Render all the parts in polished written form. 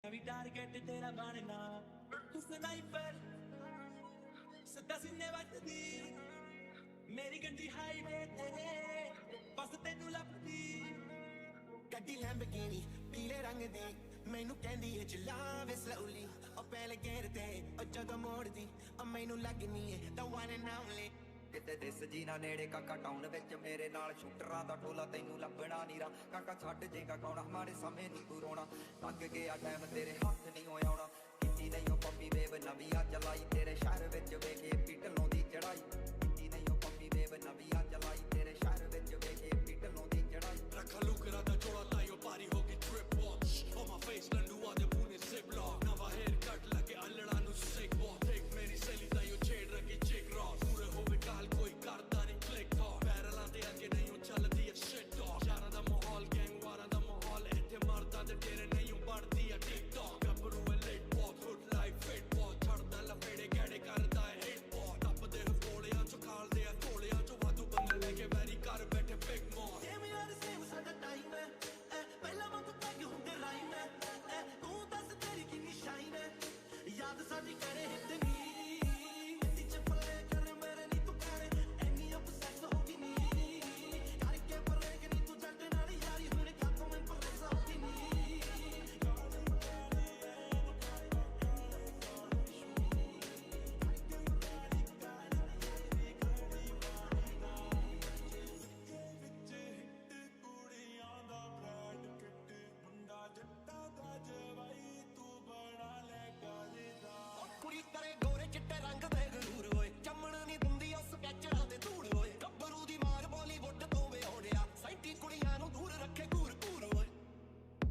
मेरी गंदी हाईवे तेरे बस तेनू लभदी गड्डी लैम्बोर्गिनी पीले रंग दी मैनू कहंदी ए चलावे स्लोली ओ पहले गेयर ते ओ जदों मोड़दी ओ मैनू लगनी ए द वन एंड ओनली किते दिस जीना नेड़े काका टाउन विच मेरे नाल शूटरां दा टोला तैनू लभना नी रा काका छड्ड जेगा कौन हमारे समय नी पुरोना लग गया टाइम तेरे हाथ नहीं होया किती नहीं पप्पी वेव नवी आ चलाई तेरे शहर विच वेखे पिटलों दी चढ़ाई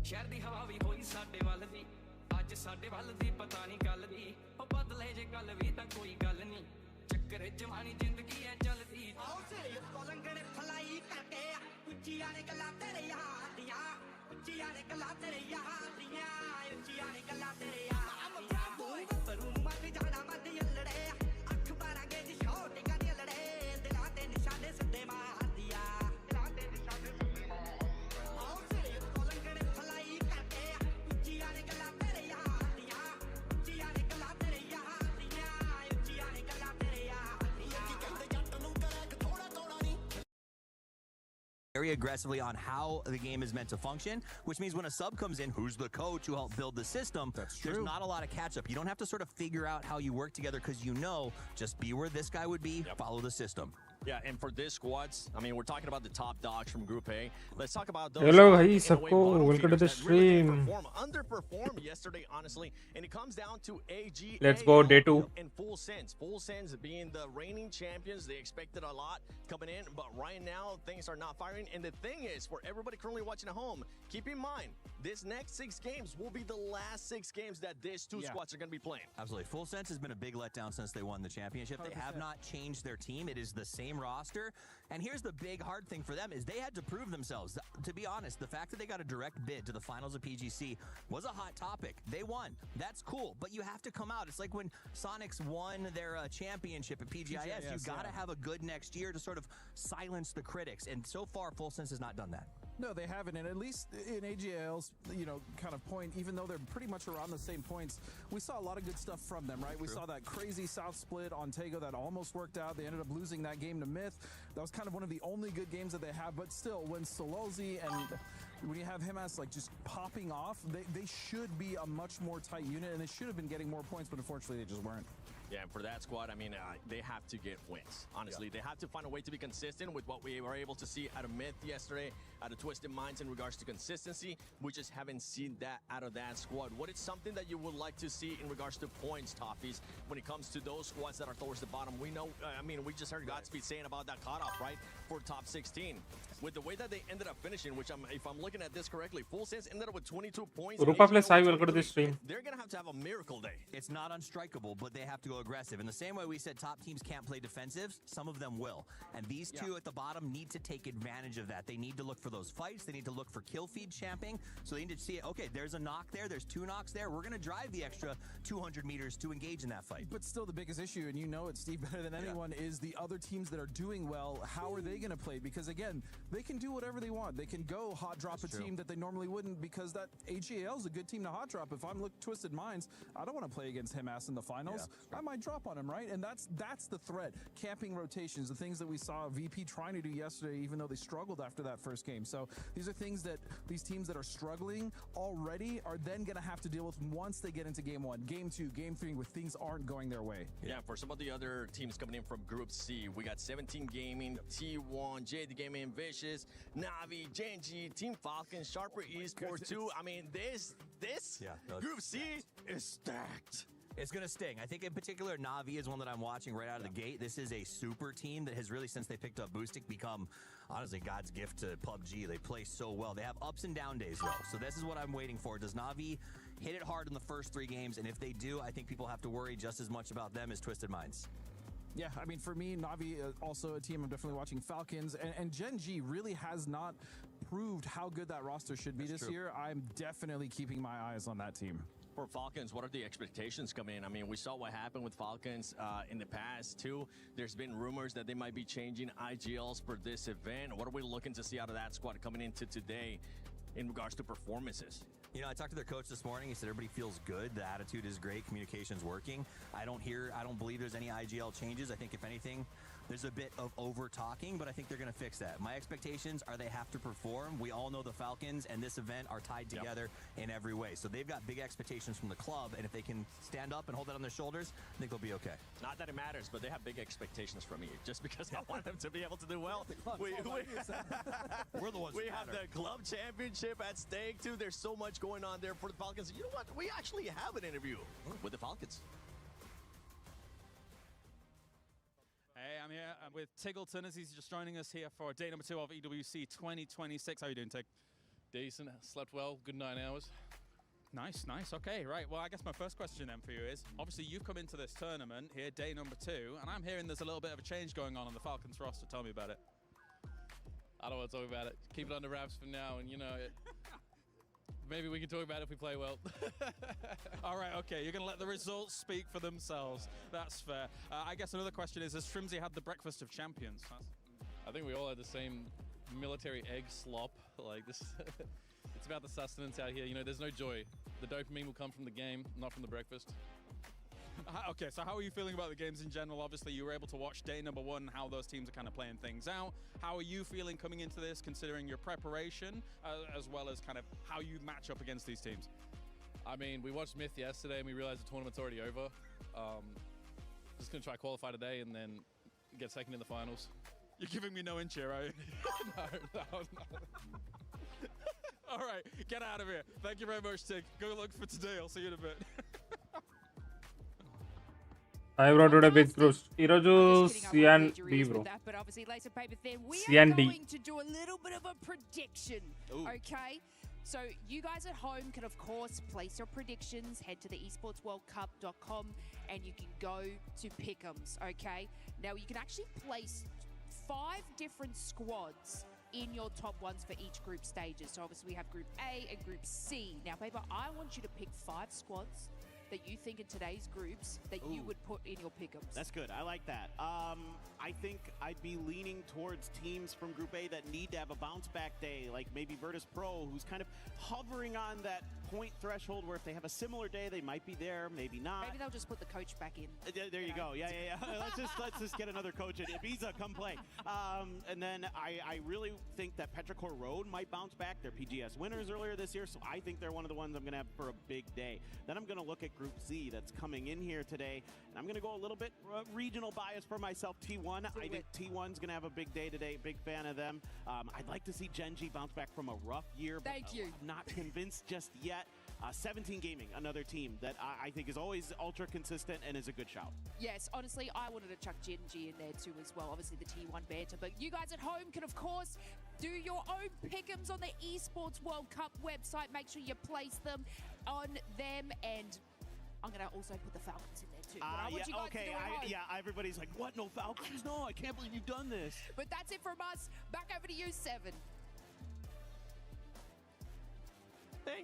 शहर दी हवा भी कोई साडे वल दी अज साडे वल दी पता नहीं गल दी ओ बदले जे गल भी तां कोई गल नहीं चक्कर जवानी जिंदगी है चलदी आओ से कोलंगण फलाई करके उच्चियां ने गल्लां तेरे यार दियां उच्चियां ने गल्लां तेरे यार दियां उच्चियां ने गल्लां तेरे यार दियां परू मत जाना मत यलड़े अख बारांगे दी शॉटिंगां दी लड़े दिलां ते निशाने सदे मार दिया दिलां ते निशाने सदे मार आओ से कोलंगण फलाई करके उच्चियां ने गल्लां तेरे यार दियां उच्चियां ने गल्लां तेरे यार दियां उच्चियां ने गल्लां तेरे यार दियां की कहंदे जट नूं करे थोड़ा थोड़ा नहीं very aggressively on how the game is meant to function, which means when a sub comes in, who's the coach who helped build the system, there's not a lot of catch up. You don't have to sort of figure out how you work together because you know, just be where this guy would be, follow the system. Yeah, and for this squads, I mean, we're talking about the top dogs from Group A. Let's talk about those. Hello, bhai, sabko welcome to the stream. Underperformed yesterday, honestly, and it comes down to AGA. Let's go day 2. And Full Sense being the reigning champions, they expected a lot coming in, but right now things are not firing. And the thing is, for everybody currently watching at home, keep in mind this next 6 games will be the last 6 games that these two squads are going to be playing. Absolutely. Full Sense has been a big letdown since they won the championship. 100%. They have not changed their team. It is the same roster. And here's the big hard thing for them is they had to prove themselves. To be honest, the fact that they got a direct bid to the finals of PGC was a hot topic. They won. That's cool. But you have to come out. It's like when Sonics won their championship at PGIS. You got to have a good next year to sort of silence the critics. And so far, Full Sense has not done that. No, they haven't, and at least in AGL's, kind of point, even though they're pretty much around the same points, we saw a lot of good stuff from them, right? We saw that crazy South split on Tego that almost worked out. They ended up losing that game to Myth. That was kind of one of the only good games that they have, but still, when Solozzi and when you have him as like just popping off, they should be a much more tight unit, and they should have been getting more points, but unfortunately, they just weren't. Yeah, and for that squad, I mean, they have to get wins. Honestly, they have to find a way to be consistent with what we were able to see out of Myth yesterday, out of Twisted Minds in regards to consistency. We just haven't seen that out of that squad. What is something that you would like to see in regards to points, Toffees, when it comes to those squads that are towards the bottom? We know, I mean, we just heard Godspeed saying about that cutoff, right, for top 16. With the way that they ended up finishing, which if I'm looking at this correctly, Full Sense ended up with 22 points. Rupa Plus, I welcome to the stream. They're going to have a miracle day. It's not unstrikeable, but they have to go aggressive. In the same way we said top teams can't play defensive, some of them will. And these two at the bottom need to take advantage of that. They need to look for for those fights. They need to look for kill feed champing. So they need to see, okay, there's a knock there. There's 2 knocks there. We're going to drive the extra 200 meters to engage in that fight. But still the biggest issue, and you know it, Steve, better than anyone, is the other teams that are doing well. How are they going to play? Because, again, they can do whatever they want. They can go hot drop a team that they normally wouldn't, because that AGAL is a good team to hot drop. If I'm Twisted Minds, I don't want to play against Hamas in the finals. I might drop on him, right? And that's the threat. Camping rotations, the things that we saw VP trying to do yesterday, even though they struggled after that first game. So these are things that these teams that are struggling already are then going to have to deal with once they get into game 1, game 2, game 3, where things aren't going their way. Yeah, for some of the other teams coming in from Group C, we got 17 Gaming, T1, JD Gaming, Vicious, Navi, Genji, Team Falcon, Sharper Esports 2. I mean, this Group C is stacked. It's going to sting. I think in particular, Navi is one that I'm watching right out of the gate. This is a super team that has really, since they picked up Boostic, become, honestly, God's gift to PUBG. They play so well. They have ups and down days, though. So this is what I'm waiting for. Does Navi hit it hard in the first 3 games? And if they do, I think people have to worry just as much about them as Twisted Minds. Yeah, I mean, for me, Navi, also a team I'm definitely watching. Falcons, and Gen G really has not proved how good that roster should be this year. I'm definitely keeping my eyes on that team. For Falcons, what are the expectations coming in? I mean, we saw what happened with Falcons in the past, too. There's been rumors that they might be changing IGLs for this event. What are we looking to see out of that squad coming into today in regards to performances? You know, I talked to their coach this morning. He said everybody feels good. The attitude is great. Communication's working. I don't believe there's any IGL changes. I think, if anything, there's a bit of over-talking, but I think they're going to fix that. My expectations are they have to perform. We all know the Falcons and this event are tied together in every way. So they've got big expectations from the club, and if they can stand up and hold it on their shoulders, I think they'll be okay. Not that it matters, but they have big expectations from me, just because I want them to be able to do well. We're the ones we have the club championship at stake, too. There's so much going on there for the Falcons. You know what? We actually have an interview with the Falcons. Hey, I'm here with Tiggleton as he's just joining us here for day number 2 of EWC 2026. How are you doing, Tig? Decent, slept well, good 9 hours. Nice. Okay, right. Well, I guess my first question then for you is, obviously you've come into this tournament here, day number 2, and I'm hearing there's a little bit of a change going on the Falcons roster. Tell me about it. I don't want to talk about it. Keep it under wraps for now, and maybe we can talk about it if we play well. All right, okay. You're going to let the results speak for themselves. That's fair. I guess another question is, has Trimsy had the breakfast of champions? I think we all had the same military egg slop. Like this, it's about the sustenance out here. There's no joy. The dopamine will come from the game, not from the breakfast. Okay, so how are you feeling about the games in general? Obviously, you were able to watch day number 1, how those teams are kind of playing things out. How are you feeling coming into this, considering your preparation, as well as kind of how you match up against these teams? I mean, we watched Myth yesterday, and we realized the tournament's already over. Just going to try qualify today and then get second in the finals. You're giving me no inch here, right? No. All right, get out of here. Thank you very much, Tig. Good luck for today. I'll see you in a bit. I brought today big groups. ఈరోజు CND bro. But obviously later paper then we are CND. going to do a little bit of a prediction. Okay? So you guys at home can of course place your predictions, head to the esportsworldcup.com and you can go to Pick'ems, okay? Now you can actually place 5 different squads in your top ones for each group stages. So obviously we have group A and group C. Now paper, I want you to pick 5 squads that you think in today's groups that you would put in your pick'ems. That's good. I like that. I think I'd be leaning towards teams from Group A that need to have a bounce back day, like maybe Virtus Pro, who's kind of hovering on that point threshold where if they have a similar day, they might be there, maybe not. Maybe they'll just put the coach back in. There you go. Yeah. let's just get another coach in. Ibiza, come play. And then I really think that Petrichor Road might bounce back. They're PGS winners earlier this year, so I think they're one of the ones I'm going to have for a big day. Then I'm going to look at Group C that's coming in here today, and I'm going to go a little bit regional bias for myself. T1, I think T1's going to have a big day today. Big fan of them. I'd like to see Genji bounce back from a rough year, but I'm not convinced just yet. 17 Gaming, another team that I think is always ultra consistent and is a good shout. Yes, honestly, I wanted to chuck Genji in there too as well. Obviously the T1 banter, but you guys at home can of course do your own pick'ems on the Esports World Cup website. Make sure you place them on them, and I'm going to also put the Falcons in there too. But I want you guys to do it at home. Everybody's like, what? No Falcons? No, I can't believe you've done this. But that's it from us. Back over to you, 7.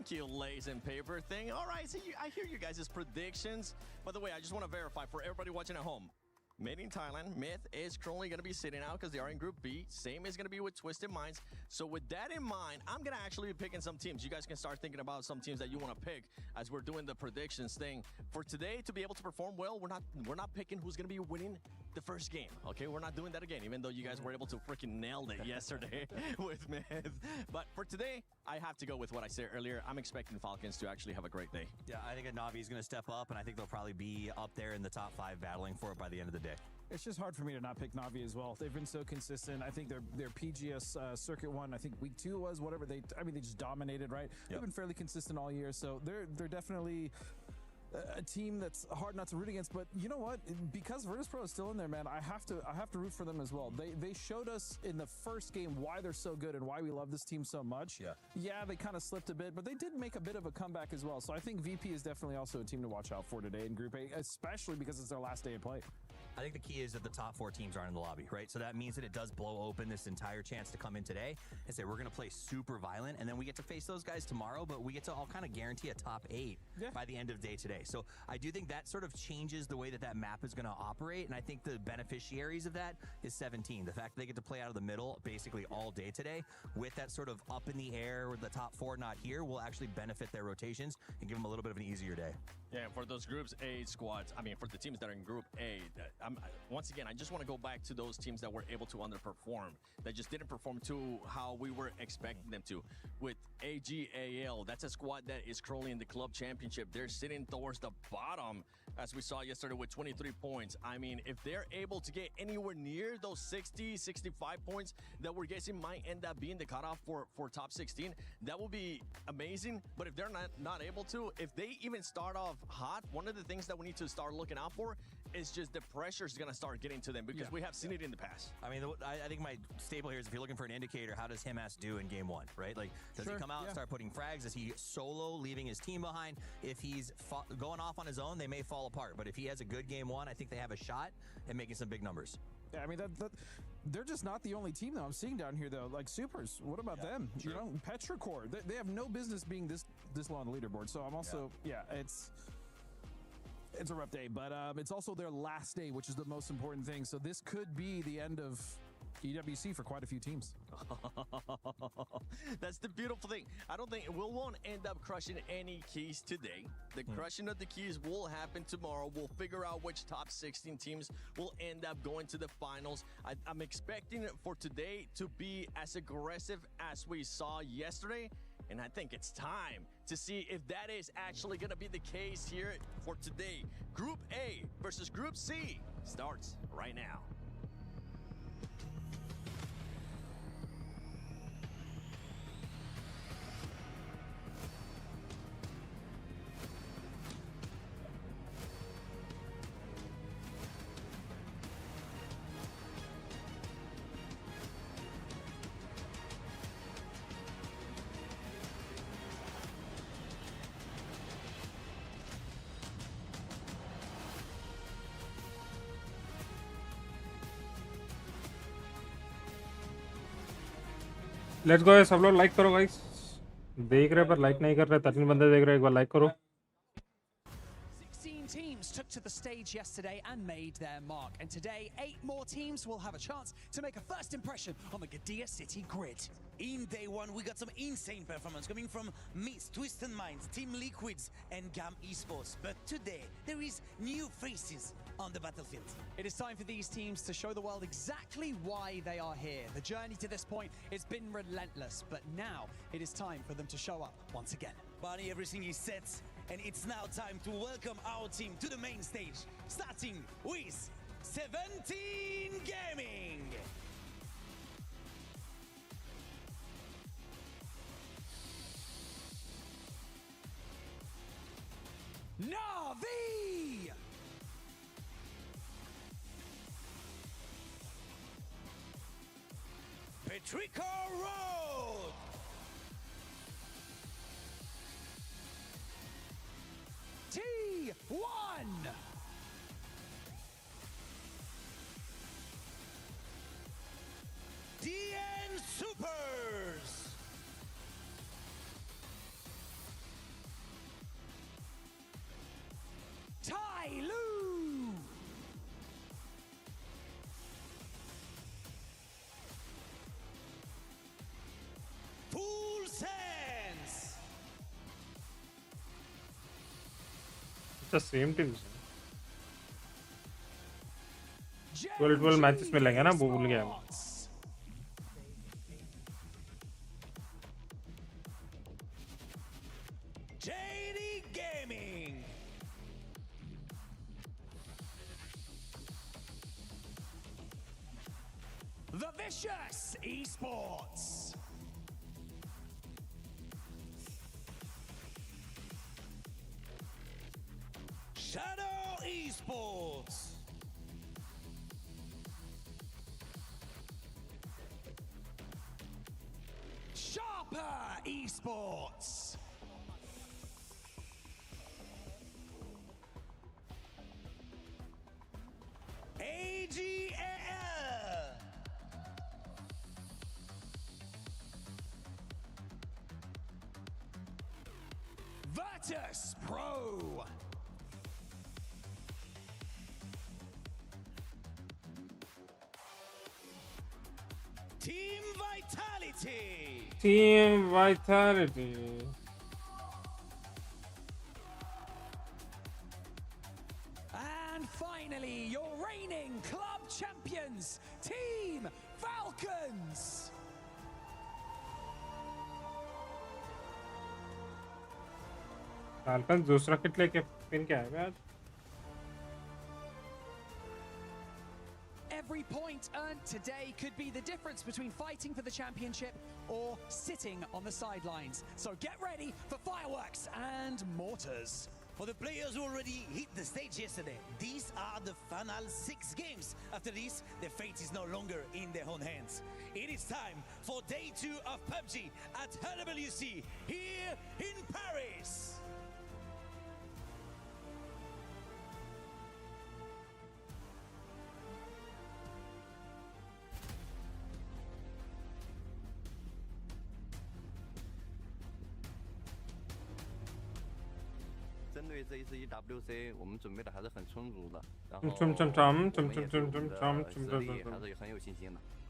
Thank you, Lays and Paper thing. All right, so I hear you guys' predictions. By the way, I just want to verify for everybody watching at home. Made in Thailand, Myth is currently going to be sitting out because they are in Group B. Same is going to be with Twisted Minds. So with that in mind, I'm going to actually be picking some teams. You guys can start thinking about some teams that you want to pick as we're doing the predictions thing. For today, to be able to perform well, we're not picking who's going to be winning the first game. Okay, we're not doing that again, even though you guys were able to freaking nail it yesterday with Myth. But for today, I have to go with what I said earlier. I'm expecting Falcons to actually have a great day. Yeah, I think Navi is going to step up, and I think they'll probably be up there in the top 5 battling for it by the end of the day. It's just hard for me to not pick Navi as well. They've been so consistent. I think their PGS circuit one, I think week 2 was whatever they just dominated, right? Yep. They've been fairly consistent all year, so they're definitely a team that's hard not to root against. But you know what? Because Virtus.pro is still in there, man, I have to root for them as well. They showed us in the first game why they're so good and why we love this team so much. Yeah, they kind of slipped a bit, but they did make a bit of a comeback as well. So I think VP is definitely also a team to watch out for today in Group A, especially because it's their last day of play. I think the key is that the top 4 teams aren't in the lobby, right? So that means that it does blow open this entire chance to come in today and say, we're going to play super violent, and then we get to face those guys tomorrow, but we get to all kind of guarantee a top 8 by the end of day today. So I do think that sort of changes the way that map is going to operate, and I think the beneficiaries of that is 17. The fact that they get to play out of the middle basically all day today with that sort of up in the air with the top 4 not here will actually benefit their rotations and give them a little bit of an easier day. Yeah, for those Groups A squads, I mean, for the teams that are in Group A, once again, I just want to go back to those teams that were able to underperform, that just didn't perform to how we were expecting them to. With AGAL, that's a squad that is currently in the club championship. They're sitting towards the bottom, as we saw yesterday with 23 points. I mean, if they're able to get anywhere near those 60, 65 points that we're guessing might end up being the cutoff for top 16, that will be amazing. But if they're not able to, if they even start off hot, one of the things that we need to start looking out for is just the pressure is going to start getting to them because we have seen it in the past. I mean, I think my staple here is if you're looking for an indicator, how does Himas do in game 1, right? Like, does he come out and start putting frags? Is he solo, leaving his team behind? If he's going off on his own, they may fall apart. But if he has a good game 1, I think they have a shot at making some big numbers. Yeah, I mean, they're just not the only team that I'm seeing down here, though. Like, Supers, what about them? True. You know, Petrichor, they have no business being this low on the leaderboard. So I'm also, it's a rough day, but it's also their last day, which is the most important thing. So this could be the end of EWC for quite a few teams. That's the beautiful thing. I don't think we won't end up crushing any keys today. The crushing of the keys will happen tomorrow. We'll figure out which top 16 teams will end up going to the finals. I'm expecting for today to be as aggressive as we saw yesterday. And I think it's time to see if that is actually going to be the case here for today. Group A versus Group C starts right now. Let's go सब लोग like करो guys देख रहे पर like नहीं कर रहे 13 बंदे देख रहे एक बार लाइक करो 16 teams took to the stage yesterday and made their mark, and today 8 more teams will have a chance to make a first impression on the Gadia City grid. In day 1 we got some insane performance coming from Mist, Twisted Minds, Team Liquids and GAM Esports, but today there is new faces on the battlefield. It is time for these teams to show the world exactly why they are here. The journey to this point has been relentless, but now it is time for them to show up once again. Barney, everything is set, and it's now time to welcome our team to the main stage, starting with 17 Gaming. Navi! Petrichor Road! T1! DN Supers! अच्छा same team 12 matches मिलेंगे ना वो भूल गया मैं The Vicious Esports. Shadow Esports. Sharper Esports. AGL. Virtus Pro. Team Vitality. Team Vitality. And finally, your reigning club champions, Team Falcons. Falcon दूसरा kit लेके pin के आएगा आज Every point earned today could be the difference between fighting for the championship or sitting on the sidelines. So get ready for fireworks and mortars. For the players who already hit the stage yesterday, these are the final 6 games. After this, their fate is no longer in their own hands. It is time for day 2 of PUBG at HWC here in Paris. WC 我们准备的还是很充足的，然后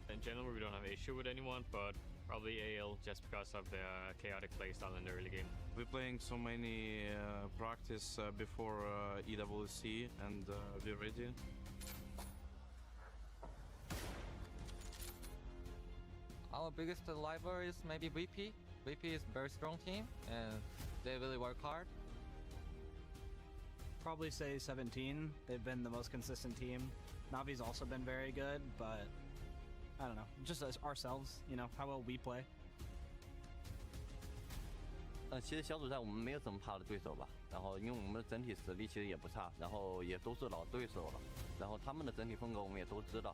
In general, we don't have an issue with anyone, but probably AL just because of the chaotic playstyle in the early game. We're playing so many practice before EWC, and we're ready. Our biggest rival is maybe VP. VP is a very strong team, and they really work hard. Probably say 17. They've been the most consistent team. Navi's also been very good, but I don't know. Just as ourselves, you know, how well we play. 其实小组赛我们没有什么怕的对手吧，然后因为我们的整体实力其实也不差，然后也都是老对手了，然后他们的整体风格我们也都知道。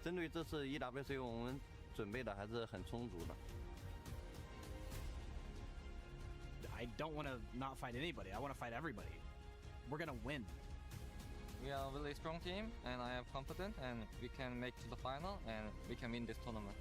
针对这次 EWC 我们准备的还是很充足的。 I don't want to not fight anybody. I want to fight everybody. We're going to win. We are a really strong team, and I am confident, and we can make to the final, and we can win this tournament.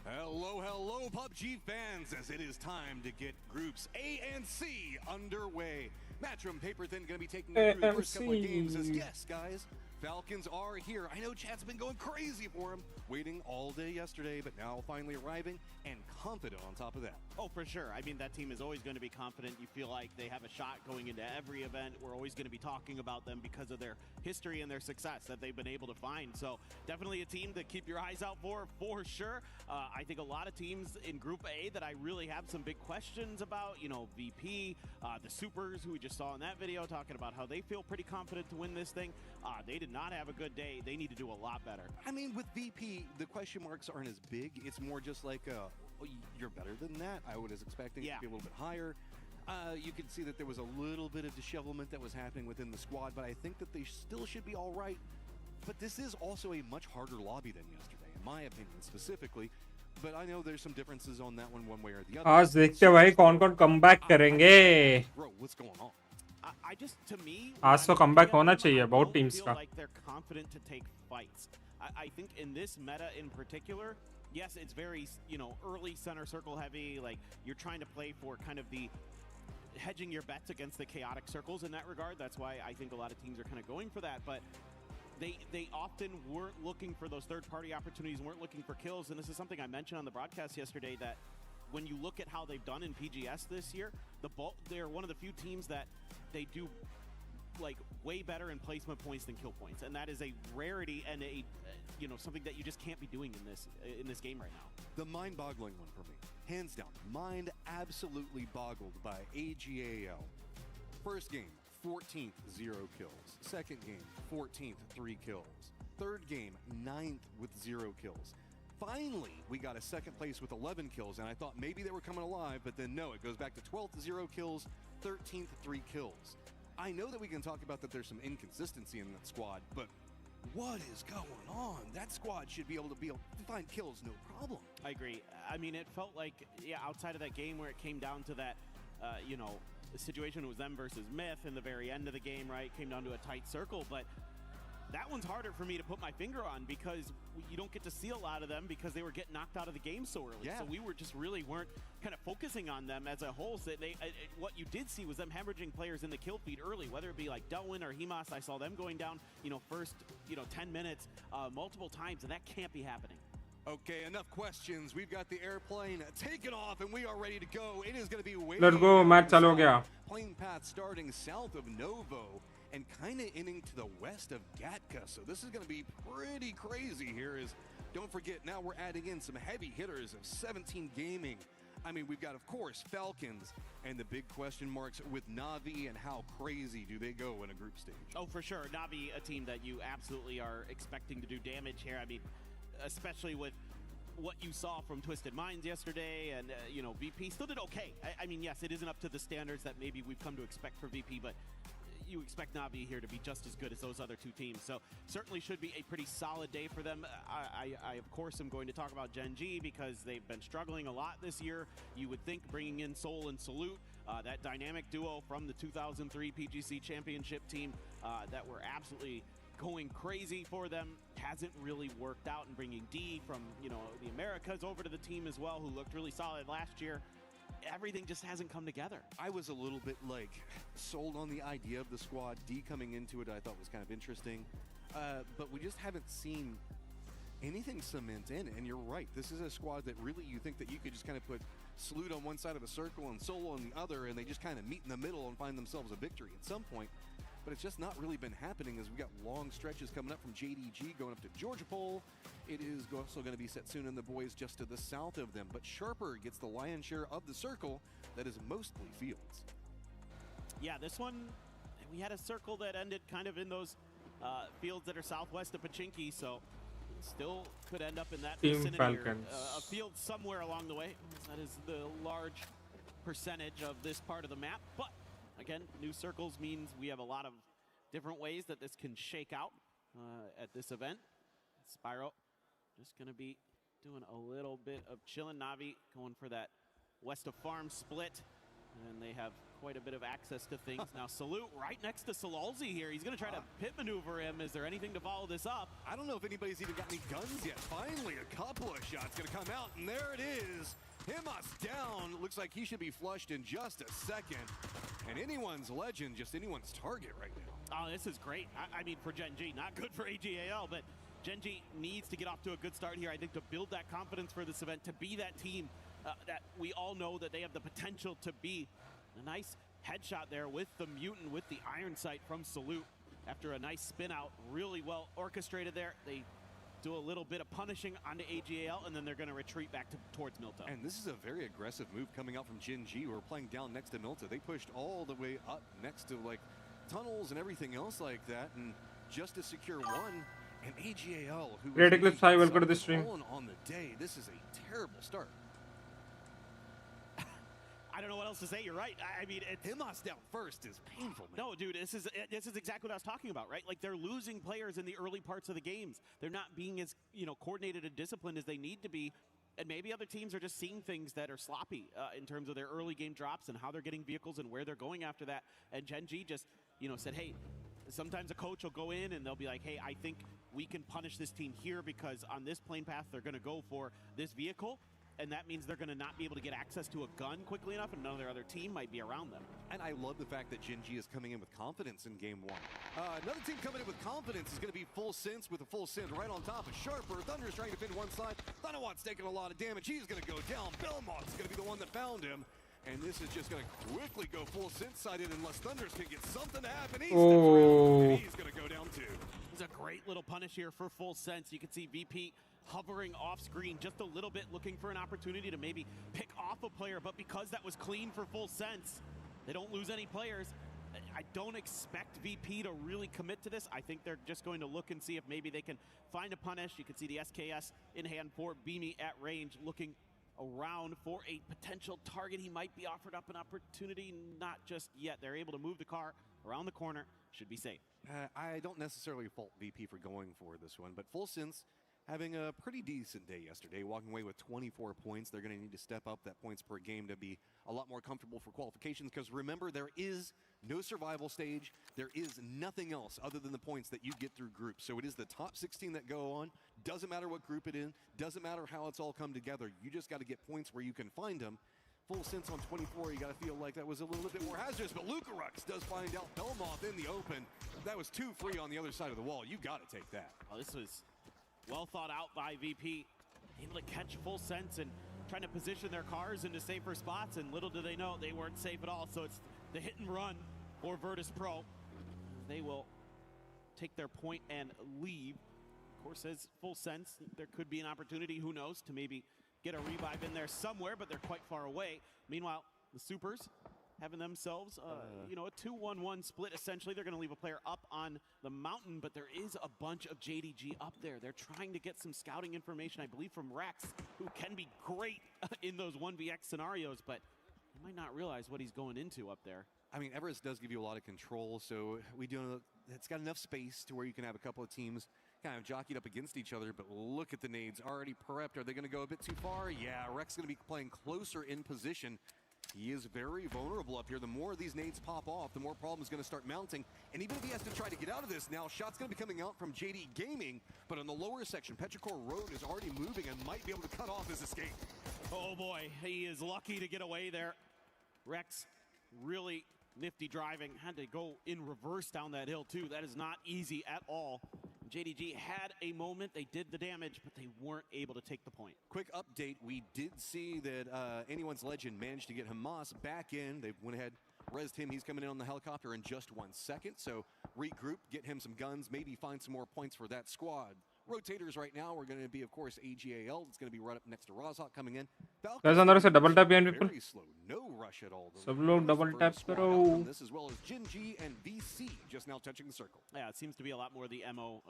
Hello, hello, PUBG fans, as it is time to get groups A and C underway. Matchroom Paper Thin going to be taking you through the first couple of games as, yes, guys, Falcons are here. I know chat's been going crazy for them, waiting all day yesterday, but now finally arriving and confident on top of that. Oh, for sure. I mean, that team is always going to be confident. You feel like they have a shot going into every event. We're always going to be talking about them because of their history and their success that they've been able to find. So definitely a team to keep your eyes out for sure. I think a lot of teams in Group A that I really have some big questions about, you know, VP, the Supers, who we just saw in that video, talking about how they feel pretty confident to win this thing. They did not have a good day. They need to do a lot better. I mean, with VP, the question marks aren't as big. It's more just like, you're better than that. I was expecting it to be a little bit higher. You can see that there was a little bit of dishevelment that was happening within the squad, but I think that they still should be all right. But this is also a much harder lobby than yesterday, in my opinion, specifically. But I know there's some differences on that one way or the other. आज देखते हैं भाई कौन-कौन comeback करेंगे. Bro, what's going on? I just, to me, आज तो comeback होना चाहिए बहुत टीम्स का. Like they're confident to take fights. I think in this meta in particular, yes, it's very, you know, early center circle heavy. Like you're trying to play for kind of the hedging your bets against the chaotic circles in that regard. That's why I think a lot of teams are kind of going for that. But they often weren't looking for those third-party opportunities, weren't looking for kills, and this is something I mentioned on the broadcast yesterday, that when you look at how they've done in PGS this year, they're one of the few teams that they do like way better in placement points than kill points, and that is a rarity and a something that you just can't be doing in this game right now. The mind-boggling one for me, hands down, mind absolutely boggled by AGAL. First game, 14th, 0 kills. Second game, 14th, 3 kills. Third game, 9th with 0 kills. Finally, we got a second place with 11 kills, and I thought maybe they were coming alive, but then no, it goes back to 12th, 0 kills, 13th, 3 kills. I know that we can talk about that there's some inconsistency in that squad, but what is going on? That squad should be able to find kills, no problem. I agree. I mean, it felt like, outside of that game where it came down to that, the situation was them versus Myth in the very end of the game, right? Came down to a tight circle, but that one's harder for me to put my finger on because you don't get to see a lot of them because they were getting knocked out of the game so early. Yeah. So we were just really weren't kind of focusing on them as a whole. So what you did see was them hemorrhaging players in the kill feed early, whether it be like Delwyn or Hemas. I saw them going down, first, 10 minutes multiple times, and that can't be happening. Okay, enough questions. We've got the airplane taken off, and we are ready to go. It is going to be way Let's go, match चालू हो गया. Plane path starting south of Novo and kind of inning to the west of Gatka. So this is going to be pretty crazy here. Don't forget, now we're adding in some heavy hitters of 17 Gaming. I mean, we've got, of course, Falcons, and the big question marks with Na'Vi, and how crazy do they go in a group stage? Oh, for sure. Na'Vi, a team that you absolutely are expecting to do damage here. I mean, especially with what you saw from Twisted Minds yesterday, and VP still did okay. I mean, yes, it isn't up to the standards that maybe we've come to expect for VP, but you expect Na'Vi here to be just as good as those other two teams. So certainly should be a pretty solid day for them. I of course am going to talk about Gen G because they've been struggling a lot this year. You would think bringing in Soul and Salute, that dynamic duo from the 2003 PGC Championship team that were absolutely going crazy for them, hasn't really worked out, and bringing D from the Americas over to the team as well, who looked really solid last year. Everything just hasn't come together. I was a little bit sold on the idea of the squad. D coming into it I thought was kind of interesting, but we just haven't seen anything cement in. And you're right, this is a squad that really you think that you could just kind of put Salute on one side of the circle and Solo on the other, and they just kind of meet in the middle and find themselves a victory at some point. But it's just not really been happening, as we got long stretches coming up from JDG going up to Georgia Pole. It is also going to be Setsuna and the boys just to the south of them. But Sharper gets the lion's share of the circle that is mostly fields. Yeah, this one, we had a circle that ended kind of in those fields that are southwest of Pachinki, so still could end up in that Team vicinity, Falcons. or a field somewhere along the way. That is the large percentage of this part of the map, but again, new circles means we have a lot of different ways that this can shake out at this event. Spyro just going to be doing a little bit of chilling. Na'Vi going for that west of farm split, and they have quite a bit of access to things. Now Salute right next to Salalzi here. He's going to try to pit maneuver him. Is there anything to follow this up? I don't know if anybody's even got any guns yet. Finally, a couple of shots going to come out, and there it is. Hemas down. Looks like he should be flushed in just a second. And anyone's legend, just anyone's target right now. Oh, this is great. I mean, for Gen G, not good for AGAL, but Gen G needs to get off to a good start here, I think, to build that confidence for this event, to be that team that we all know that they have the potential to be. A nice headshot there with the Mutant, with the Iron Sight from Salute. After a nice spin out, really well orchestrated there. They do a little bit of punishing onto AGAL, and then they're going to retreat back towards Milta. And this is a very aggressive move coming out from Gen G, who are playing down next to Milta. They pushed all the way up next to tunnels and everything else like that, and just to secure one. And AGAL, who Great Eclipse, hi, welcome to the stream. On the day, this is a terrible start. I don't know what else to say. You're right. I mean, Hemas down first is painful, man. No, dude, this is exactly what I was talking about, right? Like, they're losing players in the early parts of the games. They're not being as, coordinated and disciplined as they need to be. And maybe other teams are just seeing things that are sloppy in terms of their early game drops and how they're getting vehicles and where they're going after that. And Gen G just, said, hey, sometimes a coach will go in and they'll be like, hey, I think we can punish this team here because on this plane path, they're going to go for this vehicle. and that means they're going to not be able to get access to a gun quickly enough, and another other team might be around them. And I love the fact that Gen G is coming in with confidence in game one. Another team coming in with confidence is going to be Full Sense with a Full Send right on top of Sharper. Thunder's trying to defend one side. Thunderwatt's taking a lot of damage. He's going to go down. Belmont's going to be the one that found him. And this is just going to quickly go Full Sense sided unless Thunders can get something to happen. He's going to go down too. It's a great little punish here for Full Sense. You can see VP hovering off screen just a little bit, looking for an opportunity to maybe pick off a player, but because that was clean for Full Sense, they don't lose any players. I don't expect VP to really commit to this. I think they're just going to look and see if maybe they can find a punish. You can see the SKS in hand for Beamy at range, looking around for a potential target. He might be offered up an opportunity, not just yet. They're able to move the car around the corner, should be safe. I don't necessarily fault VP for going for this one, but Full Sense having a pretty decent day yesterday, walking away with 24 points. They're going to need to step up that points per game to be a lot more comfortable for qualifications, because remember, there is no survival stage. There is nothing else other than the points that you get through groups. So it is the top 16 that go on. Doesn't matter what group it in. Doesn't matter how it's all come together. You just got to get points where you can find them. Full Sense on 24, you got to feel like that was a little bit more hazardous, but Lucarux does find out Belmoth in the open. That was 2 free on the other side of the wall. You got to take that. Oh, this was well thought out by VP. Able to catch Full Sense and trying to position their cars into safer spots, and little do they know they weren't safe at all. So it's the hit and run for Virtus Pro. They will take their point and leave. Of course, as Full Sense, there could be an opportunity, who knows, to maybe get a revive in there somewhere, but they're quite far away. Meanwhile, the Supers having themselves, a 2-1-1 split, essentially. They're going to leave a player up on the mountain, but there is a bunch of JDG up there. They're trying to get some scouting information, I believe, from Rex, who can be great in those 1vx scenarios, but you might not realize what he's going into up there. I mean, Everest does give you a lot of control, so it's got enough space to where you can have a couple of teams kind of jockeyed up against each other, but look at the nades already prepped. Are they going to go a bit too far? Yeah, Rex is going to be playing closer in position. He is very vulnerable up here. The more these nades pop off, the more problems going to start mounting. And even if he has to try to get out of this now, shots going to be coming out from JD Gaming. But on the lower section, Petrichor Road is already moving and might be able to cut off his escape. Oh boy, he is lucky to get away there. Rex really nifty driving. Had to go in reverse down that hill too. That is not easy at all. JDG had a moment, they did the damage, but they weren't able to take the point. Quick update, we did see that Anyone's Legend managed to get Hamas back in. They went ahead, rezzed him. He's coming in on the helicopter in just 1 second. So regroup, get him some guns, maybe find some more points for that squad. Rotators right now are going to be, of course, AGAL. It's going to be right up next to Rozhawk coming in. Guys, अंदर से double tap behind people. Very slow, no rush at all. सब लोग double tap करो. This as well as Gen G and VC just now touching the circle. Yeah, it seems to be a lot more the MO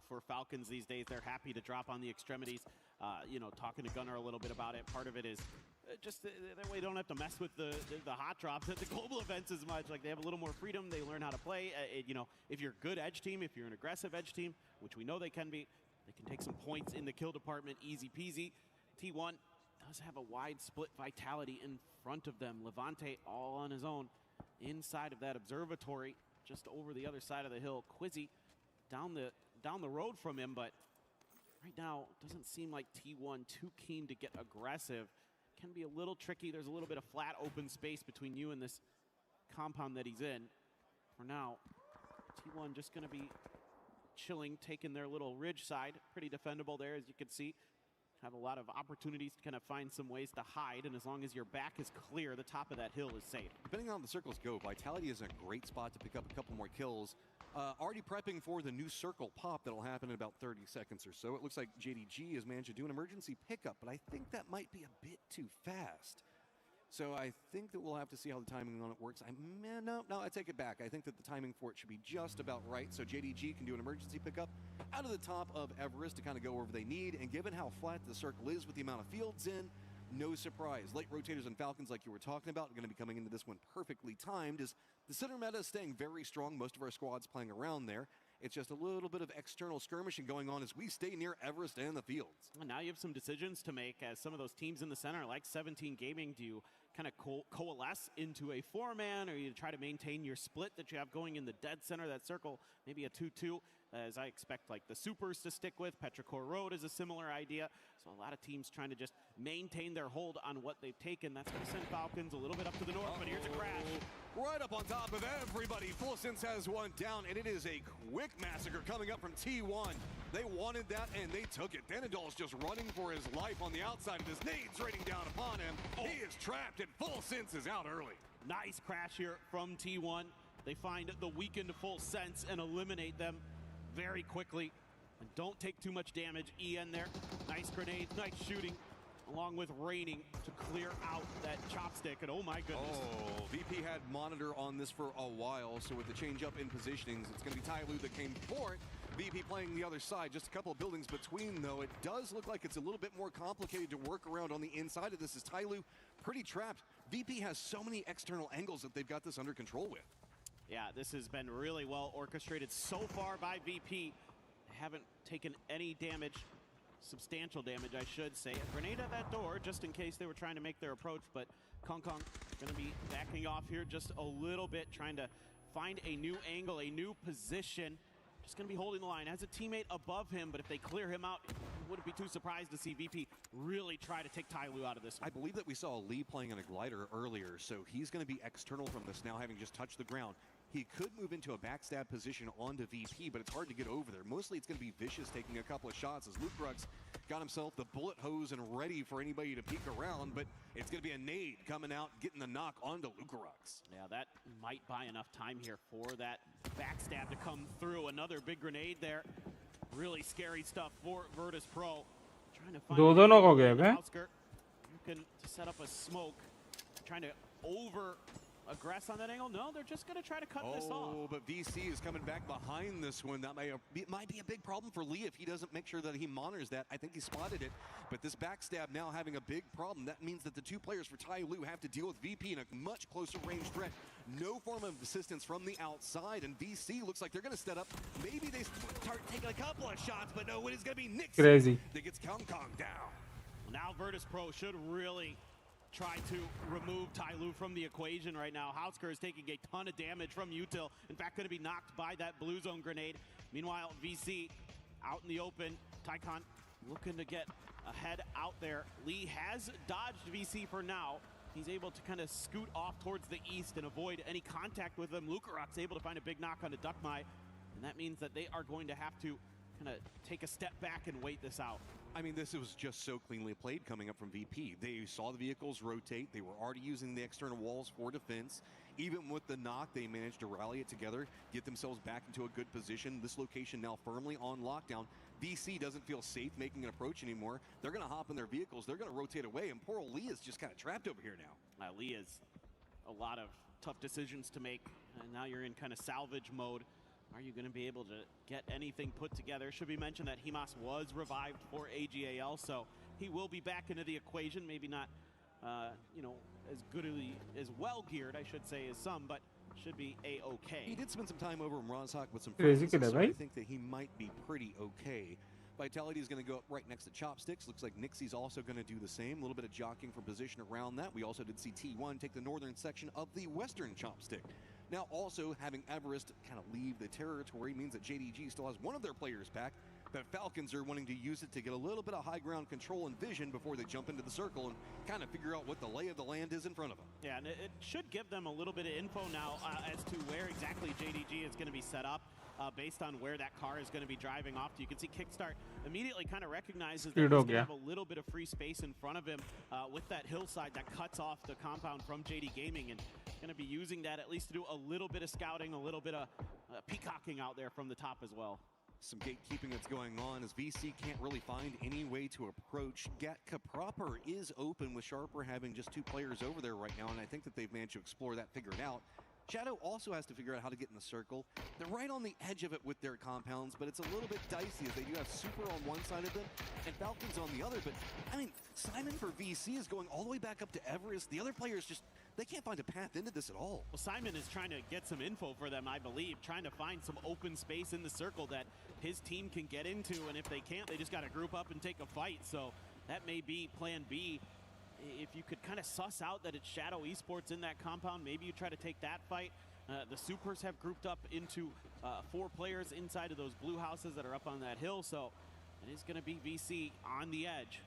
for Falcons these days. They're happy to drop on the extremities. Talking to Gunnar a little bit about it. Part of it is just that way they don't have to mess with the hot drops at the global events as much. Like, they have a little more freedom. They learn how to play. If you're a good edge team, if you're an aggressive edge team, which we know they can be, they can take some points in the kill department, easy peasy. T1 does have a wide split vitality in front of them. Levante all on his own inside of that observatory, just over the other side of the hill. Quizzy down the road from him, but right now doesn't seem like T1 too keen to get aggressive. Can be a little tricky. There's a little bit of flat open space between you and this compound that he's in. For now, T1 just going to be chilling, taking their little ridge side. Pretty defendable there, as you can see. Have a lot of opportunities to kind of find some ways to hide, and as long as your back is clear, the top of that hill is safe. Depending on how the circles go, Vitality is a great spot to pick up a couple more kills. Already prepping for the new circle pop that'll happen in about 30 seconds or so. It looks like JDG has managed to do an emergency pickup, but I think that might be a bit too fast. So I think that we'll have to see how the timing on it works. No, I take it back. I think that the timing for it should be just about right. So JDG can do an emergency pickup out of the top of Everest to kind of go wherever they need. And given how flat the circle is with the amount of fields in, no surprise. Late rotators and Falcons, like you were talking about, are going to be coming into this one perfectly timed. As the center meta is staying very strong. Most of our squads playing around there. It's just a little bit of external skirmishing going on as we stay near Everest and the fields. And now you have some decisions to make, as some of those teams in the center, like 17 Gaming, do you kind of coalesce into a 4-man, or you try to maintain your split that you have going in the dead center of that circle, maybe a 2-2. as I expect like the Supers to stick with. Petrichor Road is a similar idea. So a lot of teams trying to just maintain their hold on what they've taken. That's going to send Falcons a little bit up to the north, but here's a crash. Right up on top of everybody, Full Sense has one down, and it is a quick massacre coming up from T1. They wanted that, and they took it. Denadol's just running for his life on the outside of this. Nades raining down upon him. He is trapped, and Full Sense is out early. Nice crash here from T1. They find the weakened Full Sense and eliminate them very quickly. And don't take too much damage. EN there. Nice grenade, nice shooting, along with raining to clear out that chopstick. And oh my goodness. Oh, VP had monitor on this for a while, so with the change up in positionings, it's going to be Tyloo that came for it. VP playing the other side, just a couple of buildings between, though. It does look like it's a little bit more complicated to work around on the inside of this, as Tyloo pretty trapped. VP has so many external angles that they've got this under control with. Yeah, this has been really well orchestrated so far by VP. They haven't taken any damage, substantial damage, I should say. A grenade at that door, just in case they were trying to make their approach, but Kong Kong going to be backing off here just a little bit, trying to find a new angle, a new position. Just going to be holding the line. Has a teammate above him, but if they clear him out, wouldn't be too surprised to see VP really try to take Tyloo out of this one. I believe that we saw Lee playing on a glider earlier, so he's going to be external from this now, having just touched the ground. He could move into a backstab position onto VP, but it's hard to get over there. Mostly it's going to be Vicious taking a couple of shots as Luke Brooks got himself the bullet hose and ready for anybody to peek around, but it's going to be a nade coming out, getting the knock onto Luke Brooks. Yeah, that might buy enough time here for that backstab to come through. Another big grenade there. Really scary stuff for Virtus Pro. Trying to find दो knock हो गए हैं outskirt. Looking to set up a smoke. Trying to aggress on that angle. No, they're just going to try to cut this off. Oh, but VC is coming back behind this one. That might be a big problem for Lee if he doesn't make sure that he monitors that. I think he spotted it, but this backstab now having a big problem. That means that the two players for Tyloo have to deal with VP in a much closer range threat. No form of assistance from the outside, and VC looks like they're going to set up. Maybe they start taking a couple of shots, but no, it is going to be Nixon that gets Kong Kong down. Well, now Virtus Pro should really try to remove Tyloo from the equation right now. Hausker is taking a ton of damage from Util. In fact, going to be knocked by that blue zone grenade. Meanwhile, VC out in the open. Tycon looking to get ahead out there. Lee has dodged VC for now. He's able to kind of scoot off towards the east and avoid any contact with them. Lukarok's able to find a big knock on the Duckmai, and that means that they are going to have to kind of take a step back and wait this out. I mean, this was just so cleanly played coming up from VP. They saw the vehicles rotate. They were already using the external walls for defense. Even with the knock, they managed to rally it together, get themselves back into a good position. This location now firmly on lockdown. VC doesn't feel safe making an approach anymore. They're going to hop in their vehicles. They're going to rotate away, and poor Lee is just kind of trapped over here now. Lee is a lot of tough decisions to make, and now you're in kind of salvage mode. Are you going to be able to get anything put together? Should be mentioned that Himas was revived for AGAL, so he will be back into the equation. Maybe not, you know, as well geared, I should say, as some, but should be a-okay. He did spend some time over in Rozhok with some Crazy friends, kid, so right? I think that he might be pretty okay. Vitality is going to go up right next to Chopsticks. Looks like Nixie's also going to do the same. A little bit of jockeying for position around that. We also did see T1 take the northern section of the western Chopstick. Now also having Everest kind of leave the territory means that JDG still has one of their players back, but Falcons are wanting to use it to get a little bit of high ground control and vision before they jump into the circle and kind of figure out what the lay of the land is in front of them. Yeah, and it should give them a little bit of info now as to where exactly JDG is going to be set up. Based on where that car is going to be driving off to. You can see Kickstart immediately kind of recognizes that he's going to have a little bit of free space in front of him with that hillside that cuts off the compound from JD Gaming, and going to be using that at least to do a little bit of scouting, a little bit of peacocking out there from the top as well. Some gatekeeping that's going on as VC can't really find any way to approach. Gatka proper is open with Sharper having just two players over there right now, and I think that they've managed to explore that, figure it out. Shadow also has to figure out how to get in the circle. They're right on the edge of it with their compounds, but it's a little bit dicey as they do have Super on one side of them and Falcons on the other. But, I mean, Simon for VC is going all the way back up to Everest. The other players just, they can't find a path into this at all. Well, Simon is trying to get some info for them, I believe, trying to find some open space in the circle that his team can get into, and if they can't, they just got to group up and take a fight. So that may be plan B. If you could kind of suss out that it's Shadow Esports in that compound, maybe you try to take that fight. The Supers have grouped up into 4 players inside of those blue houses that are up on that hill, so it is going to be VC on the edge.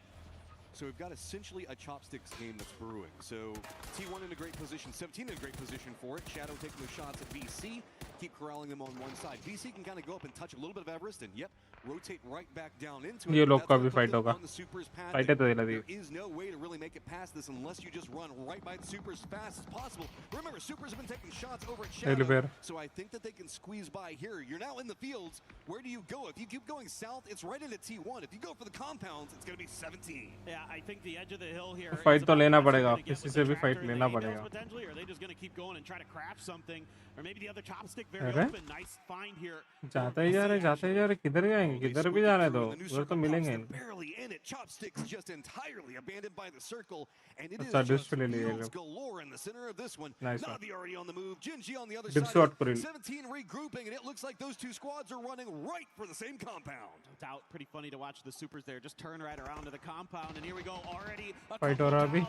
So we've got essentially a chopsticks game that's brewing. So T1 in a great position, 17 in a great position for it. Shadow taking the shots at VC, keep corralling them on one side. VC can kind of go up and touch a little bit of Everest, and yep, rotate right back down into it. ये लोग का That's भी gonna put fight them होगा. on the Supers path. Fight है तो दिला दी. There is no way to really make it past this unless you just run right by the Supers as fast as possible. Remember, Supers have been taking shots over at Shadow, Elevator. so I think that they can squeeze by here. You're now in the fields. Where do you go? If you keep going south, it's right into T1. If you go for the compounds, it's going to be 17. Yeah, I think the edge of the hill here. Fight तो लेना पड़ेगा. किसी से भी fight लेना पड़ेगा. Potentially, or are they just going to keep going and try to craft something, or maybe the other chopstick very open. Nice find here. जाते ही जा रहे किधर जाएंगे किधर भी जाने दो उधर तो मिलेंगे. Barely in it. Chopsticks just entirely abandoned by the circle, and it is अच्छा just डिस्क ले लिए fields galore in the center of this one. Nice one. Navi already on the move. Jinji on the other Dip side. shot for him. 17 regrouping, and it looks like those two squads are running right for the same compound. No doubt, pretty funny to watch the Supers there just turn right around to the compound, and here we go already. Fight हो रहा अभी.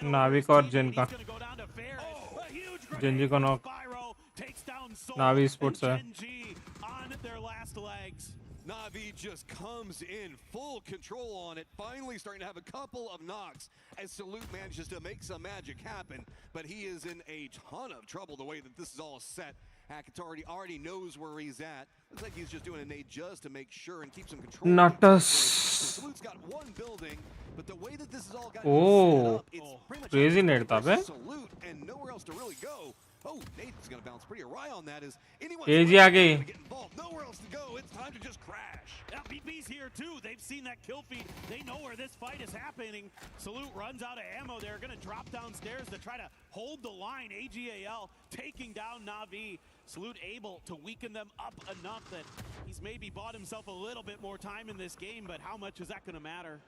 नाविक और जिन का. जिंजी को knock. Navi sports है. On their last legs. Navi just comes in full control on it, finally starting to have a couple of knocks as Salute manages to make some magic happen, but he is in a ton of trouble the way that this is all set. Hackett already knows where he's at. Looks like he's just doing a nade just to make sure and keep some control. Natas. Salute's got one building, but the way that this is all got Oh, set up, it's pretty much crazy nade था बे. Salute and nowhere else to really go. Oh, Nathan's going to bounce pretty awry on that. Is anyone AG आ गई. get involved? Nowhere else to go. It's time to just crash. Yeah, BP's here too. They've seen that kill feed. They know where this fight is happening. Salute runs out of ammo. They're going to drop downstairs to try to hold the line. AGAL taking down Navi. Salute able to weaken them up enough that he's maybe bought himself a little bit more time in this game, but how much is that going to matter?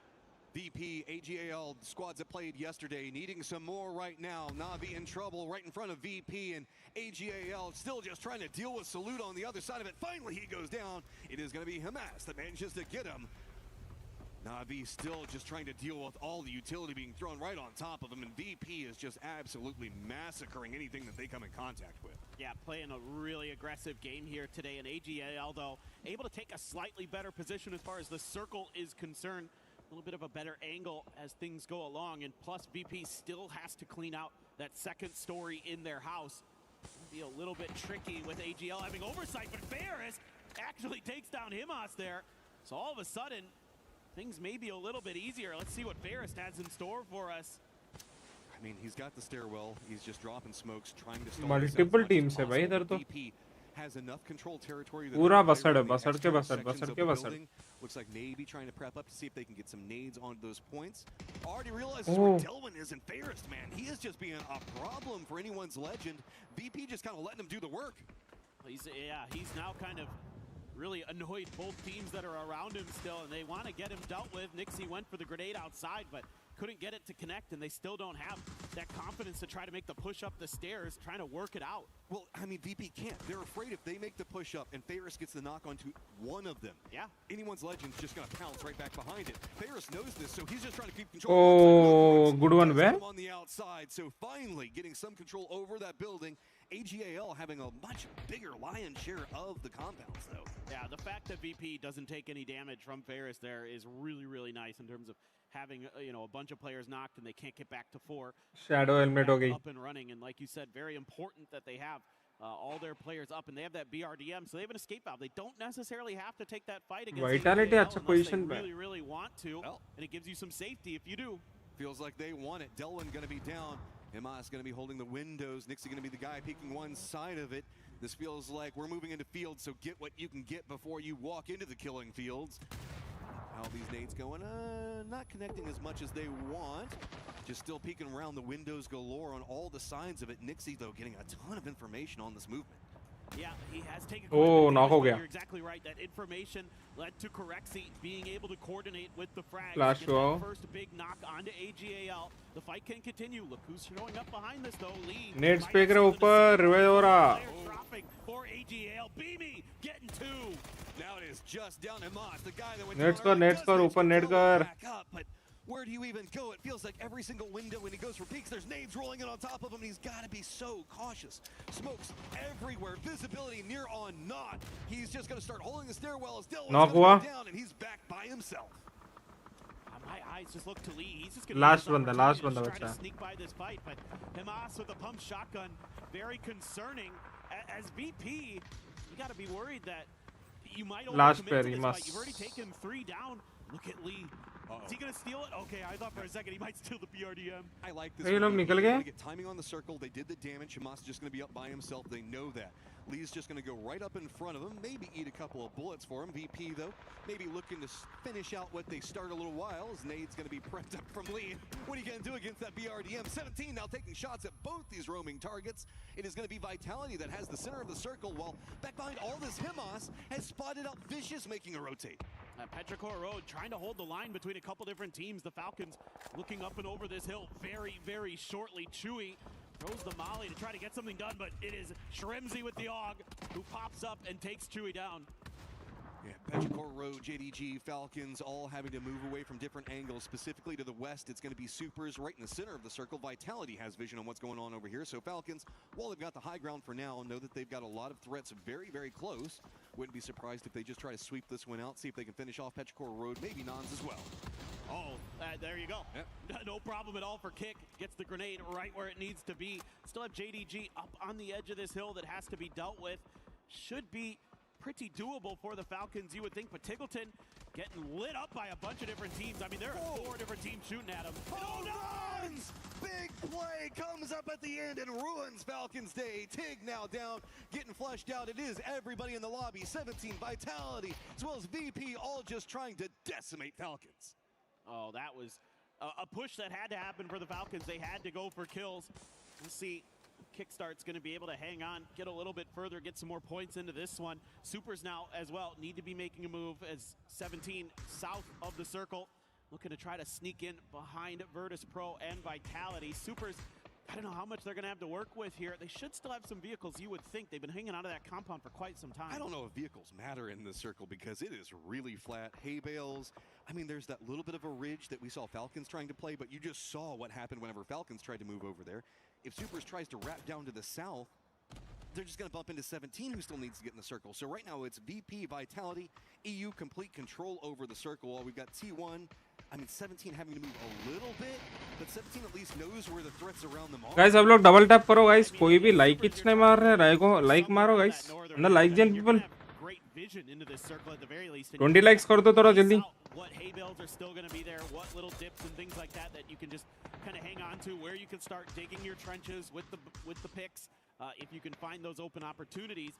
VP, AGAL squads that played yesterday, needing some more right now. Navi in trouble right in front of VP, and AGAL still just trying to deal with Salute on the other side of it. Finally, he goes down. It is going to be Hamas that manages to get him. Navi still just trying to deal with all the utility being thrown right on top of him, and VP is just absolutely massacring anything that they come in contact with. Yeah, playing a really aggressive game here today, and AGAL, though, able to take a slightly better position as far as the circle is concerned. A little bit of a better angle as things go along, and plus VP still has to clean out that second story in their house. It'll be a little bit tricky with AGL having oversight, but Ferris actually takes down Himas there. So all of a sudden, things may be a little bit easier. Let's see what Ferris has in store for us. I mean, he's got the stairwell. He's just dropping smokes, trying to stall Multiple teams है भाई इधर तो. VP has enough control territory. पूरा बसड़ के बसड़. Looks like maybe trying to prep up to see if they can get some nades onto those points. Already realizes Oh. where Delwyn is, and Ferris, man, he is just being a problem for anyone's legend. VP just kind of letting him do the work. He's now kind of really annoyed both teams that are around him still, and they want to get him dealt with. Nixie went for the grenade outside, but couldn't get it to connect, and they still don't have that confidence to try to make the push up the stairs, trying to work it out. Well, I mean, VP can't. They're afraid if they make the push up and Ferris gets the knock onto one of them, yeah, anyone's legend's just going to pounce right back behind it. Ferris knows this, so he's just trying to keep control. Oh, good one, man. On the outside, so finally getting some control over that building. AGAL having a much bigger lion's share of the compounds, though. Yeah, the fact that VP doesn't take any damage from Ferris there is really, really nice in terms of having a bunch of players knocked and they can't get back to 4. Shadow helmet हो गई. Up and running, and like you said, very important that they have all their players up, and they have that BRDM, so they have an escape valve. They don't necessarily have to take that fight against Vitality AGAL अच्छा unless position they पे. really, really want to, and it gives you some safety if you do. Feels like they want it. Delwyn going to be down. Himas going to be holding the windows. Nixie going to be the guy peeking one side of it. This feels like we're moving into fields, so get what you can get before you walk into the killing fields. How these nades going? Not connecting as much as they want. Just still peeking around the windows galore on all the sides of it. Nixie, though, getting a ton of information on this movement. Yeah, he has taken. Oh, knock हो गया. You're exactly right. That information led to Corexi being able to coordinate with the frags. Flash Get हुआ. that first big knock onto AGAL. The fight can continue. Look who's showing up behind this though. Lee. Nades पे करे ऊपर revive हो रहा. Dropping for AGAL. Beamy getting 2. Now it is just down to Moss, the guy that went Nades कर ऊपर net कर. back up, but Where do you even go? It feels like every single window when he goes for peeks, there's nades rolling in on top of him, and he's got to be so cautious. Smokes everywhere, visibility near on naught. He's just going to start holding the stairwell as Dylan's going to go down, and he's back by himself. My eyes just look to Lee. He's just going last to one try to sneak by this fight, but Hamas with a pump shotgun, very concerning. As VP, you got to be worried that you might only commit to this fight. You've already taken 3 down. Look at Lee. Is he going to steal it? Okay, I thought for a second he might steal the BRDM. I like this. Hey, look, निकल गए. Get timing on the circle. They did the damage. Hamas is just going to be up by himself. They know that. Lee's just going to go right up in front of him. Maybe eat a couple of bullets for him. VP, though, maybe looking to finish out what they start a little while. As Nade's going to be prepped up from Lee. What are you going to do against that BRDM? 17 now taking shots at both these roaming targets. It is going to be Vitality that has the center of the circle, while back behind all this, Hamas has spotted out Vicious making a rotate. Petrichor Road trying to hold the line between a couple different teams. The Falcons looking up and over this hill very, very shortly. Chewy throws the molly to try to get something done, but it is Shremzy with the AUG who pops up and takes Chewy down. Yeah, Petrichor Road, JDG, Falcons all having to move away from different angles. Specifically to the west, it's going to be Supers right in the center of the circle. Vitality has vision on what's going on over here. So Falcons, while they've got the high ground for now, know that they've got a lot of threats very, very close. Wouldn't be surprised if they just try to sweep this one out, see if they can finish off Petrichor Road, maybe Nons as well. Oh, there you go. Yep. No problem at all for Kick. Gets the grenade right where it needs to be. Still have JDG up on the edge of this hill that has to be dealt with. Should be pretty doable for the Falcons, you would think, but Tiggleton getting lit up by a bunch of different teams. I mean, there are 4 different teams shooting at him. Oh, Nons! Big play comes up at the end and ruins Falcons' day. Tig now down, getting flushed out. It is everybody in the lobby. 17 Vitality, as well as VP, all just trying to decimate Falcons. Oh, that was a push that had to happen for the Falcons. They had to go for kills. We'll see. Kickstart's going to be able to hang on, get a little bit further, get some more points into this one. Supers now as well need to be making a move as 17 south of the circle, looking to try to sneak in behind Virtus Pro and Vitality. Supers, I don't know how much they're going to have to work with here. They should still have some vehicles, you would think. They've been hanging out of that compound for quite some time. I don't know if vehicles matter in this circle because it is really flat. Hay bales. I mean, there's that little bit of a ridge that we saw Falcons trying to play, but you just saw what happened whenever Falcons tried to move over there. If Supers tries to wrap down to the south, they're just going to bump into 17, who still needs to get in the circle. So right now it's VP, Vitality, EU complete control over the circle. While we've got T1, I mean 17 having to move a little bit, but 17 at least knows where the threats around them are. Guys, आप लोग double tap करो guys. कोई भी like etch नहीं मार रहे हैं. को like मारो guys. ना like जन people. Great vision into this circle at the very least. 20 likes कर दो थोड़ा जल्दी. What hay bales are still going to be there, what little dips and things like that you can just kind of hang on to, where you can start digging your trenches with the picks if you can find those open opportunities.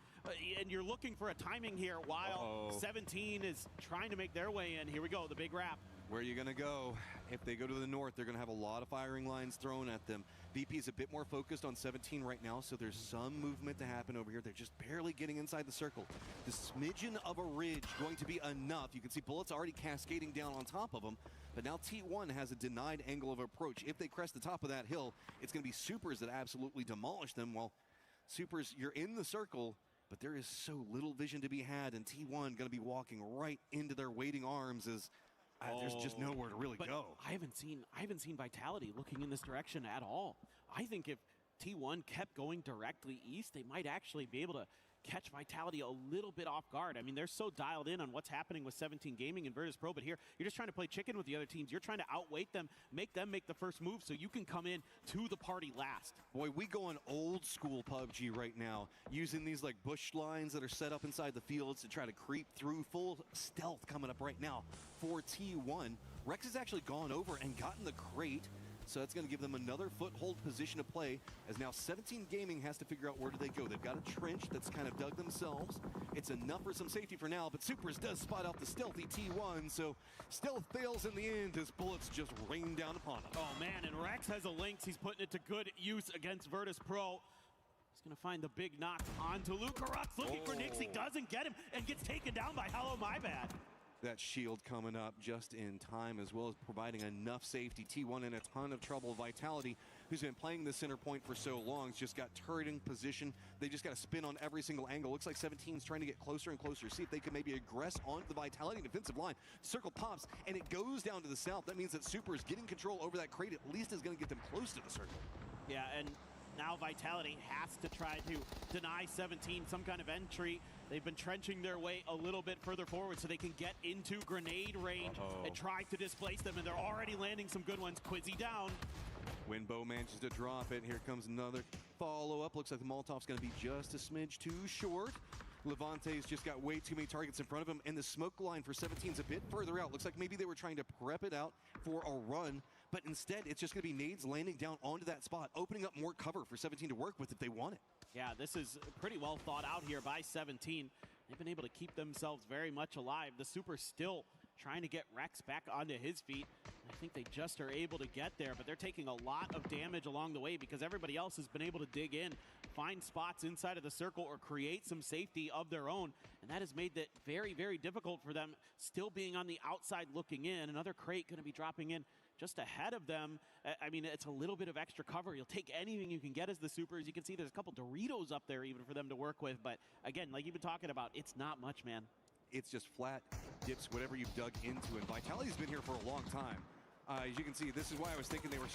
And you're looking for a timing here while 17 is trying to make their way in. Here we go, the big wrap. Where are you going to go? If they go to the north, they're going to have a lot of firing lines thrown at them. VP is a bit more focused on 17 right now, so there's some movement to happen over here. They're just barely getting inside the circle. The smidgen of a ridge going to be enough. You can see bullets already cascading down on top of them, but now T1 has a denied angle of approach. If they crest the top of that hill, it's going to be Supers that absolutely demolish them. Well, Supers, you're in the circle, but there is so little vision to be had, and T1 going to be walking right into their waiting arms as there's just nowhere to really go. I haven't seen Vitality looking in this direction at all. I think if T1 kept going directly east, they might actually be able to catch Vitality a little bit off guard. I mean, they're so dialed in on what's happening with 17 Gaming and Virtus Pro, but here, you're just trying to play chicken with the other teams. You're trying to outweight them make the first move so you can come in to the party last. Boy, we going old school PUBG right now, using these like bush lines that are set up inside the fields to try to creep through. Full stealth coming up right now for T1. Rex has actually gone over and gotten the crate, so that's going to give them another foothold position to play, as now 17 Gaming has to figure out where do they go. They've got a trench that's kind of dug themselves. It's enough for some safety for now, but Supers does spot out the stealthy T1, so stealth fails in the end as bullets just rain down upon him. Oh man, and Rex has a Lynx. He's putting it to good use against Virtus Pro. He's going to find the big knock onto Lucarux, looking for Nix. He doesn't get him and gets taken down by Hello My Bad. That shield coming up just in time, as well as providing enough safety. T1 in a ton of trouble. Vitality who's been playing the center point for so long, has just got turreting position. They just got to spin on every single angle. Looks like 17's trying to get closer and closer, see if they can maybe aggress onto the Vitality defensive line. Circle pops, and it goes down to the south. That means that Super is getting control over that crate. At least is going to get them close to the circle. Yeah, and now Vitality has to try to deny 17 some kind of entry. They've been trenching their way a little bit further forward so they can get into grenade range and try to displace them, and they're already landing some good ones. Quizzy down. Winbo manages to drop it. Here comes another follow-up. Looks like the Molotov's going to be just a smidge too short. Levante's just got way too many targets in front of him, and the smoke line for 17's a bit further out. Looks like maybe they were trying to prep it out for a run, but instead it's just going to be nades landing down onto that spot, opening up more cover for 17 to work with if they want it. Yeah, this is pretty well thought out here by 17. They've been able to keep themselves very much alive. The Super still trying to get Rex back onto his feet. I think they just are able to get there, but they're taking a lot of damage along the way because everybody else has been able to dig in, find spots inside of the circle, or create some safety of their own. And that has made it very, very difficult for them, still being on the outside looking in. Another crate going to be dropping in just ahead of them. I mean, it's a little bit of extra cover. You'll take anything you can get as the Supers. You can see there's a couple Doritos up there even for them to work with. But again, like you've been talking about, it's not much, man. It's just flat dips, whatever you've dug into. And Vitality's been here for a long time. As you can see, this is why I was thinking they were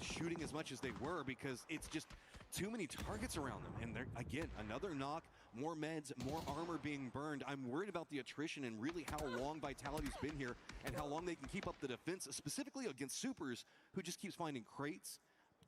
shooting as much as they were, because it's just too many targets around them. And they're, again, another knock, more meds, more armor being burned. I'm worried about the attrition and really how long Vitality's been here and how long they can keep up the defense, specifically against Supers, who just keeps finding crates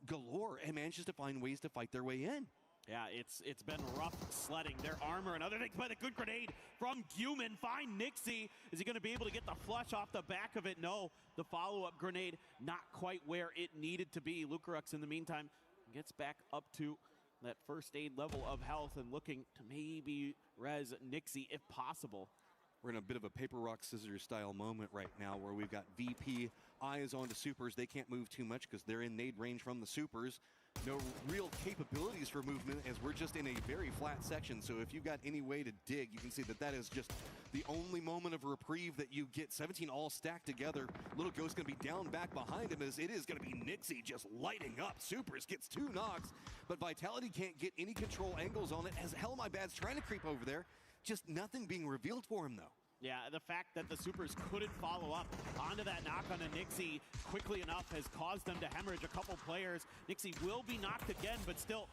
galore and manages to find ways to fight their way in. Yeah, it's been rough sledding their armor and other things, but a good grenade from Guman. Find Nixie. Is he going to be able to get the flush off the back of it? No, the follow-up grenade not quite where it needed to be. Lucarux, in the meantime, gets back up to that first aid level of health and looking to maybe res Nixie if possible. We're in a bit of a paper, rock, scissors style moment right now where we've got VP eyes on the Supers. They can't move too much because they're in nade range from the Supers. No real capabilities for movement as we're just in a very flat section. So if you've got any way to dig, you can see that that is just the only moment of reprieve that you get. 17 all stacked together. Little Ghost going to be down back behind him as it is going to be Nixie just lighting up. Supers gets 2 knocks, but Vitality can't get any control angles on it as Hell My Bad's trying to creep over there. Just nothing being revealed for him, though. Yeah, the fact that the Supers couldn't follow up onto that knock on a Nixie quickly enough has caused them to hemorrhage a couple players. Nixie will be knocked again, but still,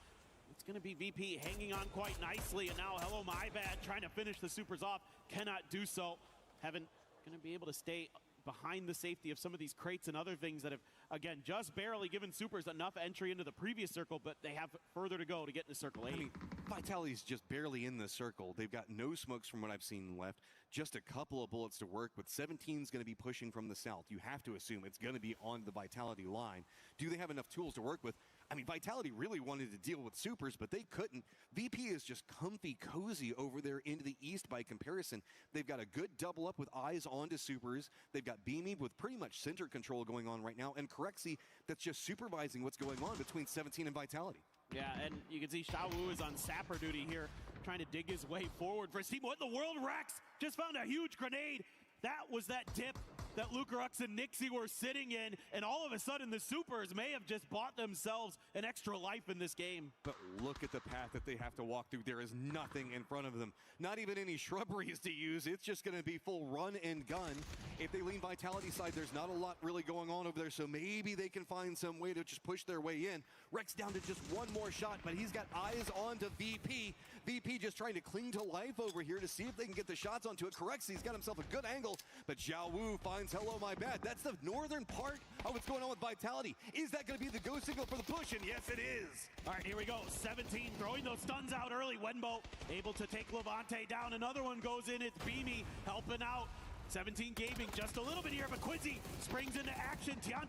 it's going to be VP hanging on quite nicely. And now Hello My Bad trying to finish the Supers off. Cannot do so. Heaven going to be able to stay behind the safety of some of these crates and other things that have, again, just barely given Supers enough entry into the previous circle, but they have further to go to get into Circle 8. I mean, Vitality's just barely in the circle. They've got no smokes from what I've seen left. Just a couple of bullets to work with. 17's going to be pushing from the south. You have to assume it's going to be on the Vitality line. Do they have enough tools to work with? I mean, Vitality really wanted to deal with Supers, but they couldn't. VP is just comfy, cozy over there into the east by comparison. They've got a good double up with eyes onto Supers. They've got Beamy with pretty much center control going on right now, and Corexy that's just supervising what's going on between 17 and Vitality. Yeah, and you can see Xiao Wu is on sapper duty here, trying to dig his way forward for his team. What in the world, Rex? Just found a huge grenade. That was that dip that Lucarux and Nixie were sitting in, and all of a sudden the Supers may have just bought themselves an extra life in this game. But look at the path that they have to walk through. There is nothing in front of them. Not even any shrubberies to use. It's just going to be full run and gun. If they lean Vitality side, there's not a lot really going on over there, so maybe they can find some way to just push their way in. Rex down to just one more shot, but he's got eyes on to VP. VP just trying to cling to life over here to see if they can get the shots onto it. Corexy's got himself a good angle, but Xiao Wu finds Hello My Bad. That's the northern part of what's going on with Vitality. Is that going to be the go signal for the push? And yes, it is. All right, here we go. 17 throwing those stuns out early. Wenbo able to take Levante down. Another one goes in. It's Beamy helping out. 17 gaming just a little bit here, but Quincy springs into action. Tian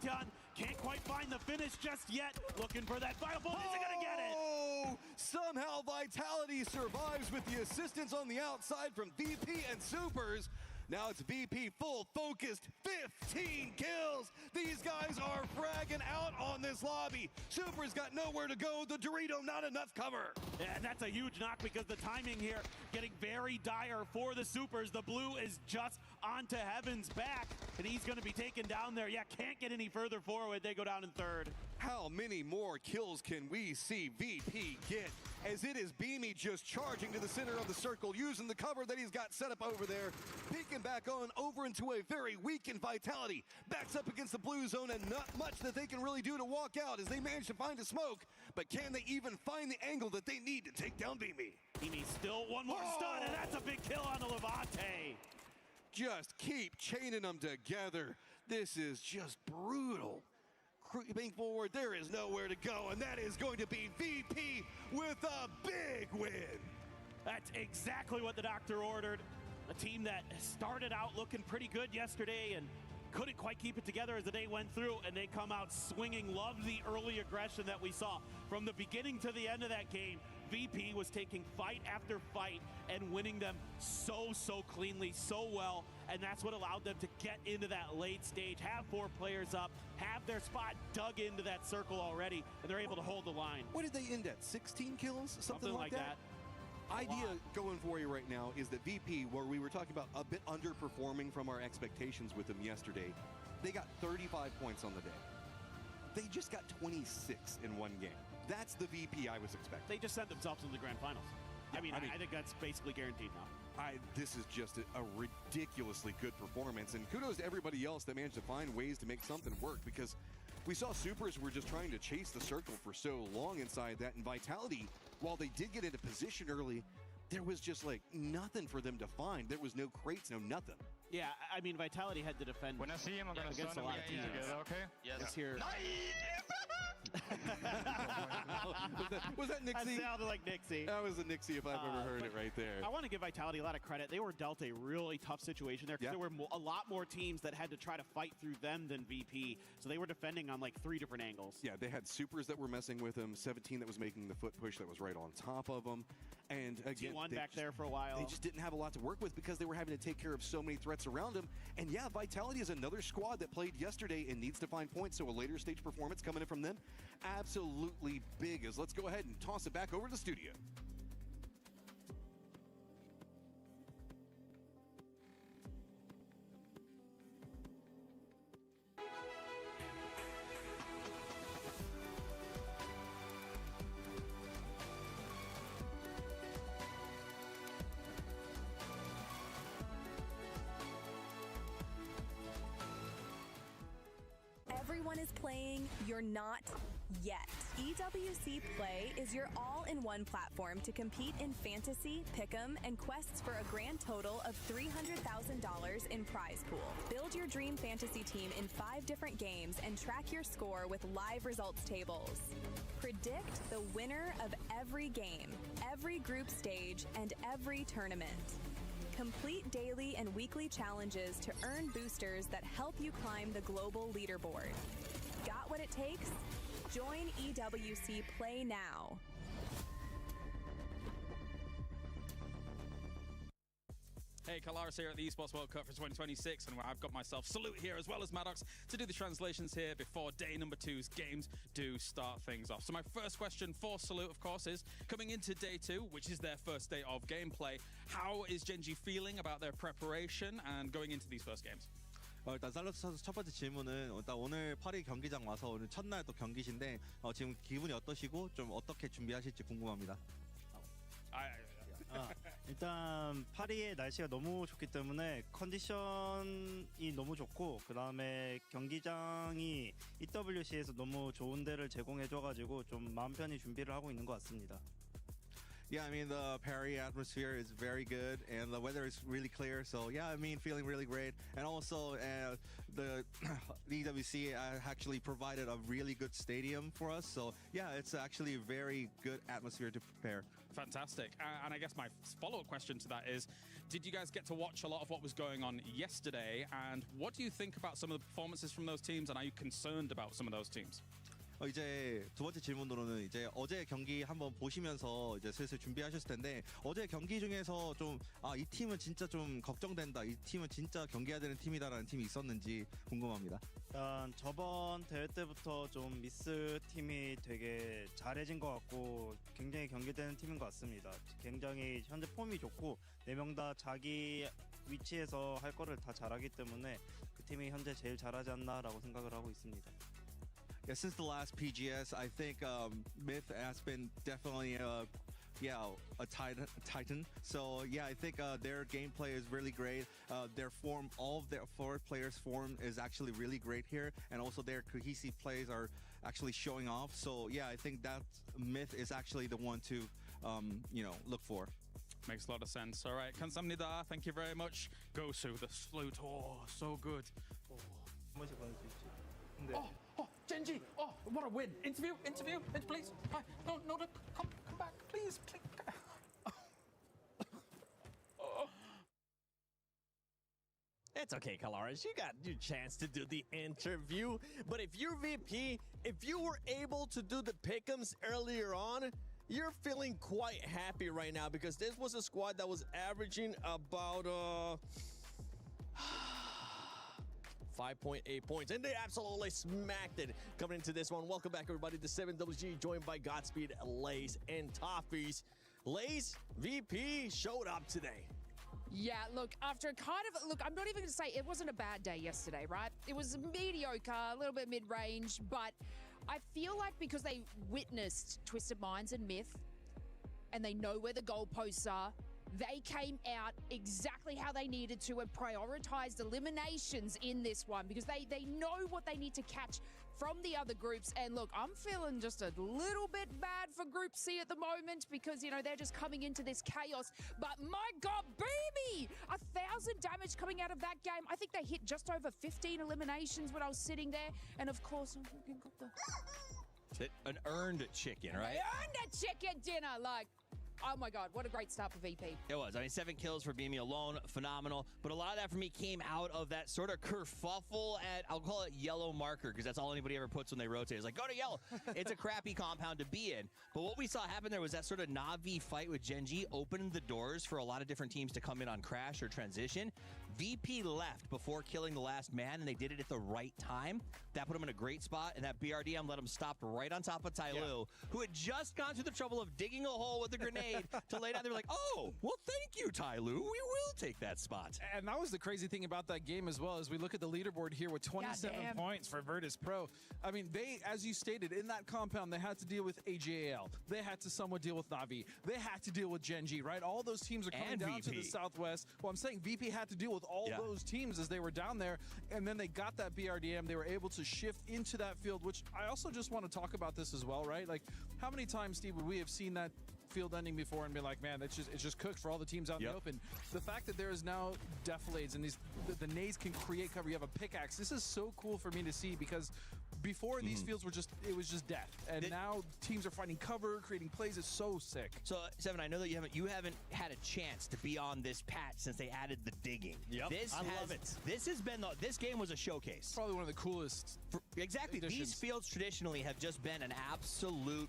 can't quite find the finish just yet. Looking for that final bullet. Is he going to get it? Oh, somehow Vitality survives with the assistance on the outside from VP and Supers. Now it's VP full focused, 15 kills. These guys are fragging out on this lobby. Super's got nowhere to go. The Dorito, not enough cover. Yeah, and that's a huge knock because the timing here getting very dire for the Supers. The blue is just onto Heaven's back, and he's going to be taken down there. Yeah, can't get any further forward. They go down in third. How many more kills can we see VP get? As it is Beamy just charging to the center of the circle, using the cover that he's got set up over there, peeking back on over into a very weakened Vitality. Backs up against the blue zone, and not much that they can really do to walk out as they manage to find a smoke. But can they even find the angle that they need to take down Beamy? Beamy still one more stun, and that's a big kill on the Levante. Just keep chaining them together. This is just brutal. Creeping forward, there is nowhere to go, and that is going to be VP with a big win. That's exactly what the doctor ordered. A team that started out looking pretty good yesterday and couldn't quite keep it together as the day went through, and they come out swinging. Loved the early aggression that we saw from the beginning to the end of that game. VP was taking fight after fight and winning them so cleanly, so well, and that's what allowed them to get into that late stage, have 4 players up, have their spot dug into that circle already, and they're able to hold the line. What did they end at, 16 kills? Something like that? Idea going for you right now is that VP, where we were talking about a bit underperforming from our expectations with them yesterday, they got 35 points on the day. They just got 26 in one game. That's the VP I was expecting. They just sent themselves into the grand finals. I mean, I think that's basically guaranteed now. This is just a ridiculously good performance, and kudos to everybody else that managed to find ways to make something work, because we saw Supers were just trying to chase the circle for so long inside that, and Vitality, while they did get into position early, there was just like nothing for them to find. There was no crates, no nothing. Yeah, I mean, Vitality had to defend against a lot of teams. Okay? Yes. Let's hear. Was that Nixie? That sounded like Nixie. That was a Nixie if I've ever heard it right there. I want to give Vitality a lot of credit. They were dealt a really tough situation there because there were a lot more teams that had to try to fight through them than VP. So they were defending on like 3 different angles. Yeah, they had Supers that were messing with them, 17 that was making the foot push that was right on top of them. And again, T1 back there for a while. They just didn't have a lot to work with because they were having to take care of so many threats around them. And yeah, Vitality is another squad that played yesterday and needs to find points, so a later stage performance coming in from them, absolutely big. As let's go ahead and toss it back over to the studio. Everyone is playing, you're not yet. EWC Play is your all-in-one platform to compete in fantasy, pick'em, and quests for a grand total of $300,000 in prize pool. Build your dream fantasy team in 5 different games and track your score with live results tables. Predict the winner of every game, every group stage, and every tournament. Complete daily and weekly challenges to earn boosters that help you climb the global leaderboard. Got what it takes? Join EWC Play now. Hey, Kalaris here at the Esports World Cup for 2026, and I've got myself Salute here as well as Maddox to do the translations here before day number 2's games do start things off. So my first question for Salute, of course, is coming into day 2, which is their first day of gameplay, how is Gen.G feeling about their preparation and going into these first games? 일단 살로스 선수 첫 번째 질문은 일단 오늘 파리 경기장 와서 오늘 첫날 또 경기신데 지금 기분이 어떠시고 좀 어떻게 준비하실지 궁금합니다. 일단 파리의 날씨가 너무 좋기 때문에 컨디션이 너무 좋고 그 다음에 경기장이 EWC에서 너무 좋은 데를 제공해줘가지고 좀 마음 편히 준비를 하고 있는 것 같습니다. Yeah, I mean, the Paris atmosphere is very good, and the weather is really clear, so yeah, I mean, feeling really great. And also, the EWC actually provided a really good stadium for us, so yeah, it's actually a very good atmosphere to prepare. Fantastic. And I guess my follow-up question to that is, did you guys get to watch a lot of what was going on yesterday, and what do you think about some of the performances from those teams, and are you concerned about some of those teams? 이제 두 번째 질문으로는 이제 어제 경기 한번 보시면서 이제 슬슬 준비하셨을 텐데 어제 경기 중에서 좀 이 팀은 진짜 좀 걱정된다. 이 팀은 진짜 경기해야 되는 팀이다라는 팀이 있었는지 궁금합니다. 일단 저번 대회 때부터 좀 미스 팀이 되게 잘해진 것 같고 굉장히 경계되는 팀인 것 같습니다. 굉장히 현재 폼이 좋고 4명 다 자기 위치에서 할 거를 다 잘하기 때문에 그 팀이 현재 제일 잘하지 않나라고 생각을 하고 있습니다. Yeah, since the last PGS, I think Myth has been definitely a titan. So yeah, I think their gameplay is really great. Their form, all of their 4 players' form is actually really great here, and also their cohesive plays are actually showing off. So yeah, I think that Myth is actually the one to look for. Makes a lot of sense. All right, 감사합니다. Thank you very much. Gosu, the flute. Oh, so good. Oh, Genji. Oh, what a win. Interview, please. No, come back, please. It's okay, Kalaris. You got your chance to do the interview. But if you're VP, if you were able to do the pick'ems earlier on, you're feeling quite happy right now because this was a squad that was averaging about 5.8 points, and they absolutely smacked it coming into this one. Welcome back, everybody, to 7WG, joined by Godspeed, Lays, and Toffees. Lays, VP showed up today. Yeah, look, after I'm not even going to say it wasn't a bad day yesterday, right? It was mediocre, a little bit mid-range, but I feel like because they witnessed Twisted Minds and Myth, and they know where the goalposts are, they came out exactly how they needed to and prioritized eliminations in this one because they know what they need to catch from the other groups. And look, I'm feeling just a little bit bad for Group C at the moment because, they're just coming into this chaos. But my God, baby! 1,000 damage coming out of that game. I think they hit just over 15 eliminations when I was sitting there. And of course, An earned chicken, right? They earned a chicken dinner, oh my God, what a great start for VP. It was. 7 kills for being me alone. Phenomenal. But a lot of that for me came out of that sort of kerfuffle at, I'll call it yellow marker, because that's all anybody ever puts when they rotate. It's like, go to yellow. It's a crappy compound to be in. But what we saw happen there was that sort of Na'Vi fight with Genji opened the doors for a lot of different teams to come in on Crash or Transition. VP left before killing the last man, and they did it at the right time. That put him in a great spot, and that BRDM let him stop right on top of Tyloo, who had just gone through the trouble of digging a hole with a grenade to lay down. They were like, oh, well, thank you, Tyloo. We will take that spot. And that was the crazy thing about that game as well, as we look at the leaderboard here with 27 points for Virtus Pro. I mean, they, as you stated, in that compound, they had to deal with AJAL. They had to somewhat deal with Na'Vi. They had to deal with Genji, right? All those teams are coming down to the southwest. Well, I'm saying VP had to deal with all those teams as they were down there, and then they got that BRDM. They were able to shift into that field, which I also just want to talk about this as well, right? Like, how many times, Steve, would we have seen that field ending before and be like, man, it's just cooked for all the teams out in the open. The fact that there is now defilades and the nades can create cover. You have a pickaxe. This is so cool for me to see because before these fields were it was just death, and now teams are finding cover, creating plays. It's so sick. So, Seven, I know that you haven't had a chance to be on this patch since they added the digging. Yep, I love it. This game was a showcase. Probably one of the coolest. Exactly. additions. These fields traditionally have just been an absolute,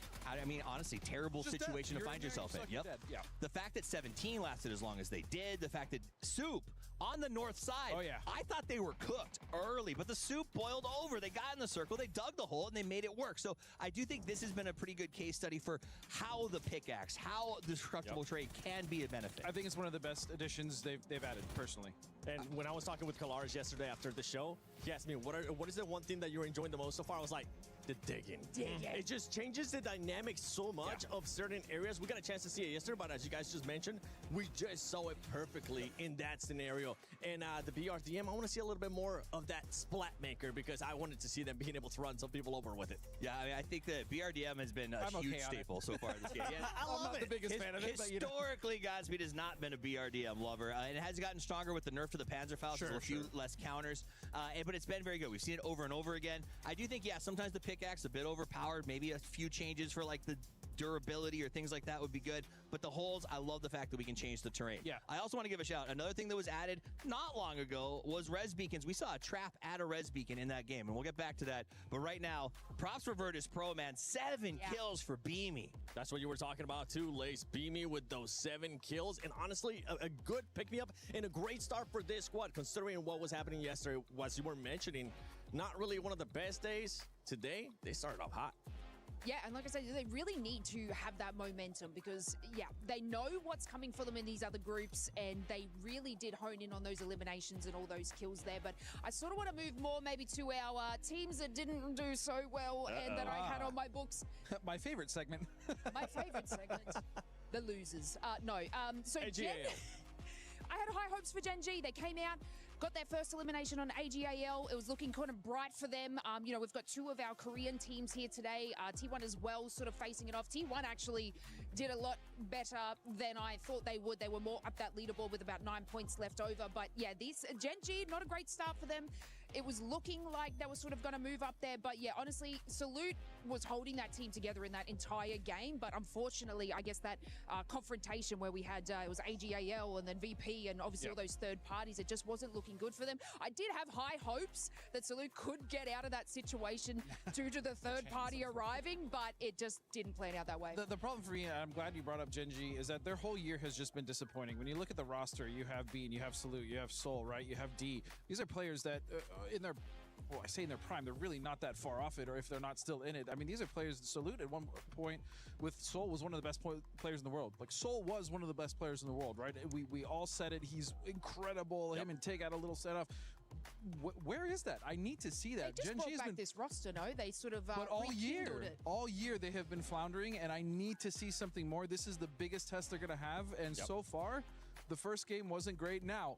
honestly, terrible Just situation dead. to find yourself in. You're dead. Yeah. The fact that 17 lasted as long as they did, the fact that Soup on the north side, I thought they were cooked early, but the Soup boiled over. They got in the circle, they dug the hole, and they made it work. So I do think this has been a pretty good case study for how the pickaxe, how the destructible trade can be a benefit. I think it's one of the best additions they've added, personally. And when I was talking with Kalaris yesterday after the show, he asked me, what is the one thing that you're enjoying the most so far? I was like, the digging. It just changes the dynamics so much of certain areas. We got a chance to see it yesterday, but as you guys just mentioned, we just saw it perfectly in that scenario. And the BRDM, I want to see a little bit more of that splat maker because I wanted to see them being able to run some people over with it. Yeah, I think that BRDM has been a huge staple so far this game. I love it. I'm not the biggest fan of it. Historically, Godspeed has not been a BRDM lover. It has gotten stronger with the nerf to the Panzerfaust. There's a few less counters, but it's been very good. We've seen it over and over again. I do think, sometimes the pickaxe a bit overpowered. Maybe a few changes for like the durability or things like that would be good. But the holes, I love the fact that we can change the terrain. Yeah. I also want to give a shout. Another thing that was added not long ago was res beacons. We saw a trap at a res beacon in that game, and we'll get back to that. But right now, props for Virtus Pro, man. 7 kills for Beamy. That's what you were talking about too, Lace. Beamy with those 7 kills, and honestly, a good pick-me-up and a great start for this squad, considering what was happening yesterday. As you were mentioning, not really one of the best days. Today, they started off hot. Yeah, and like I said, they really need to have that momentum because, yeah, they know what's coming for them in these other groups, and they really did hone in on those eliminations and all those kills there. But I sort of want to move more maybe to our teams that didn't do so well and that I had on my books. My favorite segment. My favorite segment. The losers. So Gen... I had high hopes for Gen G. They came out, got their first elimination on AGAL. It was looking kind of bright for them. We've got 2 of our Korean teams here today. T1 as well, sort of facing it off. T1 actually did a lot better than I thought they would. They were more up that leaderboard with about 9 points left over. But yeah, this Gen G, not a great start for them. It was looking like they were sort of going to move up there. But yeah, honestly, Salute was holding that team together in that entire game. But unfortunately, I guess that confrontation where we had, it was AGAL and then VP and obviously all those third parties, it just wasn't looking good for them. I did have high hopes that Salute could get out of that situation due to the third party arriving, but it just didn't plan out that way. The problem for me, and I'm glad you brought up Gen G, is that their whole year has just been disappointing. When you look at the roster, you have Bean, you have Salute, you have Soul, right? You have D. These are players that in their, well, I say in their prime, they're really not that far off it, or if they're not still in it. I mean, these are players. Salute at one point with Soul was one of the best players in the world. Like, Soul was one of the best players in the world, right? We all said it. He's incredible. Him and Tig had a little set off. Where is that? I need to see that. They just brought back this roster, no? They sort of but all year they have been floundering, and I need to see something more. This is the biggest test they're going to have, and so far, the first game wasn't great. Now,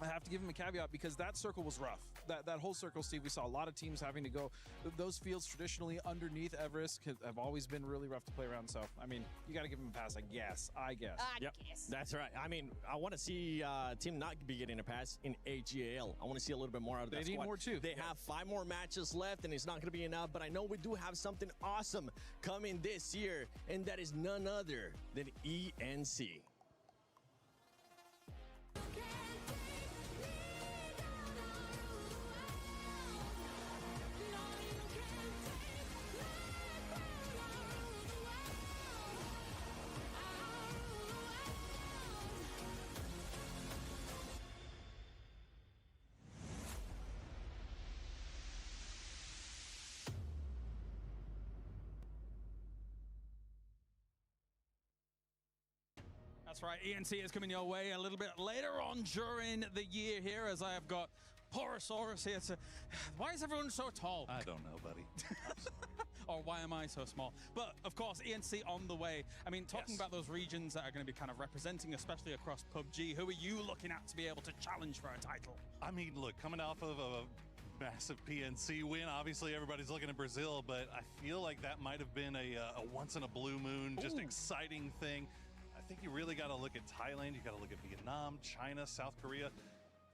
I have to give him a caveat because that circle was rough. That whole circle, Steve, we saw a lot of teams having to go. Those fields traditionally underneath Everest have always been really rough to play around. So, I mean, you got to give him a pass, I guess. I guess. That's right. I mean, I want to see team not be getting a pass in AGAL. I want to see a little bit more out of that squad. They need more, too. They have 5 more matches left, and it's not going to be enough. But I know we do have something awesome coming this year, and that is none other than ENC. That's right, ENC is coming your way a little bit later on during the year here, as I have got Porosaurus here to... Why is everyone so tall? I don't know, buddy. Or why am I so small? But, of course, ENC on the way. I mean, talking about those regions that are going to be kind of representing, especially across PUBG, who are you looking at to be able to challenge for a title? I mean, look, coming off of a massive PNC win, obviously everybody's looking at Brazil, but I feel like that might have been a once-in-a-blue-moon, just exciting thing. I think you really got to look at Thailand. You got to look at Vietnam, China, South Korea,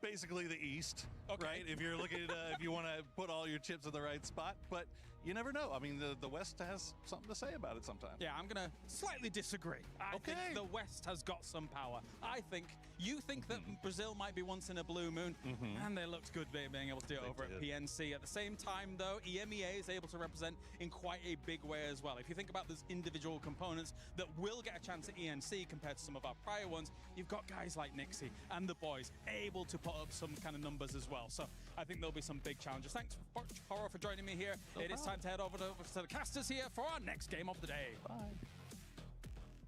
basically the East, right? If you're looking at, if you want to put all your chips in the right spot, but you never know. I mean, the West has something to say about it sometimes. Yeah, I'm going to slightly disagree. I think the West has got some power. You think that Brazil might be once in a blue moon, and they looked good being able to do it over at PNC. At the same time, though, EMEA is able to represent in quite a big way as well. If you think about those individual components that will get a chance at ENC compared to some of our prior ones, you've got guys like Nixie and the boys able to put up some kind of numbers as well. So I think there'll be some big challenges. Thanks, Poro, for joining me here. It is time to head over to the casters here for our next game of the day. Bye.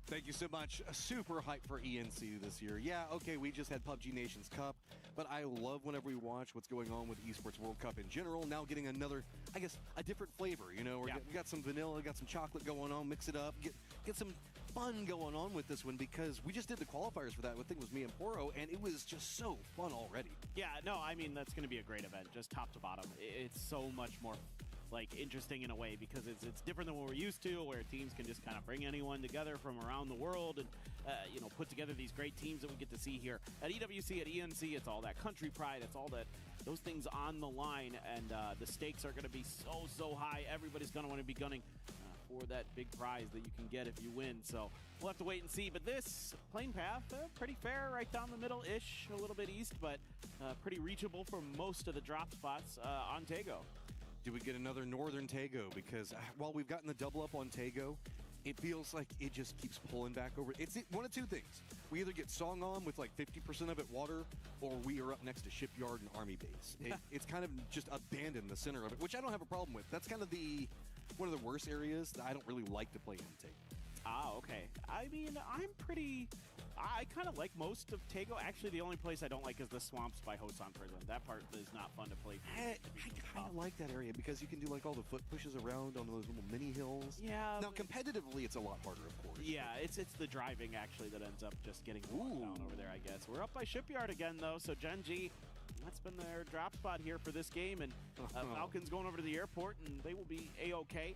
Thank you so much. Super hype for ENC this year. Yeah, okay, we just had PUBG Nations Cup, but I love whenever we watch what's going on with Esports World Cup in general. Now getting another, I guess, a different flavor. You know, we got some vanilla, got some chocolate going on, mix it up, get some fun going on with this one, because we just did the qualifiers for that. I think it was me and Poro, and it was just so fun already. Yeah, no, I mean, that's going to be a great event, just top to bottom. It's so much more interesting in a way, because it's different than what we're used to, where teams can just kind of bring anyone together from around the world and put together these great teams that we get to see here at EWC, at ENC. It's all that country pride, it's all those things on the line, and the stakes are going to be so high. Everybody's going to want to be gunning for that big prize that you can get if you win. So we'll have to wait and see. But this plane path, pretty fair, right down the middle-ish, a little bit east, but pretty reachable for most of the drop spots on Tego. Do we get another Northern Tego? Because while we've gotten the double up on Tego, it feels like it just keeps pulling back over. It's one of two things. We either get Song On with like 50% of it water, or we are up next to Shipyard and Army Base. It's kind of just abandoned the center of it, which I don't have a problem with. That's kind of one of the worst areas that I don't really like to play in Tego. Ah, okay. I mean, I kind of like most of Tego. Actually, the only place I don't like is the swamps by Hosan Prison. That part is not fun to play. I kind of like that area because you can do like all the foot pushes around on those little mini hills. Yeah. Now, competitively, it's a lot harder, of course. Yeah, it's the driving actually that ends up just getting worn down over there, I guess. We're up by Shipyard again, though, so Gen.G, that's been their drop spot here for this game, and Falcons going over to the airport, and they will be A-okay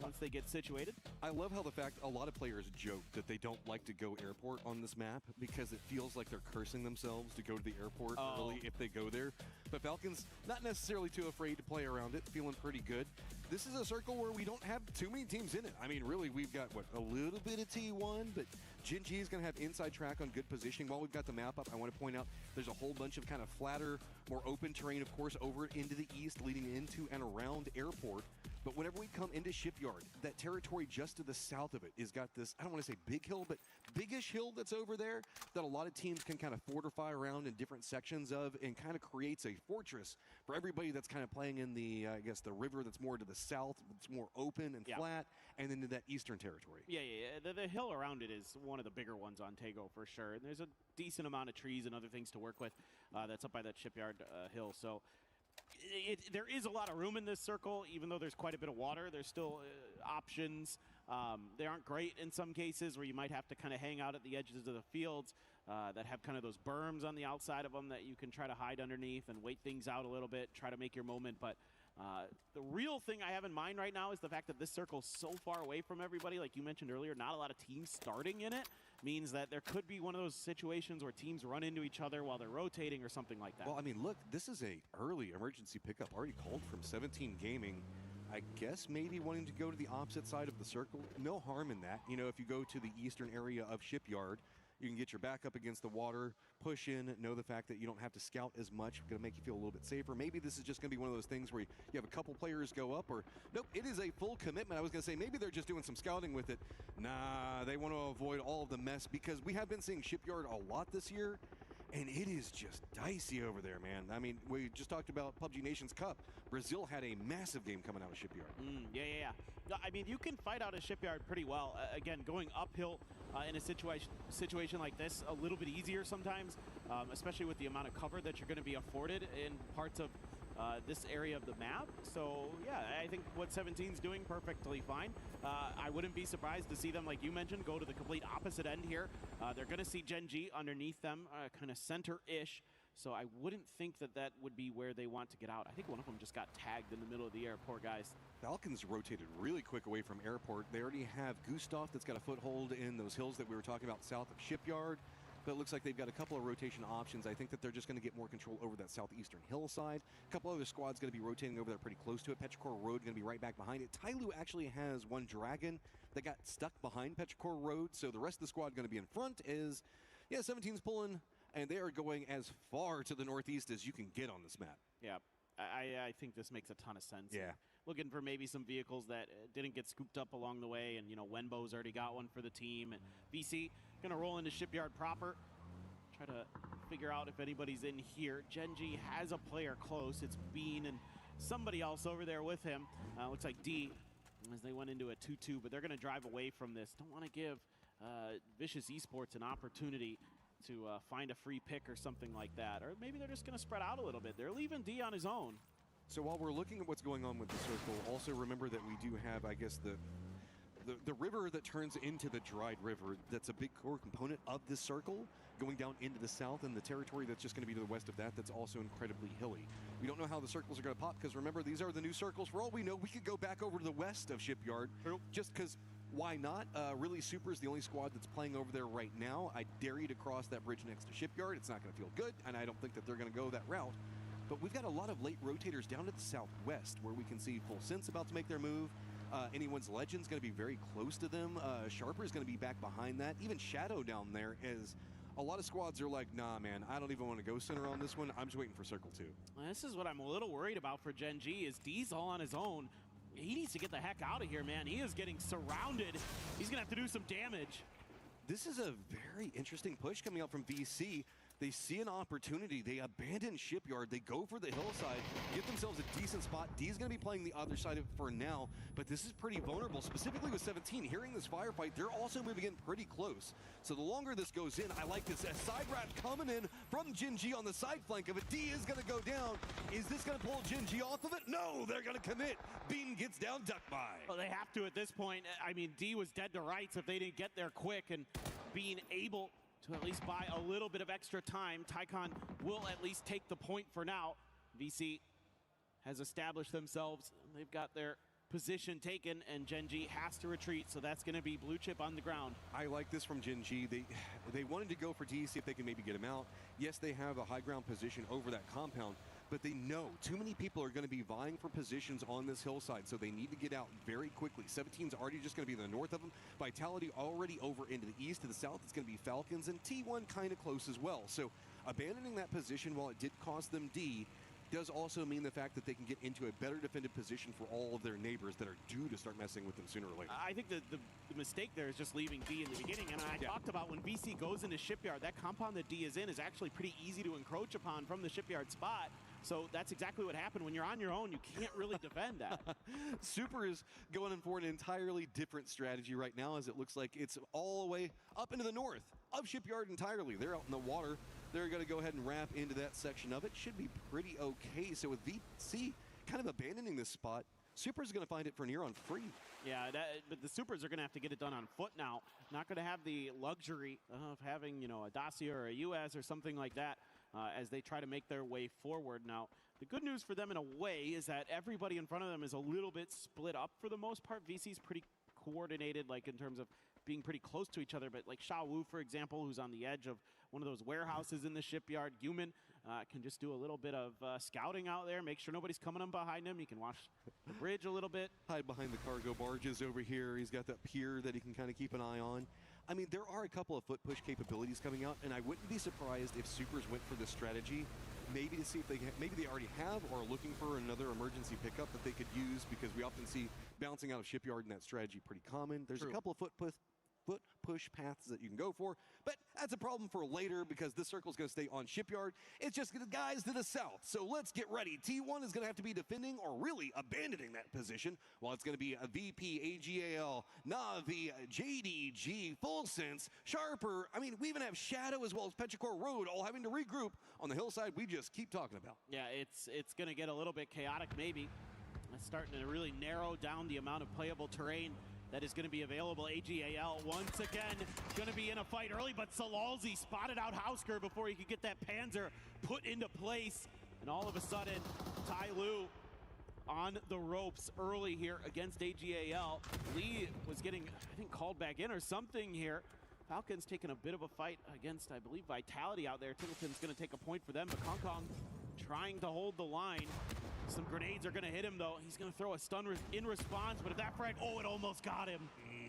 once they get situated. I love how the fact a lot of players joke that they don't like to go airport on this map because it feels like they're cursing themselves to go to the airport early if they go there. But Falcons, not necessarily too afraid to play around it, feeling pretty good. This is a circle where we don't have too many teams in it. I mean, really, we've got, a little bit of T1, but Gen.G is going to have inside track on good positioning. While we've got the map up, I want to point out there's a whole bunch of kind of flatter, more open terrain, of course, over into the east, leading into and around airport. But whenever we come into Shipyard, that territory just to the south of it has got this, I don't want to say big hill, but biggish hill that's over there that a lot of teams can kind of fortify around in different sections of, and kind of creates a fortress for everybody that's kind of playing in the, I guess, the river that's more to the south, it's more open and flat, and then to that eastern territory. Yeah. The hill around it is one of the bigger ones on Tego for sure. And there's a decent amount of trees and other things to work with that's up by that Shipyard hill. So there is a lot of room in this circle, even though there's quite a bit of water. There's still options. They aren't great in some cases where you might have to kind of hang out at the edges of the fields that have kind of those berms on the outside of them that you can try to hide underneath and wait things out a little bit, try to make your moment. But the real thing I have in mind right now is the fact that this circle's so far away from everybody. Like you mentioned earlier, not a lot of teams starting in it means that there could be one of those situations where teams run into each other while they're rotating or something like that. Well, I mean, look, this is a early emergency pickup already called from 17 Gaming. I guess maybe wanting to go to the opposite side of the circle. No harm in that. You know, if you go to the eastern area of Shipyard, you can get your back up against the water, push in, know the fact that you don't have to scout as much, going to make you feel a little bit safer. Maybe this is just going to be one of those things where you have a couple players go up, or nope, it is a full commitment. I was going to say maybe they're just doing some scouting with it. Nah, they want to avoid all of the mess because we have been seeing Shipyard a lot this year, and it is just dicey over there, man. I mean, we just talked about Pubg Nations Cup. Brazil had a massive game coming out of Shipyard. Yeah. No, I mean, you can fight out a Shipyard pretty well. Again, going uphill in a situation like this, a little bit easier sometimes, especially with the amount of cover that you're going to be afforded in parts of this area of the map. So, yeah, I think what 17's doing perfectly fine. I wouldn't be surprised to see them, like you mentioned, go to the complete opposite end here. They're going to see Gen.G underneath them, kind of center-ish. So I wouldn't think that would be where they want to get out. I think one of them just got tagged in the middle of the airport, guys. Falcons rotated really quick away from airport. They already have Gustav that's got a foothold in those hills that we were talking about south of Shipyard. But it looks like they've got a couple of rotation options. I think that they're just going to get more control over that southeastern hillside. A couple other squads going to be rotating over there pretty close to it. Petrichor Road going to be right back behind it. Tyloo actually has one Dragon that got stuck behind Petrichor Road. So the rest of the squad going to be in front is, 17's pulling, and they are going as far to the northeast as you can get on this map. Yeah, I think this makes a ton of sense. Yeah. Looking for maybe some vehicles that didn't get scooped up along the way, and, Wenbo's already got one for the team. And VC going to roll into Shipyard proper, try to figure out if anybody's in here. Gen.G has a player close. It's Bean and somebody else over there with him. Looks like D as they went into a 2-2, but they're going to drive away from this. Don't want to give Vicious Esports an opportunity to find a free pick or something like that. Or maybe they're just going to spread out a little bit. They're leaving D on his own. So while we're looking at what's going on with the circle, also remember that we do have, I guess, the river that turns into the dried river. That's a big core component of this circle, going down into the south, and the territory that's just going to be to the west of that's also incredibly hilly. We don't know how the circles are going to pop, because remember, these are the new circles. For all we know, we could go back over to the west of Shipyard, just because why not? Really Super is the only squad that's playing over there right now. I dare you to cross that bridge next to Shipyard. It's not going to feel good, and I don't think that they're going to go that route. But we've got a lot of late rotators down to the southwest where we can see Full Sense about to make their move. Anyone's Legend's going to be very close to them. Sharper's going to be back behind that. Even Shadow down there is... A lot of squads are like, nah, man, I don't even want to go center on this one. I'm just waiting for Circle 2. Well, this is what I'm a little worried about for Gen G is D's all on his own. He needs to get the heck out of here, man. He is getting surrounded. He's going to have to do some damage. This is a very interesting push coming out from VC. They see an opportunity. They abandon Shipyard. They go for the hillside, get themselves a decent spot. D's going to be playing the other side of it for now, but this is pretty vulnerable, specifically with 17. Hearing this firefight, they're also moving in pretty close. So the longer this goes in, I like this. A side rat coming in from Gen G on the side flank of it. D is going to go down. Is this going to pull Gen G off of it? No, they're going to commit. Beam gets down, duck by. Well, they have to at this point. I mean, D was dead to rights if they didn't get there quick, and being able to at least buy a little bit of extra time. Tycon will at least take the point for now. VC has established themselves. They've got their position taken, and Gen G has to retreat, so that's going to be blue chip on the ground. I like this from Gen G. They wanted to go for D, see if they can maybe get him out. Yes, they have a high ground position over that compound, but they know too many people are going to be vying for positions on this hillside, so they need to get out very quickly. 17's already just going to be in the north of them. Vitality already over into the east. To the south, it's going to be Falcons, and T1 kind of close as well. So abandoning that position, while it did cost them D, does also mean the fact that they can get into a better defended position for all of their neighbors that are due to start messing with them sooner or later. I think the mistake there is just leaving D in the beginning, and I talked about when VC goes into Shipyard, that compound that D is in is actually pretty easy to encroach upon from the Shipyard spot. So that's exactly what happened. When you're on your own, you can't really defend that. Super is going in for an entirely different strategy right now, as it looks like it's all the way up into the north of Shipyard entirely. They're out in the water. They're going to go ahead and wrap into that section of it. Should be pretty okay. So with VC kind of abandoning this spot, Super's going to find it for near on free. Yeah, but the Supers are going to have to get it done on foot now. Not going to have the luxury of having, you know, a Dacia or a US or something like that as they try to make their way forward. Now, the good news for them in a way is that everybody in front of them is a little bit split up for the most part. VC's pretty coordinated, like in terms of being pretty close to each other, but like Sha Wu, for example, who's on the edge of one of those warehouses in the Shipyard. Human can just do a little bit of scouting out there, make sure nobody's coming up behind him. He can watch the bridge a little bit. Hide behind the cargo barges over here. He's got that pier that he can kind of keep an eye on. I mean, there are a couple of foot push capabilities coming out, and I wouldn't be surprised if Supers went for this strategy, maybe to see if maybe they already have or are looking for another emergency pickup that they could use, because we often see bouncing out of Shipyard in that strategy pretty common. There's a couple of foot push paths that you can go for, but that's a problem for later because this circle's going to stay on Shipyard. It's just the guys to the south, so let's get ready. T1 is going to have to be defending or really abandoning that position, while it's going to be a VP, AGAL, Na'Vi, JDG, Full Sense, Sharper. I mean, we even have Shadow as well as Petrichor Road all having to regroup on the hillside we just keep talking about. Yeah, it's going to get a little bit chaotic maybe. It's starting to really narrow down the amount of playable terrain that is going to be available. AGAL once again going to be in a fight early, but Salalzi spotted out Hausker before he could get that Panzer put into place. And all of a sudden, Tai Lu on the ropes early here against AGAL. Lee was getting, I think, called back in or something here. Falcons taking a bit of a fight against, I believe, Vitality out there. Tiggleton's going to take a point for them, but Kong Kong trying to hold the line. Some grenades are going to hit him, though. He's going to throw a stun in response, but if that frag, oh, it almost got him.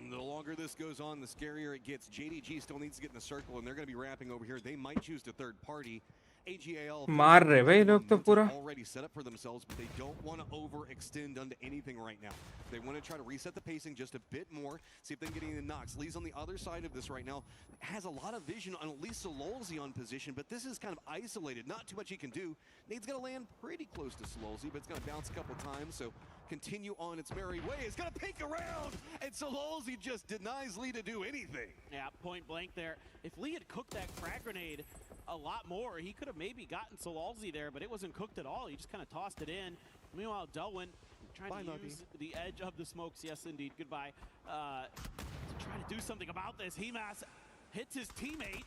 The longer this goes on, the scarier it gets. JDG still needs to get in the circle, and they're going to be wrapping over here. They might choose to third party. AGAL मार रहे भाई लोग तो पूरा already set up for themselves, but they don't want to overextend onto anything right now. They want to try to reset the pacing just a bit more, see if they can get any knocks. Lee's on the other side of this right now. Has a lot of vision on at least Sololzi on position, but this is kind of isolated. Not too much he can do. Nade's going to land pretty close to Sololzi, but it's going to bounce a couple times, so continue on its merry way. It's going to peek around, and Sololzi just denies Lee to do anything. Yeah, point blank there. If Lee had cooked that frag grenade a lot more, he could have maybe gotten Sololzi there, but it wasn't cooked at all. He just kind of tossed it in. Meanwhile, Delwyn trying to use the edge of the smokes. Yes, indeed. Goodbye. To try to do something about this. Hemas hits his teammate.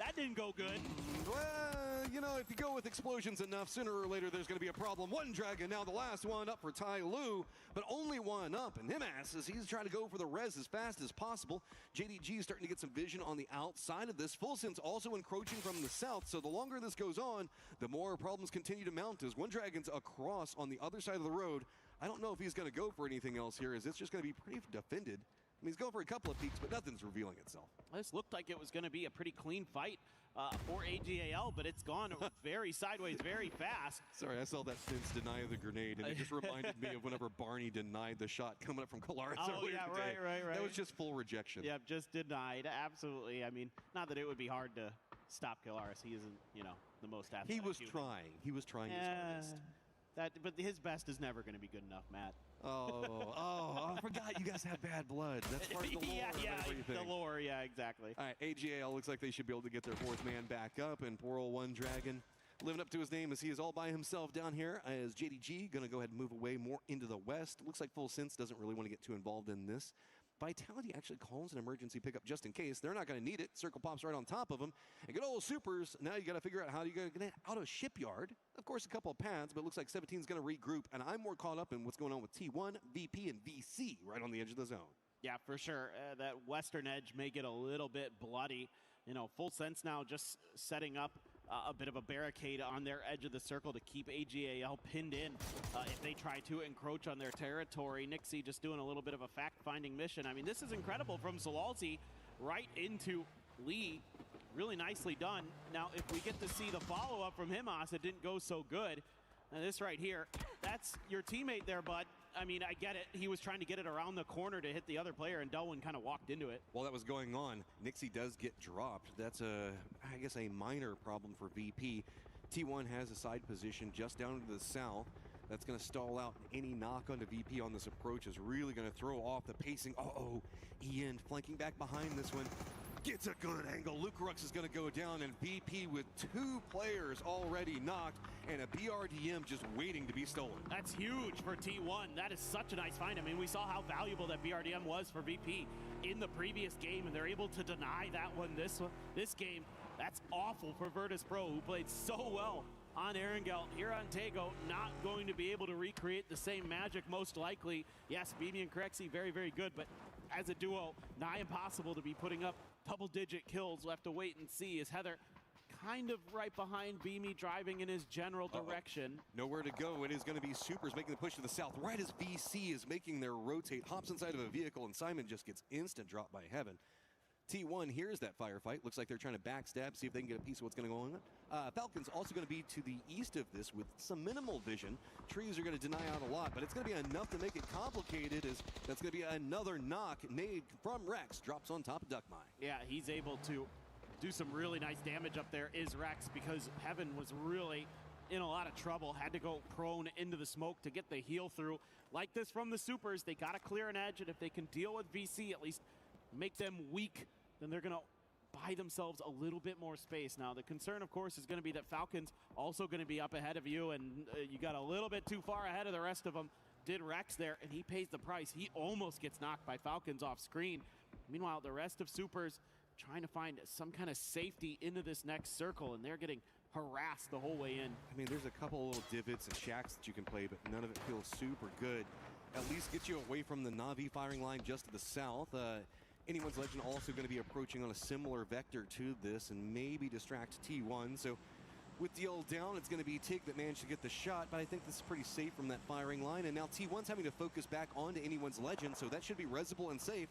That didn't go good. Well, you know, if you go with explosions enough, sooner or later there's going to be a problem. One dragon, now the last one up for Tai Lu, but only one up. And Himas, as he's trying to go for the res as fast as possible. JDG is starting to get some vision on the outside of this. Fulsen's also encroaching from the south, so the longer this goes on, the more problems continue to mount as one dragon's across on the other side of the road. I don't know if he's going to go for anything else here, as it's just going to be pretty defended. I mean, he's going for a couple of peeks, but nothing's revealing itself. This looked like it was going to be a pretty clean fight for AGAL, but it's gone very sideways, very fast. Sorry, I saw that Vince deny the grenade, and it just reminded me of whenever Barney denied the shot coming up from Kalaris earlier today. Right. That was just full rejection. Yep, just denied. Absolutely. I mean, not that it would be hard to stop Kalaris. He isn't, you know, the most athletic. He was trying. He was trying his hardest. But his best is never going to be good enough, Matt. I forgot you guys have bad blood. That's part of the lore of everything. The lore, yeah, exactly. All right, AGAL looks like they should be able to get their fourth man back up, and poor old One Dragon living up to his name as he is all by himself down here, as JDG going to go ahead and move away more into the west. Looks like Full Sense doesn't really want to get too involved in this. Vitality actually calls an emergency pickup just in case. They're not going to need it. Circle pops right on top of them. And good old Supers, now you got to figure out how you're going to get out of Shipyard. Of course, a couple of pads, but it looks like 17's going to regroup. And I'm more caught up in what's going on with T1, VP, and VC right on the edge of the zone. Yeah, for sure. That western edge may get a little bit bloody. You know, Full Sense now just setting up a bit of a barricade on their edge of the circle to keep AGAL pinned in if they try to encroach on their territory. Nixie just doing a little bit of a fact-finding mission. I mean, this is incredible from Zalalzi right into Lee. Really nicely done. Now, if we get to see the follow-up from Himas, it didn't go so good. And this right here, that's your teammate there, bud. I mean, I get it. He was trying to get it around the corner to hit the other player, and Delwyn kind of walked into it. While that was going on, Nixie does get dropped. That's I guess a minor problem for VP. T1 has a side position just down to the south. That's going to stall out any knock onto VP on this approach. Is really going to throw off the pacing. Ian flanking back behind this one. Gets a good angle. Lucarux is going to go down, and VP with 2 players already knocked, and a BRDM just waiting to be stolen. That's huge for T1. That is such a nice find. I mean, we saw how valuable that BRDM was for VP in the previous game, and they're able to deny that one this game. That's awful for Virtus Pro, who played so well on Erangel. Here on Tego, not going to be able to recreate the same magic, most likely. Yes, Beamy and Crexy, very, very good, but as a duo, nigh impossible to be putting up double-digit kills. We'll have to wait and see. Is Heather kind of right behind Beamy, driving in his general direction? Nowhere to go. It is going to be Supers making the push to the south, right as VC is making their rotate, hops inside of a vehicle, and Simon just gets instant drop by Heaven. T1 hears that firefight. Looks like they're trying to backstab, see if they can get a piece of what's going to go on. Falcon's also going to be to the east of this with some minimal vision. Trees are going to deny out a lot, but it's going to be enough to make it complicated, as that's going to be another knock. Nade from Rex drops on top of Duckmine. Yeah, he's able to do some really nice damage up there, is Rex, because Heaven was really in a lot of trouble. Had to go prone into the smoke to get the heal through. Like this from the Supers, they got to clear an edge, and if they can deal with VC, at least make them weak, then they're going to buy themselves a little bit more space. Now, the concern, of course, is going to be that Falcon's also going to be up ahead of you, and you got a little bit too far ahead of the rest of them. Did Rex there, and he pays the price. He almost gets knocked by Falcons off screen. Meanwhile, the rest of Supers trying to find some kind of safety into this next circle, and they're getting harassed the whole way in. I mean, there's a couple of little divots and shacks that you can play, but none of it feels super good. At least get you away from the Na'Vi firing line just to the south. Anyone's Legend also going to be approaching on a similar vector to this and maybe distract T1. So with DL down, it's going to be Tig that managed to get the shot, but I think this is pretty safe from that firing line. And now T1's having to focus back onto Anyone's Legend, so that should be resable and safe.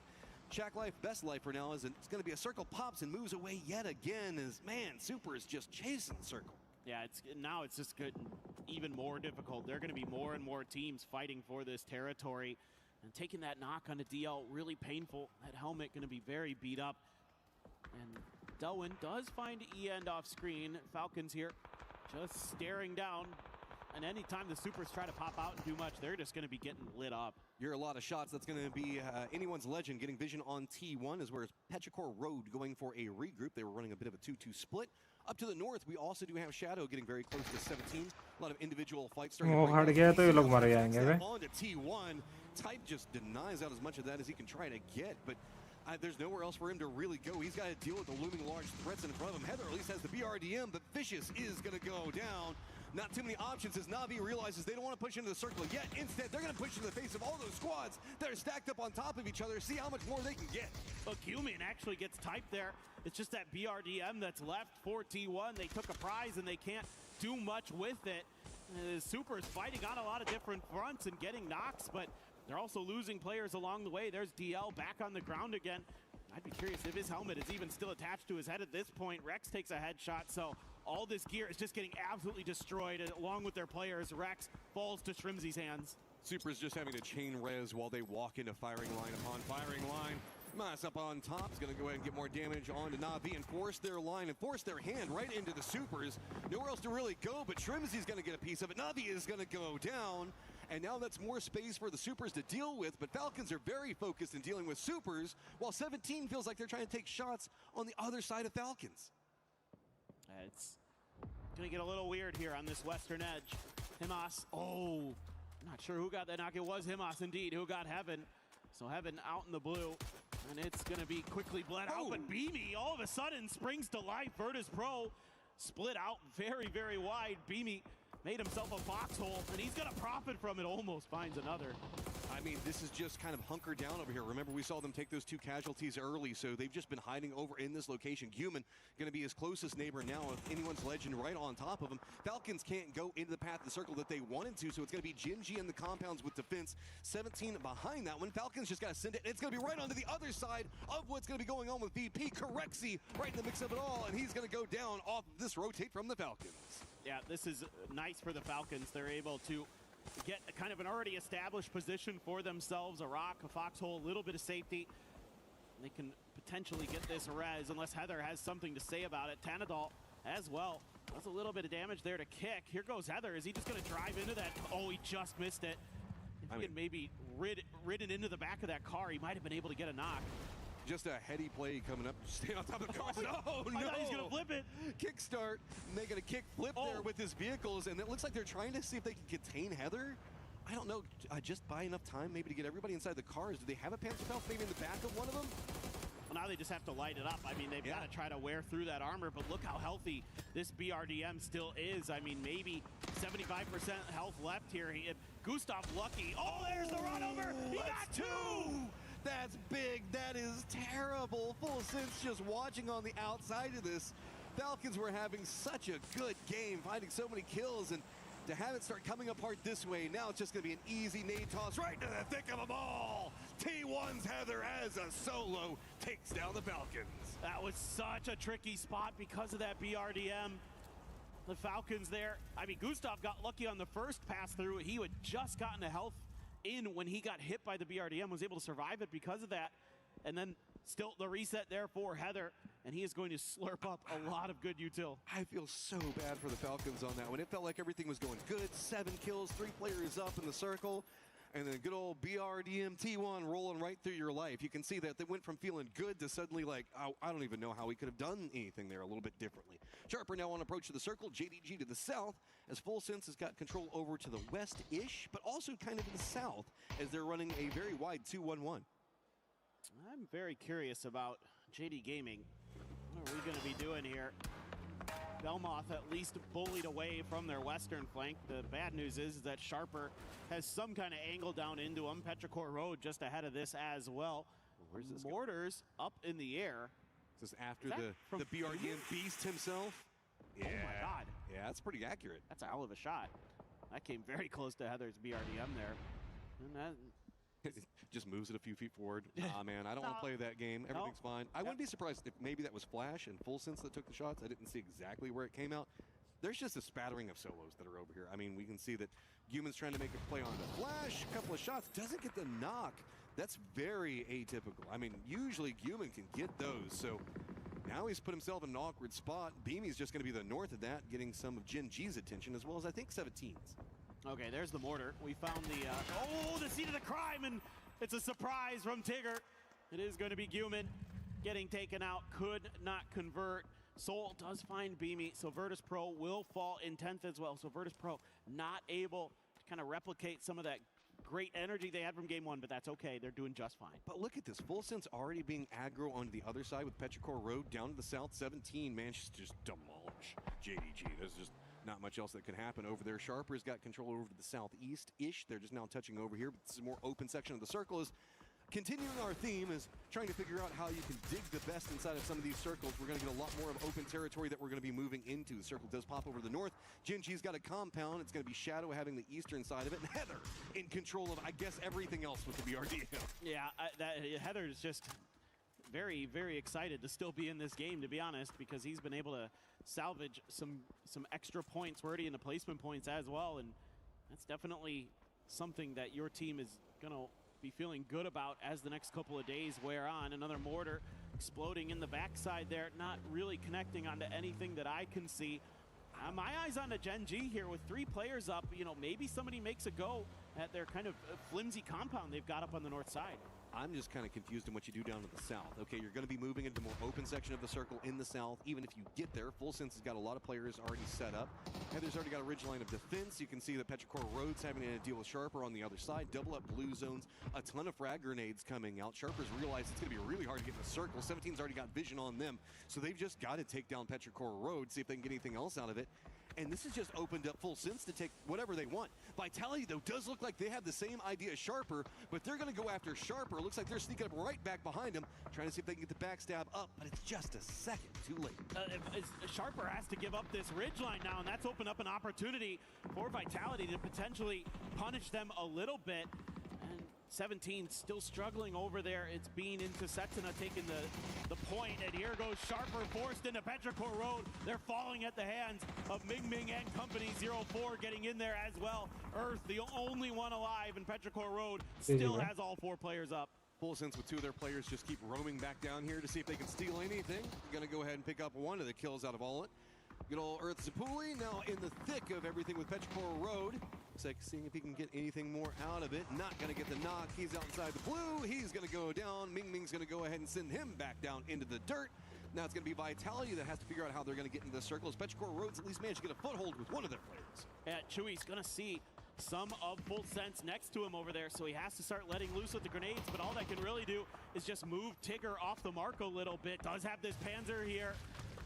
Shack Life, best life for now, is it's going to be a circle pops and moves away yet again as, man, Super is just chasing the circle. Yeah, now it's just getting even more difficult. There are going to be more and more teams fighting for this territory. And taking that knock on a DL, really painful. That helmet going to be very beat up. And Delwyn does find E-End off screen. Falcons here just staring down. And anytime the Supers try to pop out and do much, they're just going to be getting lit up. You're a lot of shots. That's going to be Anyone's Legend getting vision on T1, as whereas Petrichor Road going for a regroup. They were running a bit of a 2-2 split. Up to the north, we also do have Shadow getting very close to 17. A lot of individual fights starting to हट गया तो ये लोग मर जाएंगे बे. on to T1. Type just denies out as much of that as he can try to get, but there's nowhere else for him to really go. He's got to deal with the looming large threats in front of him. Heather at least has the BRDM, but Vicious is going to go down. Not too many options as Na'Vi realizes they don't want to push into the circle yet. Instead, they're going to push into the face of all those squads that are stacked up on top of each other. See how much more they can get. Look, Human actually gets typed there. It's just that BRDM that's left for T1. They took a prize and they can't do much with it. Super is fighting on a lot of different fronts and getting knocks, but they're also losing players along the way. There's DL back on the ground again. I'd be curious if his helmet is even still attached to his head at this point. Rex takes a headshot, so all this gear is just getting absolutely destroyed, and along with their players. Rex falls to Shrimzy's hands. Super's just having to chain res while they walk into firing line upon firing line. Mas up on top is going to go ahead and get more damage onto Na'Vi and force their line and force their hand right into the Supers. Nowhere else to really go, but Shrimzy's going to get a piece of it. Na'Vi is going to go down, and now that's more space for the Supers to deal with, but Falcons are very focused in dealing with Supers, while 17 feels like they're trying to take shots on the other side of Falcons. It's going to get a little weird here on this western edge. Himas, not sure who got that knock. It was Himas indeed who got Heaven. So Heaven out in the blue, and it's going to be quickly bled out, but Beamy all of a sudden springs to life. Virtus Pro split out very, very wide. Beamy made himself a foxhole, and he's going to profit from it. Almost finds another. I mean, this is just kind of hunkered down over here. Remember, we saw them take those 2 casualties early, so they've just been hiding over in this location. Human going to be his closest neighbor now with anyone's legend right on top of him. Falcons can't go into the path of the circle that they wanted to, so it's going to be Jinji in the compounds with defense. 17 behind that one. Falcons just got to send it, and it's going to be right onto the other side of what's going to be going on with VP. Corexy right in the mix of it all, and he's going to go down off this rotate from the Falcons. Yeah, this is nice for the Falcons. They're able to get kind of an already established position for themselves. A rock, a foxhole, a little bit of safety. They can potentially get this res unless Heather has something to say about it. Tanadol as well. That's a little bit of damage there to kick. Here goes Heather. Is he just going to drive into that? Oh, he just missed it. If he had maybe ridden into the back of that car, he might have been able to get a knock. Just a heady play coming up. Stay on top of the car. No, I thought he's going to flip it. Kickstart. And they're going to kick flip there with his vehicles. And it looks like they're trying to see if they can contain Heather. I don't know. Just buy enough time maybe to get everybody inside the cars. Do they have a Panzerfaust maybe in the back of one of them? Well, now they just have to light it up. I mean, they've got to try to wear through that armor. But look how healthy this BRDM still is. I mean, maybe 75% health left here. Gustav lucky. Oh, there's the run over. He got 2. That's big. That is terrible. Full sense just watching on the outside of this. Falcons were having such a good game, finding so many kills, and to have it start coming apart this way, now it's just going to be an easy nade toss right into the thick of them all. T1's Heather as a solo takes down the Falcons. That was such a tricky spot because of that BRDM. The Falcons there. I mean, Gustav got lucky on the first pass through. He had just gotten a health in when he got hit by the BRDM, was able to survive it because of that. And then still the reset there for Heather, and he is going to slurp up a lot of good util. I feel so bad for the Falcons on that one. It felt like everything was going good. 7 kills, 3 players up in the circle, and then good old BRDM T1 rolling right through your life. You can see that they went from feeling good to suddenly like, oh, I don't even know how we could have done anything there a little bit differently. Sharper now on approach to the circle, JDG to the south, as Full Sense has got control over to the west-ish, but also kind of to the south, as they're running a very wide 2-1-1. I'm very curious about JD Gaming. What are we going to be doing here? Belmoth at least bullied away from their western flank. The bad news is that Sharper has some kind of angle down into him. Petrichor Road just ahead of this as well. Where's this Mortars up in the air. This is after the BRDM beast himself. Yeah. Oh my God. Yeah, that's pretty accurate. That's a hell of a shot. That came very close to Heather's BRDM there. And that just moves it a few feet forward. Nah, man, I don't want to play that game. Everything's fine. I wouldn't be surprised if maybe that was Flash and Full Sense that took the shots. I didn't see exactly where it came out. There's just a spattering of solos that are over here. I mean, we can see that Guman's trying to make a play on the Flash. A couple of shots. Doesn't get the knock. That's very atypical. I mean, usually Guman can get those. So now he's put himself in an awkward spot. Beamy's just going to be the north of that, getting some of Gen G's attention, as well as I think 17's. Okay, there's the mortar. We found the scene of the crime, and it's a surprise from Tigger. It is going to be Guman getting taken out. Could not convert. Soul does find Beamy, so Virtus Pro will fall in 10th as well. So Virtus Pro not able to kind of replicate some of that great energy they had from game one, but that's okay. They're doing just fine. But look at this. Full Sense already being aggro onto the other side with Petrichor Road down to the south. 17 manages to just demolish JDG. There's just not much else that can happen over there. Sharper's got control over to the southeast-ish. They're just now touching over here, but this is a more open section of the circle. Is continuing our theme is trying to figure out how you can dig the best inside of some of these circles. We're going to get a lot more of open territory that we're going to be moving into. The circle does pop over to the north. Gen.G's got a compound. It's going to be Shadow having the eastern side of it. And Heather in control of, I guess, everything else with the BRDM. Yeah, Heather is just very, very excited to still be in this game, to be honest, because he's been able to salvage some extra points. We're already into placement points as well, and that's definitely something that your team is going to be feeling good about as the next couple of days wear on. Another mortar exploding in the backside there, not really connecting onto anything that I can see. My eyes on to Gen.G here with 3 players up. You know, maybe somebody makes a go at their kind of flimsy compound they've got up on the north side. I'm just kind of confused in what you do down to the south. Okay, you're going to be moving into the more open section of the circle in the south. Even if you get there, Full Sense has got a lot of players already set up. Heather's already got a ridge line of defense. You can see that Petrichor Road's having to deal with Sharper on the other side. Double up blue zones, a ton of frag grenades coming out. Sharper's realized it's going to be really hard to get in the circle. 17's already got vision on them, so they've just got to take down Petrichor Road, see if they can get anything else out of it. And this has just opened up Full Sense to take whatever they want. Vitality, though, does look like they have the same idea as Sharper, but they're going to go after Sharper. Looks like they're sneaking up right back behind him, trying to see if they can get the backstab up, but it's just a second too late. Sharper has to give up this ridgeline now, and that's opened up an opportunity for Vitality to potentially punish them a little bit. And 17 still struggling over there. It's Bean into Sentinel taking the point, and here goes Sharper forced into Petrichor Road. They're falling at the hands of Ming and company. 0-4 getting in there as well. Earth, the only one alive, and Petrichor Road still has all 4 players up. Full Sense with 2 of their players just keep roaming back down here to see if they can steal anything. Gonna go ahead and pick up one of the kills out of all it. Good old Earth Zapuli now in the thick of everything with Petrichor Road. Looks like seeing if he can get anything more out of it. Not going to get the knock. He's outside the blue. He's going to go down. Ming's going to go ahead and send him back down into the dirt. Now it's going to be Vitality that has to figure out how they're going to get into the circle. As Petrichor Road's at least managed to get a foothold with one of their players. Yeah, Chewy's going to see some of Full Sense next to him over there, so he has to start letting loose with the grenades, but all that can really do is just move Tigger off the mark a little bit. Does have this Panzer here.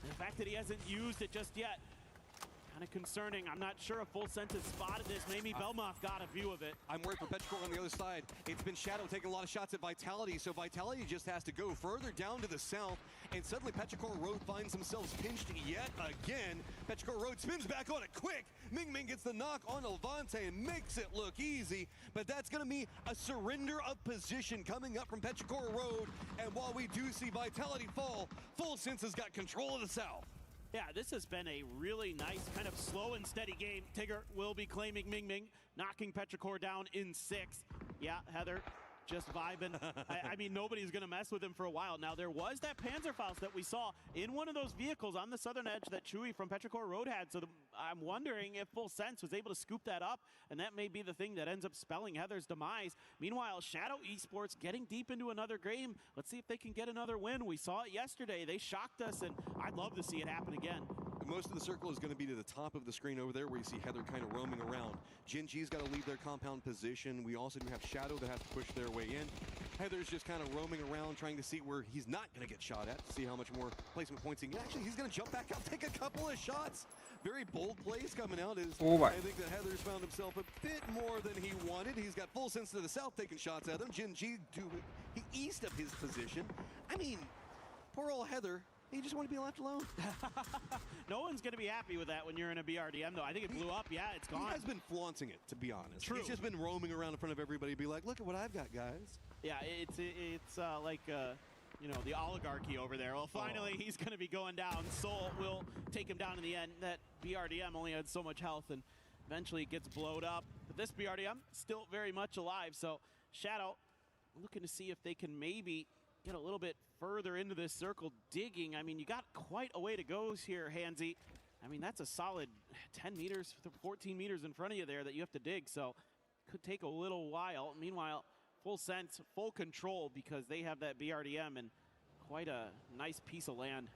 And the fact that he hasn't used it just yet, kind of concerning. I'm not sure if Full Sense has spotted this. Maybe Belmoth got a view of it. I'm worried for Petrichor on the other side. It's been Shadow taking a lot of shots at Vitality, so Vitality just has to go further down to the south, and suddenly Petrichor Road finds themselves pinched yet again. Petrichor Road spins back on it quick. Ming gets the knock on Levante and makes it look easy, but that's going to be a surrender of position coming up from Petrichor Road, and while we do see Vitality fall, Full Sense has got control of the south. Yeah, this has been a really nice, kind of slow and steady game. Tigger will be claiming Ming, knocking Petrichor down in 6. Yeah, Heather just vibing. I mean, nobody's going to mess with him for a while. Now, there was that Panzerfaust that we saw in one of those vehicles on the southern edge that Chewy from Petrichor Road had. So I'm wondering if Full Sense was able to scoop that up, and that may be the thing that ends up spelling Heather's demise. Meanwhile, Shadow Esports getting deep into another game. Let's see if they can get another win. We saw it yesterday. They shocked us, and I'd love to see it happen again. Most of the circle is going to be to the top of the screen over there where you see Heather kind of roaming around. Gen.G's got to leave their compound position. We also do have Shadow that has to push their way in. Heather's just kind of roaming around trying to see where he's not going to get shot at, to see how much more placement points he can get. Actually, he's going to jump back out, take a couple of shots. Very bold plays coming out. I think that Heather's found himself a bit more than he wanted. He's got Full Sense to the south taking shots at him. Gen.G east of his position. I mean, poor old Heather. He just want to be left alone. No one's going to be happy with that when you're in a BRDM, though. I think it blew up. Yeah, it's gone. He has been flaunting it, to be honest. True. He's just been roaming around in front of everybody, be like, look at what I've got, guys. Yeah, it's like, you know, the oligarchy over there. Well, finally, he's going to be going down. Soul will take him down in the end. That BRDM only had so much health, and eventually it gets blowed up. But this BRDM still very much alive. So Shadow looking to see if they can maybe get a little bit further into this circle, digging. I mean, you got quite a way to go here, Hansy. I mean, that's a solid 10 meters, 14 meters in front of you there that you have to dig, so could take a little while. Meanwhile, Full Sense, full control because they have that BRDM and quite a nice piece of land.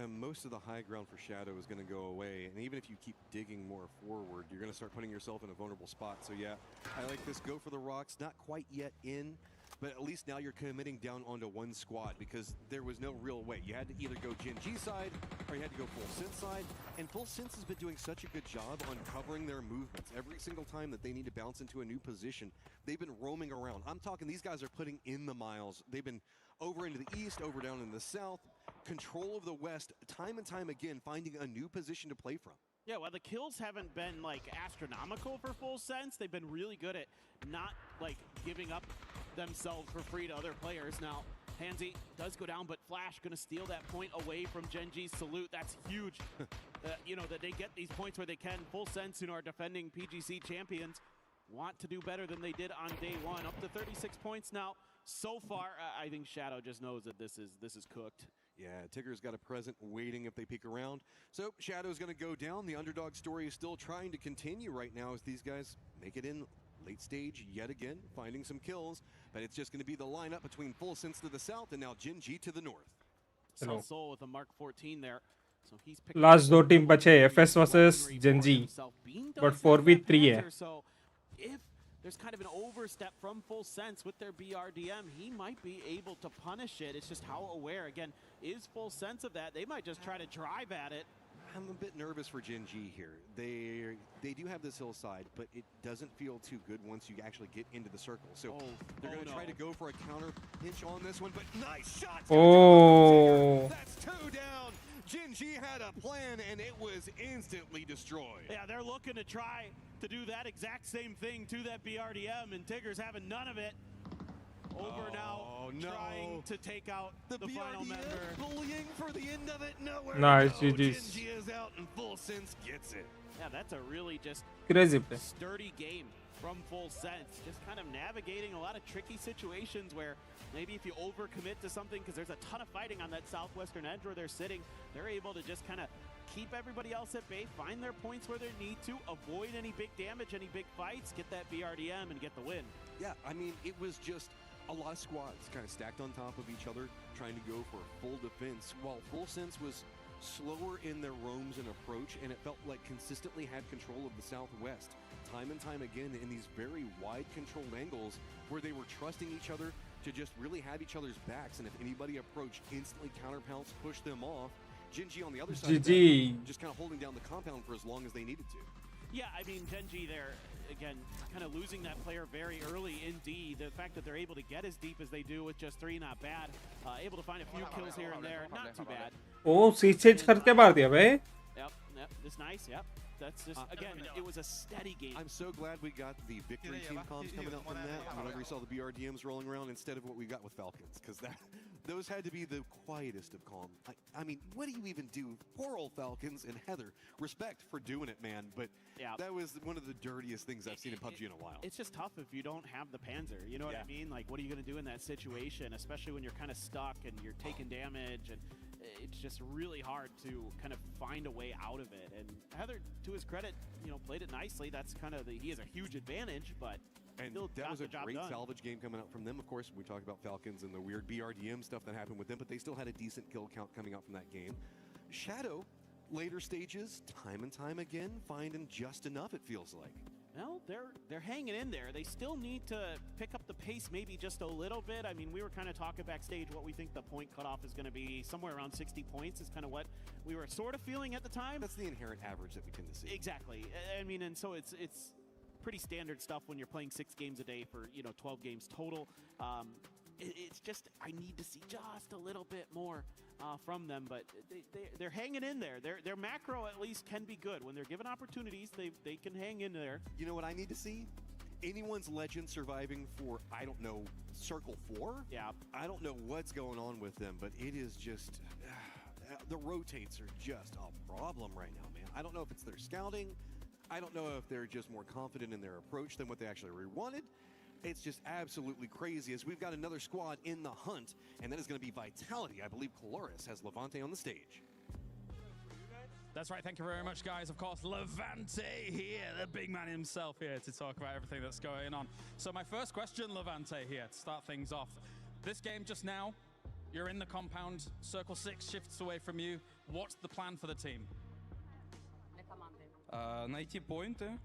Most of the high ground for Shadow is going to go away, and even if you keep digging more forward, you're going to start putting yourself in a vulnerable spot. So yeah, I like this. Go for the rocks. Not quite yet in, but at least now you're committing down onto one squad, because there was no real way. You had to either go Gen G side or you had to go Full Sense side, and Full Sense has been doing such a good job on covering their movements. Every single time that they need to bounce into a new position, they've been roaming around. I'm talking, these guys are putting in the miles. They've been over into the east, over down in the south, control of the west, time and time again, finding a new position to play from. Yeah, well, the kills haven't been like astronomical for Full Sense. They've been really good at not like giving up themselves for free to other players. Now, Hansi does go down, but Flash gonna steal that point away from Gen G's salute. That's huge. You know, that they get these points where they can. Full Sense, you know, are defending PGC champions, want to do better than they did on day one. Up to 36 points now. So far, I think Shadow just knows that this is cooked. Yeah, Tigger's got a present waiting if they peek around. So Shadow's going to go down. The underdog story is still trying to continue right now as these guys make it in late stage yet again, finding some kills. But it's just going to be the lineup between Full Sense to the south and now Gen G to the north. Soul with a Mark 14 there. So he's Last दो team बचे FS versus Gen G, but 4v3 है. So if there's kind of an overstep from Full Sense with their BRDM, he might be able to punish it. It's just how aware, again, is Full Sense of that? They might just try to drive at it. I'm a bit nervous for Gen G here. They do have this hillside, but it doesn't feel too good once you actually get into the circle. So they're going to try to go for a counter pinch on this one, but nice shot. Oh. That's two down. Gen G had a plan, and it was instantly destroyed. Yeah, they're looking to try to do that exact same thing to that BRDM, and Tigger's having none of it. Over now, trying to take out the final member. Bullying for the end of it, nowhere. Nice, Gen GG's. G is out, and Full Sense gets it. Yeah, that's a really just Crazy play. sturdy game from Full Sense. Just kind of navigating a lot of tricky situations where maybe if you overcommit to something, because there's a ton of fighting on that southwestern edge where they're sitting, they're able to just kind of keep everybody else at bay, find their points where they need to, avoid any big damage, any big fights, get that BRDM and get the win. Yeah, I mean, it was just a lot of squads kind of stacked on top of each other, trying to go for full defense, while Full Sense was slower in their roams and approach, and it felt like consistently had control of the southwest time and time again in these very wide controlled angles where they were trusting each other to just really have each other's backs, and if anybody approached, instantly counterpounce, push them off. Gen G on the other side of that, just kind of holding down the compound for as long as they needed to. Yeah, I mean, Gen G there, again, kind of losing that player very early in D. The fact that they're able to get as deep as they do with just 3, not bad. Able to find a few kills here and there, not too bad. Oh, seat change करके मार दिया बे. Yep, that's nice, yep. That's just, again, it was a steady game. I'm so glad we got the victory team comms coming out from that whenever we saw the BRDMs rolling around instead of what we got with Falcons, because those had to be the quietest of calm. I mean, what do you even do? Poor old Falcons and Heather. Respect for doing it, man, but that was one of the dirtiest things I've seen in PUBG in a while. It's just tough if you don't have the Panzer, you know what I mean? Like, what are you going to do in that situation, especially when you're kind of stuck and you're taking damage, and it's just really hard to kind of find a way out of it. And Heather, to his credit, you know, played it nicely. That's kind of he has a huge advantage, but still that was a great done. salvage game coming out from them. Of course, we talked about Falcons and the weird BRDM stuff that happened with them, but they still had a decent kill count coming out from that game. Shadow, later stages, time and time again, finding just enough, it feels like. Well, they're hanging in there. They still need to pick up the pace maybe just a little bit. I mean, we were kind of talking backstage what we think the point cutoff is going to be. Somewhere around 60 points is kind of what we were sort of feeling at the time. That's the inherent average that we tend to see. Exactly. I mean, and so it's pretty standard stuff when you're playing 6 games a day for, 12 games total. It's just, I need to see just a little bit more from them, but they're hanging in there. Their macro at least can be good. When they're given opportunities, they can hang in there. You know what I need to see? Anyone's legend surviving for, I don't know, Circle 4? Yeah. I don't know what's going on with them, but it is just, the rotates are just a problem right now, man. I don't know if it's their scouting. I don't know if they're just more confident in their approach than what they actually wanted. It's just absolutely crazy as we've got another squad in the hunt, and that is going to be Vitality. I believe Coloris has Levante on the stage. That's right. Thank you very much, guys. Of course, Levante here, the big man himself here to talk about everything that's going on. So my first question, Levante, here to start things off. This game just now, You're in the compound. Circle 6 shifts away from you. What's the plan for the team? Найти поинты,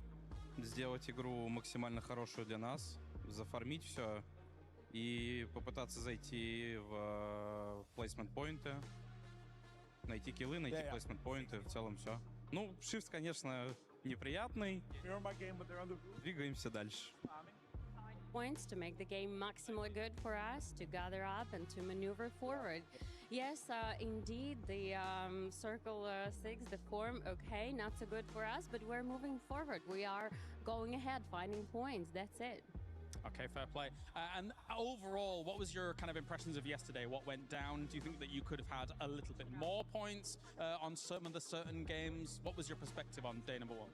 сделать игру максимально хорошую для нас, зафармить все и попытаться зайти в плейсмент-поинты, найти киллы, найти плейсмент-поинты, в целом все. Ну, шифт, конечно, неприятный. Двигаемся дальше. Points to make the game maximally good for us to gather up and to maneuver forward. Yes, indeed, the Circle 6, the form, okay, not so good for us, but we're moving forward. We are going ahead, finding points. That's it. Okay, fair play. And overall, what was your kind of impressions of yesterday? What went down? Do you think that you could have had a little bit more points on some of the certain games? What was your perspective on day number 1?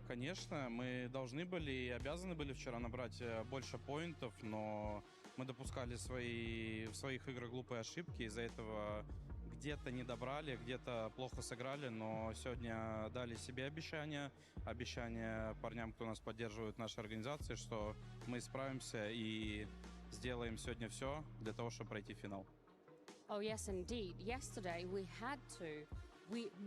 Конечно, мы должны были и обязаны были вчера набрать больше поинтов, но мы допускали в своих играх глупые ошибки, из-за этого где-то не добрали, где-то плохо сыграли, но сегодня дали себе обещание парням, кто нас поддерживает в нашей организации, что мы справимся и сделаем сегодня все для того, чтобы пройти финал. Oh, yes, indeed. Yesterday we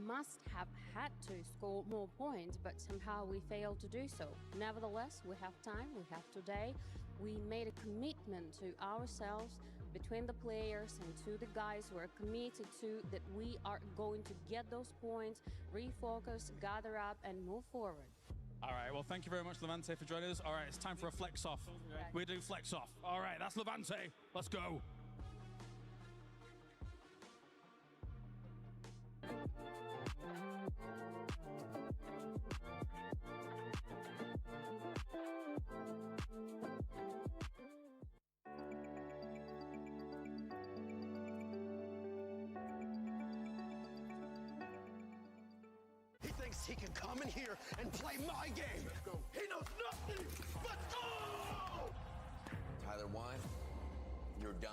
must have had to score more points, but somehow we failed to do so. Nevertheless, we have time, we have today. We made a commitment to ourselves, between the players and to the guys who are committed to that we are going to get those points, refocus, gather up, and move forward. All right, well, thank you very much, Levante, for joining us. All right, it's time for a flex off. We do flex off. All right, that's Levante. Let's go. He thinks he can come in here and play my game. He knows nothing but go! Tyler 1, you're done.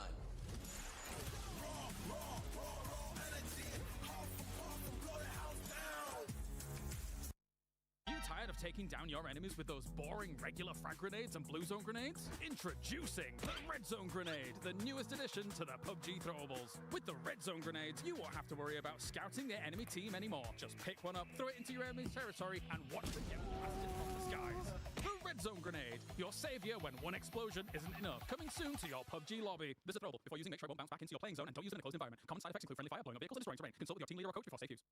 You tired of taking down your enemies with those boring regular frag grenades and blue zone grenades? Introducing the red zone grenade, the newest addition to the Pubg throwables. With the red zone grenades, you won't have to worry about scouting the enemy team anymore. Just pick one up, throw it into your enemy's territory, and watch them get blasted from the skies. The red zone grenade, your savior when one explosion isn't enough. Coming soon to your Pubg lobby. Visit throwable before using, make sure it won't bounce back into your playing zone, and don't use it in a closed environment. Common side effects include friendly fire, blowing up vehicles, and destroying terrain. Consult with your team leader or coach before safe use.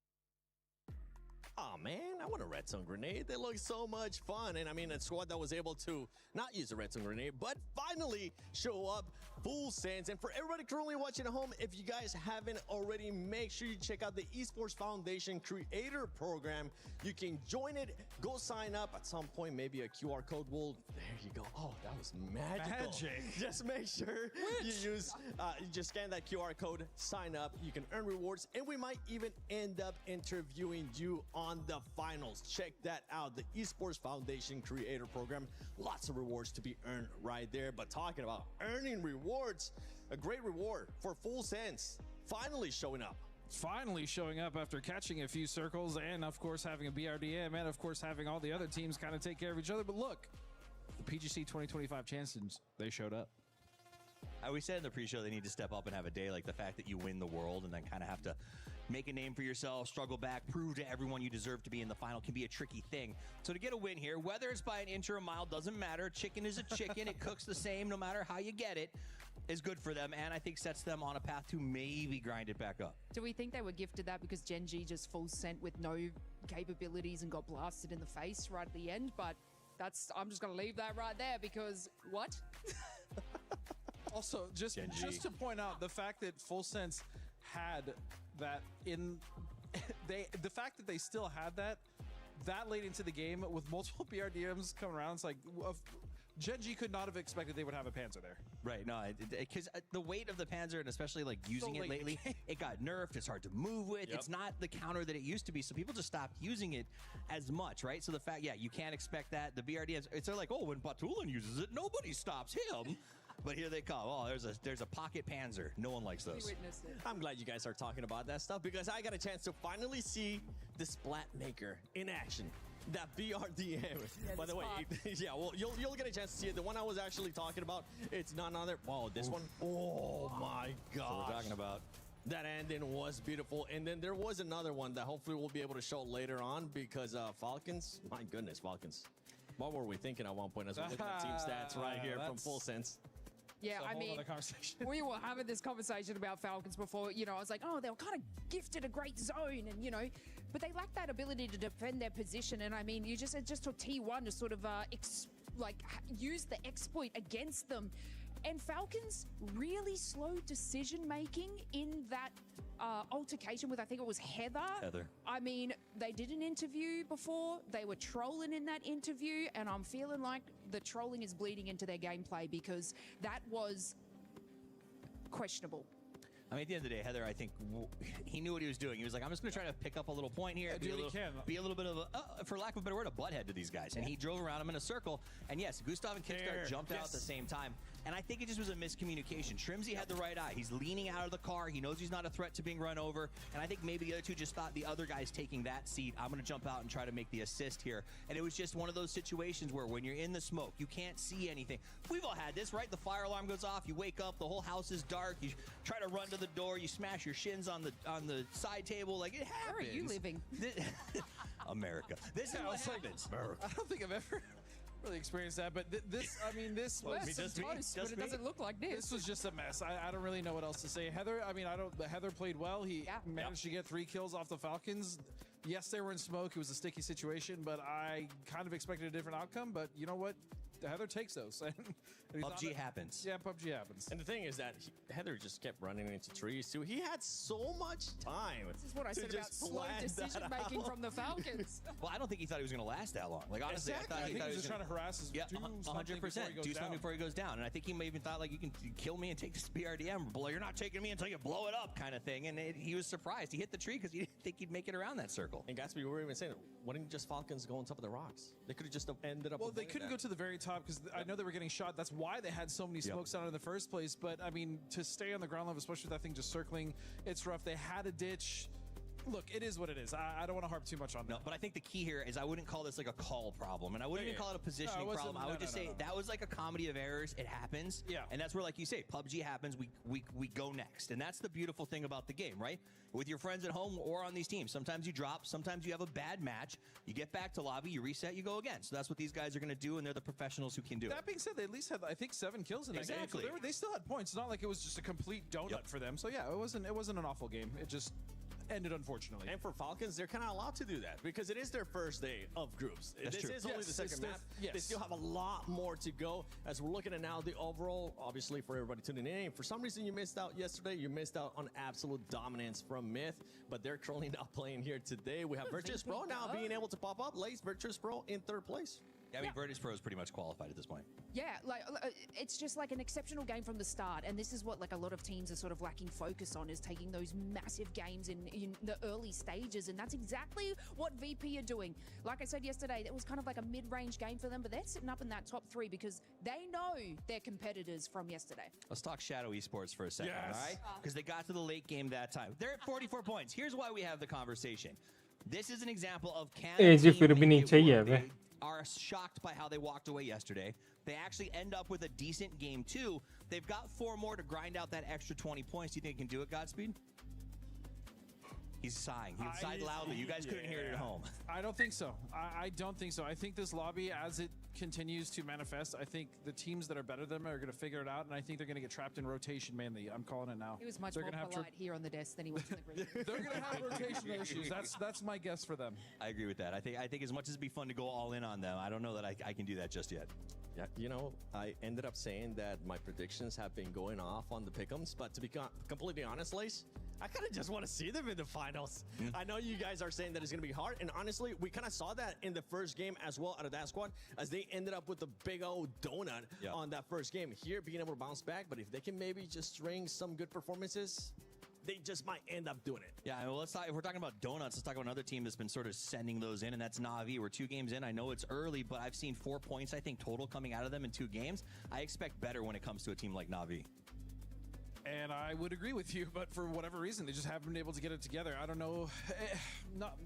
Oh man, I want a red zone grenade. They look so much fun. And I mean, a squad that was able to not use a red zone grenade, but finally show up full sense. And for everybody currently watching at home, if you guys haven't already, make sure you check out the Esports Foundation Creator Program. You can join it, go sign up at some point. Maybe a QR code will, there you go. Oh, that was magical. Just make sure you just scan that QR code, sign up. You can earn rewards, and we might even end up interviewing you on the finals. Check that out, the Esports Foundation Creator Program. Lots of rewards to be earned right there. But talking about earning rewards, a great reward for Full Sense finally showing up. Finally showing up after catching a few circles and, of course, having a BRDM and, of course, having all the other teams kind of take care of each other. But look, the PGC 2025 champions, they showed up. We said in the pre-show they need to step up and have a day like the fact that you win the world and then kind of have to make a name for yourself, struggle back, prove to everyone you deserve to be in the final can be a tricky thing. So to get a win here, whether it's by an inch or a mile, doesn't matter. Chicken is a chicken. It cooks the same no matter how you get it. Is good for them, and I think sets them on a path to maybe grind it back up. Do we think they were gifted that because Genji just full sent with no capabilities and got blasted in the face right at the end? But I'm just going to leave that right there because what? Also, just to point out the fact that Full Sense had that the fact that they still had that late into the game with multiple BRDMs coming around, it's like Genji could not have expected they would have a Panzer there. Right, no, because the weight of the Panzer, and especially like using it lately, it got nerfed. It's hard to move with. Yep. It's not the counter that it used to be, so people just stopped using it as much, right? So the fact, you can't expect that. The BRDMs, it's like, oh, when Batulan uses it, nobody stops him. But here they come. Oh, there's a pocket Panzer. No one likes those. I'm glad you guys are talking about that stuff because I got a chance to finally see the Splat Maker in action. that BRDM. By the way, yeah, well, you'll get a chance to see it. The one I was actually talking about, it's none other. Wow, this one. Oh my gosh. That's what we're talking about. That ending was beautiful. And then there was another one that hopefully we'll be able to show later on because Falcons, my goodness, Falcons. What were we thinking at one point as we look at team stats right here from Full Sense? Yeah, I mean, we were having this conversation about Falcons before. You know, I was like, oh, they were kind of gifted a great zone, and you know, but they lack that ability to defend their position. And I mean, it just took T1 to sort of use the exploit against them. And Falcons really slow decision making in that altercation with, I think it was Heather. I mean, they did an interview before. They were trolling in that interview, and I'm feeling like the trolling is bleeding into their gameplay because that was questionable. I mean, at the end of the day, Heather, I think he knew what he was doing. He was like, I'm just going to try to pick up a little point here. Be a little bit of a, for lack of a better word, a butthead to these guys. And he drove around them in a circle. And yes, Gustav and Kickstart jumped out at the same time. And I think it just was a miscommunication. Shrimsy had the right eye. He's leaning out of the car. He knows he's not a threat to being run over. And I think maybe the other two just thought the other guy's taking that seat. I'm going to jump out and try to make the assist here. And it was just one of those situations where when you're in the smoke, you can't see anything. We've all had this, right? The fire alarm goes off. You wake up. The whole house is dark. You try to run to the door. You smash your shins on the side table. Like, it happens. Where are you living? America. This is what happens. I don't think I've ever really experienced that, but this but it doesn't look like this. This was just a mess. I don't really know what else to say. Heather, I mean, Heather played well. He managed to get 3 kills off the Falcons. Yes, they were in smoke. It was a sticky situation, but I kind of expected a different outcome. But you know what? Heather takes those. PUBG happens. Yeah, PUBG happens. And the thing is that Heather just kept running into trees too. He had so much time. This is what I said about slow decision making from the Falcons. Well, I don't think he thought he was going to last that long. Like, honestly, exactly. I thought he was just trying to harass his 100%. Do something before he goes down. And I think he may even thought, like, you can kill me and take this BRDM. But you're not taking me until you blow it up kind of thing. And he was surprised. He hit the tree because he didn't think he'd make it around that circle. And Gatsby, we were even saying, why didn't just Falcons go on top of the rocks? They could have just ended up. Well, they couldn't go to the very top because I know they were getting shot. That's why they had so many smokes out in the first place. But I mean, to stay on the ground level, especially with that thing just circling, it's rough. They had a ditch. Look, it is what it is. I don't want to harp too much on that. No, but I think the key here is I wouldn't call this like a call problem, and I wouldn't even call it a positioning problem. I would just say that was like a comedy of errors. It happens. Yeah. And that's where, like you say, PUBG happens. We go next, and that's the beautiful thing about the game, right? With your friends at home or on these teams, sometimes you drop, sometimes you have a bad match. You get back to lobby, you reset, you go again. So that's what these guys are going to do, and they're the professionals who can do it. That being said, they at least had, I think, 7 kills in that game. So they still had points. It's not like it was just a complete donut for them. So yeah, it wasn't an awful game. It just ended unfortunately. And for Falcons, they're kind of allowed to do that because it is their first day of groups. This is only the second map. They still have a lot more to go. As we're looking at now the overall, obviously for everybody tuning in, for some reason you missed out yesterday. You missed out on absolute dominance from Myth, but they're currently not playing here today. We have Virtus Pro now being able to pop up. Lace Virtus Pro in 3rd place. Yeah, I mean, Virtus Pro is pretty much qualified at this point. Yeah, like it's just like an exceptional game from the start, and this is what like a lot of teams are sort of lacking focus on, is taking those massive games in the early stages, and that's exactly what VP are doing. Like I said yesterday, it was kind of like a mid-range game for them, but they're sitting up in that top 3 because they know their competitors from yesterday. Let's talk Shadow Esports for a second, all right? Because they got to the late game that time. They're at 44 points. Here's why we have the conversation. This is an example of they are shocked by how they walked away yesterday. They actually end up with a decent game too. They've got 4 more to grind out that extra 20 points. Do you think they can do it, Godspeed? He's sighing. He sighed loudly. You guys couldn't hear it at home. I don't think so. I don't think so. I think this lobby, as it continues to manifest, I think the teams that are better than them are going to figure it out, and I think they're going to get trapped in rotation mainly. I'm calling it now. He was much more polite here on the desk than he was in the green. They're going to have rotational issues. That's my guess for them. I agree with that. I think as much as it'd be fun to go all in on them, I don't know that I can do that just yet. Yeah, you know, I ended up saying that my predictions have been going off on the pick'ems, but to be completely honest, Lace, I kind of just want to see them in the finals. I know you guys are saying that it's going to be hard, and honestly, we kind of saw that in the first game as well out of that squad, as they ended up with a big old donut on that first game. Here, being able to bounce back, but if they can maybe just string some good performances, they just might end up doing it. Yeah, well, let's talk, if we're talking about donuts, let's talk about another team that's been sort of sending those in, and that's Na'Vi. We're 2 games in. I know it's early, but I've seen 4 points, I think, total coming out of them in 2 games. I expect better when it comes to a team like Na'Vi. And I would agree with you, but for whatever reason, they just haven't been able to get it together. I don't know.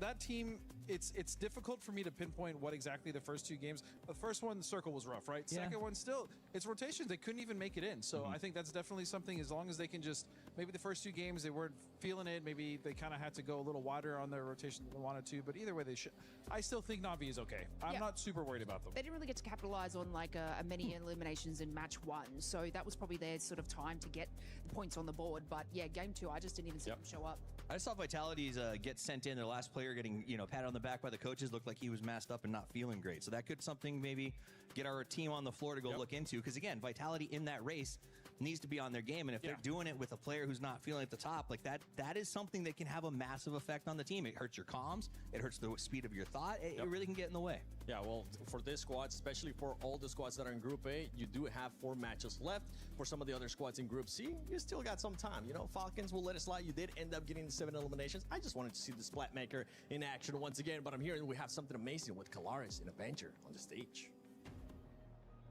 That team, it's difficult for me to pinpoint what exactly the first two games. The first one, the circle was rough, right? Yeah. Second one, still, it's rotations. They couldn't even make it in. So I think that's definitely something, as long as they can just, maybe the first two games, they weren't feeling it. Maybe they kind of had to go a little wider on their rotation than they wanted to. But either way, they should. I still think Na'Vi is okay. I'm not super worried about them. They didn't really get to capitalize on like a many eliminations in match one, so that was probably their sort of time to get points on the board. But yeah, game two, I just didn't even see them show up. I saw Vitality's get sent in. Their last player getting patted on the back by the coaches looked like he was masked up and not feeling great. So that could something maybe get our team on the floor to go look into. Because again, Vitality in that race needs to be on their game, and if they're doing it with a player who's not feeling at the top, like that is something that can have a massive effect on the team. It hurts your comms, it hurts the speed of your thought, it really can get in the way. Yeah, well, for this squad, especially for all the squads that are in Group A, you do have 4 matches left. For some of the other squads in Group C, you still got some time. Falcons will let it slide. You did end up getting 7 eliminations. I just wanted to see the Splatmaker in action once again, but I'm hearing we have something amazing with Kalaris and Avenger on the stage.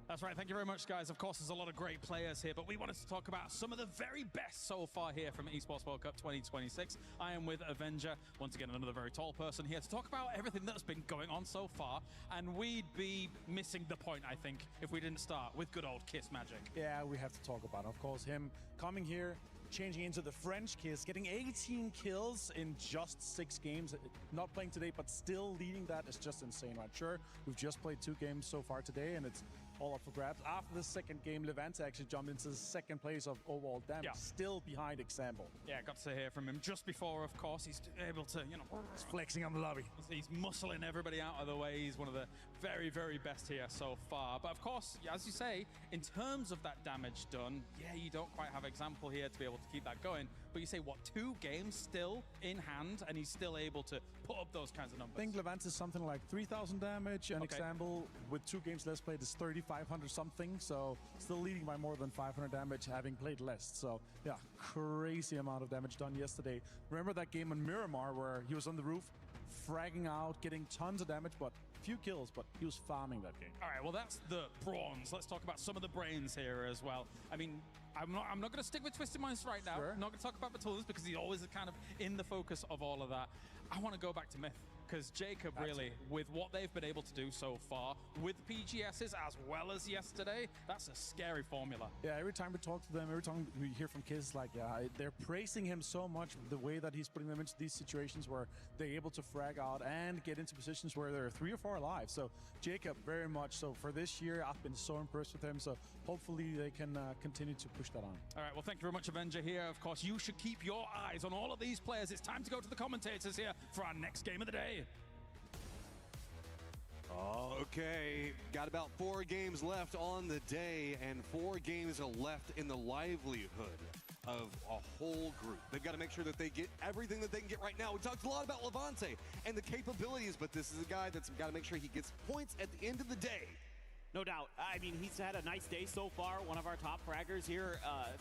That's right. Thank you very much, guys. Of course, there's a lot of great players here, but we wanted to talk about some of the very best so far here from Esports World Cup 2026. I am with Avenger, once again, another very tall person here to talk about everything that's been going on so far, and we'd be missing the point, I think, if we didn't start with good old Kiss Magic. Yeah, we have to talk about, of course, him coming here, changing into the French Kiss, getting 18 kills in just 6 games. Not playing today, but still leading that is just insane, right? Sure, we've just played 2 games so far today, and it's all up for grabs. After the second game, Levante actually jumped into the second place of overall damage, still behind Example. Yeah, got to hear from him just before, of course. He's able to, he's flexing on the lobby. He's muscling everybody out of the way. He's one of the very, very best here so far. But of course, as you say, in terms of that damage done, yeah, you don't quite have Example here to be able to keep that going. But you say, what, 2 games still in hand, and he's still able to put up those kinds of numbers? I think Levante is something like 3,000 damage, and Example, with 2 games less played, is 3,500 something, so still leading by more than 500 damage, having played less. So yeah, crazy amount of damage done yesterday. Remember that game on Miramar where he was on the roof, fragging out, getting tons of damage, but few kills, but he was farming that game. All right, well, that's the bronze. Let's talk about some of the brains here as well. I mean, I'm not going to stick with Twisted Minds right now. Sure. I'm not going to talk about Batulas because he's always kind of in the focus of all of that. I want to go back to Myth, because Jacob, really, with what they've been able to do so far, with PGSs as well as yesterday, that's a scary formula. Yeah, every time we talk to them, every time we hear from kids, like, they're praising him so much, the way that he's putting them into these situations where they're able to frag out and get into positions where there are 3 or 4 alive. So Jacob, very much so. For this year, I've been so impressed with him, so hopefully they can continue to push that on. All right, well, thank you very much, Avenger here. Of course, you should keep your eyes on all of these players. It's time to go to the commentators here for our next game of the day. Okay, got about 4 games left on the day, and 4 games are left in the livelihood of a whole group. They've got to make sure that they get everything that they can get right now. We talked a lot about Levante and the capabilities, but this is a guy that's got to make sure he gets points at the end of the day. No doubt. I mean, he's had a nice day so far. One of our top fraggers here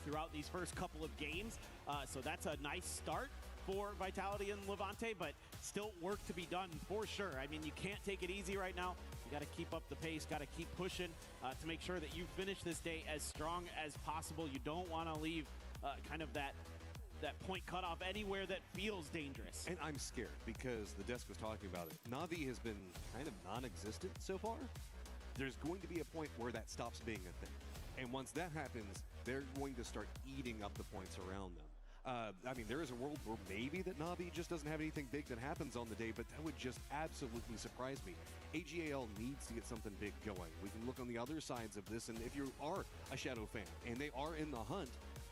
throughout these first couple of games. So that's a nice start for Vitality and Levante, but still work to be done for sure. I mean, you can't take it easy right now. You got to keep up the pace, got to keep pushing to make sure that you finish this day as strong as possible. You don't want to leave kind of that point cutoff anywhere that feels dangerous. And I'm scared because the desk was talking about it. Na'Vi has been kind of non-existent so far. There's going to be a point where that stops being a thing. And once that happens, they're going to start eating up the points around them. I mean, there is a world where maybe that Na'Vi just doesn't have anything big that happens on the day, but that would just absolutely surprise me. AGAL needs to get something big going. We can look on the other sides of this, and if you are a Shadow fan and they are in the hunt,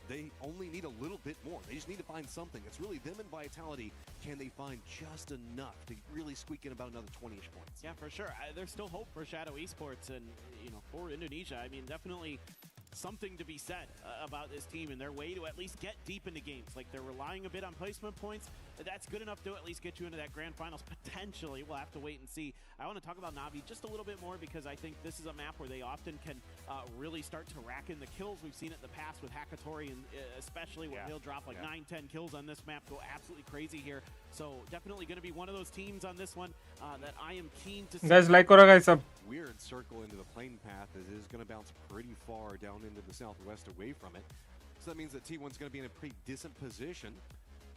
they only need a little bit more. They just need to find something. It's really them and Vitality. Can they find just enough to really squeak in about another 20-ish points? Yeah, for sure. There's still hope for Shadow Esports and, for Indonesia. I mean, definitely something to be said about this team and their way to at least get deep into games. Like, they're relying a bit on placement points. That's good enough to at least get you into that grand finals potentially. We'll have to wait and see. I want to talk about Na'Vi just a little bit more because I think this is a map where they often can really start to rack in the kills. We've seen it in the past with Hakatori, and especially when he'll drop like 9-10 kills on this map, go absolutely crazy here. So definitely going to be one of those teams on this one that I am keen to see. Guys, like karo guys sab. Weird circle into the plane path. It is going to bounce pretty far down into the southwest away from it. So that means that T1's going to be in a pretty decent position.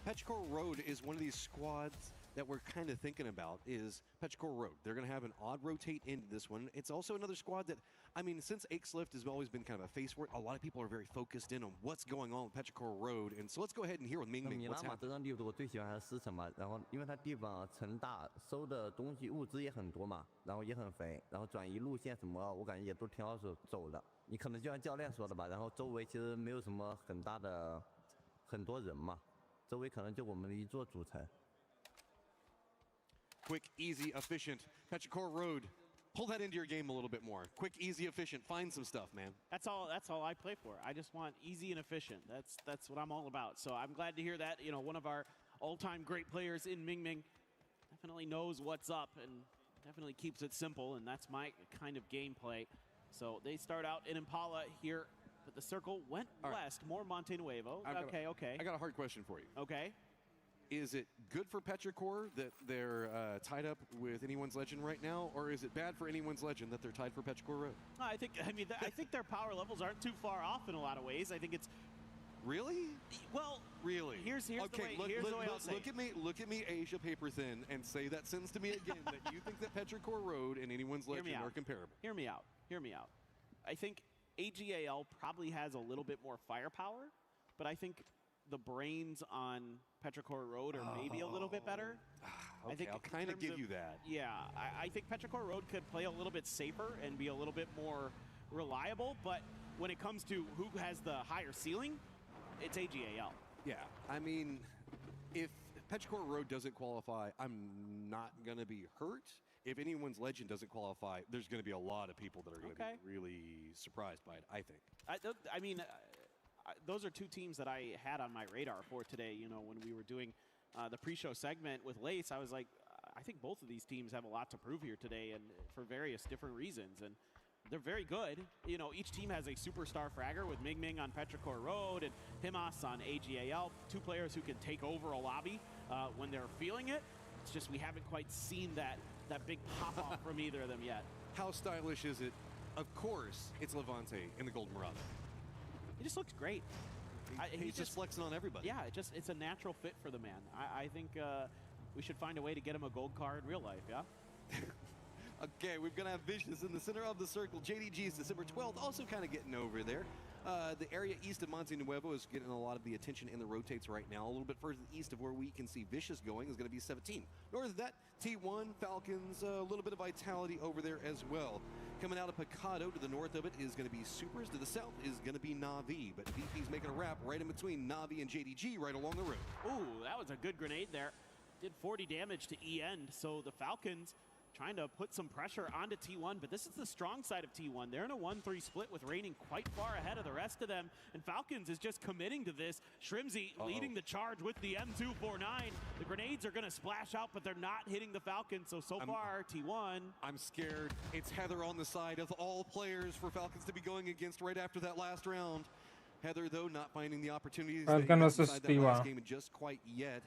Petrichor Road is one of these squads that we're kind of thinking about is Petrichor Road. They're going to have an odd rotate into this one. It's also another squad that, I mean, since Akeslift has always been kind of a face for it, a lot of people are very focused in on what's going on with Petrichor Road. And so let's go ahead and hear with Ming Ming what's happening. 这张地图我最喜欢它的是什么？然后因为它地方城大，收的东西物资也很多嘛，然后也很肥，然后转移路线什么，我感觉也都挺好走的。你可能就像教练说的吧，然后周围其实没有什么很大的很多人嘛，周围可能就我们一座主城。 Quick, easy, efficient. Petrichor Road. Pull that into your game a little bit more. Quick, easy, efficient. Find some stuff, man. That's all I play for. I just want easy and efficient. That's what I'm all about. So I'm glad to hear that. You know, one of our all-time great players in Ming Ming definitely knows what's up and definitely keeps it simple, and that's my kind of gameplay. So they start out in Impala here, but the circle went west. More Monte Nuevo. Okay. I got a hard question for you. Okay. Is it good for Petrichor that they're tied up with Anyone's Legend right now, or is it bad for Anyone's Legend that they're tied for Petrichor Road? I think their power levels aren't too far off in a lot of ways. I think it's really really. Here's the way I'll say. Look at me, Asia paper thin, and say that sentence to me again. That you think that Petrichor Road and Anyone's Legend are comparable. Hear me out. I think AGAL probably has a little bit more firepower, but I think the brains on Petrichor Road are maybe a little bit better. Okay, I think I'll kind of give you that. Yeah, I think Petrichor Road could play a little bit safer and be a little bit more reliable, but when it comes to who has the higher ceiling, it's AGAL. Yeah, I mean, if Petrichor Road doesn't qualify, I'm not going to be hurt. If Anyone's Legend doesn't qualify, there's going to be a lot of people that are going to be really surprised by it, I think. I mean, those are two teams that I had on my radar for today. You know, when we were doing the pre-show segment with Lace, I was like, I think both of these teams have a lot to prove here today, and for various different reasons. And they're very good. You know, each team has a superstar fragger with Ming Ming on Petrichor Road and Himas on AGAL. Two players who can take over a lobby when they're feeling it. It's just we haven't quite seen that big pop-off from either of them yet. How stylish is it? Of course, it's Levante in the Golden Mirage. He just looks great. He's just flexing on everybody. Yeah, it's a natural fit for the man. I think we should find a way to get him a gold card in real life, yeah? Okay, we're going to have Vicious in the center of the circle. JDG is December 12th, also kind of getting over there. The area east of Monte Nuevo is getting a lot of the attention in the rotates right now. A little bit further east of where we can see Vicious going is going to be 17. North of that, T1, Falcons, a little bit of vitality over there as well. Coming out of Picado to the north of it is going to be Supers. To the south is going to be Na'Vi. But VP's making a wrap right in between Na'Vi and JDG right along the road. Ooh, that was a good grenade there. Did 40 damage to E-End. So the Falcons trying to put some pressure onto T1, but this is the strong side of T1. They're in a 1-3 split with Reigning quite far ahead of the rest of them, and Falcons is just committing to this. Shrimzy leading the charge with the M249. The grenades are going to splash out, but they're not hitting the Falcons, so far, T1. I'm scared. It's Heather on the side of all players for Falcons to be going against right after that last round. Heather, though, not finding the opportunities Falcon versus inside that last T1 game just quite yet.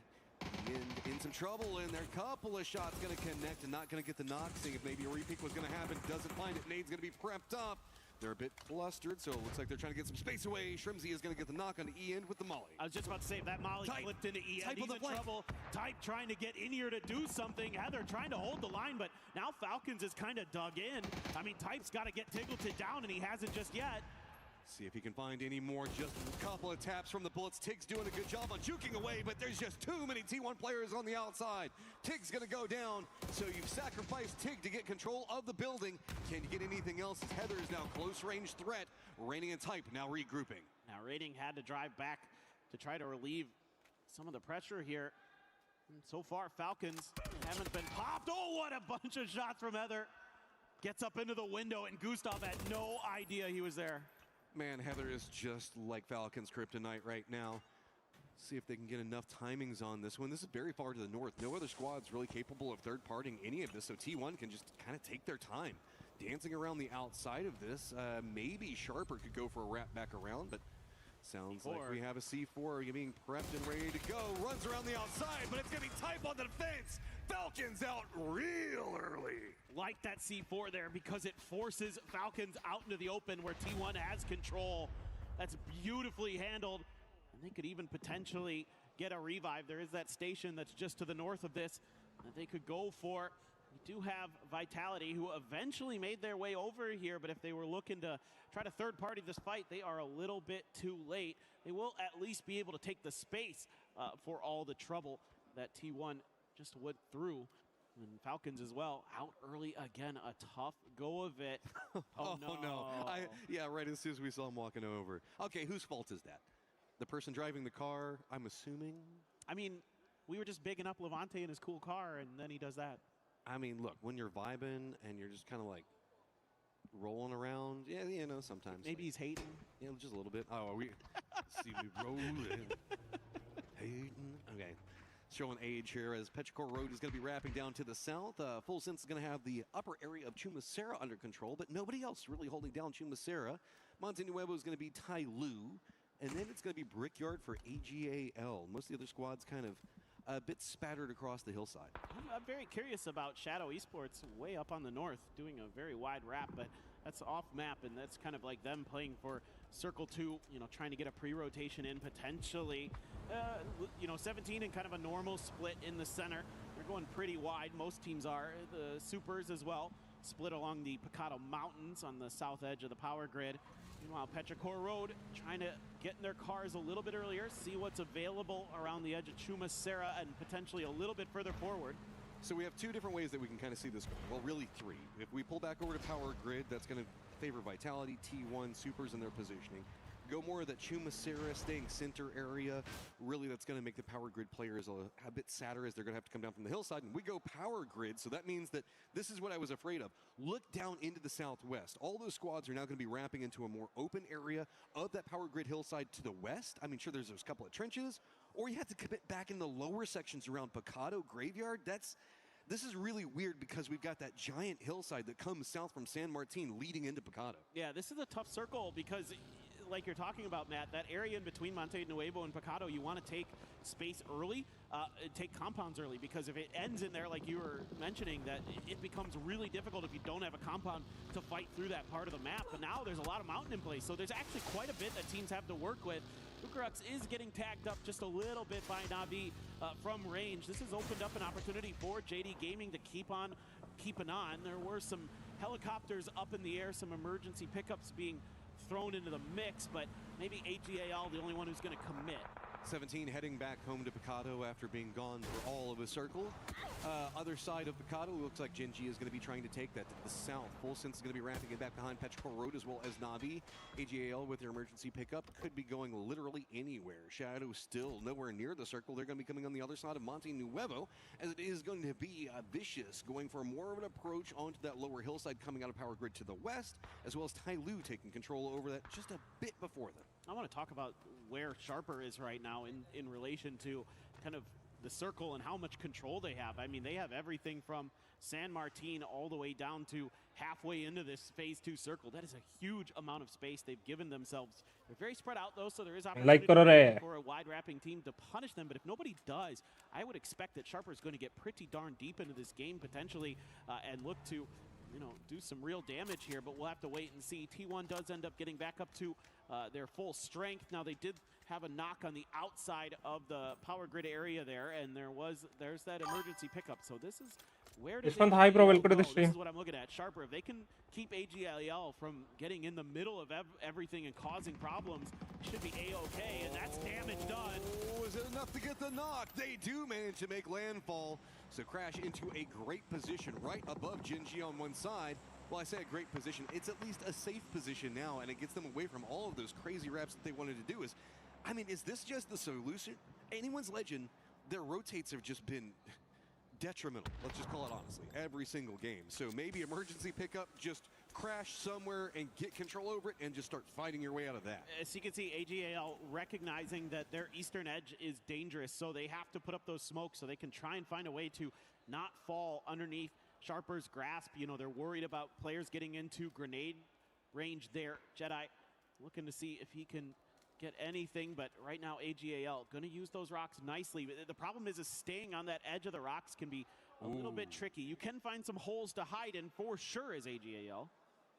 In some trouble, and there are a couple of shots going to connect and not going to get the knock. Seeing if maybe a repeat was going to happen, doesn't find it. Nade's going to be prepped up. They're a bit flustered, so it looks like they're trying to get some space away. Shrimzy is going to get the knock on the E-End with the molly. I was just about to say, if that molly flipped into E-End, he's in trouble. Type trying to get in here to do something. Heather trying to hold the line, but now Falcons is kind of dug in. I mean, Type's got to get Tiggleton down, and he hasn't just yet. See if he can find any more. Just a couple of taps from the bullets. Tig's doing a good job on juking away, but there's just too many T1 players on the outside. Tig's going to go down, so you've sacrificed Tig to get control of the building. Can you get anything else? As Heather is now close range threat. Reigning and Type now regrouping. Now Reigning had to drive back to try to relieve some of the pressure here. And so far, Falcons haven't been popped. Oh, what a bunch of shots from Heather. Gets up into the window, and Gustav had no idea he was there. Man, Heather is just like Falcons kryptonite right now. See if they can get enough timings on this one. This is very far to the north. No other squad's really capable of third-partying any of this, so T1 can just kind of take their time. Dancing around the outside of this, maybe Sharper could go for a wrap back around, but sounds like we have a C4 being prepped and ready to go. Runs around the outside, but it's going to be Type on the defense. Falcons out real early. Like that C4 there because it forces Falcons out into the open where T1 has control. That's beautifully handled. And they could even potentially get a revive. There is that station that's just to the north of this that they could go for. We do have Vitality, who eventually made their way over here, but if they were looking to try to third-party this fight, they are a little bit too late. They will at least be able to take the space for all the trouble that T1 just went through. And Falcons as well, out early again, a tough go of it. Oh, no. Yeah, right as soon as we saw him walking over. Okay, whose fault is that? The person driving the car, I'm assuming? I mean, we were just bigging up Levante in his cool car, and then he does that. I mean, look, when you're vibing and you're just kind of like rolling around, yeah, you know, sometimes. Maybe he's hating. Yeah, just a little bit. Oh, we see me rolling. Hating. Okay. Showing age here as Petrichor Road is going to be wrapping down to the south. Full Sense is going to have the upper area of Chumacera under control, but nobody else really holding down Chumacera. Monte Nuevo is going to be Tai Lu, and then it's going to be Brickyard for AGAL. Most of the other squads kind of a bit spattered across the hillside. I'm very curious about Shadow Esports way up on the north doing a very wide wrap, but that's off map, and that's kind of like them playing for Circle 2, you know, trying to get a pre-rotation in potentially. 17 and kind of a normal split in the center. They're going pretty wide. Most teams are. The Supers as well, split along the Picado Mountains on the south edge of the power grid. Meanwhile, Petrichor Road trying to get in their cars a little bit earlier, see what's available around the edge of Chumacera and potentially a little bit further forward. So we have two different ways that we can kind of see this going. Well, really three. If we pull back over to power grid, that's going to favor Vitality, T1, Supers in their positioning. Go more of that Chumacera staying center area. Really, that's going to make the power grid players a bit sadder as they're going to have to come down from the hillside. And we go power grid, so that means that this is what I was afraid of. Look down into the southwest. All those squads are now going to be wrapping into a more open area of that power grid hillside to the west. I mean, sure, there's a couple of trenches, or you have to commit back in the lower sections around Picado Graveyard. This is really weird because we've got that giant hillside that comes south from San Martin leading into Picado. Yeah, this is a tough circle because, like you're talking about, Matt, that area in between Monte Nuevo and Picado, you want to take space early, take compounds early, because if it ends in there, like you were mentioning, that it becomes really difficult if you don't have a compound to fight through that part of the map. But now there's a lot of mountain in place, so there's actually quite a bit that teams have to work with. Ukarux is getting tagged up just a little bit by Navi from range. This has opened up an opportunity for JD Gaming to keep on keeping on. There were some helicopters up in the air, some emergency pickups being thrown into the mix, but maybe AGAL the only one who's going to commit. 17 heading back home to Picado after being gone for all of a circle. Other side of Picado, looks like Genji is going to be trying to take that to the south. Full Sense is going to be wrapping it back behind Petrichor Road as well as Navi. AGAL with their emergency pickup could be going literally anywhere. Shadow still nowhere near the circle. They're going to be coming on the other side of Monte Nuevo, as it is going to be Vicious going for more of an approach onto that lower hillside coming out of power grid to the west, as well as Tai Lu taking control over that just a bit before them. I want to talk about where Sharper is right now in relation to kind of the circle and how much control they have. I mean, they have everything from San Martin all the way down to halfway into this phase 2 circle. That is a huge amount of space they've given themselves. They're very spread out though, so there is opportunity for a wide wrapping team to punish them. But if nobody does, I would expect that Sharper is going to get pretty darn deep into this game potentially and look to, you know, do some real damage here, but we'll have to wait and see. T1 does end up getting back up to their full strength. Now they did have a knock on the outside of the power grid area there, and there's that emergency pickup. So this is where does this is what I'm looking at. Sharper, if they can keep AGAL from getting in the middle of everything and causing problems, it should be A-okay, and that's damage done. Oh, is it enough to get the knock? They do manage to make landfall. So Crash into a great position right above Genji on one side. Well, I say a great position. It's at least a safe position now, and it gets them away from all of those crazy wraps that they wanted to do. Is this just the solution? Anyone's Legend, their rotates have just been detrimental. Let's just call it honestly. Every single game. So maybe emergency pickup, just crash somewhere and get control over it and just start fighting your way out of that. As you can see, AGAL recognizing that their eastern edge is dangerous, so they have to put up those smokes so they can try and find a way to not fall underneath Sharper's grasp. You know, they're worried about players getting into grenade range there. Jedi looking to see if he can get anything, but right now AGAL going to use those rocks nicely. The problem is staying on that edge of the rocks can be a little bit tricky. You can find some holes to hide in for sure as AGAL.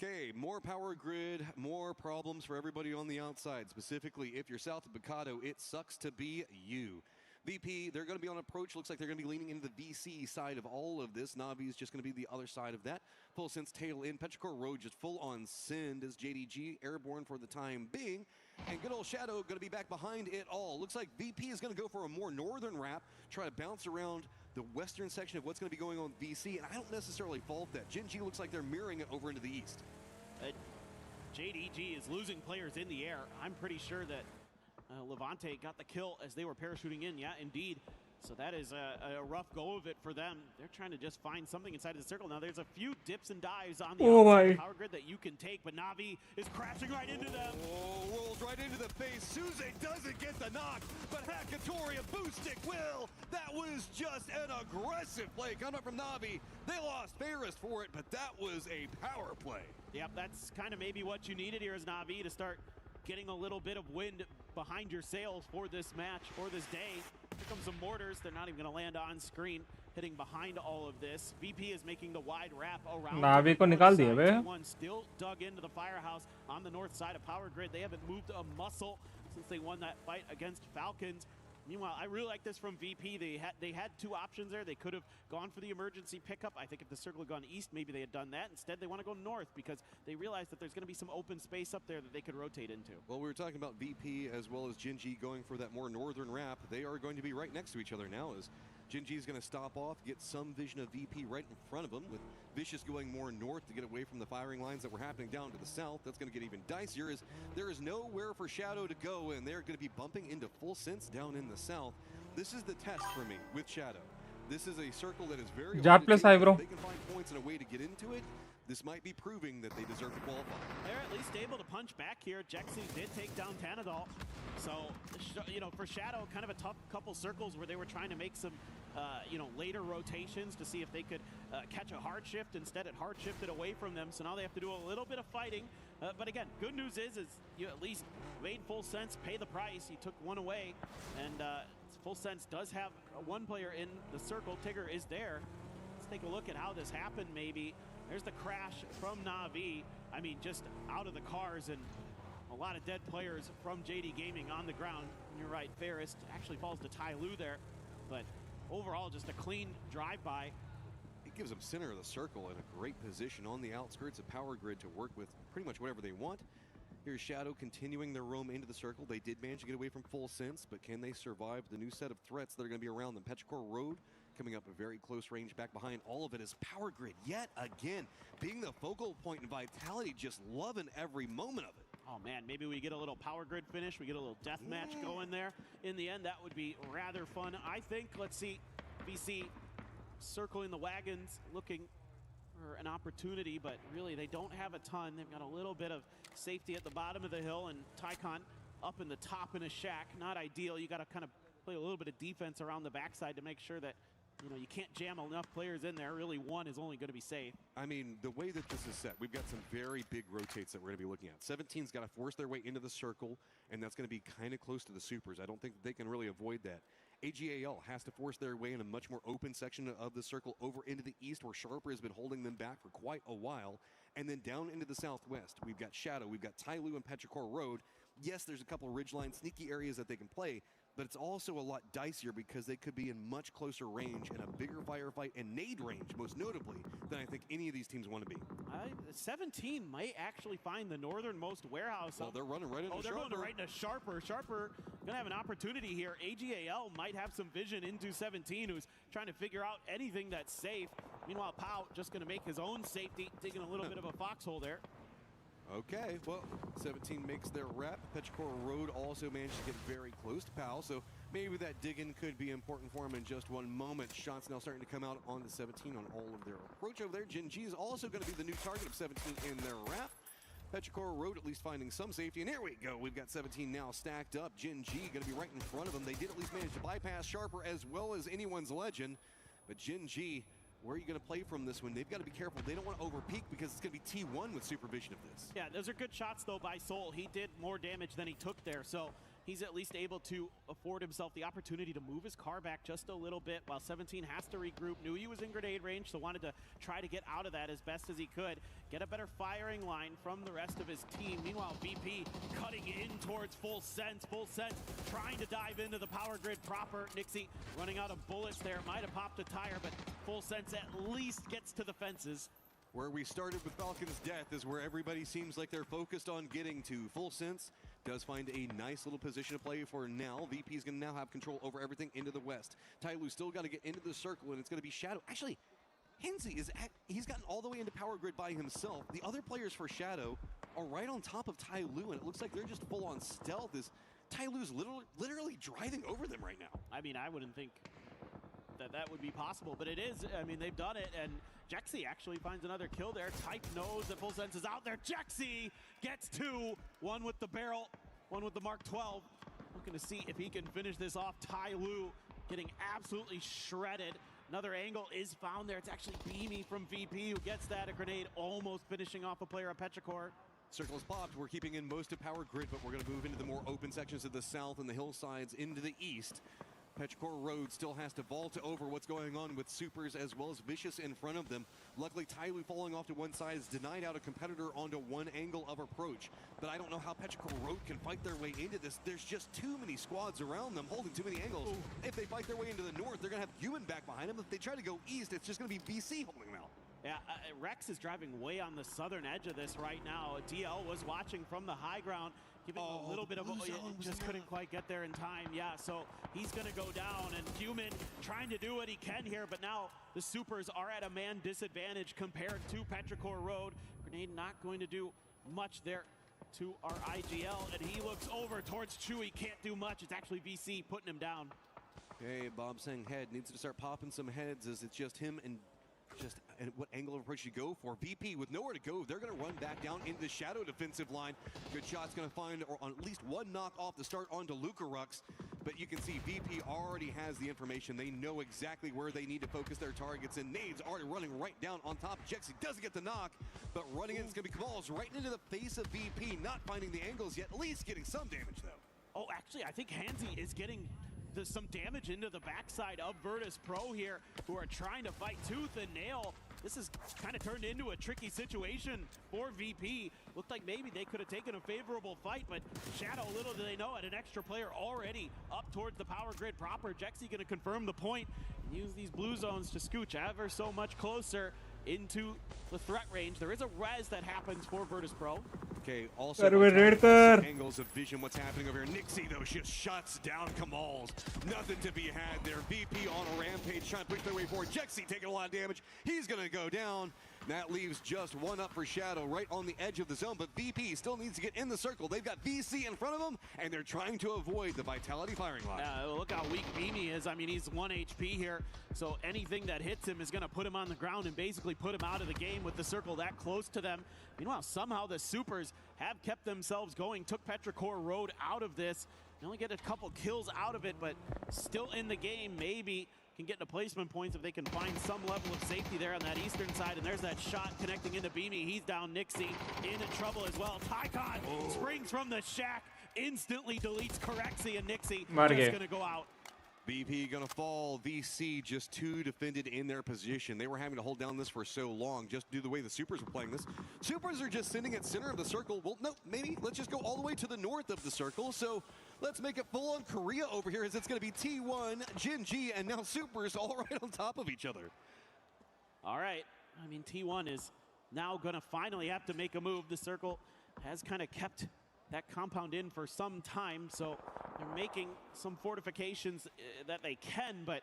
Okay, more power grid, more problems for everybody on the outside. Specifically, if you're south of Picado, it sucks to be you. VP, they're going to be on approach. Looks like they're going to be leaning into the VC side of all of this. Navi is just going to be the other side of that. Full sense tail in. Petrichor Road just full on send as JDG airborne for the time being. And good old Shadow going to be back behind it all. Looks like VP is going to go for a more northern wrap, try to bounce around the western section of what's going to be going on with VC. And I don't necessarily fault that. Gen G looks like they're mirroring it over into the east. JDG is losing players in the air. I'm pretty sure that Levante got the kill as they were parachuting in. Yeah, indeed. So that is a rough go of it for them. They're trying to just find something inside of the circle. Now there's a few dips and dives on the outside power grid that you can take, but Navi is crashing right into them. Oh, rolls right into the face. Suze doesn't get the knock, but Hakatori, a boost stick will. That was just an aggressive play coming from Navi. They lost Ferris for it, but that was a power play. Yep, that's kind of maybe what you needed here as Navi to start getting a little bit of wind behind your sails for this match, for this day. Here comes some mortars. They're not even going to land on screen, hitting behind all of this. VP is making the wide wrap around. Navi को निकाल दिया बे. One still dug into the firehouse on the north side of power grid. They haven't moved a muscle since they won that fight against Falcons. Meanwhile, I really like this from VP. They had two options there. They could have gone for the emergency pickup. I think if the circle had gone east, maybe they had done that. Instead, they want to go north because they realize that there's going to be some open space up there that they could rotate into. Well, we were talking about VP as well as Gen G going for that more northern wrap. They are going to be right next to each other now as Gen G is going to stop off, get some vision of VP right in front of them, with Vicious going more north to get away from the firing lines that were happening down to the south. That's going to get even dicier as there is nowhere for Shadow to go, and they're going to be bumping into Full Sense down in the south. This is the test for me with Shadow. This is a circle that is very hard to take. If they can find points and a way to get into it, this might be proving that they deserve to qualify. They're at least able to punch back here. Jexy did take down Tanadol. So, you know, for Shadow, kind of a tough couple circles where they were trying to make some, you know, later rotations to see if they could catch a hard shift. Instead, it hard shifted away from them. So now they have to do a little bit of fighting. But again, good news is you at least made Full Sense pay the price. He took one away. And Full Sense does have one player in the circle. Tigger is there. Let's take a look at how this happened maybe. There's the crash from Na'Vi. I mean, just out of the cars and a lot of dead players from JD Gaming on the ground. And you're right, Ferris actually falls to Tai Lu there. But overall, just a clean drive-by. It gives them center of the circle in a great position on the outskirts of power grid to work with pretty much whatever they want. Here's Shadow continuing their roam into the circle. They did manage to get away from Full Sense, but can they survive the new set of threats that are going to be around them? Petrichor Road coming up a very close range back behind all of it is power grid yet again, being the focal point in Vitality, just loving every moment of it. Oh man, maybe we get a little power grid finish. We get a little death match going there. In the end, that would be rather fun. I think, let's see, VC circling the wagons, looking for an opportunity, but really they don't have a ton. They've got a little bit of safety at the bottom of the hill, and Tycon up in the top in a shack. Not ideal. You got to kind of play a little bit of defense around the backside to make sure that, you know, you can't jam enough players in there. Really, one is only going to be safe. I mean, the way that this is set, we've got some very big rotates that we're going to be looking at. 17's got to force their way into the circle, and that's going to be kind of close to the supers. I don't think they can really avoid that. AGAL has to force their way in a much more open section of the circle over into the east, where Sharper has been holding them back for quite a while. And then down into the southwest, we've got Shadow, we've got Tai Lu and Petrichor Road. Yes, there's a couple of ridgeline sneaky areas that they can play, but it's also a lot dicier because they could be in much closer range and a bigger firefight and nade range, most notably, than I think any of these teams want to be. 17 might actually find the northernmost warehouse. Well, they're running right into Sharper. Oh, they're going right into Sharper. Sharper gonna have an opportunity here. AGAL might have some vision into 17, who's trying to figure out anything that's safe. Meanwhile, Pau just gonna make his own safety, digging a little bit of a foxhole there. Okay, well, 17 makes their rep. Petrichor Road also managed to get very close to Pal, so maybe that digging could be important for him in just one moment. Shots now starting to come out on the 17 on all of their approach over there. Gen G is also going to be the new target of 17 in their rep. Petrichor Road at least finding some safety, and here we go. We've got 17 now stacked up. Gen G going to be right in front of them. They did at least manage to bypass Sharper as well as anyone's legend, but Gen G, where are you going to play from this one? They've got to be careful. They don't want to overpeak because it's going to be T1 with supervision of this. Yeah, those are good shots, though, by Soul. He did more damage than he took there. So he's at least able to afford himself the opportunity to move his car back just a little bit while 17 has to regroup. Knew he was in grenade range, so wanted to try to get out of that as best as he could. Get a better firing line from the rest of his team. Meanwhile, VP cutting in towards Full Sense. Full Sense trying to dive into the power grid proper. Nixie running out of bullets there. Might have popped a tire, but Full Sense at least gets to the fences. Where we started with Falcon's death is where everybody seems like they're focused on getting to. Full Sense does find a nice little position to play for now. VP is going to now have control over everything into the west. Tyloo still got to get into the circle, and it's going to be Shadow. Actually, Henzi he's gotten all the way into power grid by himself. The other players for Shadow are right on top of Tyloo, and it looks like they're just full on stealth as Tyloo's literally driving over them right now. I mean, I wouldn't think that would be possible, but it is. I mean, they've done it, and Jexy actually finds another kill there. Type knows that Full Sense is out there. Jexy gets two. One with the barrel, one with the Mark 12. Looking to see if he can finish this off. Tyloo getting absolutely shredded. Another angle is found there. It's actually Beamy from VP who gets that. A grenade almost finishing off a player of Petrichor. Circle's popped. We're keeping in most of power grid, but we're going to move into the more open sections of the south and the hillsides into the east. Petrichor Road still has to vault over what's going on with Supers as well as Vicious in front of them. Luckily, Tyloo falling off to one side has denied out a competitor onto one angle of approach. But I don't know how Petrichor Road can fight their way into this. There's just too many squads around them holding too many angles. Ooh. If they fight their way into the north, they're going to have Human back behind them. If they try to go east, it's just going to be VC holding them out. Yeah, Rex is driving way on the southern edge of this right now. DL was watching from the high ground, giving a little bit of just couldn't quite get there in time. Yeah, so he's going to go down, and Human trying to do what he can here, but now the Supers are at a man disadvantage compared to Petrichor Road. Grenade not going to do much there to our IGL, and he looks over towards Chewy. Can't do much. It's actually VC putting him down. Okay, Bob saying head needs to start popping some heads as it's just him and what angle of approach you go for. VP with nowhere to go. They're going to run back down into the Shadow defensive line. Good shot's going to find or on at least one knock off the start onto Lucarux. But you can see VP already has the information. They know exactly where they need to focus their targets, and Nade's already running right down on top. Jexy doesn't get the knock, but running in is going to be Cabal's right into the face of VP, not finding the angles yet, at least getting some damage though. Oh, actually, I think Hansi is getting some damage into the backside of Virtus Pro here, who are trying to fight tooth and nail. This is kind of turned into a tricky situation for VP. Looked like maybe they could have taken a favorable fight, but Shadow, little do they know, had an extra player already up towards the power grid proper. Jexy going to confirm the point and use these blue zones to scooch ever so much closer into the threat range. There is a res that happens for Virtus Pro. Okay, also angles of vision, what's happening over here. Nixie, though, just shuts down Kamal's. Nothing to be had there. VP on a rampage, trying to push their way forward. Jexy taking a lot of damage. He's going to go down. That leaves just one up for Shadow right on the edge of the zone, but VP still needs to get in the circle. They've got VC in front of them, and they're trying to avoid the Vitality firing line. Look how weak Beamy is. I mean, he's 1 HP here, so anything that hits him is going to put him on the ground and basically put him out of the game with the circle that close to them. Meanwhile, somehow the Supers have kept themselves going, took Petrichor Road out of this. They only get a couple kills out of it, but still in the game. Maybe can get into placement points if they can find some level of safety there on that eastern side. And there's that shot connecting into Beamy. He's down. Nixie in trouble as well. Tycon springs from the shack, instantly deletes Corexy, and Nixie just going to go out. VP gonna fall. VC just too defended in their position. They were having to hold down this for so long just due to the way the Supers were playing this. Supers are just sitting at center of the circle. Well, no, maybe let's just go all the way to the north of the circle. So let's make it full on Korea over here, as it's gonna be T1, Jin G, and now Supers all right on top of each other. All right, I mean, T1 is now gonna finally have to make a move. The circle has kind of kept that compound in for some time, so they're making some fortifications that they can, but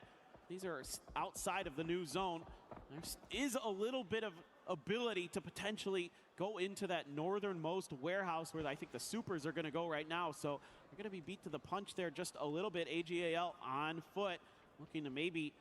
these are outside of the new zone. There is a little bit of ability to potentially go into that northernmost warehouse where I think the Supers are going to go right now, so they're going to be beat to the punch there just a little bit. AGAL on foot, looking to maybe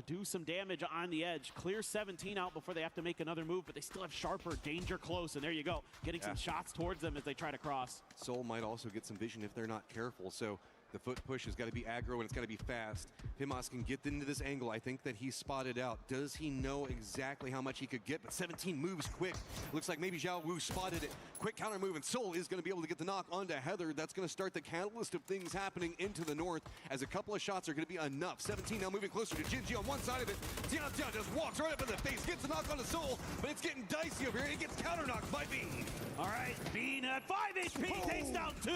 do some damage on the edge. Clear 17 out before they have to make another move, but they still have Sharper, danger close, and there you go, getting some shots towards them as they try to cross. Soul might also get some vision if they're not careful, so The foot push has got to be aggro and it's got to be fast. Himas can get into this angle. I think that he's spotted out. Does he know exactly how much he could get? But 17 moves quick. Looks like maybe Zhao Wu spotted it. Quick counter move, and Seoul is going to be able to get the knock onto Heather. That's going to start the catalyst of things happening into the north, as a couple of shots are going to be enough. 17 now moving closer to Jinji on one side of it. Dian just walks right up in the face, gets the knock onto Seoul, but it's getting dicey over here. He gets counter knocked by Bean. All right, Bean at 5 HP takes down 2,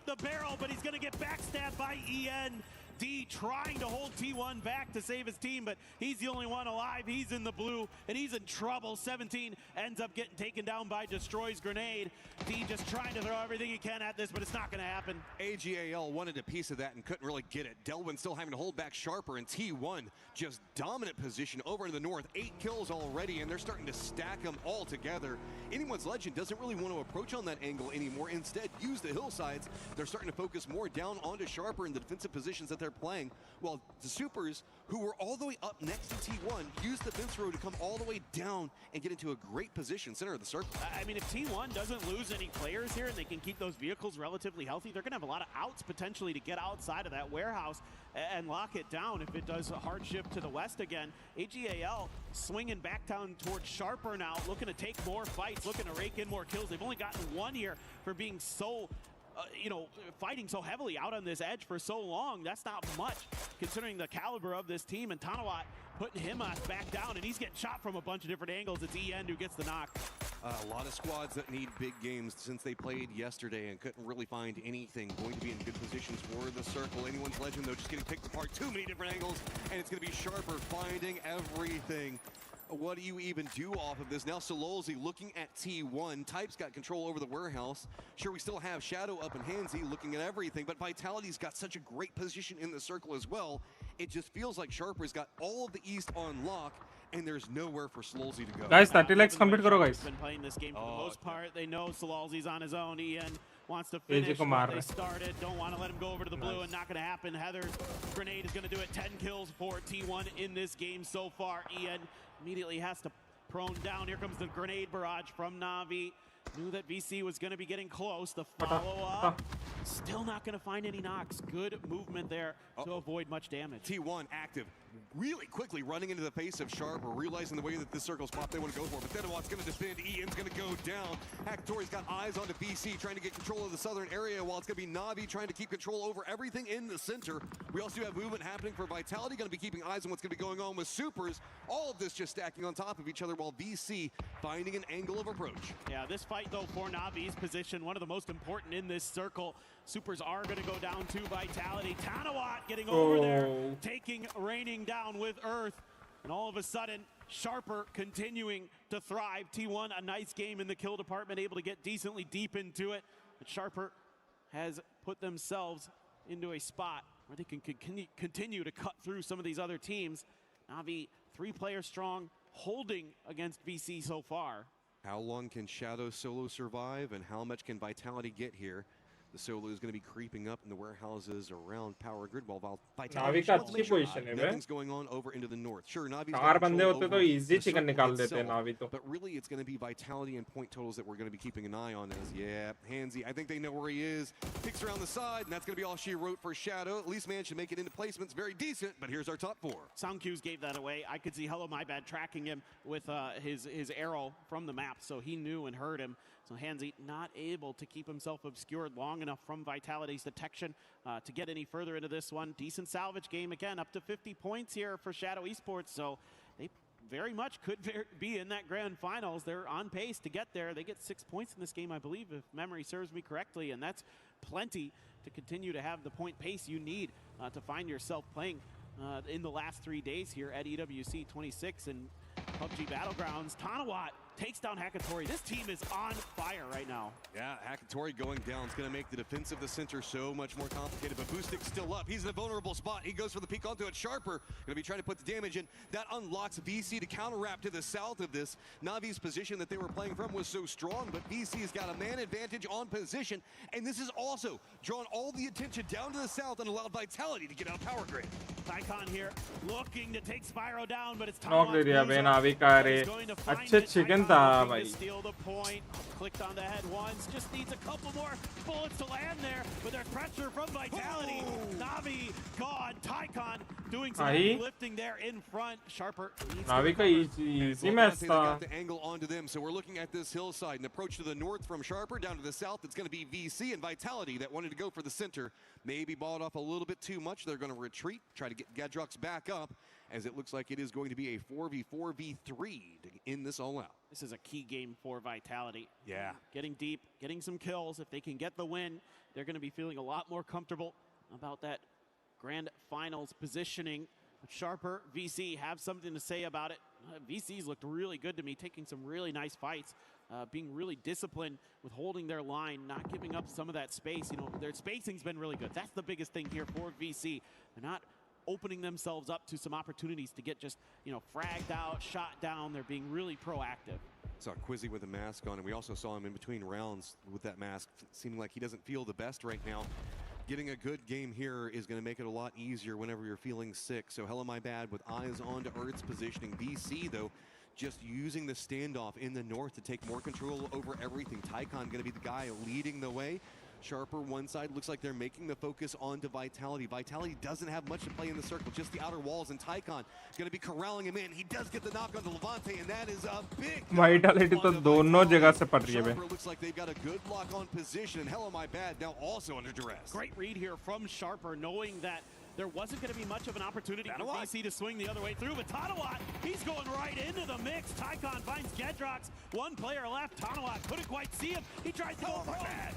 the barrel, but he's going to get backstabbed by END, trying to hold T1 back to save his team, but he's the only one alive. He's in the blue, and he's in trouble. 17 ends up getting taken down by Destroy's grenade. D just trying to throw everything he can at this, but it's not going to happen. AGAL wanted a piece of that and couldn't really get it. Delwyn still having to hold back Sharper, and T1 just dominant position over in the north. 8 kills already, and they're starting to stack them all together. Anyone's Legend doesn't really want to approach on that angle anymore. Instead, use the hillsides. They're starting to focus more down onto Sharper in the defensive positions that they're playing, while the Supers, who were all the way up next to T1, use the fence row to come all the way down and get into a great position, center of the circle. I mean, if T1 doesn't lose any players here and they can keep those vehicles relatively healthy, they're going to have a lot of outs potentially to get outside of that warehouse and lock it down if it does a hard shift to the west again. AGAL swinging back down towards Sharper now, looking to take more fights, looking to rake in more kills. They've only gotten 1 here for being so fighting so heavily out on this edge for so long. That's not much considering the caliber of this team, and Tanawat putting him back down, and he's getting shot from a bunch of different angles. It's EN who gets the knock. A lot of squads that need big games since they played yesterday and couldn't really find anything. Going to be in good positions for the circle. Anyone's Legend, though, just getting picked apart. Too many different angles, and it's going to be Sharper finding everything. What do you even do off of this? Now Sololzi looking at T1. Type's got control over the warehouse. Sure, we still have Shadow up in Handsy looking at everything, but Vitality's got such a great position in the circle as well. It just feels like Sharper's got all of the East on lock, and there's nowhere for Sololzi to go. Guys, 30 lakhs complete karo, guys. Been playing this game for the most part. They know Sololzi's on his own. Ian wants to finish what they started. Don't want to let him go over to the blue, and not going to happen. Heather's grenade is going to do it. 10 kills for T1 in this game so far. Ian immediately has to prone down. Here comes the grenade barrage from Na'Vi. Knew that VC was going to be getting close. The follow-up, still not going to find any knocks. Good movement there to avoid much damage. T1 active, really quickly running into the face of Sharper, realizing the way that this circle's popped, they want to go for it. But Denawat's going to defend. Ian's going to go down. Hakatori's got eyes onto VC, trying to get control of the southern area, while it's going to be Na'Vi trying to keep control over everything in the center. We also have movement happening for Vitality, going to be keeping eyes on what's going to be going on with Supers. All of this just stacking on top of each other, while VC finding an angle of approach. Yeah, this fight, though, for Na'Vi's position, one of the most important in this circle. Supers are going to go down to Vitality. Tanawat getting over there, raining down with Earth. And all of a sudden, Sharper continuing to thrive. T1, a nice game in the kill department, able to get decently deep into it. But Sharper has put themselves into a spot where they can continue to cut through some of these other teams. Na'Vi, 3 players strong, holding against VC so far. How long can Shadow solo survive, and how much can Vitality get here? The solo is going to be creeping up in the warehouses around Power Grid, while Vitality nothing's going on over into the north. Sure, Navi's got control over the circle itself, but really it's going to be Vitality and point totals that we're going to be keeping an eye on. As Handsy, I think they know where he is. Picks around the side, and that's going to be all she wrote for Shadow. At least managed to make it into placements. Very decent, but here's our top 4. Sound cues gave that away. I could see Hello My Bad tracking him with his arrow from the map, so he knew and heard him. So Handsy not able to keep himself obscured long enough from Vitality's detection to get any further into this one. Decent salvage game again, up to 50 points here for Shadow Esports. So they very much could be in that grand finals. They're on pace to get there. They get 6 points in this game, I believe, if memory serves me correctly, and that's plenty to continue to have the point pace you need to find yourself playing in the last 3 days here at EWC 26 and PUBG Battlegrounds. Tanawat takes down Hakatori. This team is on fire right now. Yeah, Hakatori going down is going to make the defense of the center so much more complicated, but Boostik's still up. He's in a vulnerable spot. He goes for the peek onto it. Sharper going to be trying to put the damage in. That unlocks VC to counter wrap to the south of this. Navi's position that they were playing from was so strong, but VC's got a man advantage on position, and this has also drawn all the attention down to the south and allowed Vitality to get out Power Grid. Tycon here looking to take Spyro down, but it's knock ले दिया बे नावी का रे अच्छे chicken था भाई steal the point. Clicked on the head once, just needs a couple more bullets to land there, but there's pressure from Vitality. Navi gone, Tycon doing some heavy lifting there in front. Sharper नावी का easy match था got the angle onto them, so we're looking at this hillside, an approach to the north from Sharper, down to the south, it's going to be VC and Vitality that wanted to go for the center. Maybe balled off a little bit too much. They're going to retreat, try to get Gadrox back up, as it looks like it is going to be a 4v4v3 in this all-out. This is a key game for Vitality. Yeah. Getting deep, getting some kills. If they can get the win, they're going to be feeling a lot more comfortable about that grand finals positioning. Sharper, VC have something to say about it. VC's looked really good to me, taking some really nice fights, being really disciplined with holding their line, not giving up some of that space. You know, their spacing's been really good. That's the biggest thing here for VC. They're not opening themselves up to some opportunities to get just, you know, fragged out, shot down. They're being really proactive. Saw Quizzy with a mask on, and we also saw him in between rounds with that mask, seeming like he doesn't feel the best right now. Getting a good game here is going to make it a lot easier whenever you're feeling sick. So hella my bad with eyes on to Earth's positioning. VC, though, just using the standoff in the north to take more control over everything. Tycon going to be the guy leading the way. Sharper one side, looks like they're making the focus onto Vitality. Vitality doesn't have much to play in the circle, just the outer walls, and Tycon going to be corralling him in. He does get the knock onto Levante, and that is a big Vitality तो दोनों जगह से पड़ रही है बे. looks like they've got a good lock on position, and hella my bad now also under duress. Great read here from Sharper, knowing that there wasn't going to be much of an opportunity for VC to swing the other way through, but Tanawat, he's going right into the mix. Tycon finds Gedrox, one player left. Tanawat couldn't quite see him. He tries to go,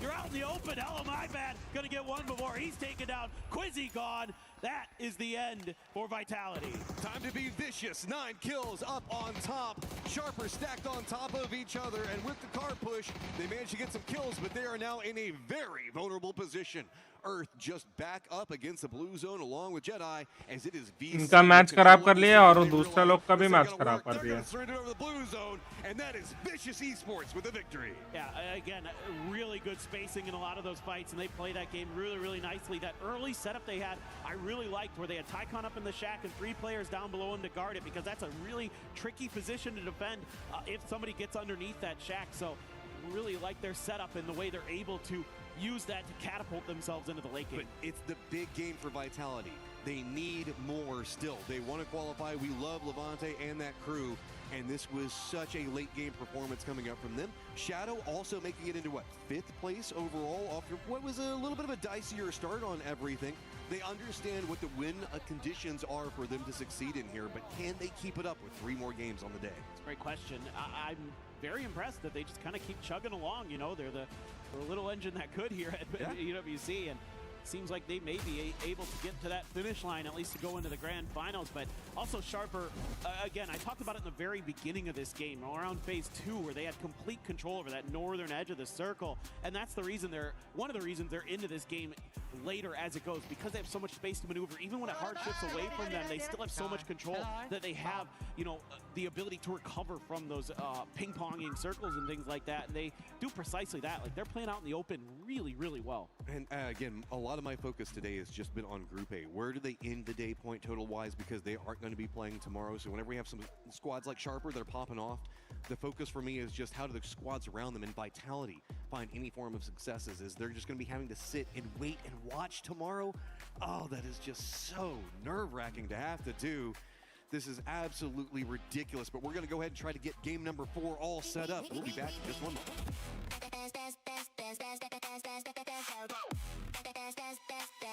you're out in the open, hell my bad. Gonna get one before he's taken down. Quizzy gone. That is the end for Vitality. Time to be vicious. 9 kills up on top. Sharper stacked on top of each other, and with the car push, they managed to get some kills, but they are now in a very vulnerable position. Earth just back up against the blue zone along with Jedi, as it is VC. इनका match खराब कर लिया और दूसरा लोग का भी match खराब कर दिया. Over the blue zone, and that is Vicious Esports with a victory. Yeah, again, really good spacing in a lot of those fights, and they play that game really, really nicely. That early setup they had, I really liked, where they had Tycon up in the shack and 3 players down below him to guard it, because that's a really tricky position to defend if somebody gets underneath that shack. So really like their setup and the way they're able to use that to catapult themselves into the late game. But it's the big game for Vitality. They need more still. They want to qualify. We love Levante and that crew, and this was such a late game performance coming up from them. Shadow also making it into, what, 5th place overall after what was a little bit of a dicier start on everything. They understand what the win conditions are for them to succeed in here, but can they keep it up with 3 more games on the day? It's a great question. I'm very impressed that they just kind of keep chugging along. You know, they're the little engine that could here at UWC, and seems like they may be able to get to that finish line, at least to go into the grand finals. But also Sharper, again, I talked about it in the very beginning of this game, around phase 2, where they had complete control over that northern edge of the circle, and that's the reason one of the reasons they're into this game later as it goes, because they have so much space to maneuver. Even when a hard shifts away from them, they still have so much control that they have, you know, the ability to recover from those ping-ponging circles and things like that, and they do precisely that. Like, they're playing out in the open really, really well. And again, a lot of my focus today has just been on Group A. Where do they end the day point total-wise, because they aren't going to be playing tomorrow. So whenever we have some squads like Sharper that are popping off, the focus for me is just how do the squads around them and Vitality find any form of successes, as they're just going to be having to sit and wait and watch tomorrow. Oh, that is just so nerve-wracking to have to do. This is absolutely ridiculous, but we're going to go ahead and try to get game number 4 all set up. We'll be back in just one moment.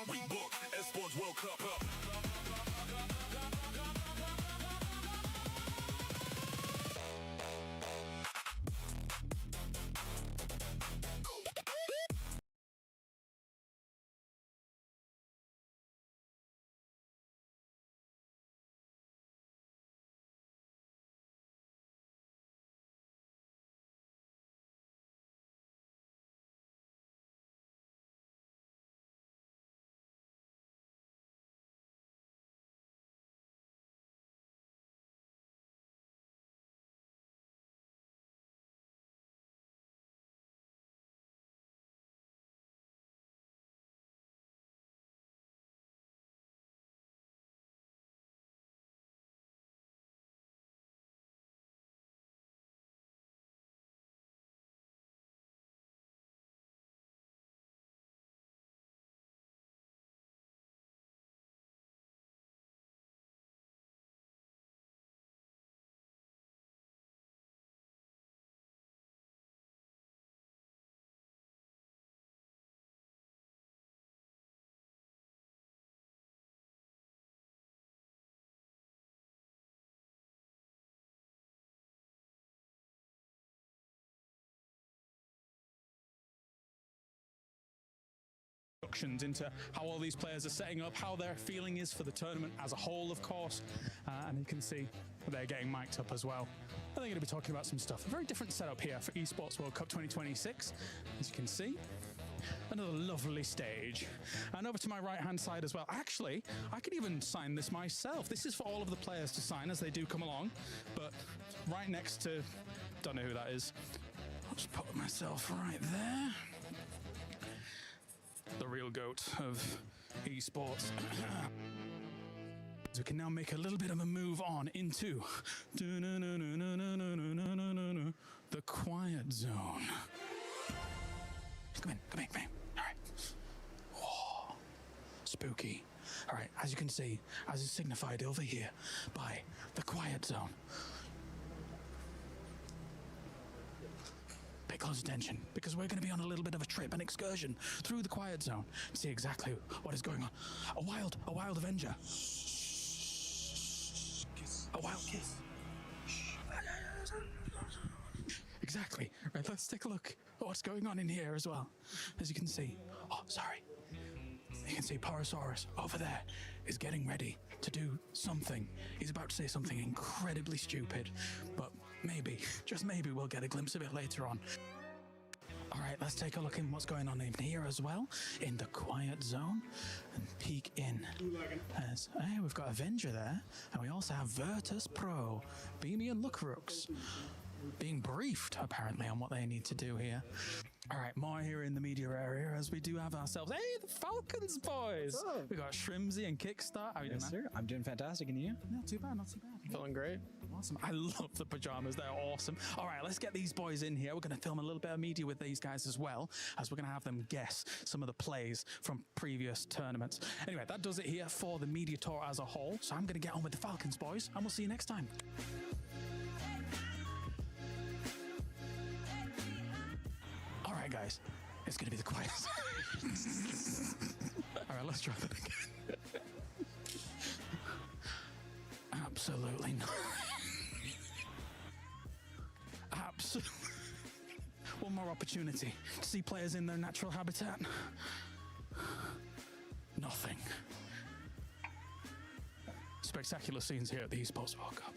We book Esports World Cup up. introductions into how all these players are setting up, how their feeling is for the tournament as a whole, of course. And you can see they're getting mic'd up as well. And they're going to be talking about some stuff. A very different setup here for Esports World Cup 2026, as you can see. Another lovely stage. And over to my right-hand side as well. Actually, I could even sign this myself. This is for all of the players to sign as they do come along. But right next to... don't know who that is. I'll just put myself right there. The real goat of esports. We can now make a little bit of a move on into the quiet zone. Come in. All right. Whoa. Spooky. All right, as you can see, as is signified over here by the quiet zone. Pay close attention, because we're going to be on a little bit of a trip, an excursion through the quiet zone to see exactly what is going on. A wild Avenger. A wild kiss. Exactly. Right, let's take a look at what's going on in here as well. As you can see. Oh, sorry. You can see Porosaurus over there is getting ready to do something. He's about to say something incredibly stupid, but maybe, just maybe, we'll get a glimpse of it later on. All right, let's take a look in what's going on in here as well, in the quiet zone, and peek in. As, hey, we've got Avenger there, and we also have Virtus Pro, Beamy and Lookrooks, being briefed, apparently, on what they need to do here. All right, more here in the media area, as we do have ourselves, hey, the Falcons boys! We got Shrimsy and Kickstart. How are you doing, sir? I'm doing fantastic, and you? Not too bad. Feeling great. Awesome. I love the pajamas. They're awesome. All right, let's get these boys in here. We're going to film a little bit of media with these guys as well, as we're going to have them guess some of the plays from previous tournaments. Anyway, that does it here for the media tour as a whole. So I'm going to get on with the Falcons boys, and we'll see you next time. All right, guys. It's going to be the quiet. All right, let's try that again. Absolutely not. Absolutely. One more opportunity to see players in their natural habitat. Nothing. Spectacular scenes here at the Esports World Cup.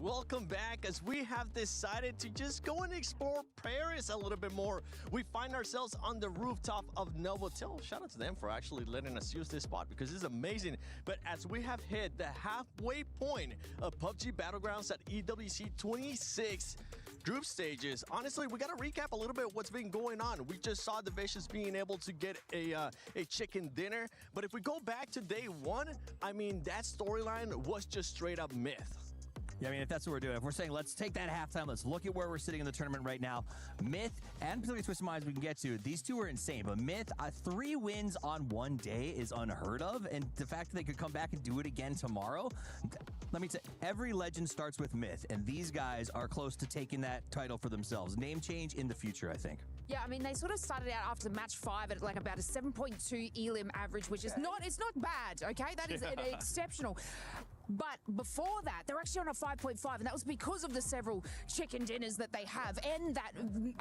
Welcome back, as we have decided to just go and explore Paris a little bit more. We find ourselves on the rooftop of Novotel. Shout out to them for actually letting us use this spot, because it's amazing. But as we have hit the halfway point of PUBG Battlegrounds at EWC 26 group stages, honestly, we got to recap a little bit what's been going on. We just saw the Vicious being able to get a chicken dinner. But if we go back to day one, I mean, that storyline was just straight up myth. Yeah, I mean, if that's what we're doing, if we're saying let's take that halftime, let's look at where we're sitting in the tournament right now. Myth and particularly Twisted Minds we can get to. These two are insane, but Myth, 3 wins on one day is unheard of, and the fact that they could come back and do it again tomorrow, let me tell you, every legend starts with Myth, and these guys are close to taking that title for themselves. Name change in the future, I think. Yeah, I mean, they sort of started out after match 5 at like about a 7.2 elim average, which is it's not bad, okay? That is exceptional. But before that, they're actually on a 5.5, and that was because of the several chicken dinners that they have, and that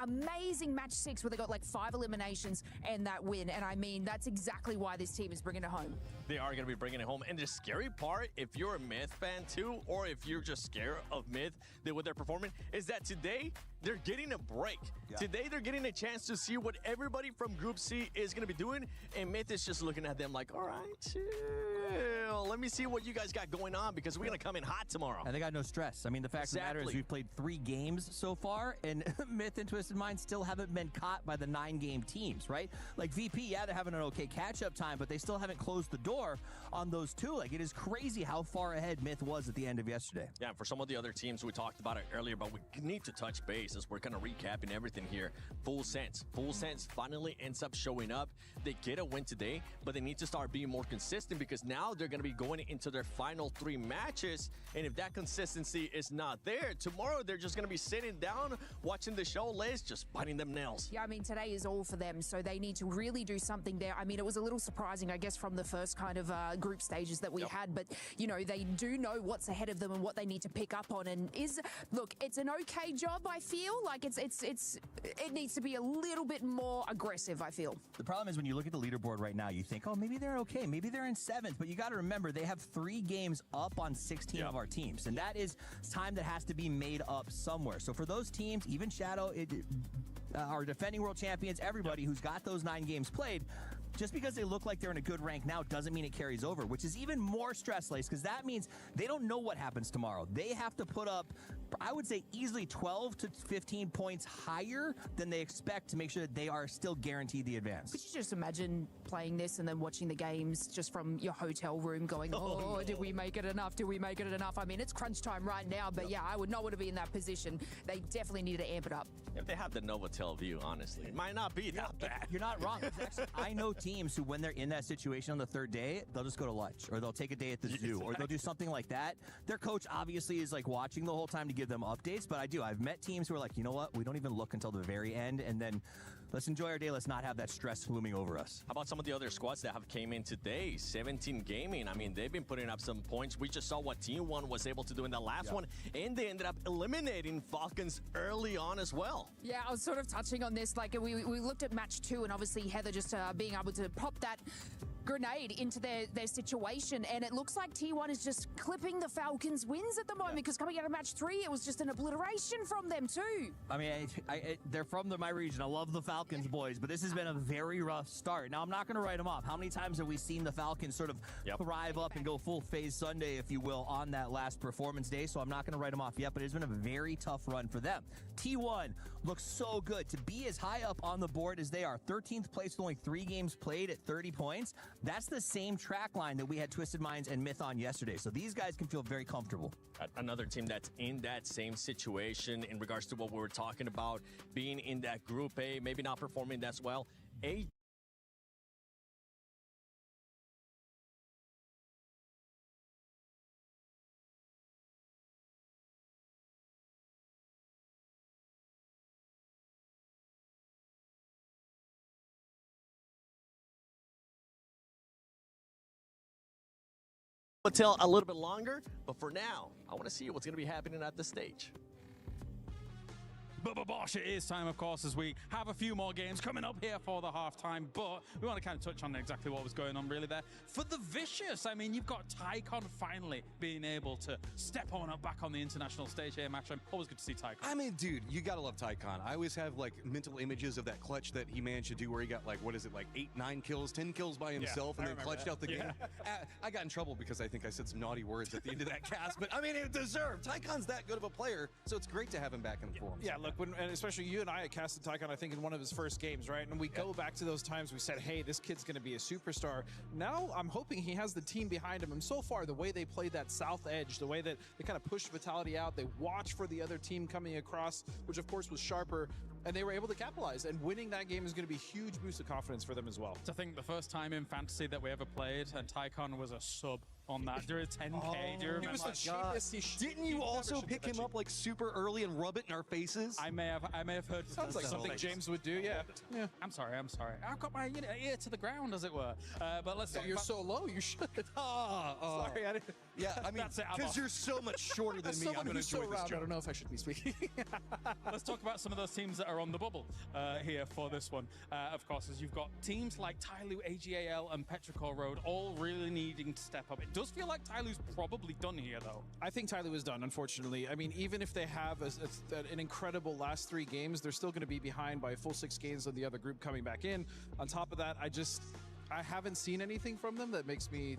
amazing match 6 where they got like 5 eliminations and that win. And I mean, that's exactly why this team is bringing it home. They are going to be bringing it home. And the scary part, if you're a Myth fan too, or if you're just scared of Myth, what they're performing, is that today they're getting a break. Yeah. Today they're getting a chance to see what everybody from Group C is going to be doing, and Myth is just looking at them like, all right, chill. Let me see what you guys got going on, because we're going to come in hot tomorrow. And they got no stress. I mean, the fact of the matter is we've played 3 games so far, and Myth and Twisted Minds still haven't been caught by the 9-game teams, right? Like VP, yeah, they're having an okay catch-up time, but they still haven't closed the door on those 2. Like, it is crazy how far ahead Myth was at the end of yesterday. Yeah, for some of the other teams, we talked about it earlier, but we need to touch base as we're kind of recapping everything here. Full Sense finally ends up showing up. They get a win today, but they need to start being more consistent, because now now they're going to be going into their final 3 matches. And if that consistency is not there, tomorrow they're just going to be sitting down, watching the show list, just biting them nails. Yeah, I mean, today is all for them, so they need to really do something there. I mean, it was a little surprising, I guess, from the first kind of group stages that we had, but, you know, they do know what's ahead of them and what they need to pick up on. And look, it's an okay job, I feel. Like, it needs to be a little bit more aggressive, I feel. The problem is when you look at the leaderboard right now, you think, oh, maybe they're okay. Maybe they're in 7th. But you got to remember, they have 3 games up on 16 of our teams. And that is time that has to be made up somewhere. So for those teams, even Shadow, our defending world champions, everybody who's got those 9 games played, just because they look like they're in a good rank now doesn't mean it carries over, which is even more stress-laced because that means they don't know what happens tomorrow. They have to put up, I would say, easily 12 to 15 points higher than they expect to make sure that they are still guaranteed the advance. Could you just imagine playing this and then watching the games just from your hotel room going, oh, did we make it enough? Did we make it enough? I mean, it's crunch time right now, but yeah, I would not want to be in that position. They definitely need to amp it up. If they have the Novotel view, honestly, it might not be that bad. You're not wrong. Actually, I know teams who, when they're in that situation on the 3rd day, they'll just go to lunch, or they'll take a day at the zoo, or they'll do something like that. Their coach obviously is like watching the whole time to give them updates, but I've met teams who are like, you know what, we don't even look until the very end, and then let's enjoy our day. Let's not have that stress looming over us. How about some of the other squads that have came in today? 17 Gaming. I mean, they've been putting up some points. We just saw what Team 1 was able to do in the last one, and they ended up eliminating Falcons early on as well. Yeah, I was sort of touching on this. Like, we looked at match 2, and obviously Heather just being able to pop that grenade into their situation, and it looks like T1 is just clipping the Falcons' wins at the moment, because coming out of match 3, it was just an obliteration from them too. I mean, they're from my region. I love the Falcons, boys, but this has been a very rough start. Now, I'm not going to write them off. How many times have we seen the Falcons sort of thrive up and go full phase Sunday, if you will, on that last performance day? So I'm not going to write them off yet, but it's been a very tough run for them. T1 looks so good to be as high up on the board as they are. 13th place with only 3 games played at 30 points. That's the same track line that we had Twisted Minds and Myth on yesterday. So these guys can feel very comfortable. Another team that's in that same situation in regards to what we were talking about, being in that Group A, maybe not performing that well. Tell a little bit longer, but for now, I want to see what's going to be happening at the stage. But Bosh, it is time, of course, as we have a few more games coming up here for the halftime. But we want to kind of touch on exactly what was going on really there. For the Vicious, I mean, you've got Tycon finally being able to step on up back on the international stage here, Match. I'm always good to see Tycon. I mean, dude, you gotta love Tycon. I always have like mental images of that clutch that he managed to do where he got like, what is it, like 8, 9 kills, 10 kills by himself, and then clutched out the game. I got in trouble because I think I said some naughty words at the end of that cast, but I mean, it deserved. Tycon's that good of a player, so it's great to have him back in the forums. Yeah, look, and especially you and I had casted Tycon, I think, in one of his first games, right? And we go back to those times we said, hey, this kid's going to be a superstar. Now I'm hoping he has the team behind him. And so far, the way they played that south edge, the way that they kind of pushed Vitality out, they watched for the other team coming across, which of course was sharper, and they were able to capitalize. And winning that game is going to be a huge boost of confidence for them as well. I think the first time in Fantasy that we ever played, and Tycon was a sub on that during 10K. Do you remember? He was the cheapest. Didn't you also pick him up like super early and rub it in our faces? I may have heard. Sounds like something James would do. Yeah. I'm sorry. I've got my ear to the ground, as it were. But let's. You're so low. You should. Sorry, I didn't. Yeah, I mean, because you're so much shorter than me, I'm going to enjoy this job. I don't know if I should be speaking. Let's talk about some of those teams that are on the bubble here for this one. Of course, as you've got teams like Tyloo, AGAL, and Petrichor Road all really needing to step up. It does feel like Tyloo's probably done here, though. I think Tyloo is done, unfortunately. I mean, even if they have an incredible last 3 games, they're still going to be behind by a full 6 games of the other group coming back in. On top of that, I haven't seen anything from them that makes me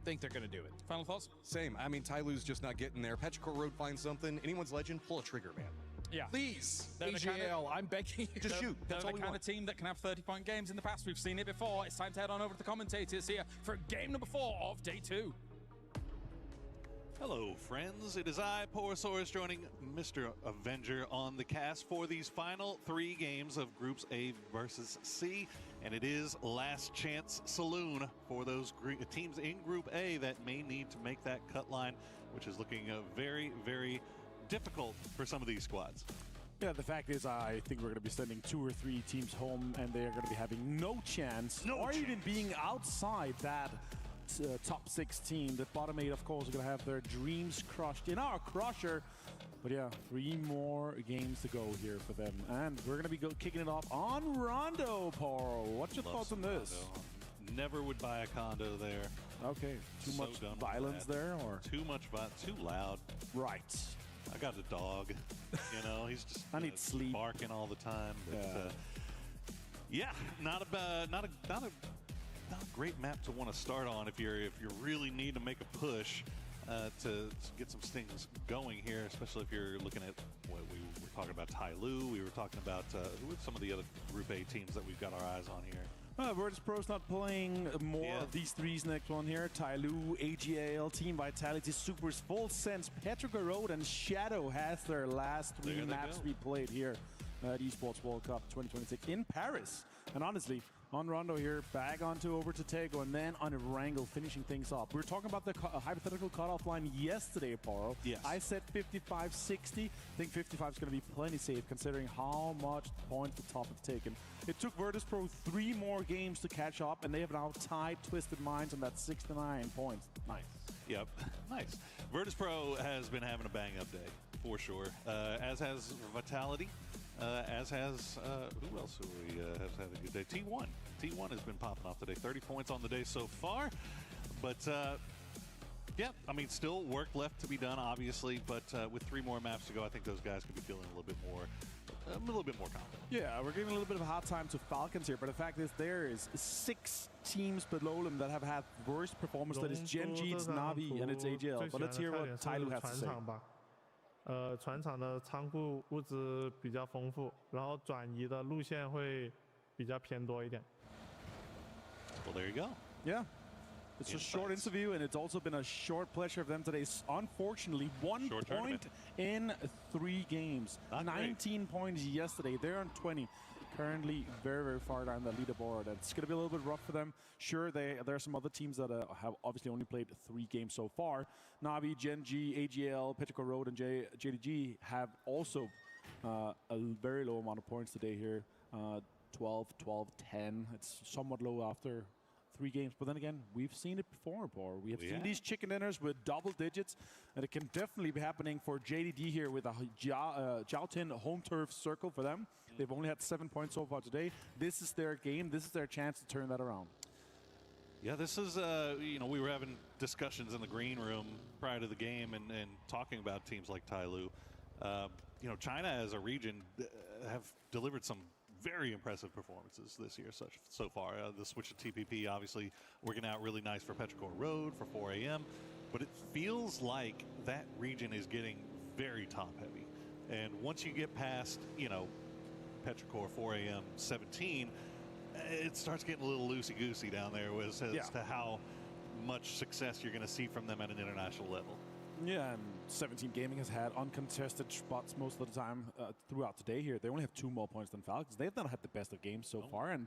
think they're going to do it. Final thoughts? Same. I mean, Tyloo's just not getting there. Petrichor Road finds something. Anyone's legend, pull a trigger, man. Yeah. Please, AGL, I'm begging you. Just shoot. They're the kind of team that can have 30-point games in the past. We've seen it before. It's time to head on over to the commentators here for game number 4 of day 2. Hello, friends. It is I, Porosaurus, joining Mr. Avenger on the cast for these final 3 games of Groups A versus C. And it is last chance saloon for those teams in Group A that may need to make that cut line, which is looking very, very difficult for some of these squads. Yeah, the fact is, I think we're going to be sending 2 or 3 teams home, and they're going to be having no chance, even being outside that top 6 team. The bottom 8, of course, are going to have their dreams crushed in our crusher. But yeah, 3 more games to go here for them. And we're going to be kicking it off on Rondo, Paul. What's your thoughts on this? Rondo. Never would buy a condo there. Okay, too much violence there? Or too much violence, too loud. Right. I got a dog, he's just I need sleep, barking all the time. But, not a great map to want to start on if you really need to make a push to get some things going here, especially if you're looking at what we were talking about. Tyloo, we were talking about some of the other Group A teams that we've got our eyes on here. Virtus.pro's not playing more of these 3s next one here. Tyloo, AGL, Team Vitality, Supers, Full Sense, Petrica Road, and Shadow has their last 3 maps we played here at Esports World Cup 2026 in Paris. And honestly, on Rondo here, back over to Tego, and then on Erangel, finishing things off. We were talking about the hypothetical cutoff line yesterday, Paro. Yes. I said 55-60. I think 55 is going to be plenty safe, considering how much points the top have taken. It took Virtus.pro 3 more games to catch up, and they have now tied Twisted Minds on that 69 points. Nice. Yep, nice. Virtus.pro has been having a bang-up day, for sure, as has Vitality. As has, who else have had a good day? T1. T1 has been popping off today. 30 points on the day so far. But, still work left to be done, obviously. But with 3 more maps to go, I think those guys could be feeling a little bit more confident. Yeah, we're giving a little bit of a hard time to Falcons here. But the fact is, there is 6 teams below them that have had worse performance. That is Gen G, it's Navi, and it's AGL. But let's hear what Tyloo has to say. 船厂的仓库物资比较丰富，然后转移的路线会比较偏多一点。Well, there you go. Yeah. It's a short interview, and it's also been a short pleasure of them today. Unfortunately, 1 point in 3 games. 19 points yesterday. They're on 20. Currently very, very far down the leaderboard. It's going to be a little bit rough for them. Sure, there are some other teams that have obviously only played 3 games so far. Navi, Gen G, AGL, Petrica Road, and JDG have also a very low amount of points today here. 12, 12, 10. It's somewhat low after 3 games. But then again, we've seen it before, Bor. We have seen these chicken dinners with double digits, and it can definitely be happening for JDD here with a Jiaotin home turf circle for them. They've only had 7 points so far today. This is their game. This is their chance to turn that around. Yeah, this is, we were having discussions in the green room prior to the game and talking about teams like Tyloo. China as a region have delivered some very impressive performances this year so far. The switch to TPP obviously working out really nice for Petrichor Road for 4 a.m. But it feels like that region is getting very top heavy. And once you get past, Petrichor 4 a.m. 17, it starts getting a little loosey-goosey down there as to how much success you're going to see from them at an international level. Yeah, and 17 Gaming has had uncontested spots most of the time throughout the day here. They only have 2 more points than Falcons. They've not had the best of games so far, and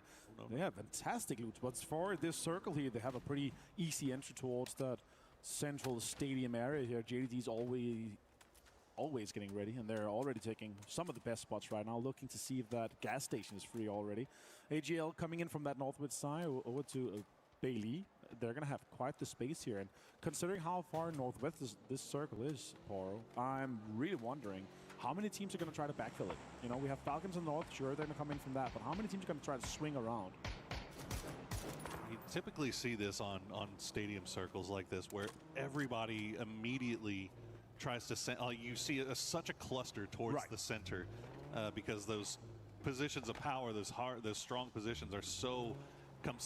they have fantastic loot. But for this circle here, they have a pretty easy entry towards that central stadium area here. JDD's always getting ready, and they're already taking some of the best spots right now, looking to see if that gas station is free already. AGL coming in from that northwest side over to Bailey. They're going to have quite the space here, and considering how far northwest this circle is, Poro, I'm really wondering how many teams are going to try to backfill it. We have Falcons in the north, sure, they're going to come in from that, but how many teams are going to try to swing around? You typically see this on stadium circles like this, where everybody immediately tries to send. You see such a cluster towards the center because those positions of power, those strong positions, are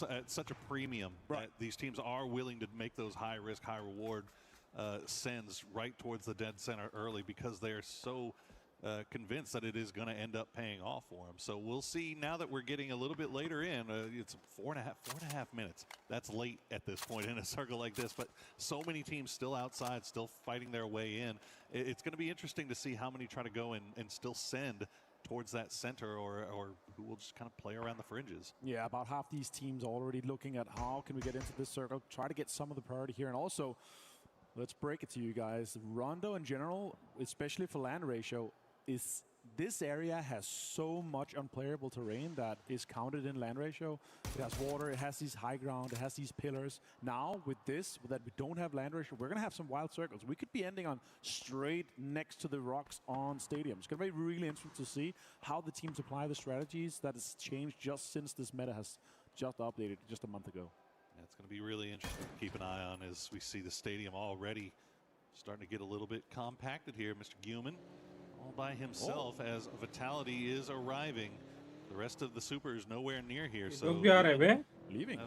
at such a premium that these teams are willing to make those high risk, high reward sends right towards the dead center early because they are so convinced that it is going to end up paying off for him. So we'll see now that we're getting a little bit later in. It's 4.5 minutes. That's late at this point in a circle like this, but so many teams still outside, still fighting their way in. It's going to be interesting to see how many try to go and still send towards that center, or who will just kind of play around the fringes. Yeah, about half these teams already looking at how can we get into this circle, try to get some of the priority here. And also, let's break it to you guys. Rondo in general, especially for land ratio, this area has so much unplayable terrain that is counted in land ratio. It has water, it has these high ground, it has these pillars. Now with this, that we don't have land ratio, we're gonna have some wild circles. We could be ending on straight next to the rocks on stadium. It's gonna be really interesting to see how the teams apply the strategies that has changed just since this meta has just updated just a month ago. Yeah, it's gonna be really interesting to keep an eye on as we see the stadium already starting to get a little bit compacted here. Mr. Guman all by himself as Vitality is arriving. The rest of the supers nowhere near here. So leaving.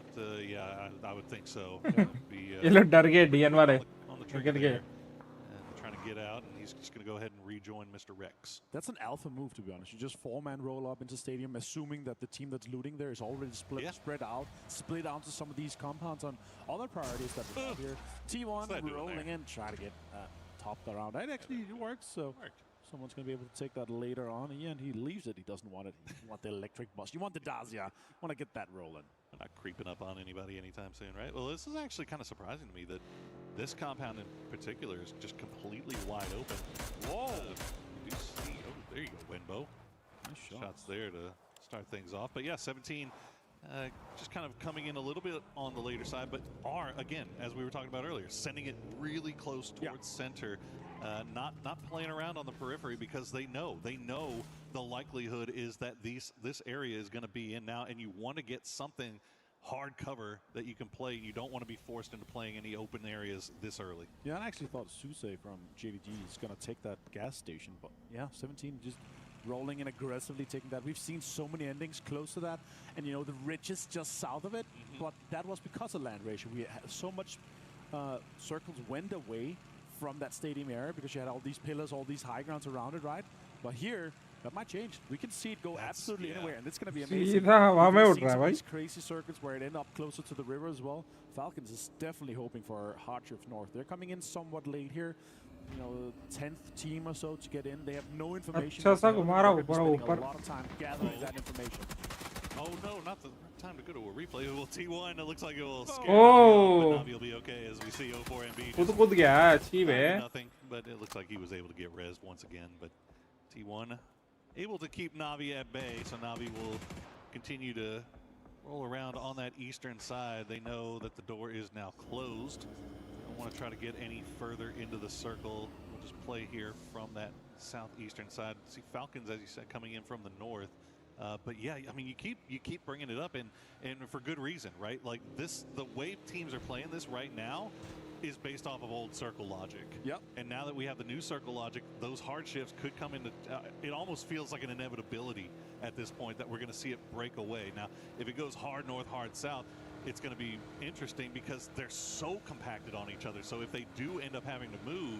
Yeah, I would think so. ये लोग डर गए DN वाले. On the trigger there, and trying to get out, and he's just going to go ahead and rejoin Mr. Rex. That's an alpha move, to be honest. You just 4-man roll up into stadium, assuming that the team that's looting there is already spread out, split out to some of these compounds on other priorities that we have here. T1 rolling in, try to get topped around. That actually works. So. Someone's going to be able to take that later on. And he leaves it. He doesn't want it. He want the electric bus. You want the Dazia. Want to get that rolling. They're not creeping up on anybody anytime soon, right? Well, this is actually kind of surprising to me that this compound in particular is just completely wide open. Whoa! You do see, there you go, Winbo. Nice shots there to start things off. But yeah, 17 just kind of coming in a little bit on the later side, but are, again, as we were talking about earlier, sending it really close towards center. Not playing around on the periphery because they know the likelihood is that this area is going to be in now, and you want to get something hard cover that you can play. You don't want to be forced into playing any open areas this early. Yeah, I actually thought Suse from JVG is going to take that gas station, but yeah, 17 just rolling in aggressively, taking that. We've seen so many endings close to that, and you know the ridges just south of it, but that was because of land ratio. We had so much circles went away from that stadium area because you had all these pillars, all these high grounds around it, right? But here, that might change. We can see it go absolutely anywhere, and it's going to be amazing. We've seen some of these crazy circuits where it ended up closer to the river as well. Falcons is definitely hoping for Hardships North. They're coming in somewhat late here. You know, 10th team or so to get in. They have no information. They're spending a lot of time gathering that information. Oh no, not the time to go to a replay. Well, T1, it looks like it will scare Oh. Navi will be okay as we see 04MB. कूद गया अच्छी बे. Nothing, but it looks like he was able to get rezzed once again. But T1 able to keep Navi at bay, so Navi will continue to roll around on that eastern side. They know that the door is now closed. They don't want to try to get any further into the circle. We'll just play here from that southeastern side. See Falcons, as you said, coming in from the north. But yeah, I mean, you keep bringing it up, and for good reason, right? Like the way teams are playing this right now is based off of old circle logic. Yep. And now that we have the new circle logic, those hardships could come into. It almost feels like an inevitability at this point that we're going to see it break away. Now, if it goes hard north, hard south, it's going to be interesting because they're so compacted on each other. So if they do end up having to move,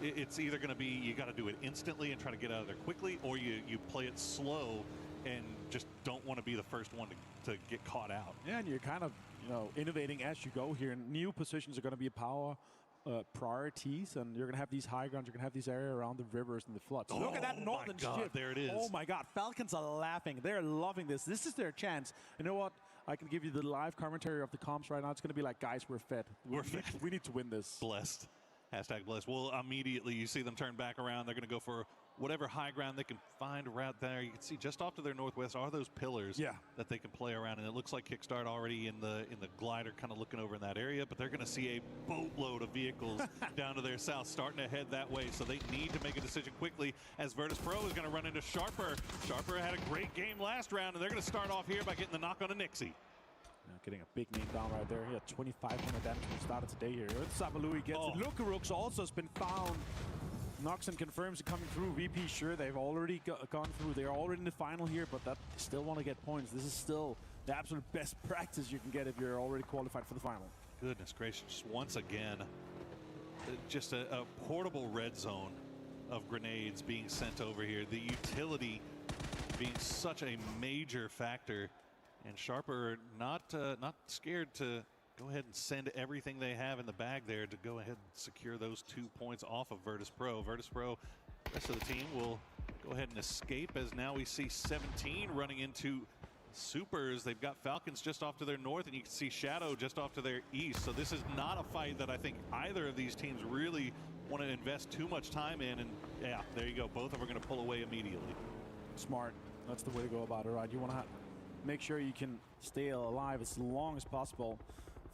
it's either going to be you got to do it instantly and try to get out of there quickly, or you play it slow and just don't want to be the first one to get caught out. Yeah, and you're kind of, you know, innovating as you go here. New positions are going to be power priorities, and you're going to have these high grounds. You're going to have these area around the rivers and the floods. Oh, look at that northern shift. There it is. Oh my God, Falcons are laughing. They're loving this. This is their chance. You know what? I can give you the live commentary of the comps right now. It's going to be like, guys, we're fed. We need to win this. Blessed. Hashtag blessed. Well, immediately you see them turn back around. They're going to go for whatever high ground they can find right there. You can see just off to their northwest are those pillars that they can play around, and it looks like Kickstart already in the glider kind of looking over in that area, but they're going to see a boatload of vehicles down to their south starting to head that way, so they need to make a decision quickly as Virtus Pro is going to run into Sharper. Sharper had a great game last round, and they're going to start off here by getting the knock on a Nixie. Getting a big name down right there. He had 2,500 damage when he started today here. Sabalui gets it. Lukarooks also has been found. Noxon confirms it coming through. VP, sure, they've already gone through. They're already in the final here, but that still want to get points. This is still the absolute best practice you can get if you're already qualified for the final. Goodness gracious, once again, just a portable red zone of grenades being sent over here. The utility being such a major factor, and Sharper not scared to go ahead and send everything they have in the bag there to go ahead and secure those 2 points off of Virtus Pro. Virtus Pro, the rest of the team will go ahead and escape, as now we see 17 running into Supers. They've got Falcons just off to their north, and you can see Shadow just off to their east. So this is not a fight that I think either of these teams really want to invest too much time in. And yeah, there you go. Both of them are going to pull away immediately. Smart. That's the way to go about it, right? You want to make sure you can stay alive as long as possible.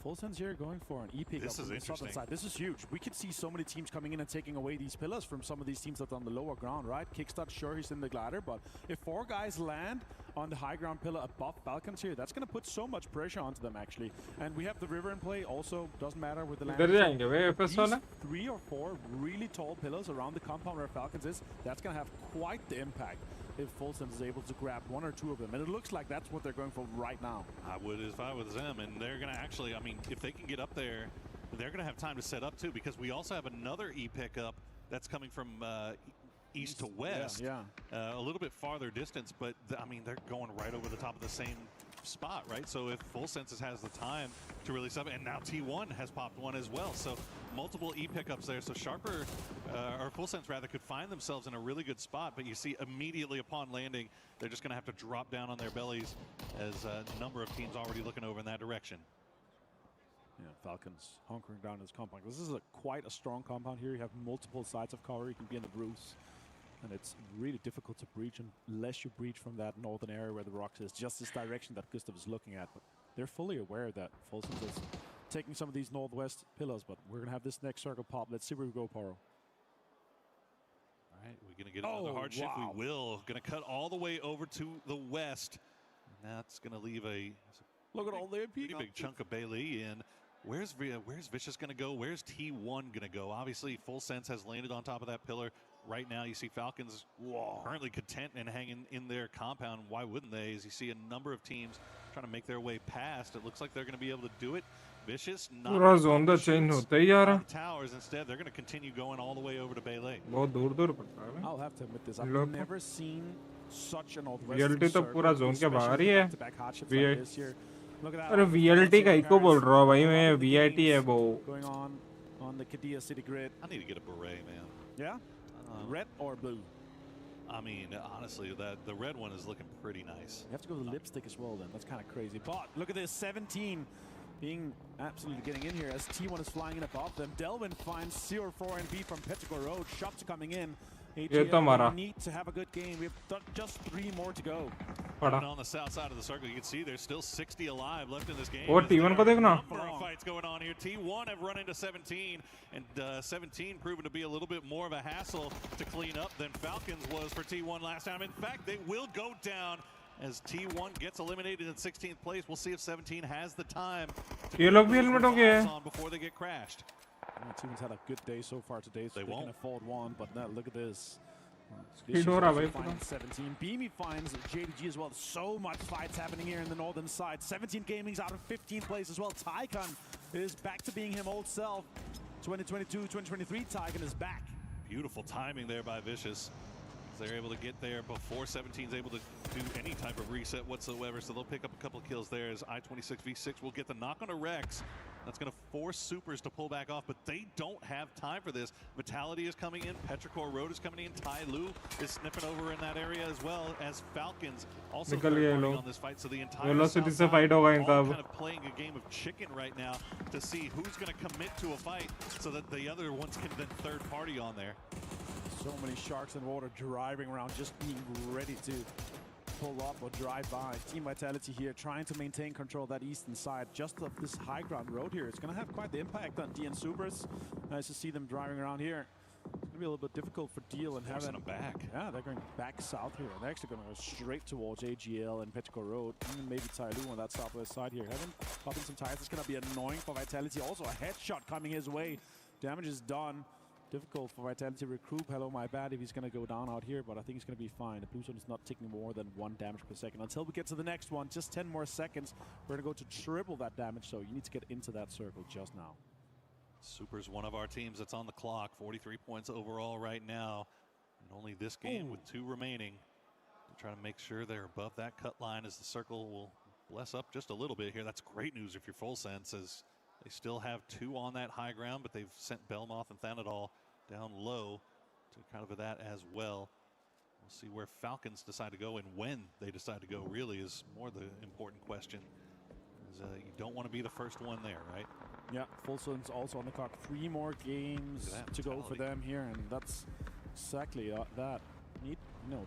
Full Sense here going for an E-pick. This is interesting. Side. This is huge. We could see so many teams coming in and taking away these pillars from some of these teams that are on the lower ground, right? Kickstart, sure, he's in the glider, but if 4 guys land on the high ground pillar above Falcons here, that's going to put so much pressure onto them, actually. And we have the river in play also, doesn't matter with the land. These 3 or 4 really tall pillars around the compound where Falcons is, that's going to have quite the impact if Full Sense is able to grab 1 or 2 of them. And it looks like that's what they're going for right now. I would if I was them, and they're going to actually, I mean, if they can get up there, they're going to have time to set up too, because we also have another E-pickup that's coming from east to west. Yeah. A little bit farther distance, but I mean, they're going right over the top of the same spot, right? So if Full Senses has the time to really sub, and now T1 has popped 1 as well, so multiple E-pickups there. So Sharper, or Full Sense rather, could find themselves in a really good spot, but you see immediately upon landing, they're just going to have to drop down on their bellies, as a number of teams already looking over in that direction. Yeah, Falcons hunkering down this compound. This is quite a strong compound here. You have multiple sides of cover. You can be in the roofs, and it's really difficult to breach unless you breach from that northern area where the rocks is. Just this direction that Gustav is looking at. But they're fully aware that Full Sense is taking some of these northwest pillars, but we're going to have this next circle pop. Let's see where we go, Paro. All right, we're going to get another hardship. Wow. We will. Going to cut all the way over to the west, and that's going to leave a look at all their pretty big chunk of Bailey in. Where's Vicious going to go? Where's T1 going to go? Obviously, Full Sense has landed on top of that pillar. Right now, you see Falcons currently content and hanging in their compound. Why wouldn't they? As you see a number of teams trying to make their way past. It looks like they're going to be able to do it. Vicious not towers. Instead, they're going to continue going all the way over to Bailey. I'll have to admit this. I've never seen such an VLT तो पूरा zone के बाहर ही है। Look at that. अरे VLT का eco बोल रहा हूँ भाई मैं, VIT है वो। Going on the Kadia city grid. I need to get a beret, man. Yeah? Red or blue? I mean, honestly, the red one is looking pretty nice. You have to go with the lipstick as well then. That's kind of crazy. But look at this, 17 being absolutely getting in here as T1 is flying in above them. Delvin finds C4 and B from Petrichor Road. Shots coming in. AGL need to have a good game. We have just 3 more to go. On the south side of the circle, you can see there's still 60 alive left in this game. और T1 को देखना. Number of fights going on here. T1 have run into 17, and 17 proven to be a little bit more of a hassle to clean up than Falcons was for T1 last time. In fact, they will go down as T1 gets eliminated in 16th place. We'll see if 17 has the time ये लोग भी helmet हो गए हैं before they get crashed. T1's had a good day so far today, so they can afford 1. But now look at this. Speed हो रहा भाई पूरा. 17. Beamy finds JDG as well. So much fights happening here in the northern side. 17 Gaming's out of 15th place as well. Tycon is back to being him old self. 2022, 2023, Tycon is back. Beautiful timing there by Vicious. They're able to get there before 17's able to do any type of reset whatsoever, so they'll pick up a couple of kills there as I-26v6 will get the knock on a Rex. That's going to force Supers to pull back off, but they don't have time for this. Vitality is coming in, Petrichor Road is coming in, Tai Lu is sniffing over in that area as well as Falcons also on this fight. So the entire South fight all kind of playing a game of chicken right now to see who's going to commit to a fight so that the other ones can then third party on there. So many sharks in water driving around, just being ready to pull up or drive by. Team Vitality here trying to maintain control of that eastern side just of this high ground road here. It's going to have quite the impact on DN Supers. Nice to see them driving around here. It's going to be a little bit difficult for Deal and having them back. Yeah, they're going back south here. They're actually going to go straight towards AGL and Petrichor Road. And maybe Tai Lu on that southwest side here. Having popping some tires is going to be annoying for Vitality. Also a headshot coming his way. Damage is done. Difficult for Vitality to recoup. Hello, my bad if he's going to go down out here, but I think he's going to be fine. The blue zone is not taking more than 1 damage per second. Until we get to the next one, just 10 more seconds, we're going to go to triple that damage, so you need to get into that circle just now. Super's one of our teams that's on the clock. 43 points overall right now. only this game with 2 remaining to try to make sure they're above that cut line as the circle will bless up just a little bit here. That's great news if you're Full Sense, as they still have 2 on that high ground, but they've sent Belmoth and Thanadol down low to kind of that as well. We'll see where Falcons decide to go, and when they decide to go really is more the important question. You don't want to be the first one there, right? Yeah, Full Sense also on the clock. 3 more games to go for them here, and that's exactly that. Need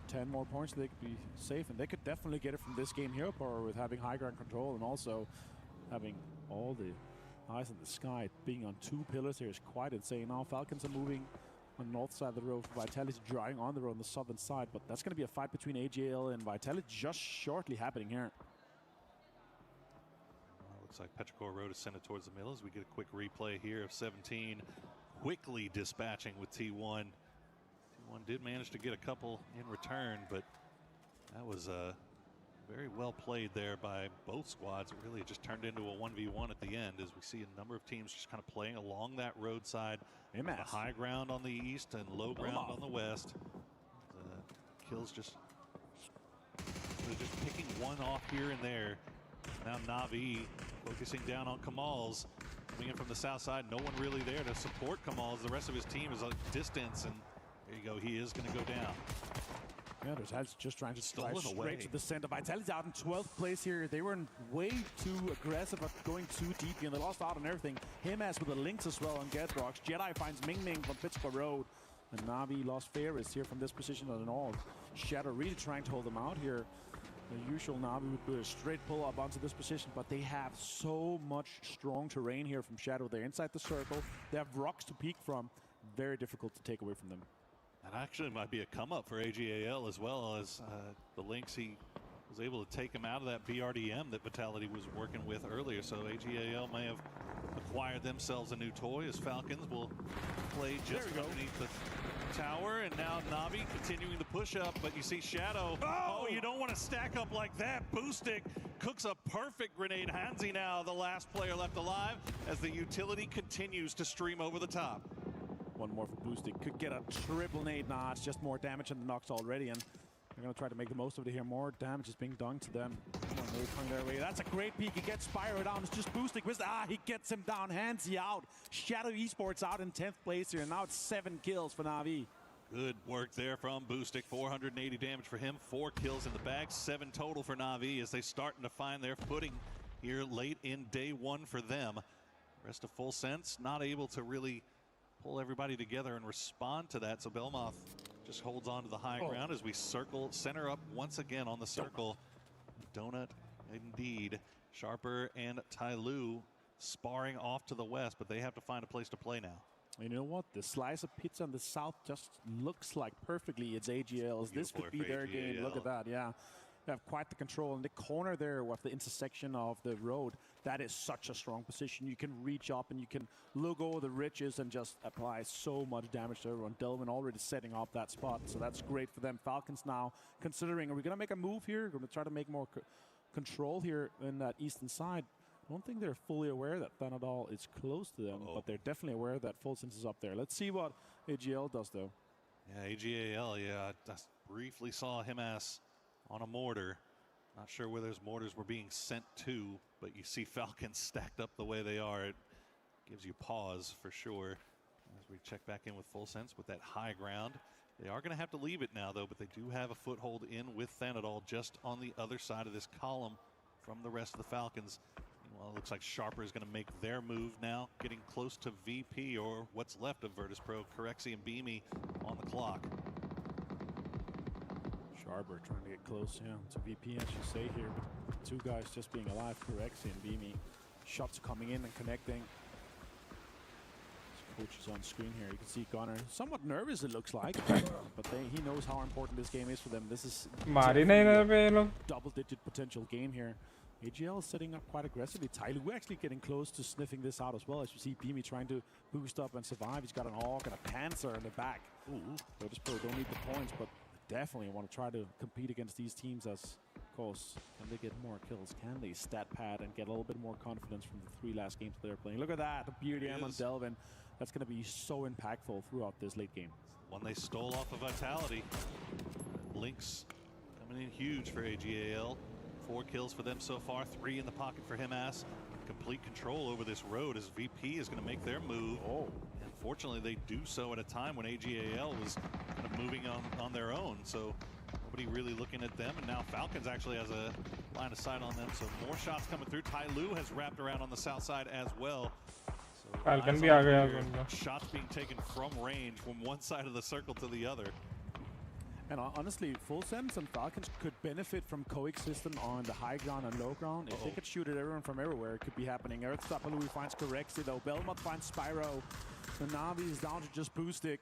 10 more points so they could be safe, and they could definitely get it from this game here, or with having high ground control and also having all the eyes in the sky. Being on 2 pillars here is quite insane. Now Falcons are moving on the north side of the road. Vitality drawing on the road on the southern side, but that's going to be a fight between AGL and Vitality just shortly happening here. Looks like Petrichor Road is sent it towards the middle as we get a quick replay here of 17 quickly dispatching with T1. T1 did manage to get a couple in return, but that was very well played there by both squads. It really just turned into a 1v1 at the end, as we see a number of teams just kind of playing along that roadside. The high ground on the east and low ground on the west. Kills just picking one off here and there. Now Na'Vi focusing down on Kamal's. Coming in from the south side, no one really there to support Kamal's. The rest of his team is at distance, and there you go, he is going to go down. Yeah, there's Hats just trying to drive straight to the center. Vitality's out in 12th place here. They were way too aggressive at going too deep, and they lost out on everything. Himas with the links as well on Gedrox. Jedi finds Ming Ming from Pittsburgh Road. And Na'Vi lost Ferris here from this position on the north. Shadow really trying to hold them out here. The usual Na'Vi would do a straight pull up onto this position, but they have so much strong terrain here from Shadow. They're inside the circle. They have rocks to peek from. Very difficult to take away from them. That actually might be a come up for AGAL, as well as the Lynx. He was able to take him out of that BRDM that Vitality was working with earlier. So AGAL may have acquired themselves a new toy, as Falcons will play just underneath the tower. And now Na'Vi continuing the push up, but you see Shadow. Oh, you don't want to stack up like that. Boostic cooks a perfect grenade. Hansi now the last player left alive as the utility continues to stream over the top. One more for Boostic. Could get a triple nade. Nah, it's just more damage than the knocks already, and they're going to try to make the most of it here. More damage is being done to them. Come on, they're coming their way. That's a great peek. He gets Spyro down. It's just Boostic. He gets him down. Hansi out. Shadow Esports out in 10th place here. Now it's 7 kills for Na'Vi. Good work there from Boostic. 480 damage for him. 4 kills in the bag. 7 total for Na'Vi as they starting to find their footing here late in day 1 for them. Rest of Full Sense not able to really pull everybody together and respond to that. So Belmoth just holds on to the high ground as we center up once again on the circle. Donut indeed. Sharper and Tyloo sparring off to the west, but they have to find a place to play now. You know what? The slice of pizza on the south just looks like perfectly it's AGL's. This could be their game. Look at that, yeah. They have quite the control in the corner there with the intersection of the road. That is such a strong position. You can reach up and you can look over the ridges and just apply so much damage to everyone. Delvin already setting up that spot, so that's great for them. Falcons now considering, are we going to make a move here? Going to try to make more control here in that eastern side. I don't think they're fully aware that Thanadol is close to them, but they're definitely aware that Full Sense is up there. Let's see what AGL does, though. Yeah, AGAL, I just briefly saw him on a mortar. Not sure where those mortars were being sent to, but you see Falcons stacked up the way they are. It gives you pause for sure. As we check back in with Full Sense with that high ground. They are going to have to leave it now, though, but they do have a foothold in with Thanadol just on the other side of this column from the rest of the Falcons. Well, it looks like Sharper is going to make their move now, getting close to VP, or what's left of Virtus Pro. Corexi and Beamy on the clock. Sharper trying to get close, to VP, as you say here. But 2 guys just being alive, Corexi and Beamy. Shots coming in and connecting. His coach is on screen here. You can see Gunnar somewhat nervous, it looks like, but he knows how important this game is for them. This is a double-digit potential game here. AGL is setting up quite aggressively. Tyloo actually getting close to sniffing this out as well. As you see Beamy trying to boost up and survive. He's got an Orc and a Panzer in the back. Virtus Pro don't need the points, but definitely want to try to compete against these teams as, of course, can they get more kills? Can they stat pad and get a little bit more confidence from the 3 last games they're playing? Look at that, the BRDM on Delvin. That's going to be so impactful throughout this late game. One they stole off of Vitality. Lynx coming in huge for AGAL. 4 kills for them so far, 3 in the pocket for Himas. Complete control over this road as VP is going to make their move. And fortunately, they do so at a time when AGAL was kind of moving on their own. So nobody really looking at them. And now Falcons actually has a line of sight on them. So more shots coming through. Tai Lu has wrapped around on the south side as well. So Falcon भी eyes uh on गया clear. बंदा. Shots being taken from range from one side of the circle to the other. And honestly, Full Sense and Falcons could benefit from coexisting on the high ground and low ground. If they could shoot at everyone from everywhere, it could be happening. Earthstopper finds Correxy though. Belmont finds Spyro. The Navi is down to just Boostic.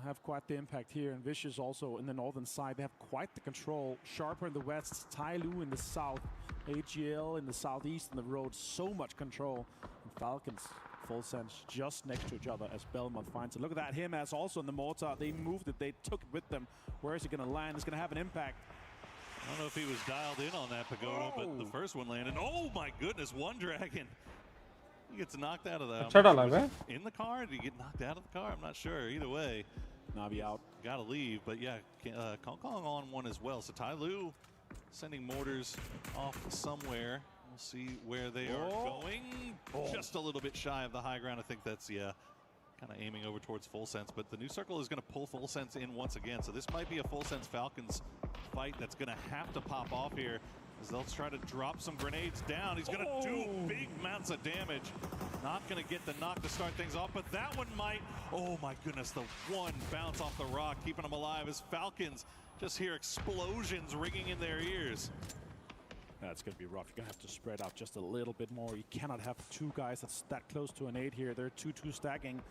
Have quite the impact here. And Vicious also in the northern side. They have quite the control. Sharper in the west, Tai Lu in the south, AGL in the southeast, and the road. So much control. And Falcons, Full Sense just next to each other as Belmont finds it. Look at that, him as also in the mortar. They moved it, they took it with them. Where is he going to land? It's going to have an impact. I don't know if he was dialed in on that Pagoda, but the first one landed. Oh my goodness, one dragon. He gets knocked out of the... अच्छा डाला है? In the car? Did he get knocked out of the car? I'm not sure. Either way. Navi out. Gotta leave, but yeah, Kong Kong on one as well. So Tai Lu sending mortars off somewhere. We'll see where they are going. Just a little bit shy of the high ground. I think that's, yeah, kind of aiming over towards Full Sense. But the new circle is going to pull Full Sense in once again. So this might be a Full Sense Falcons fight that's going to have to pop off here as they'll try to drop some grenades down. He's going to do big amounts of damage. Not going to get the knock to start things off, but that one might. Oh my goodness, the one bounce off the rock, keeping them alive as Falcons just hear explosions ringing in their ears. That's going to be rough. You're going to have to spread out just a little bit more. You cannot have 2 guys that's that close to an 8 here. They're 2-2 stacking,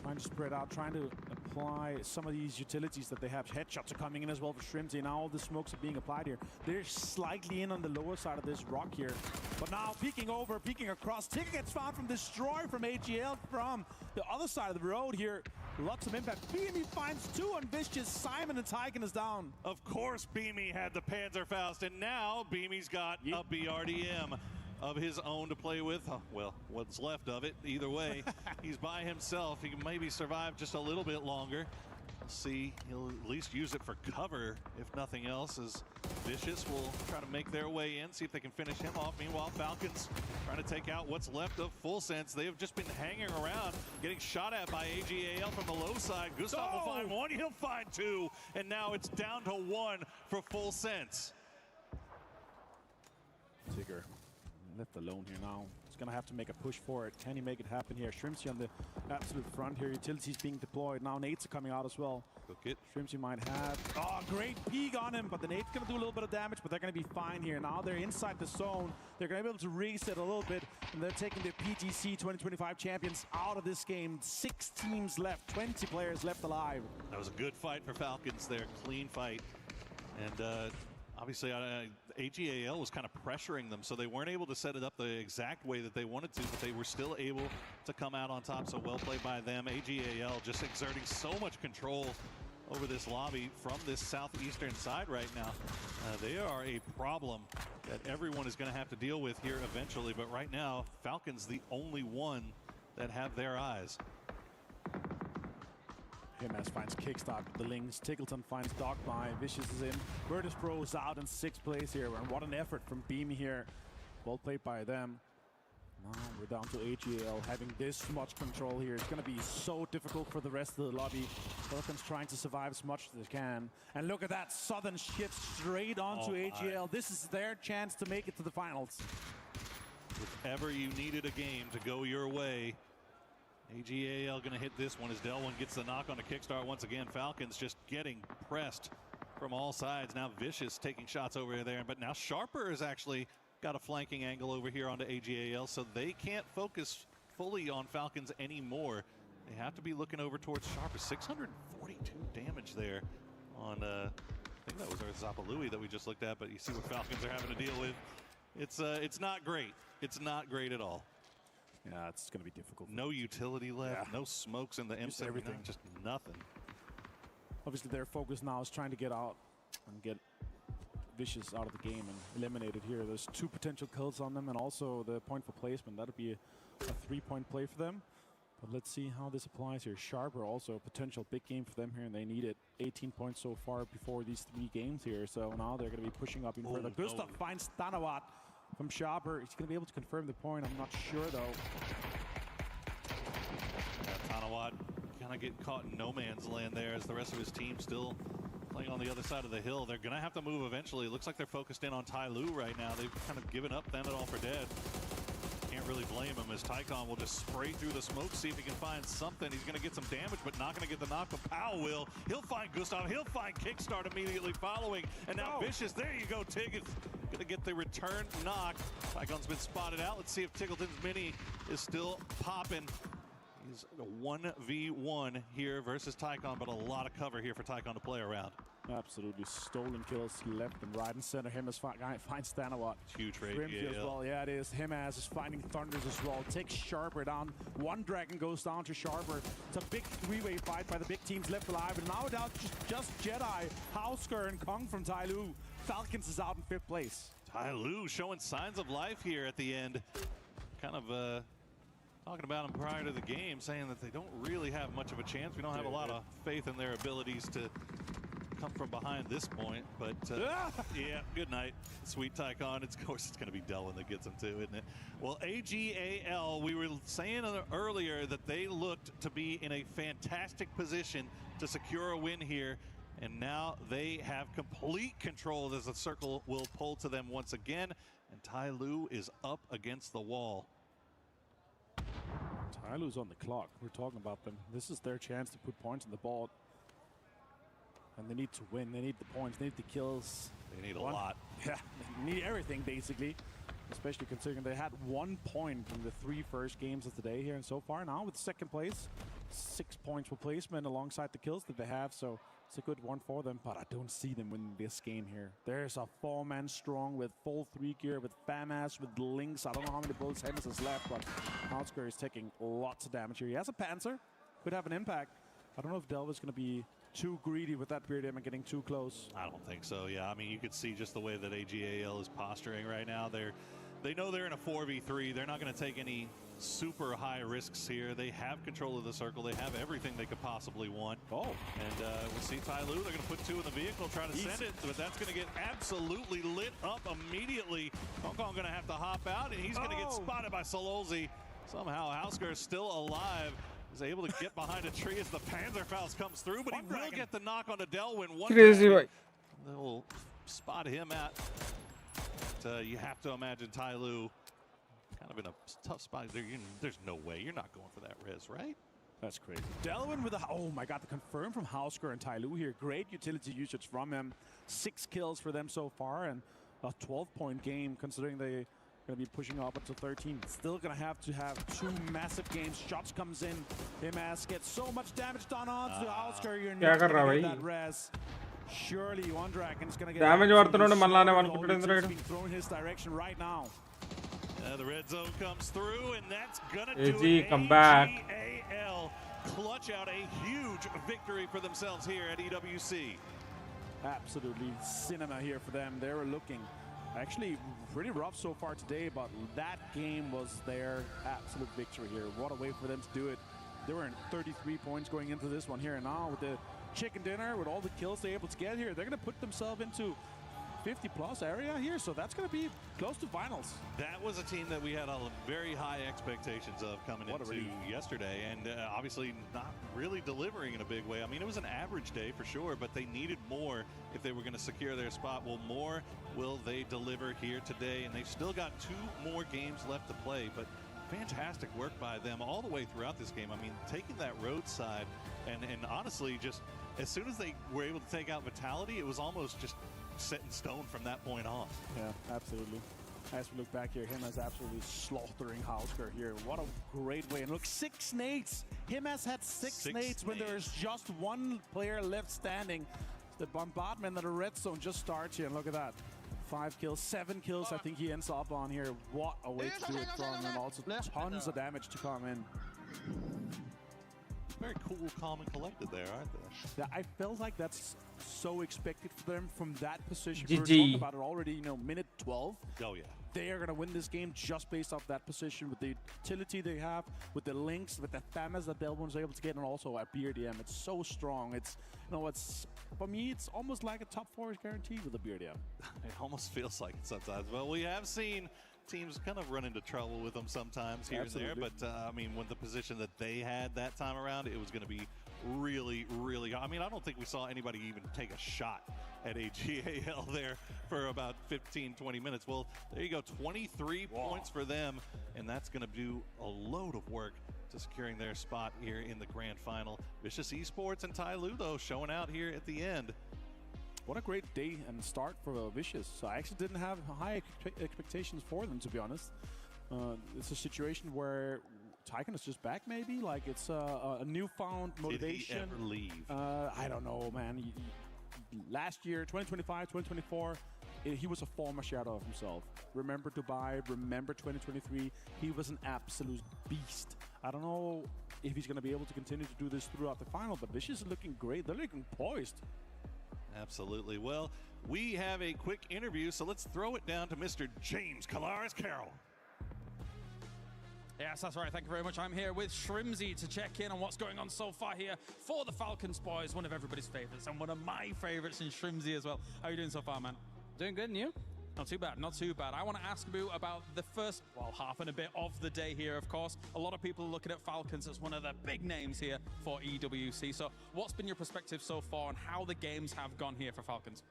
trying to spread out, trying to apply some of these utilities that they have. Headshots are coming in as well for Shrimsy. Now all the smokes are being applied here. They're slightly in on the lower side of this rock here. But now peeking over, peeking across. Tigger gets found from Destroy from AGL from the other side of the road here. Lots of impact. Beamy finds 2 on Vicious. Simon and Tyken is down. Of course, Beamy had the Panzerfaust, and now Beamy's got a BRDM of his own to play with. Well, what's left of it. Either way, he's by himself. He can maybe survive just a little bit longer. We'll see. He'll at least use it for cover, if nothing else, as Vicious will try to make their way in, see if they can finish him off. Meanwhile, Falcons trying to take out what's left of Full Sense. They have just been hanging around, getting shot at by AGAL from the low side. Gustav will find 1, he'll find 2, and now it's down to 1 for Full Sense. Tigger left alone here now. He's going to have to make a push for it. Can he make it happen here? Shrimsy on the absolute front here. Utilities being deployed. Now nades are coming out as well. Cook it. Shrimsy might have... Oh, great peek on him, but the nade's going to do a little bit of damage, but they're going to be fine here. Now they're inside the zone. They're going to be able to reset a little bit, and they're taking the PGC 2025 champions out of this game. 6 teams left, 20 players left alive. That was a good fight for Falcons there. Clean fight. And obviously, AGAL was kind of pressuring them, so they weren't able to set it up the exact way that they wanted to, but they were still able to come out on top, so well played by them. AGAL just exerting so much control over this lobby from this southeastern side right now. They are a problem that everyone is going to have to deal with here eventually, but right now, Falcons the only one that have their eyes. Himas finds Kickstart with the links. Tickleton finds Dogby. Vicious is in. Virtus Pro is out in 6th place here. And what an effort from Beamy here. Well played by them. Now we're down to AGL having this much control here. It's going to be so difficult for the rest of the lobby. Falcons trying to survive as much as they can. And look at that. Southern shift straight onto AGL. This is their chance to make it to the finals. If ever you needed a game to go your way, AGAL going to hit this one as Delwyn gets the knock on the kickstart once again. Falcons just getting pressed from all sides. Now Vicious taking shots over there, but now Sharper has actually got a flanking angle over here onto AGAL, so they can't focus fully on Falcons anymore. They have to be looking over towards Sharper. 642 damage there on, I think that was our Zapalui that we just looked at, but you see what Falcons are having to deal with. It's not great. It's not great at all. Yeah, it's going to be difficult. No utility left, no smokes in the M7, everything. Just nothing. Obviously, their focus now is trying to get out and get Vicious out of the game and eliminated here. There's 2 potential kills on them, and also the point for placement. That'll be a 3-point play for them. But let's see how this applies here. Sharper also a potential big game for them here, and they need it. 18 points so far before these 3 games here. So now they're going to be pushing up even further. Gustav finds Stanawat from Sharper. He's going to be able to confirm the point. I'm not sure though. Tanawat kind of getting caught in no man's land there as the rest of his team still playing on the other side of the hill. They're going to have to move eventually. It looks like they're focused in on Tai Lu right now. They've kind of given up, then it all for dead. Can't really blame him as Tycon will just spray through the smoke, see if he can find something. He's going to get some damage, but not going to get the knock. But Powell will. He'll find Gustav. He'll find Kickstart immediately following. And now Vicious, there you go, Tig. It's going to get the return knock. Tycon's been spotted out. Let's see if Tickleton's mini is still popping. He's a 1v1 here versus Tycon, but a lot of cover here for Tycon to play around. Absolutely. Stolen kills left and right and center. Him as finds Stanawat. Huge rate. As well. Yeah, it is. Him as is finding Thunders as well. Takes Sharper down. One Dragon goes down to Sharper. It's a big 3-way fight by the big teams left alive. And now without just Jedi, Hausker and Kong from Tai Lu. Falcons is out in 5th place. Tai Lu showing signs of life here at the end. Kind of talking about them prior to the game, saying that they don't really have much of a chance. We don't have a lot of faith in their abilities to come from behind this point, but yeah, good night, sweet Tycon. Of course, it's going to be Delwyn that gets him too, isn't it? Well, AGAL, we were saying earlier that they looked to be in a fantastic position to secure a win here, and now they have complete control as the circle will pull to them once again, and Tai Lu is up against the wall. Tai Lu's on the clock. We're talking about them. This is their chance to put points on the board. And they need to win. They need the points. They need the kills. They need a lot. Yeah, they need everything basically. Especially considering they had 1 point from the 3 first games of the day here. And so far now with 2nd place, 6 points replacement alongside the kills that they have. So it's a good one for them. But I don't see them winning this game here. There's a 4-man strong with full 3 gear, with FAMAS, with Lynx. I don't know how many bullets Hennis has left, but Hausker is taking lots of damage here. He has a Panzer. Could have an impact. I don't know if Delva's going to be too greedy with that beard aim and getting too close. I don't think so. Yeah, I mean, you could see just the way that AGAL is posturing right now. They know they're in a 4v3. They're not going to take any super high risks here. They have control of the circle. They have everything they could possibly want. Oh. And we'll see Tai Lu. They're going to put 2 in the vehicle, try to send it, but that's going to get absolutely lit up immediately. Hong Kong going to have to hop out, and he's going to get spotted by Sololzi. Somehow Hausker is still alive. Is able to get behind a tree as the Panzerfaust comes through, but he will get the knock onto Delwyn. Crazy, right? They'll spot him at. But, you have to imagine Tai Lu kind of in a tough spot. There's no way. You're not going for that res, right? That's crazy. Delwyn with a, oh my god, the confirm from Hausker and Tai Lu here. Great utility usage from him. 6 kills for them so far, and a 12-point game considering they going to be pushing up until 13. Still going to have 2 massive games. Shots comes in. Himas gets so much damage done on to Hausker. You're not going to get that res. Surely one Dragon's going to get damage being thrown his direction right now. The red zone comes through, and that's going to do it. Come back. AGAL clutch out a huge victory for themselves here at EWC. Absolutely cinema here for them. They were looking actually pretty rough so far today, but that game was their absolute victory here. What a way for them to do it. They were in 33 points going into this one here, and now with the chicken dinner, with all the kills they're able to get here, they're going to put themselves into 50-plus area here, so that's going to be close to finals. That was a team that we had very high expectations of coming into yesterday, and obviously not really delivering in a big way. I mean, it was an average day for sure, but they needed more if they were going to secure their spot. Well, more will they deliver here today, and they've still got 2 more games left to play, but fantastic work by them all the way throughout this game. I mean, taking that roadside, and honestly, just as soon as they were able to take out Vitality, it was almost just set in stone from that point on. Yeah, absolutely. As we look back here, Himas absolutely slaughtering Hausker here. What a great way. And look, 6 nades. Himas had 6 nades when there is just 1 player left standing. The bombardment of the red zone just starts here. And look at that. 5 kills, 7 kills I think he ends up on here. What a way to do it from him. And also tons of damage to come in. Very cool, calm, and collected there, aren't they? Yeah, I felt like that's so expected for them from that position. We were talking about it already, minute 12. Oh, yeah. they are going to win this game just based off that position, with the utility they have, with the links, with the FAMAs that Delvin was able to get, and also at BRDM. It's so strong. It's, it's for me, it's almost like a top 4 is guaranteed with the BRDM. It almost feels like it sometimes. Well, we have seen teams kind of run into trouble with them sometimes here and there, but I mean, when the position that they had that time around, it was going to be really, really, I mean, I don't think we saw anybody even take a shot at AGAL there for about 15-20 minutes. Well, there you go, 23 points for them, and that's going to do a load of work to securing their spot here in the grand final. Vicious Esports and Ty Lu, though, showing out here at the end. What a great day and start for Vicious. So I actually didn't have high expectations for them, to be honest. It's a situation where Tycoon is just back, maybe? Like, it's a newfound motivation. Did he ever leave? I don't know, man. Last year, 2025, 2024, he was a former shadow of himself. Remember Dubai, remember 2023. He was an absolute beast. I don't know if he's going to be able to continue to do this throughout the final, but Vicious is looking great. They're looking poised. Absolutely. Well, we have a quick interview, so let's throw it down to Mr. James Calares-Carroll. Yes, that's right. Thank you very much. I'm here with Shrimzy to check in on what's going on so far here for the Falcons boys, one of everybody's favorites and one of my favorites in Shrimzy as well. How are you doing so far, man? Doing good, and you? Not too bad, not too bad. I want to ask you about the first, half and a bit of the day here, of course. A lot of people are looking at Falcons as one of the big names here for EWC. So what's been your perspective so far on how the games have gone here for Falcons?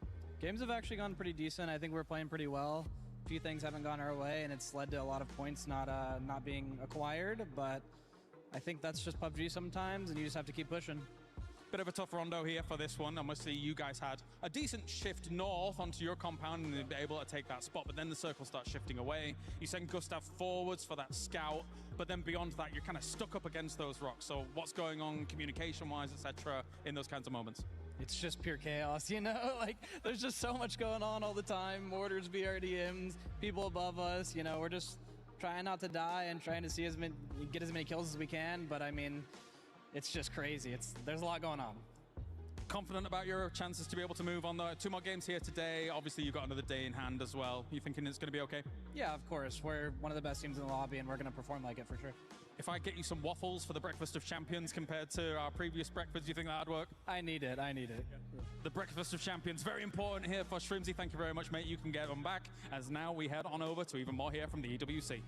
Games have actually gone pretty decent. I think we're playing pretty well. A few things haven't gone our way, and it's led to a lot of points not being acquired, but I think that's just PUBG sometimes, and you just have to keep pushing. Bit of a tough rondo here for this one. Obviously, you guys had a decent shift north onto your compound and be able to take that spot, but then the circle starts shifting away. You send Gustav forwards for that scout, but then beyond that, you're kind of stuck up against those rocks. So what's going on communication-wise, etc., in those kinds of moments? It's just pure chaos, Like, there's just so much going on all the time. Mortars, BRDMs, people above us, we're just trying not to die and trying to get as many kills as we can, but I mean, it's just crazy. There's a lot going on. Confident about your chances to be able to move on, though? 2 more games here today. Obviously, you've got another day in hand as well. You thinking it's going to be okay? Yeah, of course. We're one of the best teams in the lobby, and we're going to perform like it for sure. If I get you some waffles for the Breakfast of Champions compared to our previous breakfast, do you think that'd work? I need it. The Breakfast of Champions, very important here for Shrimzy. Thank you very much, mate. You can get them back, as now we head on over to even more here from the EWC.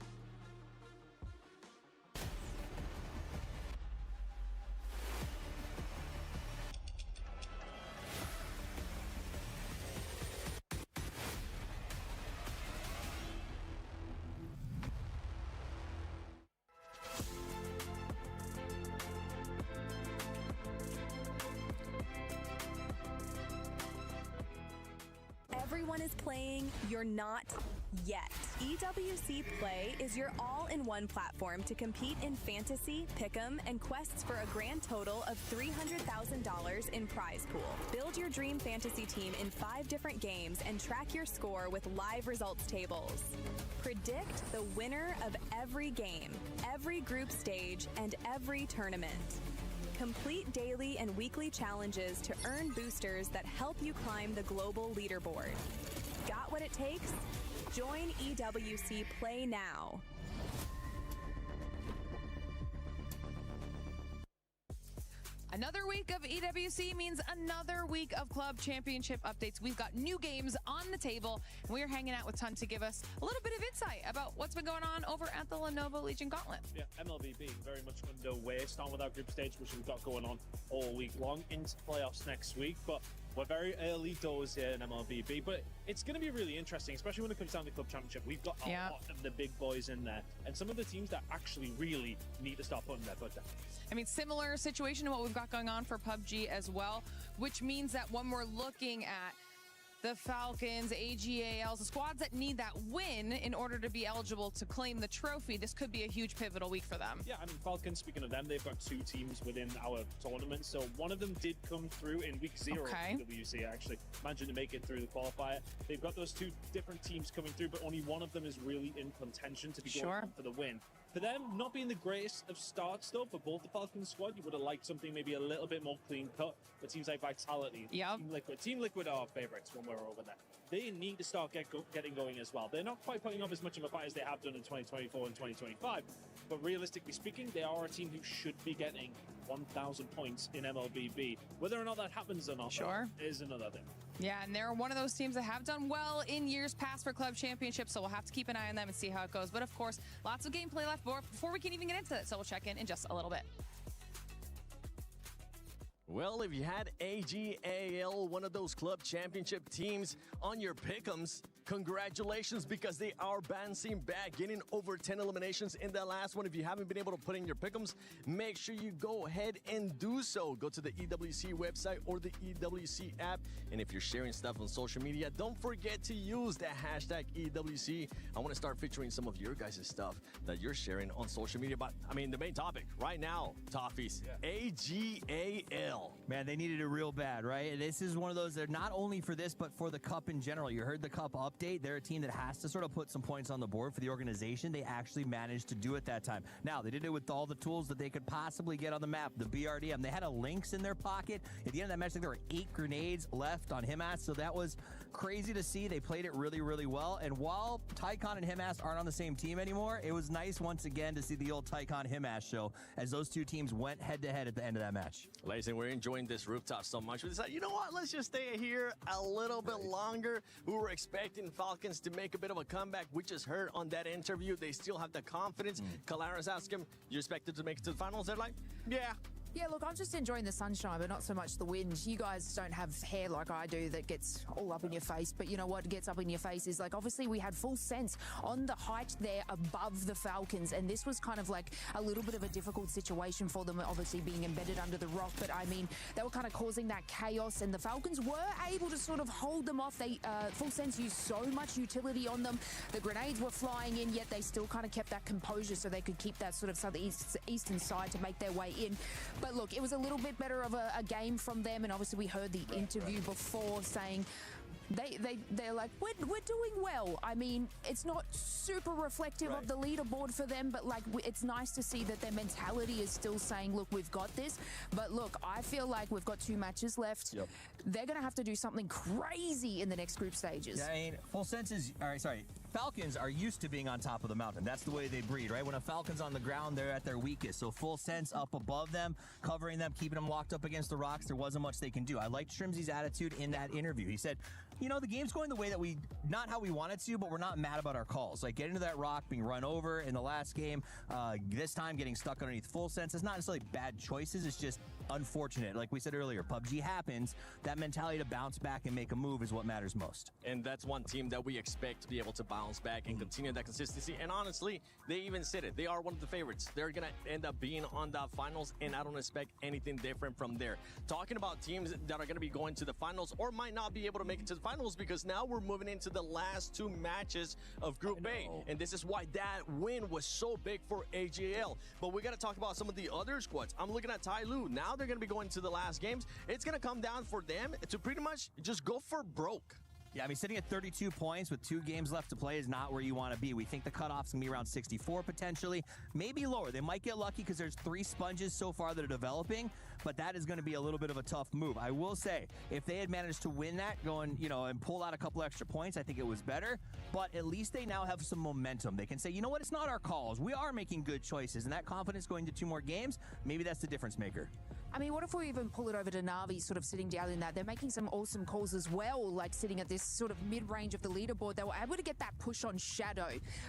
Everyone is playing, you're not yet. EWC Play is your all-in-one platform to compete in fantasy, pick'em, and quests for a grand total of $300,000 in prize pool. Build your dream fantasy team in 5 different games and track your score with live results tables. Predict the winner of every game, every group stage, and every tournament. Complete daily and weekly challenges to earn boosters that help you climb the global leaderboard. Got what it takes? Join EWC Play now. Another week of EWC means another week of club championship updates. We've got new games on the table, and we're hanging out with Tun to give us a little bit of insight about what's been going on over at the Lenovo Legion Gauntlet. Yeah, MLBB very much underway, starting with our group stage, which we've got going on all week long, into playoffs next week. But we're very early doors here in MLBB, but it's going to be really interesting, especially when it comes down to club championship. We've got a lot of the big boys in there, and some of the teams that actually really need to start putting their foot down. I mean, similar situation to what we've got going on for PUBG as well, which means that when we're looking at the Falcons, AGALs, the squads that need that win in order to be eligible to claim the trophy, this could be a huge pivotal week for them. Yeah, I mean, Falcons, speaking of them, they've got 2 teams within our tournament. So one of them did come through in week 0 of WC, actually. Managed to make it through the qualifier. They've got those 2 different teams coming through, but only one of them is really in contention to be going for the win. For them, not being the greatest of starts, though, for both the Falcons squad, you would have liked something maybe a little bit more clean cut. But teams like Vitality, Team Liquid are our favorites when we're over there. They need to start getting going as well. They're not quite putting up as much of a fight as they have done in 2024 and 2025. But realistically speaking, they are a team who should be getting 1,000 points in MLBB. Whether or not that happens or not is another thing. Yeah, and they're one of those teams that have done well in years past for club championships, so we'll have to keep an eye on them and see how it goes. But of course, lots of gameplay left before we can even get into that, so we'll check in just a little bit. Well, if you had AGAL, one of those club championship teams, on your pick'ems, congratulations, because they are bouncing back, getting over 10 eliminations in that last one. If you haven't been able to put in your pick'ems, make sure you go ahead and do so. Go to the EWC website or the EWC app. And if you're sharing stuff on social media, don't forget to use the hashtag EWC. I want to start featuring some of your guys' stuff that you're sharing on social media. But, I mean, the main topic right now, Toffees, AGAL. Man, they needed it real bad, right? This is one of those that not only for this, but for the Cup in general. You heard the Cup update. They're a team that has to sort of put some points on the board for the organization. They actually managed to do it that time. Now, they did it with all the tools that they could possibly get on the map. The BRDM, they had a Lynx in their pocket. At the end of that match, I think there were 8 grenades left on Himas, so that was crazy to see. They played it really, really well. And while Tycon and Himas aren't on the same team anymore, it was nice once again to see the old Tycon-Himas show as those two teams went head-to-head at the end of that match. Ladies, we're enjoying this rooftop so much. We decided, you know what? Let's just stay here a little bit longer. We were expecting Falcons to make a bit of a comeback. We just heard on that interview they still have the confidence. Kalaris asked him, you expected to make it to the finals? They're like, yeah. Yeah, look, I'm just enjoying the sunshine, but not so much the wind. You guys don't have hair like I do that gets all up in your face, but you know what gets up in your face is, like, obviously we had full sense on the height there above the Falcons, and this was kind of like a little bit of a difficult situation for them, obviously being embedded under the rock, but I mean, they were kind of causing that chaos, and the Falcons were able to sort of hold them off. They, full sense used so much utility on them. The grenades were flying in, yet they still kind of kept that composure so they could keep that sort of southeastern side to make their way in. But look, it was a little bit better of a game from them, and obviously we heard the interview before saying they're like, we're doing well. I mean, it's not super reflective of the leaderboard for them, but like it's nice to see that their mentality is still saying, look, we've got this. But look, I feel like we've got 2 matches left. Yep. They're going to have to do something crazy in the next group stages. Yeah, I mean, full sense is, all right, sorry. Falcons are used to being on top of the mountain. That's the way they breed, right? When a Falcon's on the ground, they're at their weakest. So full sense up above them, covering them, keeping them locked up against the rocks. There wasn't much they can do. I liked Shrimzy's attitude in that interview. He said, you know, the game's going the way that not how we want it to, but we're not mad about our calls. Like getting to that rock, being run over in the last game, this time getting stuck underneath full sense. It's not necessarily bad choices. It's just unfortunate. Like we said earlier, PUBG happens. That mentality to bounce back and make a move is what matters most. And that's one team that we expect to be able to bounce back and continue that consistency. And honestly, they even said it. They are one of the favorites. They're going to end up being on the finals, and I don't expect anything different from there. Talking about teams that are going to be going to the finals or might not be able to make it to the finals, because now we're moving into the last 2 matches of Group A. And this is why that win was so big for AGL. But we got to talk about some of the other squads. I'm looking at Tyloo. Now they're going to be going to the last games. It's going to come down for them to pretty much just go for broke. Yeah, I mean, sitting at 32 points with 2 games left to play is not where you want to be. We think the cutoff's going to be around 64 potentially, maybe lower. They might get lucky because there's 3 sponges so far that are developing, but that is going to be a little bit of a tough move. I will say, if they had managed to win that, going, you know, and pull out a couple extra points, I think it was better, but at least they now have some momentum. They can say, you know what, it's not our calls. We are making good choices, and that confidence going to 2 more games, maybe that's the difference maker. I mean, what if we even pull it over to Na'Vi sort of sitting down in that? They're making some awesome calls as well, like sitting at this sort of mid-range of the leaderboard. They were able to get that push on Shadow.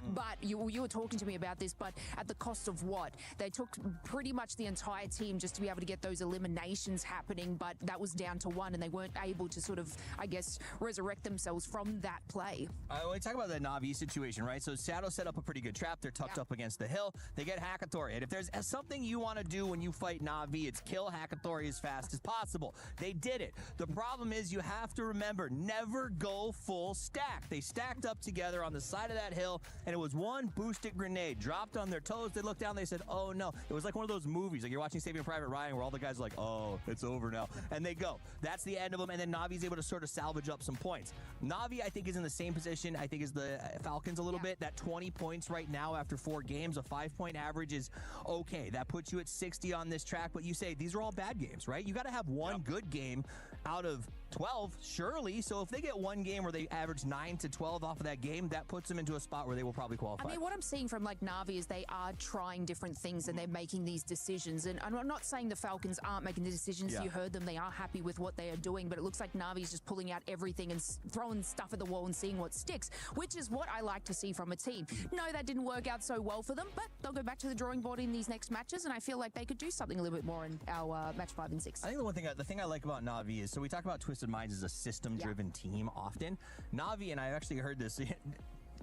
But you were talking to me about this, but at the cost of what? They took pretty much the entire team just to be able to get those eliminations happening, but that was down to 1, and they weren't able to sort of, I guess, resurrect themselves from that play. When we talk about the Na'Vi situation, right? So Shadow set up a pretty good trap. They're tucked up against the hill. They get Hackatory. And if there's something you want to do when you fight Na'Vi, it's kill Hackatory as fast as possible. They did it. The problem is you have to remember, never go full stack. They stacked up together on the side of that hill, and it was one boosted grenade dropped on their toes. They looked down, they said, oh no. It was like one of those movies, like you're watching Saving Private Ryan, where all the guys are like, oh, it's over now. And they go. That's the end of them, and then Navi's able to sort of salvage up some points. Navi, I think, is in the same position, I think, as the Falcons a little bit. That 20 points right now after 4 games, a 5-point average is okay. That puts you at 60 on this track, but you say these are all bad games, right? You got to have one good game out of 12, surely. So if they get one game where they average 9 to 12 off of that game, that puts them into a spot where they will probably qualify. I mean, what I'm seeing from like Navi is they are trying different things and they're making these decisions. And I'm not saying the Falcons aren't making the decisions. You heard them. They are happy with what they are doing, but it looks like Navi's just pulling out everything and throwing stuff at the wall and seeing what sticks, which is what I like to see from a team. No, that didn't work out so well for them, but they'll go back to the drawing board in these next matches, and I feel like they could do something a little bit more in our match 5 and 6. I think the thing I like about Navi is, so we talk about Twisted Minds as a system-driven team often. Navi, and I actually heard this,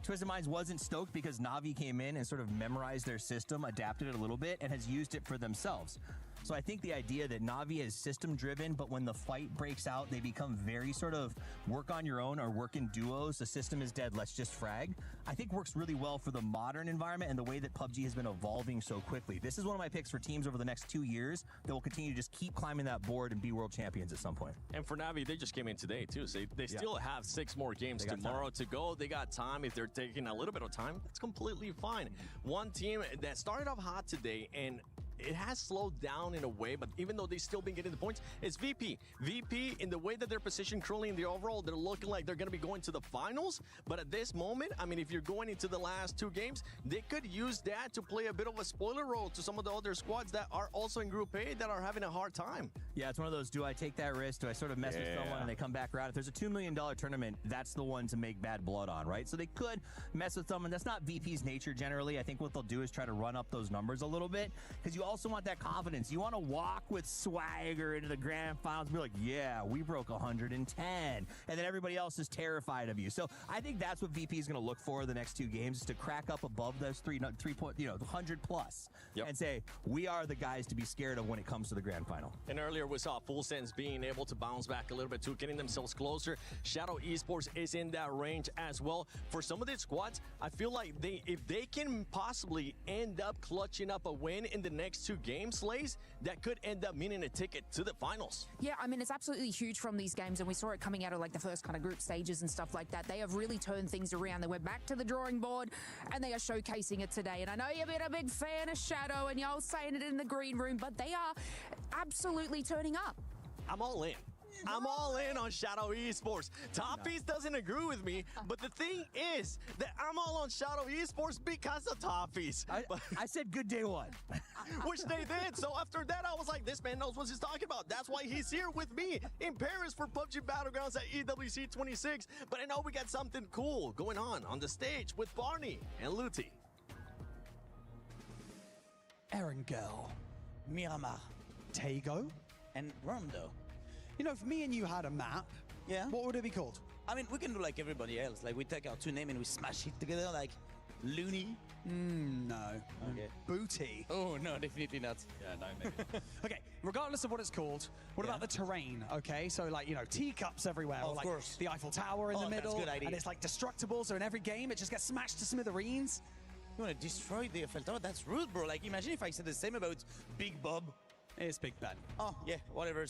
Twisted Minds wasn't stoked because Navi came in and sort of memorized their system, adapted it a little bit, and has used it for themselves. So I think the idea that Navi is system-driven, but when the fight breaks out, they become very sort of work on your own or work in duos. The system is dead, let's just frag. I think works really well for the modern environment and the way that PUBG has been evolving so quickly. This is one of my picks for teams over the next 2 years that will continue to just keep climbing that board and be world champions at some point. And for Navi, they just came in today, too. So they still have 6 more games tomorrow to go. They got time. If they're taking a little bit of time, that's completely fine. One team that started off hot today and it has slowed down in a way, but even though they've still been getting the points, it's VP. VP, in the way that they're positioned currently in the overall, they're looking like they're going to be going to the finals. But at this moment, I mean, if you're going into the last 2 games, they could use that to play a bit of a spoiler role to some of the other squads that are also in Group A that are having a hard time. Yeah, it's one of those, do I take that risk? Do I sort of mess with someone and they come back around? If there's a $2 million tournament, that's the one to make bad blood on, right? So they could mess with someone. That's not VP's nature generally. I think what they'll do is try to run up those numbers a little bit, because you also want that confidence. You want to walk with swagger into the grand finals and be like, yeah, we broke 110. And then everybody else is terrified of you. So I think that's what VP is going to look for the next 2 games, is to crack up above those 3 point, 100 plus and say, we are the guys to be scared of when it comes to the grand final. And earlier we saw Full Sense being able to bounce back a little bit too, getting themselves closer. Shadow Esports is in that range as well. For some of these squads, I feel like if they can possibly end up clutching up a win in the next 2 games, Lays, that could end up meaning a ticket to the finals. Yeah, I mean, it's absolutely huge from these games, and we saw it coming out of like the first kind of group stages and stuff like that. They have really turned things around. They went back to the drawing board, and they are showcasing it today. And I know you've been a big fan of Shadow, and y'all saying it in the green room, but they are absolutely turning up. I'm all in. I'm all in on Shadow Esports. Toppies doesn't agree with me, but the thing is that I'm all on Shadow Esports because of Toppies. I said good day one. Which they did. So after that, I was like, this man knows what he's talking about. That's why he's here with me in Paris for PUBG Battlegrounds at EWC 26. But I know we got something cool going on the stage with Barney and Luti. Erangel, Miramar, Tego, and Rondo. You know, if me and you had a map, what would it be called? I mean, we can do like everybody else. Like, we take our 2 names and we smash it together, like Looney. No. Okay. Booty. Oh, no, definitely not. Yeah, no, maybe. Okay, regardless of what it's called, what about the terrain, okay? So, like, teacups everywhere. Of or like course. the Eiffel Tower in the middle. That's a good idea. And it's like destructible, so in every game, it just gets smashed to smithereens. You want to destroy the Eiffel Tower? That's rude, bro. Like, imagine if I said the same about Big Bob. It's Big Ben. Oh, yeah, whatever.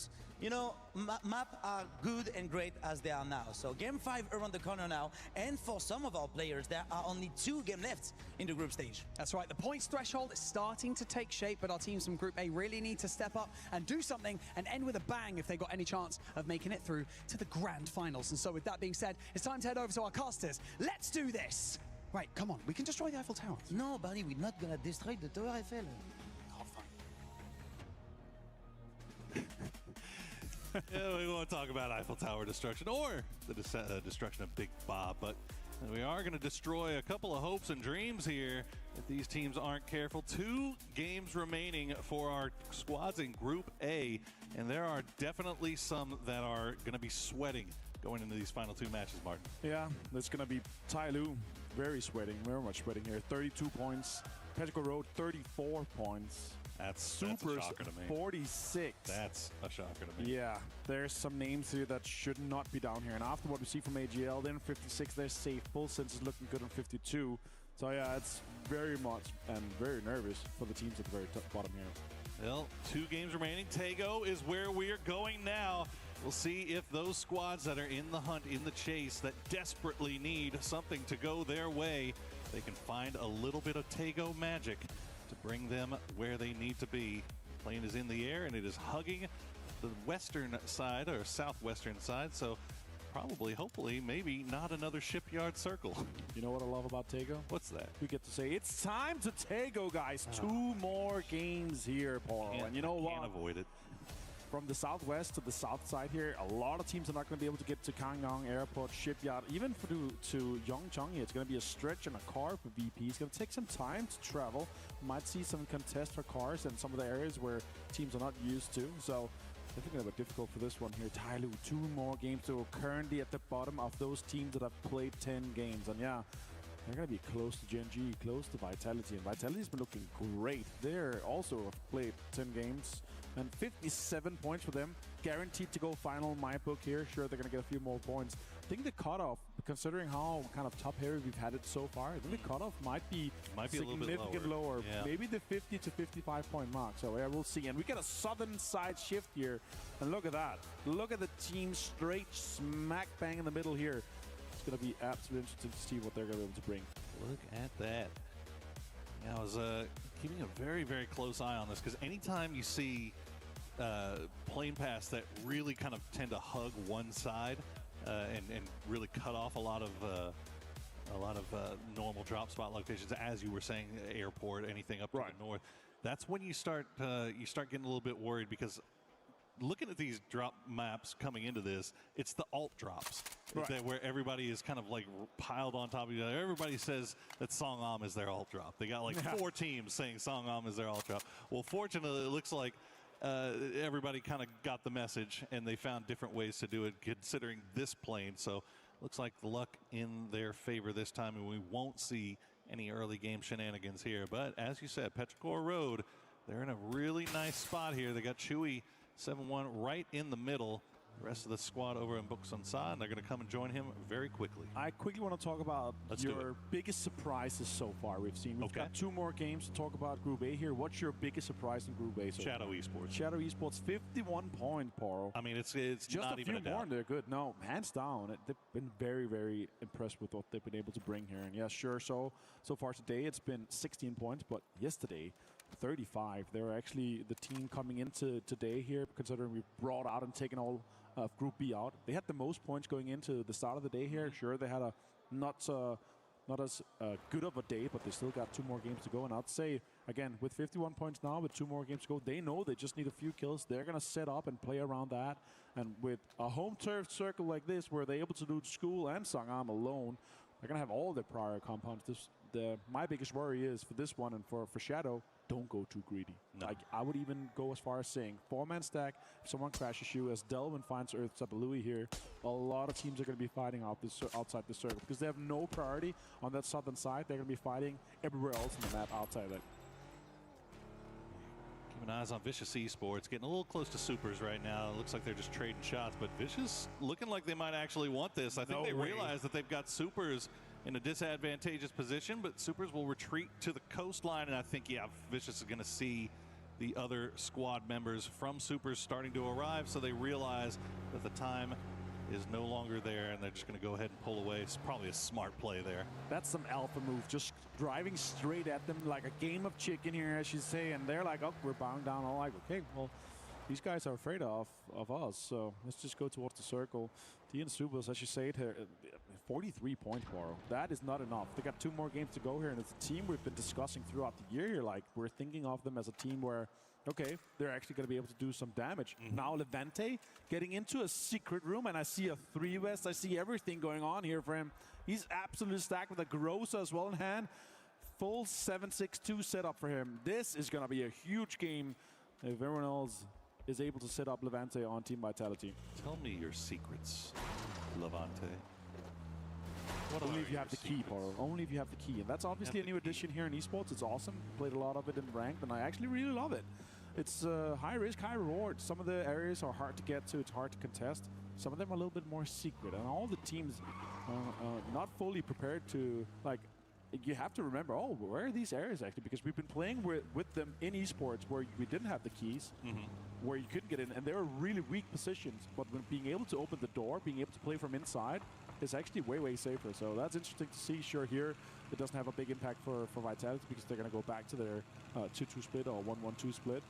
Map are good and great as they are now. So Game 5 around the corner now. And for some of our players, there are only 2 games left in the group stage. That's right. The points threshold is starting to take shape, but our teams from Group A really need to step up and do something and end with a bang if they got any chance of making it through to the grand finals. And so with that being said, it's time to head over to our casters. Let's do this. Right, come on. We can destroy the Eiffel Tower. No, buddy, we're not going to destroy the Tower Eiffel. Yeah, we won't talk about Eiffel Tower destruction or the destruction of Big Bob, but we are going to destroy a couple of hopes and dreams here if these teams aren't careful. 2 games remaining for our squads in Group A, and there are definitely some that are going to be sweating going into these final 2 matches, Martin. Yeah, that's going to be Tyloo. Very much sweating here. 32 points. Petrichor Road, 34 points. That's a Supers shocker to me. 46. That's a shocker to me. Yeah, there's some names here that should not be down here. And after what we see from AGL, then 56, they're safe. Full sense is looking good on 52. So yeah, it's very much and very nervous for the teams at the very bottom here. Well, 2 games remaining. Tego is where we are going now. We'll see if those squads that are in the hunt, in the chase, that desperately need something to go their way, they can find a little bit of Tego magic to bring them where they need to be. The plane is in the air and it is hugging the western side or southwestern side, so probably, hopefully, maybe not another shipyard circle. You know what I love about Tego? What's that? We get to say, it's time to Tego, guys. 2 more games here, Paul. And you know what? Can't avoid it. From the southwest to the south side here, a lot of teams are not going to be able to get to Kangyong Airport, Shipyard, even to Yeongcheong. It's going to be a stretch in a car for VP. It's going to take some time to travel. Might see some contest for cars in some of the areas where teams are not used to. So I think it'll be difficult for this one here. Tyloo, 2 more games. So we're currently at the bottom of those teams that have played 10 games. And yeah, they're going to be close to Gen G, close to Vitality. And Vitality's been looking great. They're also have played 10 games. And 57 points for them. Guaranteed to go final in my book here. Sure, they're going to get a few more points. I think the cutoff, considering how kind of top-heavy we've had it so far, I think the cutoff might be significantly a little bit lower. Yeah. Maybe the 50 to 55 point mark. So yeah, we'll see. And we get a southern side shift here. And look at that. Look at the team straight smack bang in the middle here. It's going to be absolutely interesting to see what they're going to be able to bring. Look at that. Yeah, I was keeping a very, very close eye on this because anytime you see plane paths that really kind of tend to hug one side and really cut off a lot of normal drop spot locations, as you were saying, airport, anything up to the north, that's when you start getting a little bit worried because looking at these drop maps coming into this, it's the alt drops where everybody is kind of like piled on top of each other. Everybody says that Songam is their alt drop. They got like 4 teams saying Songam is their alt drop. Well, fortunately, it looks like everybody kind of got the message and they found different ways to do it considering this plane. So looks like the luck in their favor this time, and we won't see any early game shenanigans here. But as you said, Petrichor Road, they're in a really nice spot here. They got Chewy 7-1 right in the middle. The rest of the squad over in Buksansa, and they're going to come and join him very quickly. I quickly want to talk about your biggest surprises so far we've seen. We've got 2 more games to talk about Group A here. What's your biggest surprise in Group A so Shadow far? Esports. Shadow Esports, 51 point, Poro. I mean, it's just not a even few a more doubt. and they're good. No, hands down. They've been very, very impressed with what they've been able to bring here. And yeah, sure, so far today it's been 16 points, but yesterday 35. They're actually the team coming into today here, considering we brought out and taken all of Group B out. They had the most points going into the start of the day here. Sure, they had a not as good of a day, but they still got 2 more games to go. And I'd say, again, with 51 points now, with 2 more games to go, they know they just need a few kills. They're going to set up and play around that. And with a home turf circle like this, where they're able to do School and Sangam alone, they're going to have all their prior compounds. My biggest worry is for this one and for Shadow, don't go too greedy. No. Like, I would even go as far as saying 4-man stack. If someone crashes you, as Delvin finds Earth Sapalui here, a lot of teams are going to be fighting outside the circle because they have no priority on that southern side. They're going to be fighting everywhere else in the map outside that. Keeping eyes on Vicious Esports, getting a little close to Supers right now. It looks like they're just trading shots, but Vicious looking like they might actually want this. I think they realize that they've got Supers in a disadvantageous position, but Supers will retreat to the coastline, and I think, yeah, Vicious is going to see the other squad members from Supers starting to arrive, so they realize that the time is no longer there, and they're just going to go ahead and pull away. It's probably a smart play there. That's some alpha move, just driving straight at them like a game of chicken here, as you say, and they're like, oh, we're bowing down. All like, okay, well, these guys are afraid of us, so let's just go towards the circle. DN Supers, as you say, 43 point Poro. That is not enough. They got 2 more games to go here, and it's a team we've been discussing throughout the year here. Like, we're thinking of them as a team where, okay, they're actually going to be able to do some damage. Now Levante getting into a secret room, and I see a 3-West. I see everything going on here for him. He's absolutely stacked with a Groza as well in hand. Full 7-6-2 setup for him. This is going to be a huge game if everyone else is able to set up Levante on Team Vitality. Tell me your secrets, Levante. Only if you have the key, Poro. Only if you have the key. And that's obviously a new addition here in esports. It's awesome. Played a lot of it in ranked, and I actually really love it. It's high risk, high reward. Some of the areas are hard to get to. It's hard to contest. Some of them are a little bit more secret. And all the teams not fully prepared to, like, you have to remember, oh, where are these areas actually? Because we've been playing with them in esports where we didn't have the keys, where you couldn't get in, and they were really weak positions. But when being able to open the door, being able to play from inside, is actually way, way safer. So that's interesting to see. Sure, here it doesn't have a big impact for Vitality because they're going to go back to their 2-2 split or 1-1-2 split.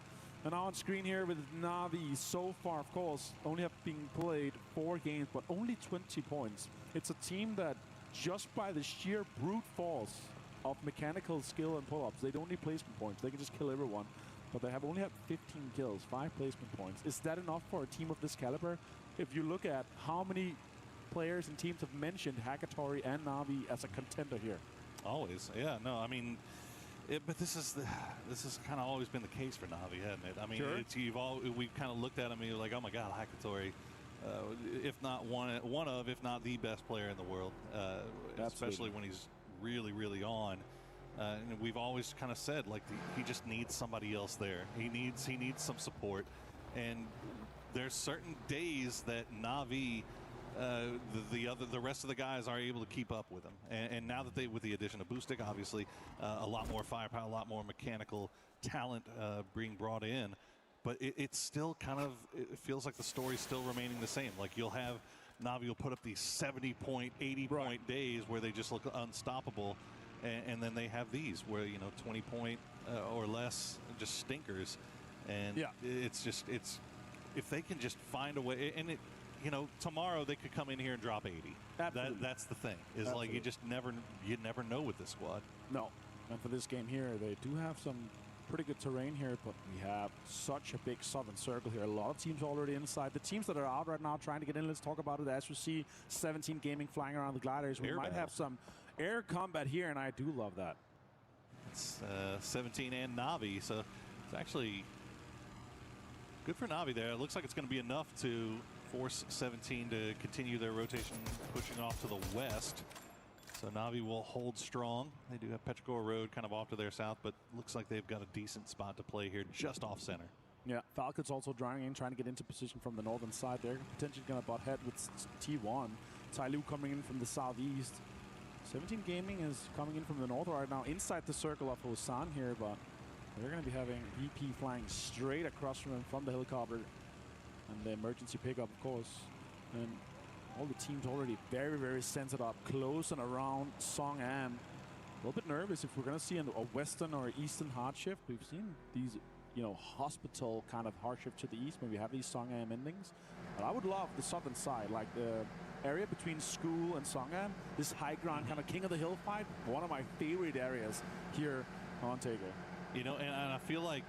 And now on screen here with Na'Vi, so far, of course, only have been played 4 games, but only 20 points. It's a team that just by the sheer brute force of mechanical skill and pull-ups, they don't need placement points. They can just kill everyone. But they have only had 15 kills, 5 placement points. Is that enough for a team of this caliber? If you look at how many players and teams have mentioned Hackatory and Na'Vi as a contender here. Always, yeah. No, I mean, but this is kind of always been the case for Na'Vi, hasn't it? I mean, we've kind of looked at him and you're like, oh my God, Hackatory. If not if not the best player in the world, especially when he's really, really on. And we've always kind of said, like, he just needs somebody else there. He needs some support. And there's certain days that Na'Vi, the rest of the guys are able to keep up with him. And now that with the addition of Boostic, obviously, a lot more firepower, a lot more mechanical talent being brought in. But it's still kind of, it feels like the story's still remaining the same. Like, you'll have Na'Vi will put up these 70-point, 80-point days where they just look unstoppable. And then they have these where, 20-point or less, just stinkers. And it's if they can just find a way, and tomorrow they could come in here and drop 80. Absolutely. That's the thing. Is Absolutely. Like you never know with this squad. No. And for this game here, they do have some pretty good terrain here, but we have such a big southern circle here. A lot of teams already inside. The teams that are out right now trying to get in, let's talk about it. As you see, 17 Gaming flying around the gliders. We might have some air combat here, and I do love that. It's 17 and Na'Vi, so it's actually good for Na'Vi there. It looks like it's going to be enough to force 17 to continue their rotation, pushing off to the west. So Na'Vi will hold strong. They do have Petrichor Road kind of off to their south, but looks like they've got a decent spot to play here just off center. Yeah, Falcons also drawing in, trying to get into position from the northern side. They're potentially going to butt head with T1. Tyloo coming in from the southeast. 17 Gaming is coming in from the north right now, inside the circle of Hosan here, but they're going to be having VP flying straight across from them from the helicopter. And the emergency pickup, of course. And all the teams already very, very centered up, close and around Song Am. A little bit nervous if we're going to see a western or eastern hard shift. We've seen these, hospital kind of hard shift to the east when we have these Song Am endings. But I would love the southern side, like the area between school and Song Am, this high ground kind of king of the hill fight. One of my favorite areas here on Tego. And I feel like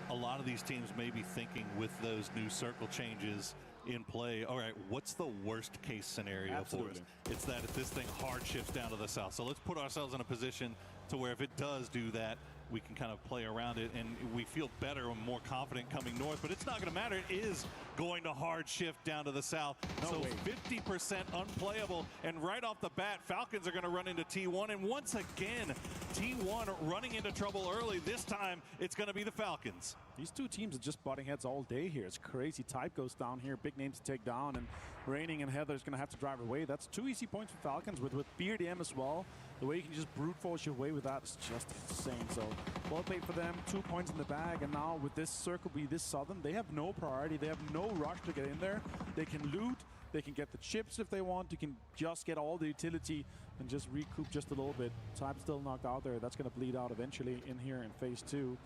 a lot of these teams may be thinking with those new circle changes in play, all right, what's the worst case scenario for us? It's that if this thing hard shifts down to the south. So let's put ourselves in a position to where if it does do that, we can kind of play around it and we feel better and more confident coming north, but it's not going to matter. It is going to hard shift down to the south. So 50% unplayable, and right off the bat, Falcons are going to run into T1, and once again, T1 running into trouble early. This time, it's going to be the Falcons. These two teams are just butting heads all day here. It's crazy. Type goes down here, big names to take down, and Raining and Heather's going to have to drive away. That's 2 easy points for Falcons with Beard M as well. The way you can just brute force your way with that is just insane. So well played for them. 2 points in the bag, and now with this circle be this southern, they have no priority. They have no rush to get in there. They can loot. They can get the chips if they want. You can just get all the utility and just recoup just a little bit. Type still knocked out there. That's going to bleed out eventually in here in phase 2.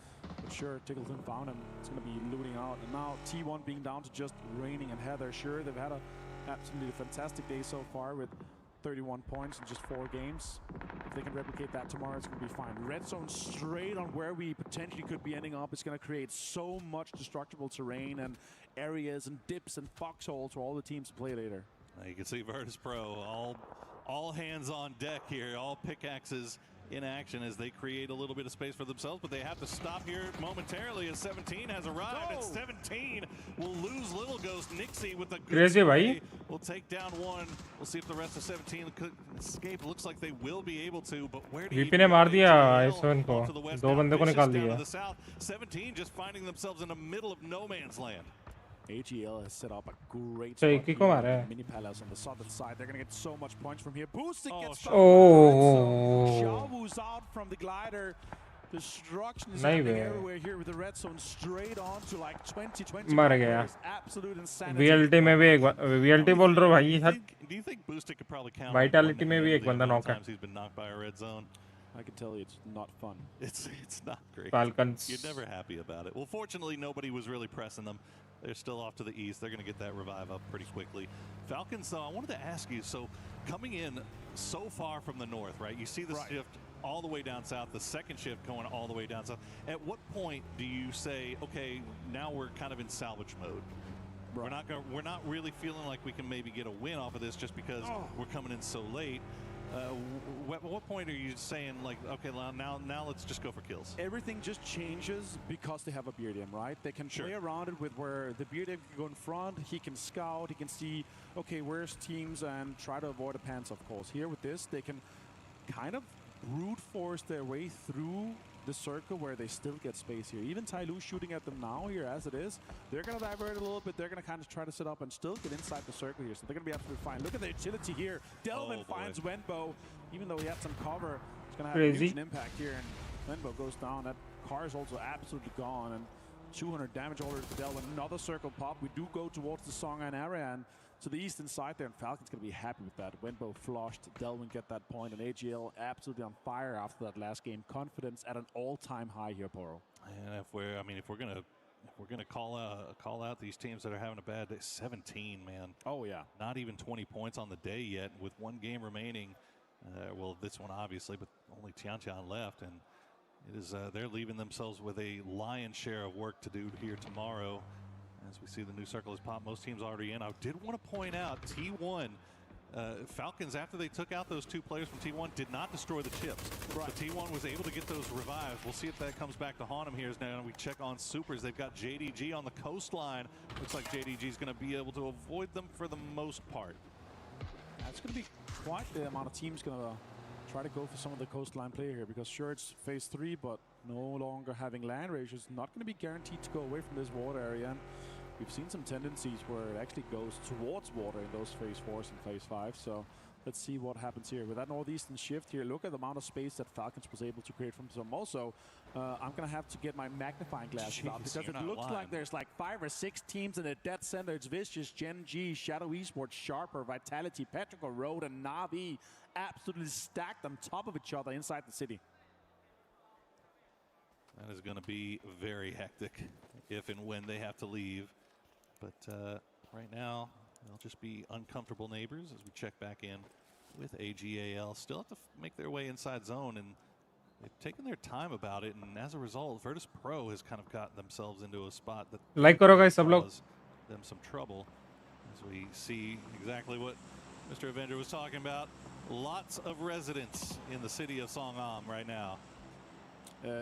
But sure, Tickleton found him. It's going to be looting out. And now T1 being down to just Raining and Heather. Sure, they've had a absolutely fantastic day so far with 31 points in just 4 games. If they can replicate that tomorrow, it's going to be fine. Red zone straight on where we potentially could be ending up. It's going to create so much destructible terrain and areas and dips and foxholes for all the teams to play later. You can see Virtus Pro, all hands on deck here, all pickaxes in action as they create a little bit of space for themselves, but they have to stop here momentarily as 17 has arrived, and 17 will lose Little Ghost. Nixie with a good Crazy, spray bhai. will take down one. We'll see if the rest of 17 could escape. Looks like they will be able to, but where do you VP ने मार दिया I7 को, to the west 2 now, बंदे को Vicious निकाल down दिया. to the south. 17 just finding themselves in the middle of no man's land. AGL has set up a great So, spot एक ही को मारा here. है. Mini Palace on the southern side. They're going to get so much points from here. Boosting gets Oh. so Xiaowu's out from the glider. Destruction is नहीं happening bay. everywhere here with the red zone straight on to like 20 मर गया. Absolute insanity. VLT में भी एक VLT बोल रहा हूँ भाई. Do you think Boosted could probably count Vitality on में भी एक the बंदा amount of knock है. times he's been knocked by a red zone? I can tell you it's not fun. It's not great. Falcons. You're never happy about it. Well, fortunately, nobody was really pressing them. They're still off to the east. They're going to get that revive up pretty quickly. Falcons, though, I wanted to ask you, so coming in so far from the north, right? You see the shift all the way down south, the second shift going all the way down south. At what point do you say, okay, now we're kind of in salvage mode? Right. We're not really feeling like we can maybe get a win off of this just because we're coming in so late. At what point are you saying, like, okay, now let's just go for kills? Everything just changes because they have a BRDM, right? They can play around it with where the BRDM can go in front, he can scout, he can see, okay, where's teams, and try to avoid the pants, of course. Here with this, they can kind of brute force their way through the circle where they still get space here. Even Tyloo shooting at them now here as it is. They're going to divert a little bit. They're going to kind of try to set up and still get inside the circle here. So they're going to be absolutely fine. Look at the utility here. Delvin finds Wenbo. Even though he had some cover, it's going to have a huge impact here. And Wenbo goes down. That car is also absolutely gone. And 200 damage already to Delvin. Another circle pop. We do go towards the Songan area and to the eastern side there, and Falcon's going to be happy with that. Wenbo flushed, Delvin get that point, and AGL absolutely on fire after that last game. Confidence at an all-time high here, Poro. And if we're gonna call out these teams that are having a bad day, 17, man. Oh yeah. Not even 20 points on the day yet, with one game remaining. Well, this one obviously, but only Tiantian left, and it is they're leaving themselves with a lion's share of work to do here tomorrow. As we see the new circle is popped, most teams already in. I did want to point out T1 Falcons, after they took out those 2 players from T1, did not destroy the chips. Right. But T1 was able to get those revives. We'll see if that comes back to haunt them here. Now we check on supers. They've got JDG on the coastline. Looks like JDG is going to be able to avoid them for the most part. That's going to be quite the amount of teams going to try to go for some of the coastline play here, because sure, it's phase 3, but no longer having land ratios, not going to be guaranteed to go away from this water area. And we've seen some tendencies where it actually goes towards water in those phase 4s and phase 5. So let's see what happens here. With that northeastern shift here, look at the amount of space that Falcons was able to create from some. Also, I'm going to have to get my magnifying glass out, because it looks like there's like 5 or 6 teams in the dead center. It's Vicious, Gen G, Shadow Esports, Sharper, Vitality, Petrichor Road, and Na'Vi absolutely stacked on top of each other inside the city. That is going to be very hectic if and when they have to leave. But right now, they'll just be uncomfortable neighbors as we check back in with AGAL. Still have to make their way inside zone, and they've taken their time about it. And as a result, Virtus Pro has kind of gotten themselves into a spot that caused them some trouble. As we see exactly what Mr. Avenger was talking about. Lots of residents in the city of Songam right now.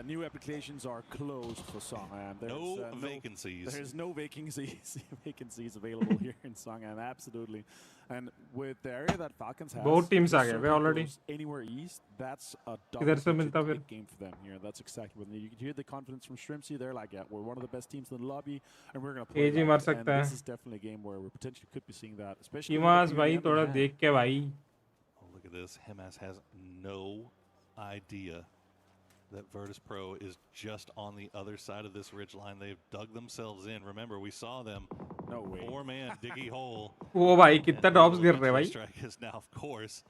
New applications are closed for Songan. No vacancies. There's no vacancies available here in Songan, absolutely. And with the area that Falcons have, both teams are already anywhere east, that's a double-digit game for them here. That's exactly what they need. You can hear the confidence from Shrimpsy. They're like, yeah, we're one of the best teams in the lobby, and we're going to play that. And this is definitely a game where we potentially could be seeing that, especially. Oh, look at this. Himas has no idea that Virtus Pro is just on the other side of this ridgeline. They've dug themselves in. Remember, we saw them. No way. 4-man diggy hole. Oh, bhai, kitna drops gir rahe bhai. Strike is now, of course.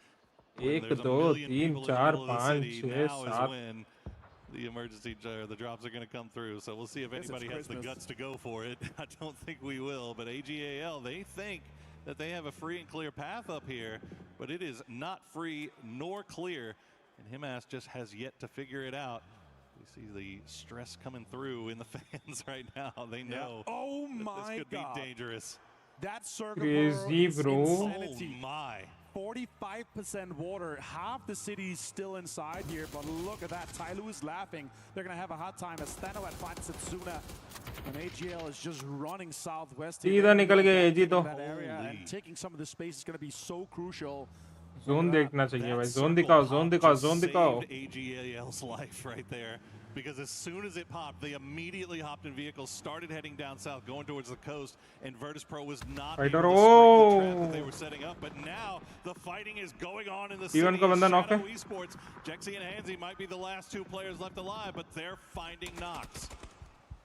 1, 2, 3, 4, 5, 6, 7. The emergency, the drops are going to come through. So we'll see if anybody has the guts to go for it. I don't think we will. But AGAL, they think that they have a free and clear path up here, but it is not free nor clear. And Himas just has yet to figure it out. We see the stress coming through in the fans right now. They know oh my this could God. be dangerous. That circle crazy, bro. Oh my. 45% water. Half the city is still inside here, but look at that. Tyloo is laughing. They're going to have a hard time as Thanos finds Setsuna. And AGL is just running southwest here. सीधा निकल गए AG तो. That area, and taking some of the space is going to be so crucial. Zone देखना चाहिए भाई. Zone दिखाओ, zone दिखाओ, zone दिखाओ. AGL's life right there. Because as soon as it popped, they immediately hopped in vehicles, started heading down south, going towards the coast, and Virtus Pro was not able to spring the trap that they were setting up. But now the fighting is going on in the city. Shadow Esports, Jexy and Hansi might be the last two players left alive, but they're finding knocks.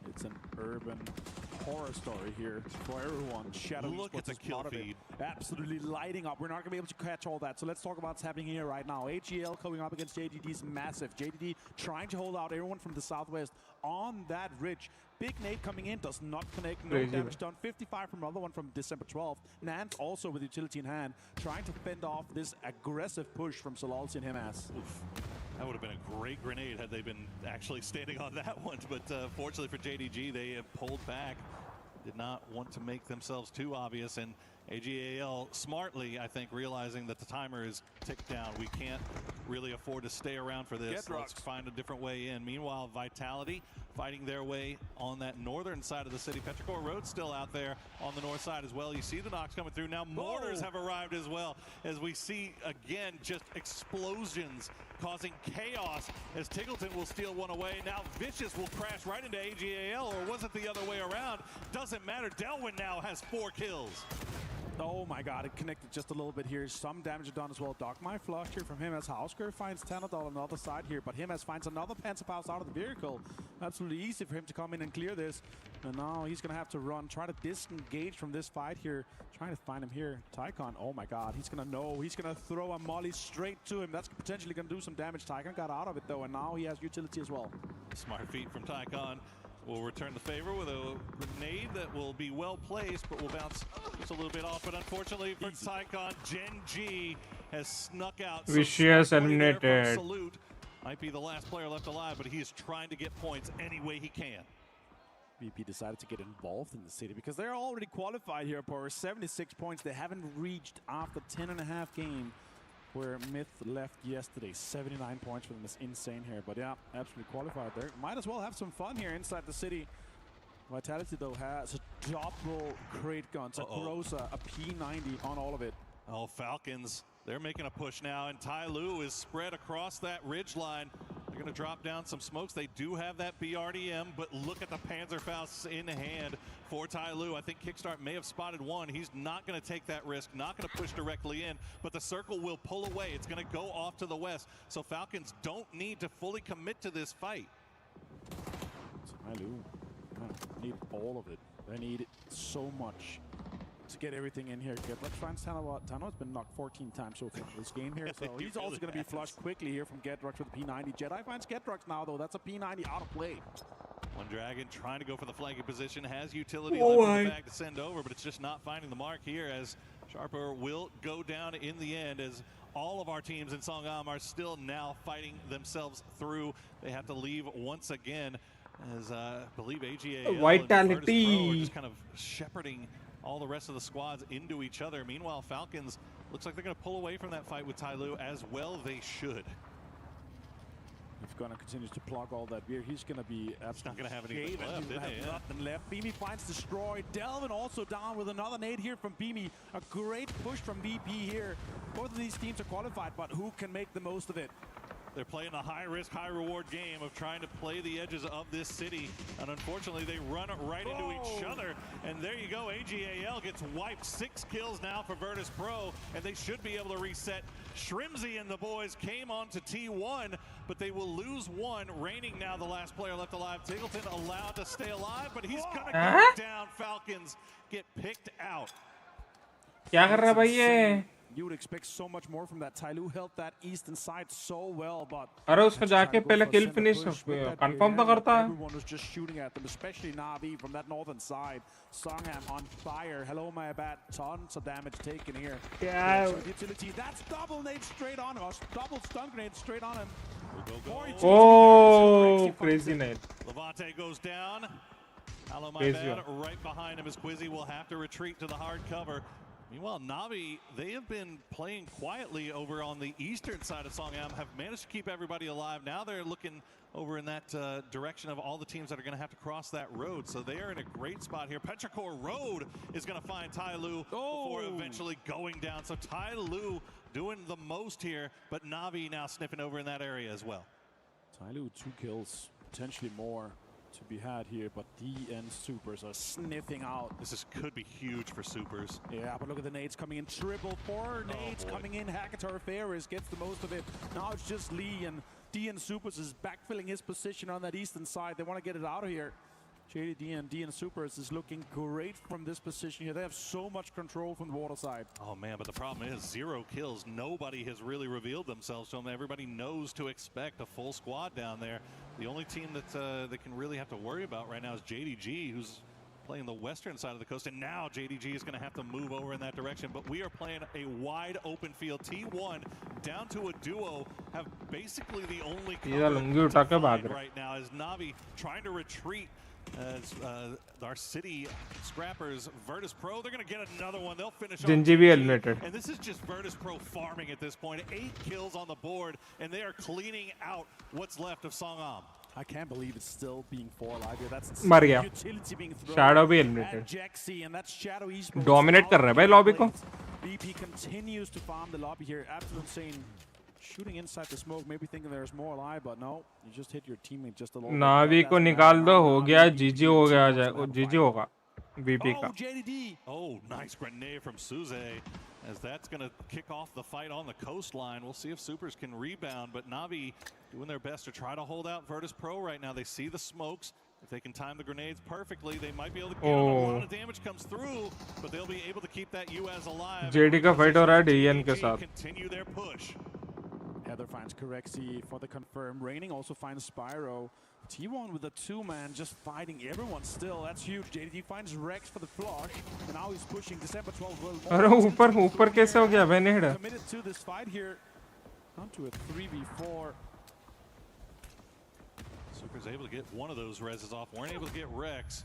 It's an urban horror story here for everyone. Shadow Look at the kill feed. Absolutely lighting up. We're not going to be able to catch all that. So let's talk about what's happening here right now. AGL coming up against JDD is massive. JDD trying to hold out everyone from the southwest on that ridge. Big nade coming in, does not connect, no damage done. 55 from another one from December 12th. Nant also with utility in hand, trying to fend off this aggressive push from Solalsi and Himas. That would have been a great grenade had they been actually standing on that one. But fortunately for JDG, they have pulled back. Did not want to make themselves too obvious. And AGAL smartly, I think, realizing that the timer is ticked down. We can't really afford to stay around for this. Let's find a different way in. Meanwhile, Vitality fighting their way on that northern side of the city. Petrichor Road still out there on the north side as well. You see the knocks coming through. Now mortars have arrived as well, as we see again just explosions causing chaos as Tiggleton will steal one away. Now Vicious will crash right into AGAL, or was it the other way around? Doesn't matter. Delwyn now has 4 kills. Oh my god, it connected just a little bit here. Some damage done as well. Dogmai flush here from him as Hausker finds Tanadol on the other side here, but Himas finds another Panzerfaust out of the vehicle. Absolutely easy for him to come in and clear this. And now he's going to have to run, try to disengage from this fight here. Trying to find him here. Tycon, oh my god, he's going to know. He's going to throw a molly straight to him. That's potentially going to do some damage. Tycon got out of it though, and now he has utility as well. Smart feet from Tycon. Will return the favor with a grenade that will be well placed, but will bounce just a little bit off. But unfortunately for Tycon, Gen G has snuck out. Vicious eliminated. Salute might be the last player left alive, but he is trying to get points any way he can. VP decided to get involved in the city because they're already qualified here for 76 points. They haven't reached after 10.5 game. Where Myth left yesterday. 79 points for them is insane here. But yeah, absolutely qualified there. Might as well have some fun here inside the city. Vitality, though, has a double crate guns, a Groza, a P90 on all of it. Oh, Falcons, they're making a push now, and Tyloo is spread across that ridge line. They're going to drop down some smokes. They do have that BRDM, but look at the Panzerfausts in hand for Tyloo. I think Kickstart may have spotted one. He's not going to take that risk, not going to push directly in, but the circle will pull away. It's going to go off to the west, so Falcons don't need to fully commit to this fight. Tyloo need all of it. They need so much to get everything in here. Gedrux finds Tano's been knocked 14 times so far in this game here, so he's also going to be flushed quickly here from Gedrux with the P90. Jedi finds Gedrux now, though. That's a P90 out of play. One Dragon trying to go for the flanking position, has utility left in the bag to send over, but it's just not finding the mark here, as Sharper will go down in the end, as all of our teams in Songam are still now fighting themselves through. They have to leave once again, as I believe AGA Vitality are just kind of shepherding all the rest of the squads into each other. Meanwhile, Falcons looks like they're going to pull away from that fight with Tyloo, as well they should. He's going to continue to plug all that beer. He's going to be absolutely not going to have anything left. He'll have nothing left. Beamy finds destroyed. Delvin also down with another nade here from Beamy. A great push from VP here. Both of these teams are qualified, but who can make the most of it? They're playing a high-risk, high-reward game of trying to play the edges of this city. And unfortunately, they run it right into each other. And there you go. AGAL gets wiped. 6 kills now for Virtus Pro, and they should be able to reset. Shrimsy and the boys came on to T1, but they will lose one. Reigning now the last player left alive. Tiggleton allowed to stay alive, but he's going to go down. Falcons get picked out. क्या कर रहा है भाई ये? You would expect so much more from that. Tyloo held that eastern side so well, but अरे उसको जाके पहले kill finish confirm तो करता है. Everyone was just shooting at them, especially Navi from that northern side. Songham on fire. Hello, my bad. Tons of damage taken here. Yeah. So utility. That's double nade straight on him. Double stun grenade straight on him. Oh, crazy nade. Levante goes down. Hello, my bad. Right behind him is Quizzy. Will have to retreat to the hard cover. Meanwhile, Navi, they have been playing quietly over on the eastern side of Songam, have managed to keep everybody alive. Now they're looking over in that direction of all the teams that are going to have to cross that road. So they are in a great spot here. Petrichor Road is going to find Tai Lu before eventually going down. So Tai Lu doing the most here, but Navi now sniffing over in that area as well. Tai Lu 2 kills, potentially more to be had here, but DN Supers are sniffing out. This could be huge for Supers. Yeah, but look at the nades coming in. Triple 4 nades coming in. Hakatar Ferris gets the most of it. Now it's just Lee, and DN Supers is backfilling his position on that eastern side. They want to get it out of here. JDD and DN Supers is looking great from this position here. They have so much control from the water side. Oh man, but the problem is 0 kills. Nobody has really revealed themselves to them. Everybody knows to expect a full squad down there. The only team that they can really have to worry about right now is JDG, who's playing the western side of the coast, and now JDG is going to have to move over in that direction. But we are playing a wide open field. T1 down to a duo, have basically the only cover right now as Navi trying to retreat. As our city scrappers, Virtus Pro, they're going to get another one. They'll finish off eliminated. And this is just Virtus Pro farming at this point. 8 kills on the board, and they are cleaning out what's left of Songam. I can't believe it's still being 4 alive here. That's मर गया. utility being thrown Shadow भी eliminated. Jaxi, and that's Shadow Esports. Dominate कर रहा है भाई lobby को. BP continues to farm the lobby here. Absolute insane. Shooting inside the smoke, maybe thinking there's more alive, but no, you just hit your teammate just a little. नावी को निकाल दो, हो गया GG हो गया जाए, GG होगा VP का. Oh, nice grenade from Suze, as that's going to kick off the fight on the coastline. We'll see if Supers can rebound, but Navi doing their best to try to hold out Virtus Pro right now. They see the smokes. If they can time the grenades perfectly, they might be able to get them. A lot of damage comes through, but they'll be able to keep that US alive. JD का fight हो रहा है DN के साथ. Continue their push. Heather finds Corexi for the confirm. Raining also finds Spyro. T1 with a 2-man just fighting everyone still. That's huge. JDG finds Rex for the flush. And now he's pushing December 12th. अरे ऊपर कैसे हो गया Vened? Committed to this fight here. On to a 3v4. Super's able to get one of those reses off. Weren't able to get Rex.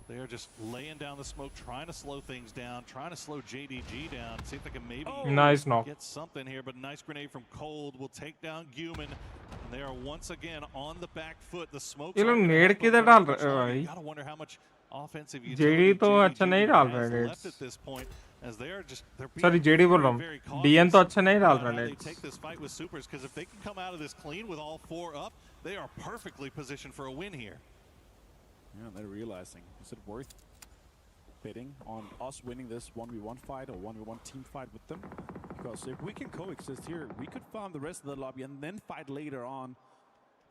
They are just laying down the smoke, trying to slow things down, trying to slow JDG down, see if they can maybe nice knock. Get something here. But nice grenade from Cold will take down Guman. And they are once again on the back foot. The smoke. ये लोग नेड किधर डाल रहे हैं भाई? Gotta wonder how much offensive JD तो अच्छा नहीं डाल रहा है left at this point. As they are just, sorry, JD बोल रहा हूँ. DN तो अच्छा नहीं डाल रहा है. They take this fight with Supers because if they can come out of this clean with all 4 up, they are perfectly positioned for a win here. Yeah, they're realizing, is it worth betting on us winning this 1v1 fight or 1v1 team fight with them? Because if we can coexist here, we could farm the rest of the lobby and then fight later on.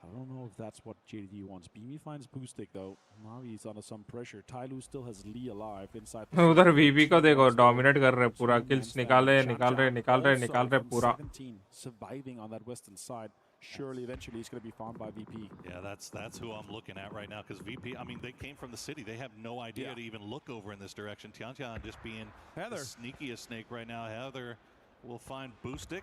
I don't know if that's what JDD wants. Beamy finds Boostic though. Navi is under some pressure. Tai Lu still has Lee alive inside the उधर VP को देखो dominate कर रहे पूरा kills निकाल रहे पूरा. 17 surviving on that western side. Surely eventually he's going to be found by VP. Yeah, that's who I'm looking at right now, because VP, I mean, they came from the city. They have no idea to even look over in this direction. Tiantian just being the sneakiest snake right now. Heather will find Boostic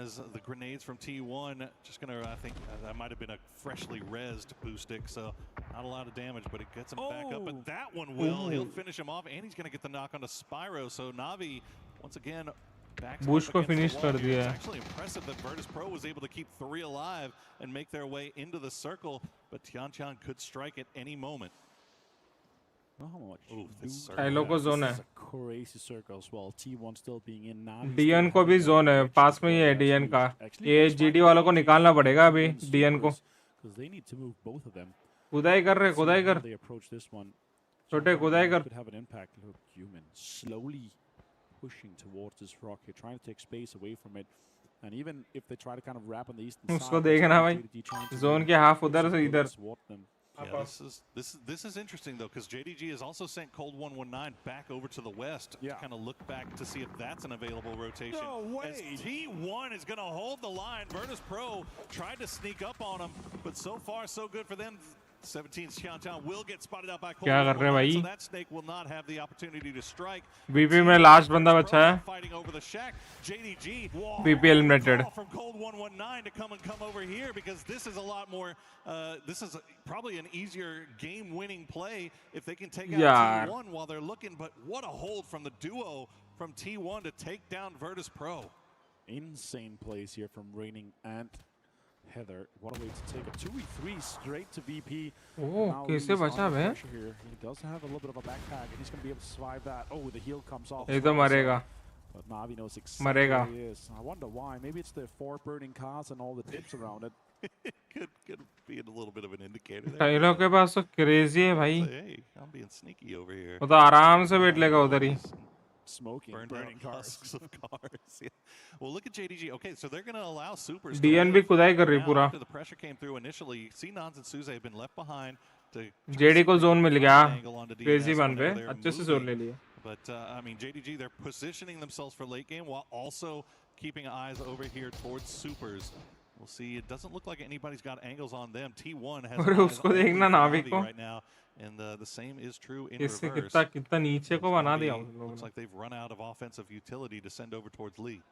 as the grenades from T1 just going to, I think that might have been a freshly rezzed Boostic, so not a lot of damage, but it gets him back up. But that one will. He'll finish him off, and he's going to get the knock onto Spyro. So Navi, once again, Bush को finish कर दिया. It's actually impressive that Virtus Pro was able to keep 3 alive and make their way into the circle, but Tiantian could strike at any moment. Kylo को zone है. Crazy circle as well. T1 still being in now. DN को भी zone है. पास में ही है DN का. ये GD वालों को निकालना पड़ेगा अभी DN को. Because they need to move both of them. खुदाई कर रहे, खुदाई कर. They approach this one. छोटे खुदाई कर. Could have an impact. Look, Human slowly pushing towards this rock here, trying to take space away from it. And even if they try to kind of wrap on the eastern side, उसको देखना भाई. Zone के half उधर से इधर. Yeah, this is interesting though, because JDG has also sent Cold 119 back over to the west to kind of look back to see if that's an available rotation. No way. As T1 is going to hold the line. Virtus Pro tried to sneak up on him, but so far so good for them. 17's Tiantian will get spotted out by Cold 119, so that snake will not have the opportunity to strike. VP में last बंदा बचा है. Fighting over the shack. JDG VP eliminated. From Cold 119 to come over here, because this is a lot more. This is probably an easier game-winning play if they can take out T1 while they're looking. But what a hold from the duo from T1 to take down Virtus Pro. Insane plays here from Reigning and Heather. What a way to take a 2v3 straight to VP. Oh, कैसे बचा बे? He does have a little bit of a backpack, and he's going to be able to survive that. Oh, the heal comes off. ये तो मरेगा. But Navi knows exactly where he is. I wonder why. Maybe it's the 4 burning cars and all the tips around it. could be a little bit of an indicator there. टाइलो के पास तो crazy है भाई. Hey, I'm being sneaky over here. वो तो आराम से बैठ लेगा उधर ही. Smoking, burning husks of cars. Yeah. Well, look at JDG. Okay, so they're going to allow Supers. DN भी खुदाई कर रही पूरा. After the pressure came through initially, Nons and Suze have been left behind. JD को zone मिल गया. Crazy बन पे. अच्छे से zone ले लिया. But I mean, JDG, they're positioning themselves for late game while also keeping eyes over here towards Supers. We'll see. It doesn't look like anybody's got angles on them. T1 has eyes on Navi right now, and the same is true in reverse. कितना नीचे को बना दिया Looks like they've run out of offensive utility to send over towards Lee.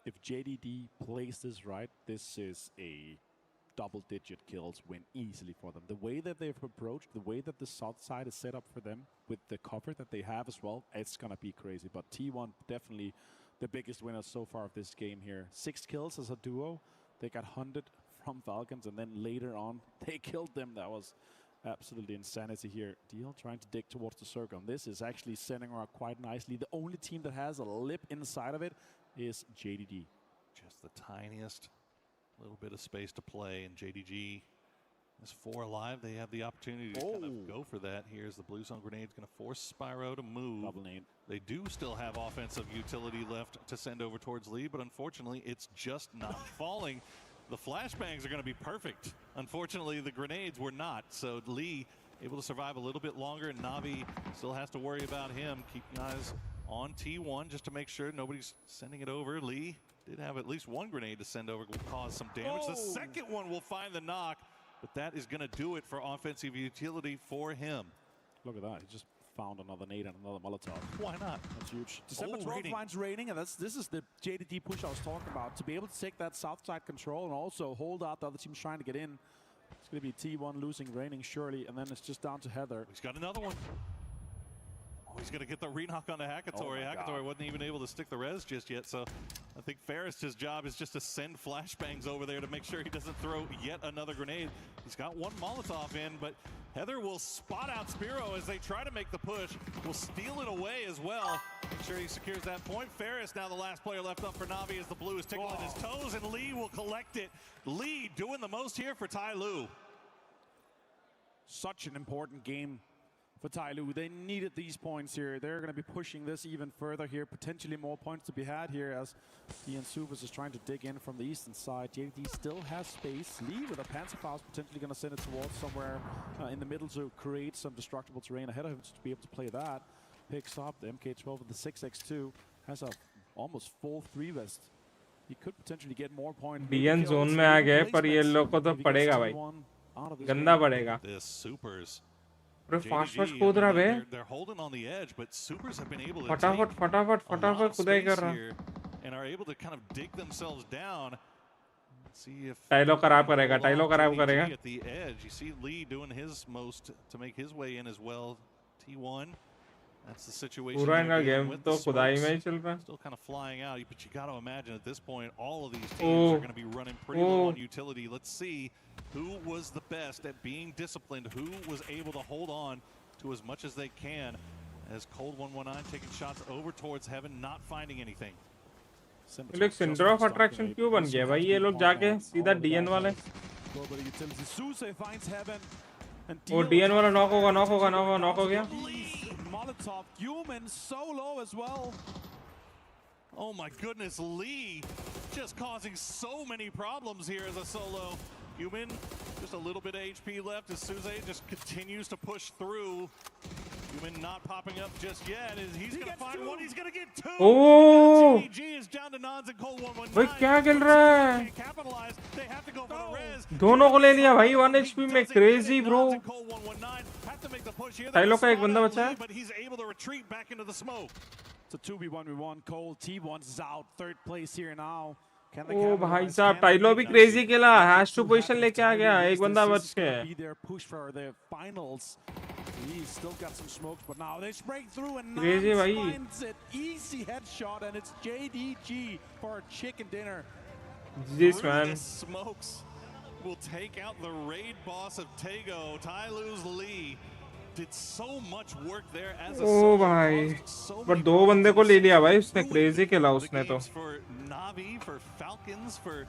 If JDD plays this right, this is a double-digit kills win easily for them. The way that they've approached, the way that the south side is set up for them, with the cover that they have as well, it's gonna be crazy. But T1 definitely the biggest winner so far of this game here. 6 kills as a duo. They got hunted from Falcons, and then later on they killed them. That was absolutely insanity here. Deal trying to dig towards the circle. And this is actually sending around quite nicely. The only team that has a lip inside of it is JDD. Just the tiniest little bit of space to play, and JDG is 4 alive. They have the opportunity to kind of go for that. Here's the blue zone grenade. Going to force Spyro to move. Double nade. They do still have offensive utility left to send over towards Lee, but unfortunately, it's just not falling. The flashbangs are going to be perfect. Unfortunately, the grenades were not. So Lee able to survive a little bit longer, and Navi still has to worry about him. Keeping eyes on T1 just to make sure nobody's sending it over. Lee did have at least 1 grenade to send over, will cause some damage. The second one will find the knock, but that is going to do it for offensive utility for him. Look at that. He just found another nade and another Molotov. Why not? That's huge. December 12th finds Reigning, and this is the JDD push I was talking about. To be able to take that south side control and also hold out the other teams trying to get in. It's going to be T1 losing Reigning surely, and then it's just down to Heather. He's got another one. He's going to get the re-knock on the Hakatori. Hakatori wasn't even able to stick the res just yet, so I think Ferris' job is just to send flashbangs over there to make sure he doesn't throw yet another grenade. He's got 1 Molotov in, but Heather will spot out Spiro as they try to make the push. Will steal it away as well. Make sure he secures that point. Ferris now the last player left up for Navi as the blue is tickling his toes, and Lee will collect it. Lee doing the most here for Tai Lu. Such an important game for Tai Lu. They needed these points here. They're going to be pushing this even further here. Potentially more points to be had here as Ian Subas is trying to dig in from the eastern side. JD still has space. Lee with a Panzerfaust potentially going to send it towards somewhere in the middle to create some destructible terrain ahead of him to be able to play that. Picks up the MK12 with the 6x2. Has a almost full 3 vest. He could potentially get more points. DN zone में आ गए पर ये लोग को तो पड़ेगा भाई. गंदा पड़ेगा. This Supers. फास्ट कूद रहा बे. They're holding on the edge, but Supers have been able to फटाफट खुदाई कर रहा. And are able to kind of dig themselves down. See if टाइलो खराब करेगा. At the edge, you see Lee doing his most to make his way in as well. T1. That's the situation. पूरा इनका game तो खुदाई में ही चल रहा है. Still kind of flying out, but you got to imagine at this point all of these teams are going to be running pretty low on utility. Let's see who was the best at being disciplined, who was able to hold on to as much as they can. As Cold 119 taking shots over towards Heaven, not finding anything. ये लोग centre of attraction क्यों बन गए भाई? ये लोग जाके सीधा डीएन वाले. वो डीएन वाला नॉक हो गया. Molotov, Human solo as well. Oh my goodness, Lee just causing so many problems here as a solo. Human, just a little bit of HP left as Suze just continues to push through. Human not popping up just yet. He's going to find 1, he's going to get 2. Oh! TG is down to Nons and Cold 119. भाई क्या खेल रहा है? Capitalize. They have to go for the res. दोनों को ले लिया भाई 1 HP में. Crazy bro. टाइलो का एक बंदा बचा है. But he's able to retreat back into the smoke. It's a 2v1v1. Cold T1's out. 3rd place here now. ओ भाई साहब टाइलो भी क्रेजी खेला. हैश टू पोजीशन लेके आ गया. एक बंदा बच के. Be their push for the finals. He's still got some smokes, but now they break through and Crazy, Nines bhai. finds it. Easy headshot, and it's JDG for a chicken dinner. This Through man. the smokes will take out the raid boss of Tego. Tyloo's Lee did so much work there as a oh solo, भाई caused so but many दो problems बंदे in को the ले लिया system, भाई उसने ruined crazy खेला the उसने तो games for Navi, for Falcons, for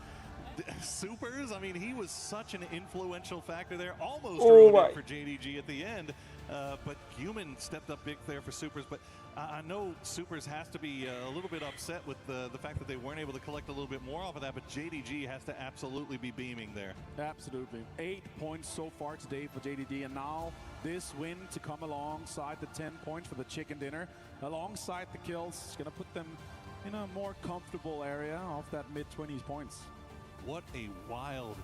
Supers. I mean, he was such an influential factor there. Almost Oh, ruined my. it for JDG at the end. But Human stepped up big there for Supers. But I know Supers has to be a little bit upset with the fact that they weren't able to collect a little bit more off of that. But JDG has to absolutely be beaming there. Absolutely. 8 points so far today for JDD, and now this win to come alongside the 10 points for the chicken dinner, alongside the kills, is going to put them in a more comfortable area of that mid-20s points. What a wild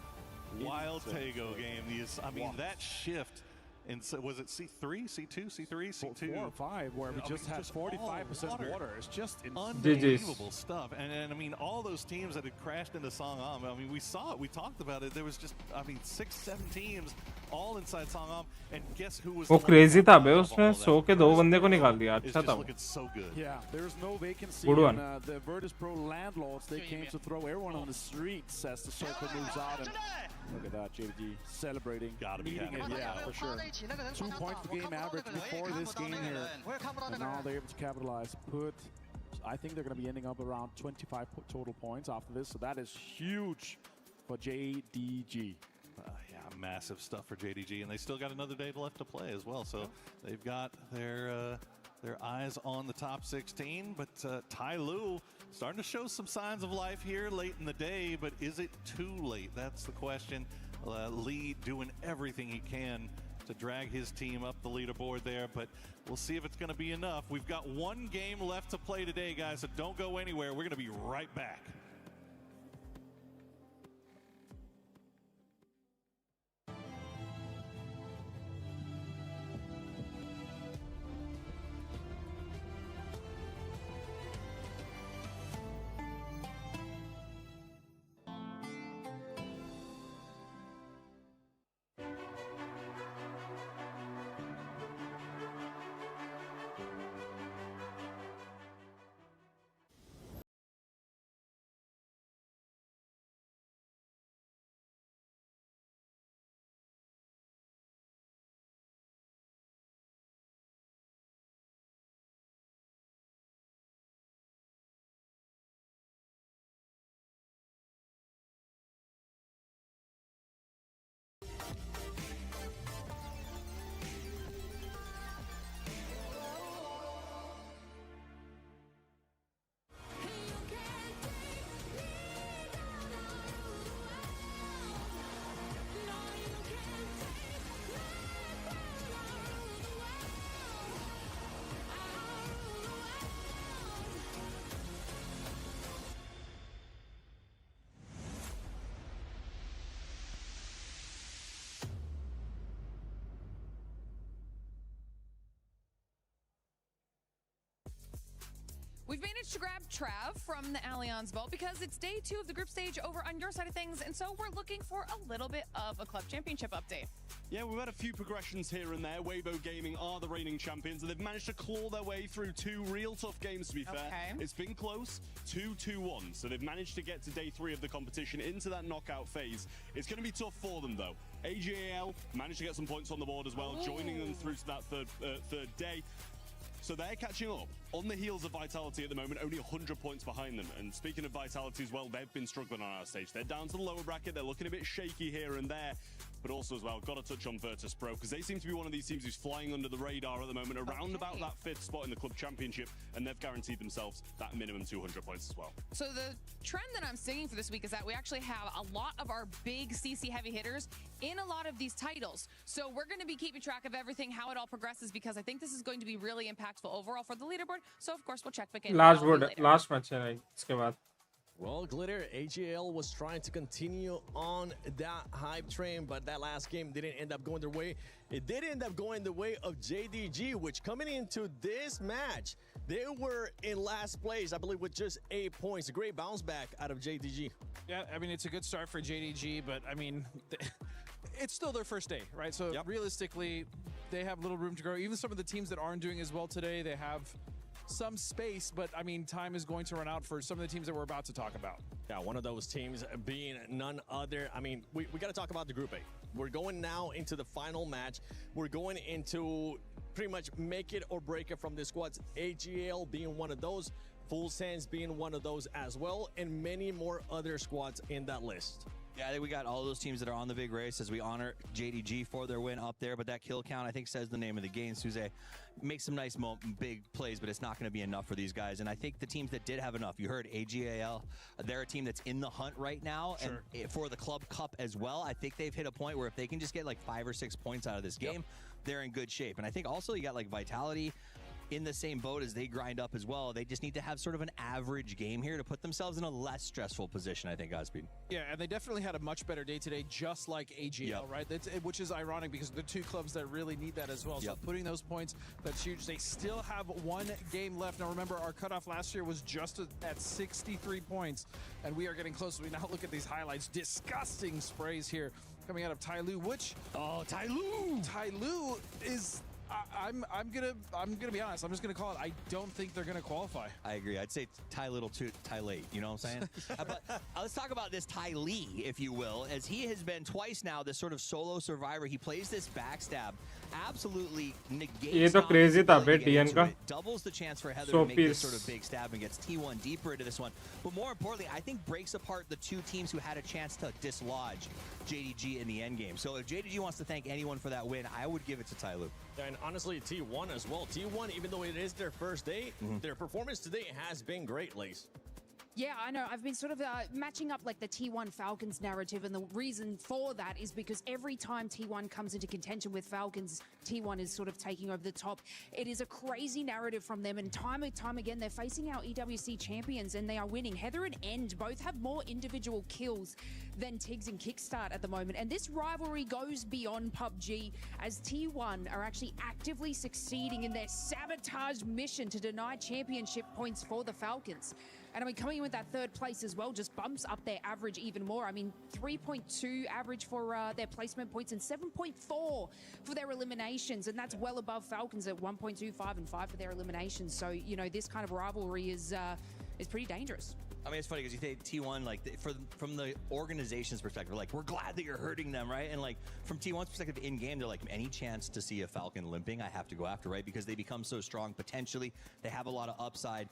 Tego game. I mean, that shift. And so was it C3, C2, C3, C2? 4 or 5, where we just had 45% water. It's just unbelievable stuff. And I mean, all those teams that had crashed into Songam, I mean, we saw it, we talked about it. There was just, I mean, 6-7 teams all inside Songam. And guess who was वो crazy था बे उसने सो के दो बंदे को निकाल दिया अच्छा था वो so good. Yeah, there's no vacancy. Good one. And, the Virtus Pro landlords, they came to throw everyone on the streets as the circle moves out. And look at that, JDG celebrating. Gotta be needing happy. it, yeah, for sure. 2 points per game average before this game here. And now they're able to capitalize. I think they're going to be ending up around 25 total points after this. So that is huge for JDG. Yeah, massive stuff for JDG, and they still got another day left to play as well. So they've got their eyes on the top 16. But Tyloo starting to show some signs of life here late in the day. But is it too late? That's the question. Lee doing everything he can to drag his team up the leaderboard there, but we'll see if it's going to be enough. We've got 1 game left to play today, guys, so don't go anywhere. We're going to be right back. We've managed to grab Trav from the Allianz Vault because it's day 2 of the group stage over on your side of things, and so we're looking for a little bit of a club championship update. Yeah, we've had a few progressions here and there. Weibo Gaming are the reigning champions, and they've managed to claw their way through 2 real tough games, to be fair. It's been close, 2-2-1, so they've managed to get to day 3 of the competition, into that knockout phase. It's going to be tough for them, though. AJAL managed to get some points on the board as well, joining them through to that third day. So they're catching up on the heels of Vitality at the moment, only 100 points behind them. And speaking of Vitality as well, they've been struggling on our stage. They're down to the lower bracket. They're looking a bit shaky here and there. But also as well, got to touch on Virtus Pro, because they seem to be one of these teams who's flying under the radar at the moment, around about that 5th spot in the club championship, and they've guaranteed themselves that minimum 200 points as well. So the trend that I'm seeing for this week is that we actually have a lot of our big CC heavy hitters in a lot of these titles. So we're going to be keeping track of everything, how it all progresses, because I think this is going to be really impactful overall for the leaderboard. So of course we'll check back in. Last match है इसके बाद. Well, Glitter, AGL was trying to continue on that hype train, but that last game didn't end up going their way. It did end up going the way of JDG, which coming into this match, they were in last place, I believe, with just 8 points. A great bounce back out of JDG. Yeah, I mean, it's a good start for JDG, but I mean, it's still their first day, right? So realistically, they have little room to grow. Even some of the teams that aren't doing as well today, they have some space, but I mean, time is going to run out for some of the teams that we're about to talk about. Yeah, one of those teams being none other. I mean, we got to talk about the Group A. We're going now into the final match. We're going into pretty much make it or break it from the squads. AGL being one of those, Full Sands being one of those as well, and many more other squads in that list. Yeah, I think we got all those teams that are on the big race as we honor JDG for their win up there. But that kill count, I think, says the name of the game. Suze makes some nice big plays, but it's not going to be enough for these guys. And I think the teams that did have enough, you heard AGAL, they're a team that's in the hunt right now. Sure. And for the Club Cup as well, I think they've hit a point where if they can just get like 5 or 6 points out of this game, they're in good shape. And I think also you got like Vitality in the same boat as they grind up as well. They just need to have sort of an average game here to put themselves in a less stressful position, I think, Godspeed. Yeah, and they definitely had a much better day today, just like AGL, right? Which is ironic because they're two clubs that really need that as well. So putting those points, that's huge. They still have 1 game left. Now remember, our cutoff last year was just at 63 points, and we are getting close. We now look at these highlights. Disgusting sprays here coming out of Tyloo, which... Oh, Tyloo! Tyloo is... I'm gonna be honest. I'm just gonna call it. I don't think they're gonna qualify. I agree. I'd say Ty Little to Ty Late. You know what I'm saying? But let's talk about this Ty Lee, if you will, as he has been twice now this sort of solo survivor. He plays this backstab, absolutely negates. Crazy doubles the chance for Heather to make this sort of big stab and gets T1 deeper into this one. But more importantly, I think breaks apart the two teams who had a chance to dislodge JDG in the end game. So if JDG wants to thank anyone for that win, I would give it to Tyloo. And honestly, T1 as well. T1, even though it is their first day, their performance today has been great, Lace. Yeah, I know. I've been sort of matching up like the T1 Falcons narrative, and the reason for that is because every time T1 comes into contention with Falcons, T1 is sort of taking over the top. It is a crazy narrative from them, and time and time again, they're facing our EWC champions, and they are winning. Heather and End both have more individual kills than Tiggs and Kickstart at the moment, and this rivalry goes beyond PUBG, as T1 are actually actively succeeding in their sabotage mission to deny championship points for the Falcons. And I mean, coming in with that 3rd place as well just bumps up their average even more. I mean, 3.2 average for their placement points and 7.4 for their eliminations. And that's well above Falcons at 1.25 and 5 for their eliminations. So, you know, this kind of rivalry is pretty dangerous. I mean, it's funny because you think T1, like, from the organization's perspective, like, we're glad that you're hurting them, right? And, like, from T1's perspective in-game, they're like, any chance to see a Falcon limping, I have to go after, right? Because they become so strong potentially. They have a lot of upside.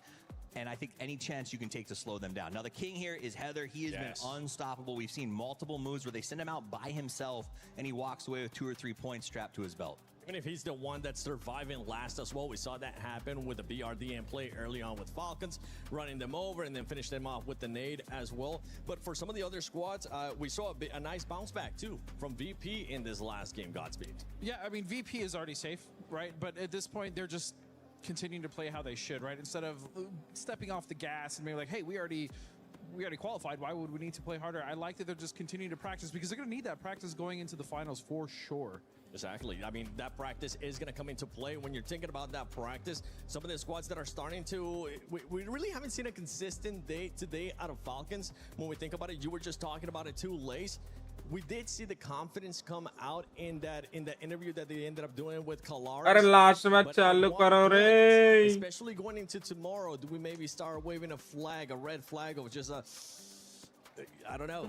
And I think any chance you can take to slow them down. Now, the king here is Heather. He has been unstoppable. We've seen multiple moves where they send him out by himself, and he walks away with 2 or 3 points strapped to his belt. Even if he's the one that's surviving last as well, we saw that happen with the BRDM play early on with Falcons, running them over and then finish them off with the nade as well. But for some of the other squads, we saw a nice bounce back too from VP in this last game, Godspeed. Yeah, I mean, VP is already safe, right? But at this point, they're just continuing to play how they should, right? Instead of stepping off the gas and being like, hey, we already qualified, why would we need to play harder? I like that they're just continuing to practice because they're going to need that practice going into the finals for sure. Exactly. I mean, that practice is going to come into play. When you're thinking about that practice, some of the squads that are starting to, we really haven't seen a consistent day today out of Falcons. When we think about it, you were just talking about it too, Lace. We did see the confidence come out in the interview that they ended up doing with Kalaris. Especially going into tomorrow, do we maybe start waving a flag, a red flag of just a, I don't know.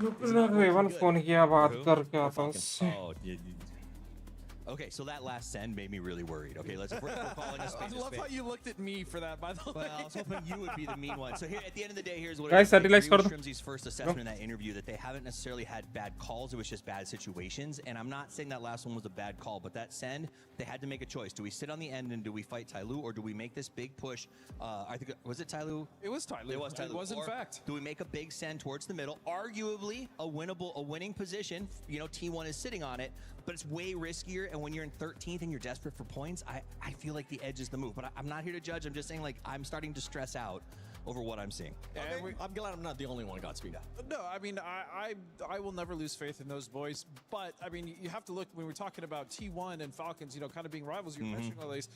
Okay, so that last send made me really worried. Okay, we're calling a spade. I love how you looked at me for that, by the way. Well, I was hoping you would be the mean one. So here, at the end of the day, here's what Guys, it is. let's go. Shrimzy's first assessment in that interview that they haven't necessarily had bad calls. It was just bad situations. And I'm not saying that last one was a bad call, but that send, they had to make a choice. Do we sit on the end and do we fight Tyloo, or do we make this big push? I think, was it Tyloo? It was Tyloo. It was Tyloo. It was, in fact. Do we make a big send towards the middle? Arguably a winning position. You know, T1 is sitting on it, but it's way riskier. And when you're in 13th and you're desperate for points, I feel like the edge is the move. But I'm not here to judge. I'm just saying, like, I'm starting to stress out over what I'm seeing. Okay. I'm glad I'm not the only one Godspeed. No, I mean, I will never lose faith in those boys. But, I mean, you have to look, when we're talking about T1 and Falcons, you know, kind of being rivals, you're mentioning all these.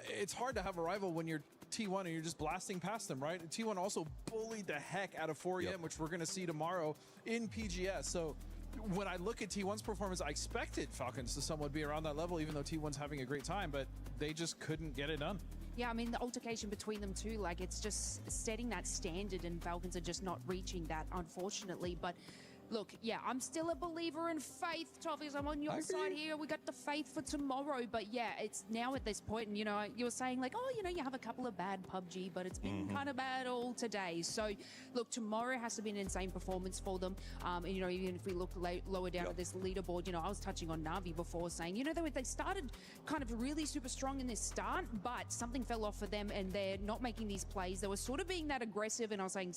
It's hard to have a rival when you're T1 and you're just blasting past them, right? And T1 also bullied the heck out of 4EM, which we're going to see tomorrow in PGS. So when I look at T1's performance, I expected Falcons to somewhat be around that level, even though T1's having a great time, but they just couldn't get it done. Yeah, I mean, the altercation between them too, like it's just setting that standard and Falcons are just not reaching that, unfortunately. But look, yeah, I'm still a believer in faith, Toffees. I'm on your side here. We got the faith for tomorrow. But yeah, it's now at this point, and you know, you were saying like, oh, you know, you have a couple of bad Pubg, but it's been kind of bad all today. So look, tomorrow has to be an insane performance for them. And you know, even if we look lower down at this leaderboard, you know, I was touching on Na'Vi before, saying, you know, they started kind of really super strong in this start, but something fell off for them, and they're not making these plays. They were sort of being that aggressive, and I was saying,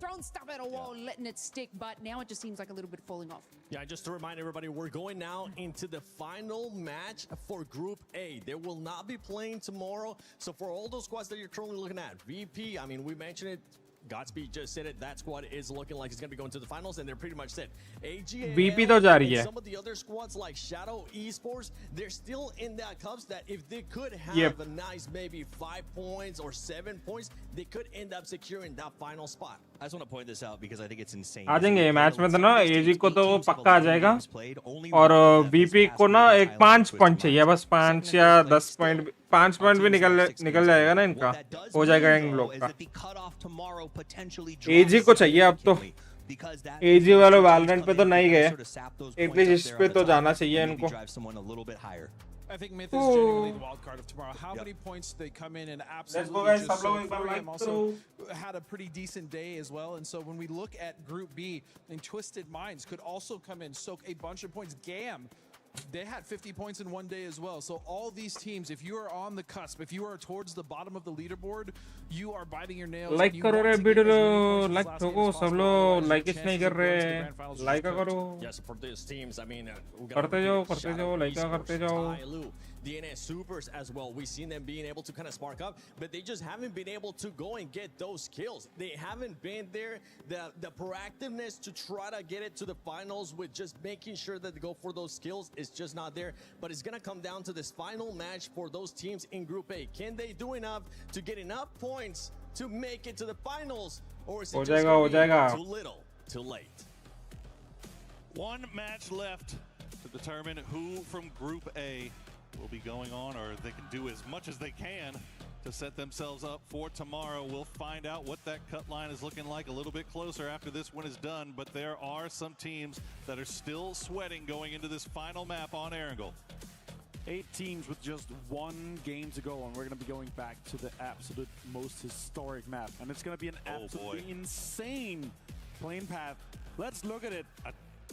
throwing stuff at a wall and letting it stick, but now it just seems like a little bit falling off. Yeah, just to remind everybody, we're going now into the final match for Group A. They will not be playing tomorrow. So for all those squads that you're currently looking at, VP, I mean, we mentioned it. Godspeed just said it. That squad is looking like it's going to be going to the finals, and they're pretty much set. AGA VP तो जा रही है. some of the other squads like Shadow Esports, they're still in that cups that if they could have a nice maybe 5 points or 7 points, they could end up securing that final spot. I just want to point this out because I think it's insane. आ जाएंगे match में तो ना एजी को तो पक्का आ जाएगा और VP को ना एक 5 पॉइंट चाहिए बस 5 या 10 पॉइंट 5 पॉइंट भी निकल जाएगा ना इनका हो जाएगा इन लोग का एजी को चाहिए अब तो एजी वाले वैलोरेंट पे तो नहीं गए एटलीस्ट इस पे तो जाना चाहिए इनको I think Myth is genuinely the wild card of tomorrow. How many points they come in and absolutely just so free. Also had a pretty decent day as well. And so when we look at Group B, and Twisted Minds could also come in, soak a bunch of points. GAM, they had 50 points in one day as well. So all these teams, if you are on the cusp, if you are towards the bottom of the leaderboard, you are biting your nails. Like करो रे video like ठोको सब लोग like इस नहीं कर रहे like करो Yes, for these teams, I mean, करते जाओ लाइक करते जाओ DNS Supers as well. We've seen them being able to kind of spark up, but they just haven't been able to go and get those kills. They haven't been there. The proactiveness to try to get it to the finals with just making sure that they go for those kills is just not there. But it's going to come down to this final match for those teams in Group A. Can they do enough to get enough points to make it to the finals? Or is it just too little, too late? One match left to determine who from Group A will be going on, or they can do as much as they can to set themselves up for tomorrow. We'll find out what that cut line is looking like a little bit closer after this one is done, but there are some teams that are still sweating going into this final map on Erangel. 8 teams with just 1 game to go, and we're going to be going back to the absolute most historic map, and it's going to be an absolutely insane plane path. Let's look at it.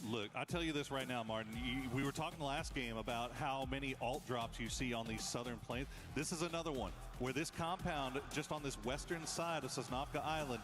Look, I'll tell you this right now, Martin. We were talking last game about how many alt drops you see on these southern plains. This is another one where this compound, just on this western side of Sosnovka Island,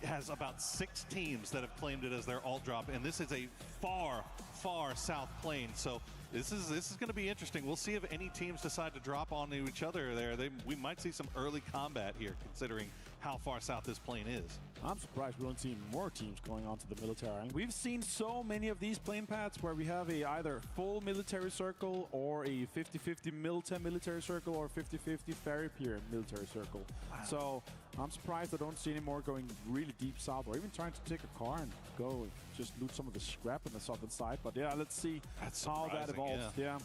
has about 6 teams that have claimed it as their alt drop, and this is a far, far south plain. So this is going to be interesting. We'll see if any teams decide to drop onto each other there. We might see some early combat here, considering how far south this plane is. I'm surprised we don't see more teams going on to the military island. We've seen so many of these plane paths where we have a either full military circle or a 50-50 military circle or 50-50 ferry pier military circle. Wow. So I'm surprised I don't see any more going really deep south or even trying to take a car and go just loot some of the scrap on the southern side. But yeah, let's see how that evolves. Yeah.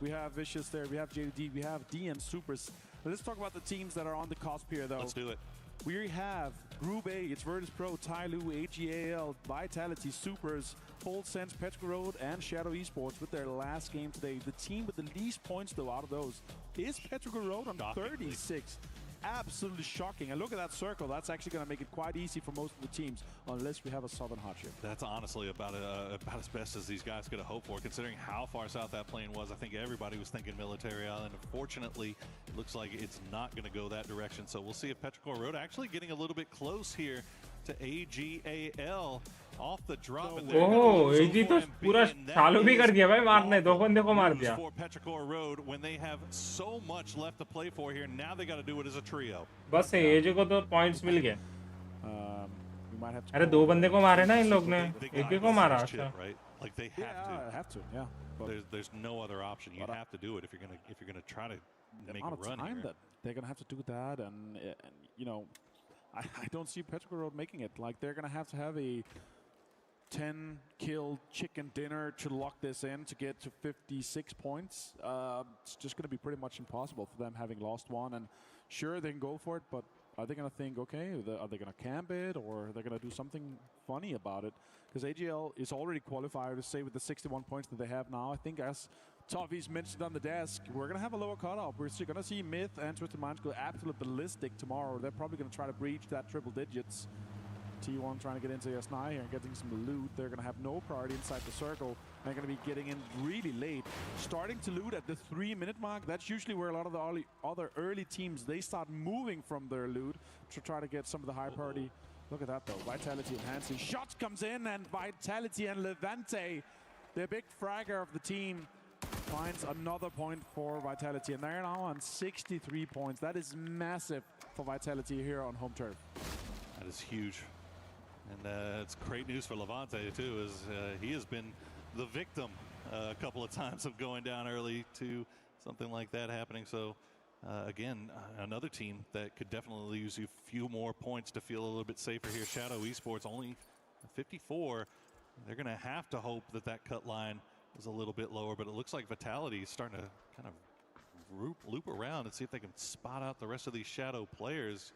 We have Vicious there, we have JD, we have DN Supers. Let's talk about the teams that are on the cusp here though. Let's do it. We have Group A, it's Virtus Pro, Tyloo, AGAL, Vitality, Supers, Full Sense, Petrichor Road, and Shadow Esports with their last game today. The team with the least points, though, out of those is Petrichor Road on 36. Absolutely shocking. And look at that circle. That's actually going to make it quite easy for most of the teams, unless we have a southern hardship. That's honestly about as best as these guys could have hoped for, considering how far south that plane was. I think everybody was thinking Military Island. Unfortunately, it looks like it's not going to go that direction. So we'll see if Petrichor Road actually getting a little bit close here to AGAL off the drop. Oh, AG तो पूरा चालू भी कर दिया भाई मारने 2 बंदे को मार दिया. For Petrichor Road when they have so much left to play for here, now they got to do it as a trio. बस AG को तो points मिल गए. अरे 2 बंदे को मारे ना इन लोग ने. एक को मारा. Like they have to. Yeah. There's no other option. You have to do it if you're gonna try to make a run here. That they're gonna have to do that, and you know, I don't see Petrichor Road making it. Like they're gonna have a 10 kill chicken dinner to lock this in to get to 56 points. It's just going to be pretty much impossible for them having lost one. And sure, they can go for it, but are they going to think, okay, are they going to camp it, or are they going to do something funny about it? Because AGL is already qualified, to say, with the 61 points that they have now. I think, as Toffee's mentioned on the desk, we're going to have a lower cutoff. We're going to see Myth and Twisted Minds go absolutely ballistic tomorrow. They're probably going to try to breach that triple digits. T1 trying to get into Yasnai here and getting some loot. They're going to have no priority inside the circle. They're going to be getting in really late. Starting to loot at the 3-minute mark. That's usually where a lot of the other early teams, they start moving from their loot to try to get some of the high priority. Look at that though. Vitality enhancing. Shots comes in, and Vitality and Levante, the big fragger of the team, finds another point for Vitality. And they're now on 63 points. That is massive for Vitality here on home turf. That is huge. And it's great news for Levante, too, as he has been the victim a couple of times of going down early to something like that happening. So, again, another team that could definitely use a few more points to feel a little bit safer here. Shadow Esports only 54. They're going to have to hope that that cut line is a little bit lower, but it looks like Vitality is starting to kind of loop around and see if they can spot out the rest of these Shadow players.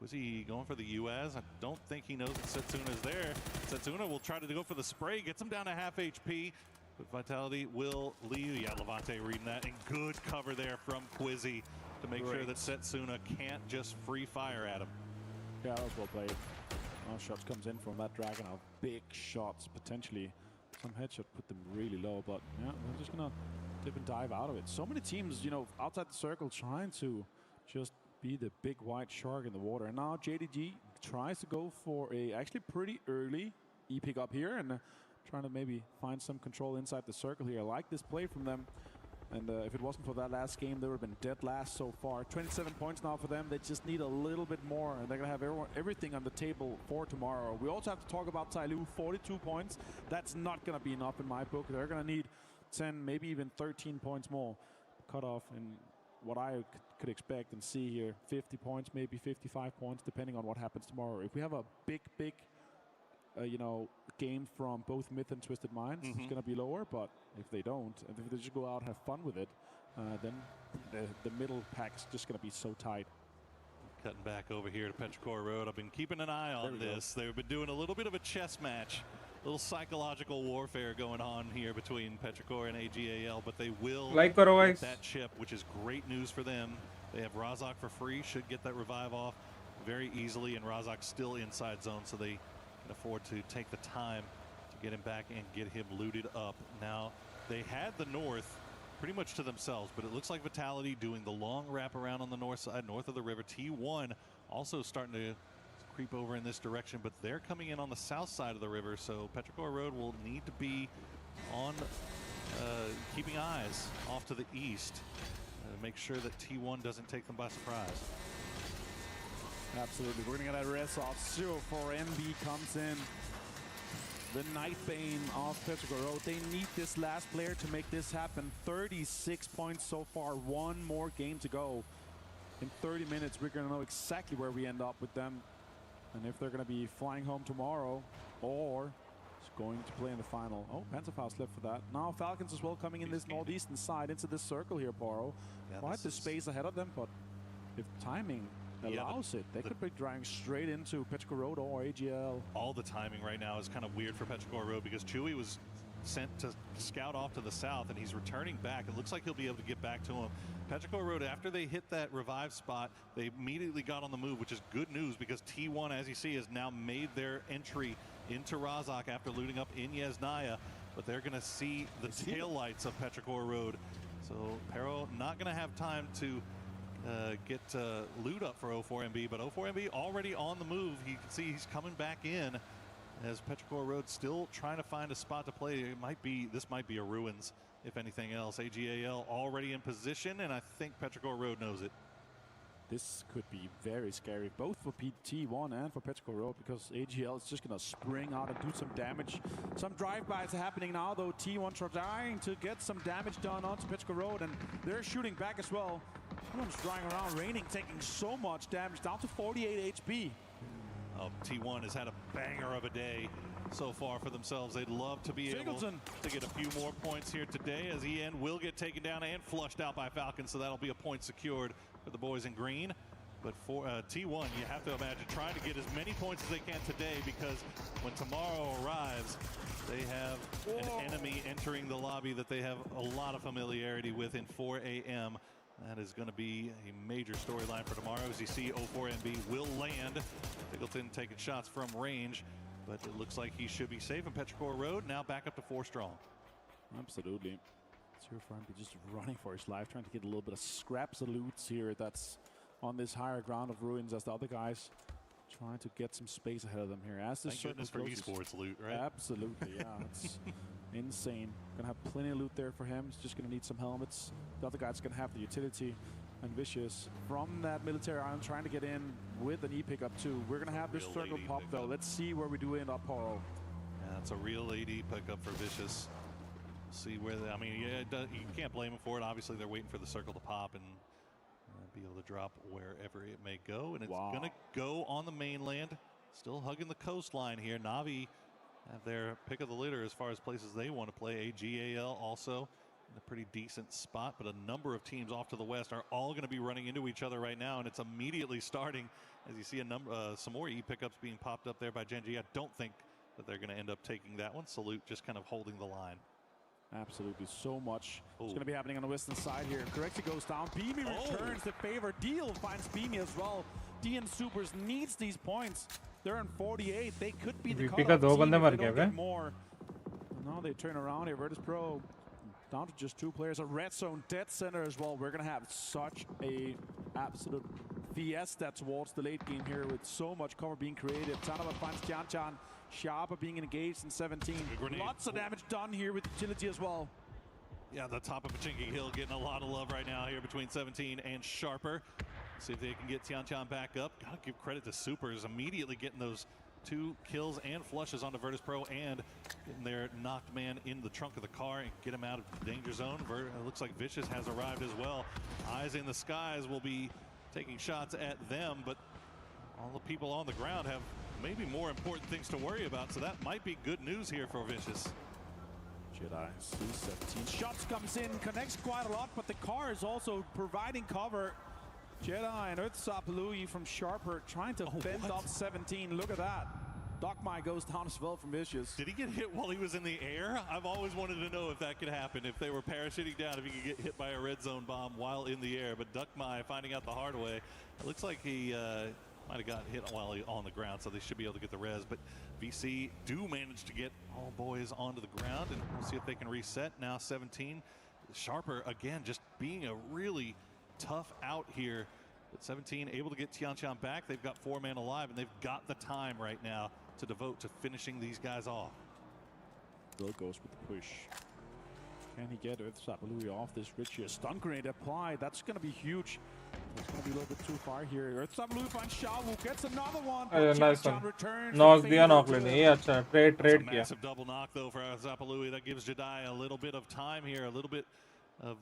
Quizzy going for the UAS. I don't think he knows that Setsuna is there. Setsuna will try to go for the spray, gets him down to half HP, but Vitality will leave. Yeah, Levante reading that, and good cover there from Quizzy to make sure that Setsuna can't just free fire at him. Yeah, that was well played. Shots comes in from that Dragon. Big shots, potentially. Some headshot put them really low, but yeah, they're just gonna dip and dive out of it. So many teams, you know, outside the circle trying to just be the big white shark in the water. And now JDG tries to go for a actually pretty early E-pick up here, and trying to maybe find some control inside the circle here. I like this play from them. And if it wasn't for that last game, they would have been dead last so far. 27 points now for them. They just need a little bit more, and they're going to have everything on the table for tomorrow. We also have to talk about Tyloo, 42 points. That's not going to be enough in my book. They're going to need 10, maybe even 13 points more. Cut off in what I could expect and see here. 50 points, maybe 55 points, depending on what happens tomorrow. If we have a big, you know, game from both Myth and Twisted Minds, it's going to be lower. But if they don't, and if they just go out and have fun with it, then the middle pack's just going to be so tight. Cutting back over here to Petrichor Road. I've been keeping an eye on this. They've been doing a little bit of a chess match. A little psychological warfare going on here between Petrichor and AGAL, but they will get that chip, which is great news for them. They have Razak for free, should get that revive off very easily, and Razak's still inside zone, so they can afford to take the time to get him back and get him looted up. Now, they had the north pretty much to themselves, but it looks like Vitality doing the long wraparound on the north side, north of the river. T1 also starting to creep over in this direction, but they're coming in on the south side of the river, so Petrichor Road will need to be on keeping eyes off to the east, make sure that T1 doesn't take them by surprise. Absolutely. We're going to get that res off. 0-4 MB comes in. The Nightbane of Petrichor Road. They need this last player to make this happen. 36 points so far. One more game to go. In 30 minutes, we're going to know exactly where we end up with them. And if they're going to be flying home tomorrow, or going to play in the final. Oh, Panzerfaust left for that. Now Falcons as well coming in this northeastern side into this circle here, Poro. Quite the space ahead of them, but if timing allows it, they could be driving straight into Petrichor Road or AGL. All the timing right now is kind of weird for Petrichor Road because Chewy was sent to scout off to the south, and he's returning back. It looks like he'll be able to get back to him. Petrichor Road, after they hit that revive spot, they immediately got on the move, which is good news because T1, as you see, has now made their entry into Razak after looting up in Yasnaya, but they're going to see the taillights of Petrichor Road. So Pero not going to have time to get loot up for 04MB, but 04MB already on the move. You can see he's coming back in as Petrichor Road still trying to find a spot to play. This might be a ruins, if anything else. AGAL already in position, and I think Petrichor Road knows it. This could be very scary, both for T1 and for Petrichor Road, because AGL is just going to spring out and do some damage. Some drive-bys are happening now, though. T1 trying to get some damage done onto Petrichor Road, and they're shooting back as well. T1's flying around, Raining taking so much damage, down to 48 HP. T1 has had a banger of a day. so far for themselves. They'd love to be able to get a few more points here today, as EN will get taken down and flushed out by Falcon, so that'll be a point secured for the boys in green. But for T1, you have to imagine trying to get as many points as they can today, because when tomorrow arrives, they have an enemy entering the lobby that they have a lot of familiarity with in 4 a.m. That is going to be a major storyline for tomorrow. As you see, 04MB will land. Pickleton taking shots from range, but it looks like he should be safe in Petrichor Road. Now back up to 4 strong. Absolutely. 04MB just running for his life, trying to get a little bit of scraps of loots here. That's on this higher ground of ruins, as the other guys trying to get some space ahead of them here. As this Thank goodness for esports loot, right? Absolutely, yeah. It's insane. Gonna have plenty of loot there for him. He's just gonna need some helmets. The other guy's gonna have the utility. And Vicious from that military island trying to get in with an E-pickup too. We're gonna have this circle pop though. Let's see where we do end up, Poro. Yeah, it's a real AD pickup for Vicious. See where I mean, yeah, you can't blame him for it. Obviously, they're waiting for the circle to pop and be able to drop wherever it may go, and it's going to go on the mainland. Still hugging the coastline here. Na'Vi have their pick of the litter as far as places they want to play. AGAL also in a pretty decent spot, but a number of teams off to the west are all going to be running into each other right now, and it's immediately starting as you see a number, some more E pickups being popped up there by Genji. I don't think that they're going to end up taking that one. Salute just kind of holding the line. Absolutely, so much is going to be happening on the western side here. Correctly goes down. Beamy returns the favor. Deal finds Beamy as well. DN Supers needs these points. They're in 48. They could be the cutoff team if they don't get more. And now they turn around here. Virtus Pro down to just 2 players. A red zone dead center as well. We're going to have such a absolute fiesta towards the late game here with so much cover being created. Tanova finds Tianchan. Sharper being engaged in 17. Lots of damage done here with utility as well. Yeah, the top of Pachinki Hill getting a lot of love right now here between 17 and Sharper. See if they can get Tianchan back up. Gotta give credit to Supers immediately getting those 2 kills and flushes onto Virtus Pro and getting their knocked man in the trunk of the car and get him out of the danger zone. It looks like Vicious has arrived as well. Eyes in the skies will be taking shots at them, but all the people on the ground have maybe more important things to worry about, so that might be good news here for Vicious. Jedi sees 17 shots, comes in, connects quite a lot, but the car is also providing cover. Jedi and Earthsop Louis from Sharper trying to fend off 17. Look at that. Docmai goes down as well from Vicious. Did he get hit while he was in the air? I've always wanted to know if that could happen, if they were parachuting down, if he could get hit by a red zone bomb while in the air. But Docmai finding out the hard way. It looks like he might have got hit while he on the ground, so they should be able to get the res. But VC do manage to get all boys onto the ground, and we'll see if they can reset. Now 17. Sharper, again, just being a really tough out here. But 17 able to get Tianchan back. They've got 4 men alive, and they've got the time right now to devote to finishing these guys off. Bill goes with the push. Can he get Earthsap Louis off this ridge here? Stun grenade applied. That's going to be huge. It's going to be a little bit too far here. Earthsap Louis finds Shawu, gets another one. Nice one. Knock दिया knock लेने ये अच्छा trade किया. Massive double knock though for Earthsap Louis. That gives Jedi a little bit of time here, a little bit of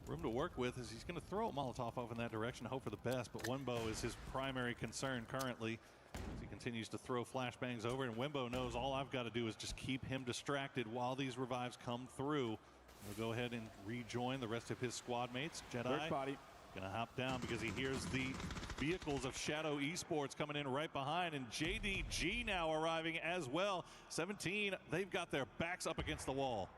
room to work with, as he's going to throw a Molotov off in that direction, hope for the best, but Wembo is his primary concern currently as he continues to throw flashbangs over, and Wembo knows all I've got to do is just keep him distracted while these revives come through. He'll go ahead and rejoin the rest of his squad mates. Jedi gonna hop down because he hears the vehicles of Shadow Esports coming in right behind, and JDG now arriving as well. 17, they've got their backs up against the wall.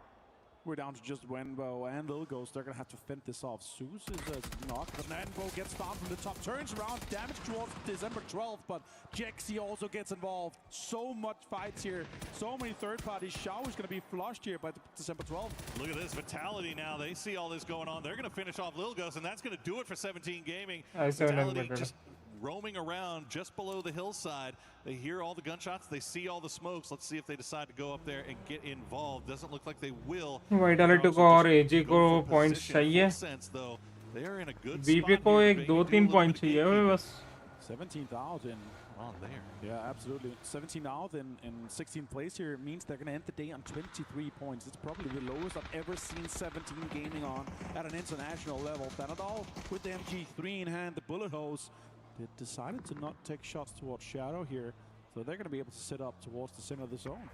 We're down to just Wenbo and Lil Ghost. They're going to have to fend this off. Zeus is knocked. The Nanbo gets down from the top, turns around, damage towards December 12th, but Jexy also gets involved. So much fights here. So many third parties. Shao is going to be flushed here by December 12th. Look at this Vitality now. They see all this going on. They're going to finish off Lil Ghost, and that's going to do it for 17 Gaming. Vitality just roaming around just below the hillside. They hear all the gunshots, they see all the smokes. Let's see if they decide to go up there and get involved. Doesn't look like they will. Vitality को और AG को points चाहिए. BP को एक 2-3 points चाहिए बस. 17,000 on there. Yeah, absolutely. 17,000 in 16th place here means they're going to end the day on 23 points. It's probably the lowest I've ever seen 17 Gaming on at an international level. Benadol with the MG3 in hand, the bullet hose. They decided to not take shots towards Shadow here. So they're going to be able to sit up towards the center of the zone.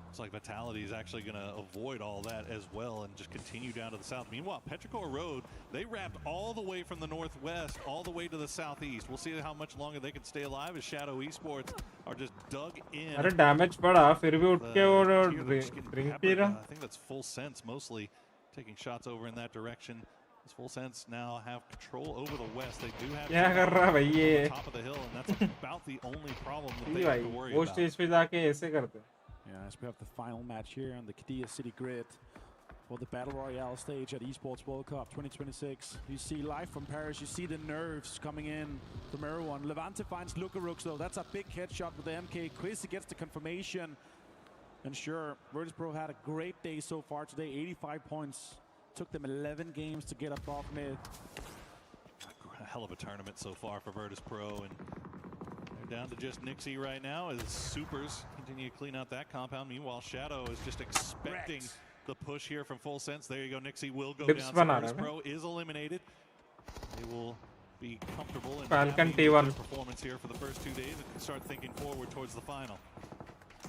Looks like Vitality is actually going to avoid all that as well and just continue down to the south. Meanwhile, Petrichor Road, they wrapped all the way from the northwest all the way to the southeast. We'll see how much longer they can stay alive as Shadow Esports are just dug in. अरे damage पड़ा फिर भी उठ के वो drink P रहा. I think that's Full Sense mostly taking shots over in that direction. As Full Sense now have control over the west. They do have क्या कर रहा भाई ये? top of the hill, and that's about the only problem that they have to worry वो about. Stage पे जाके ऐसे करते. Yeah, as we have the final match here on the Qiddiya City grid for the Battle Royale stage at Esports World Cup 2026. You see live from Paris, you see the nerves coming in from everyone. Levante finds Lukarux though, that's a big headshot with the MK. Quizzy gets the confirmation. And sure, Virtus.pro had a great day so far today, 85 points. Took them 11 games to get above mid. A hell of a tournament so far for Virtus.pro, and they're down to just Nixie right now as Supers continue to clean out that compound. Meanwhile, Shadow is just expecting the push here from Full Sense. There you go, Nixie will go down. So Virtus.pro is eliminated. They will be comfortable in having a good performance here for the first 2 days and can start thinking forward towards the final.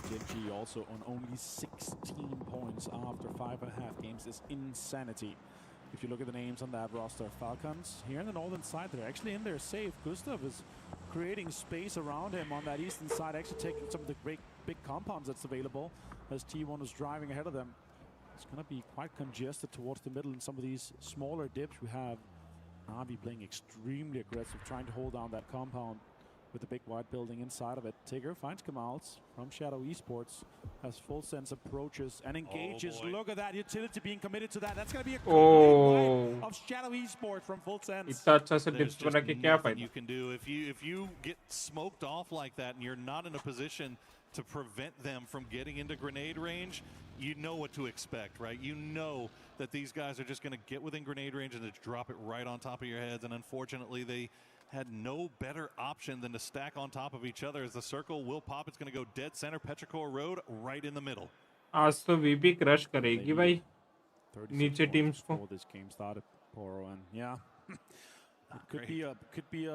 Genji also on only 16 points after 5.5 games is insanity. If you look at the names on that roster, Falcons here in the northern side, they're actually in there safe. Gustav is creating space around him on that eastern side, actually taking some of the great big compounds that's available as T1 is driving ahead of them. It's going to be quite congested towards the middle in some of these smaller dips. We have Navi playing extremely aggressive, trying to hold down that compound with the big white building inside of it. Tigger finds Kamals from Shadow Esports as Full Sense approaches and engages. Look at that utility being committed to that. That's going to be a great of Shadow Esports from Full Sense. इतना अच्छा से dips बना के क्या फायदा? You can do if you get smoked off like that and you're not in a position to prevent them from getting into grenade range, you know what to expect, right? You know that these guys are just going to get within grenade range and just drop it right on top of your heads. And unfortunately, they had no better option than to stack on top of each other as the circle will pop. It's going to go dead center, Petrichor Road, right in the middle. आज तो VP crush करेगी भाई नीचे teams को. Before this game started, Poro, and yeah, it could be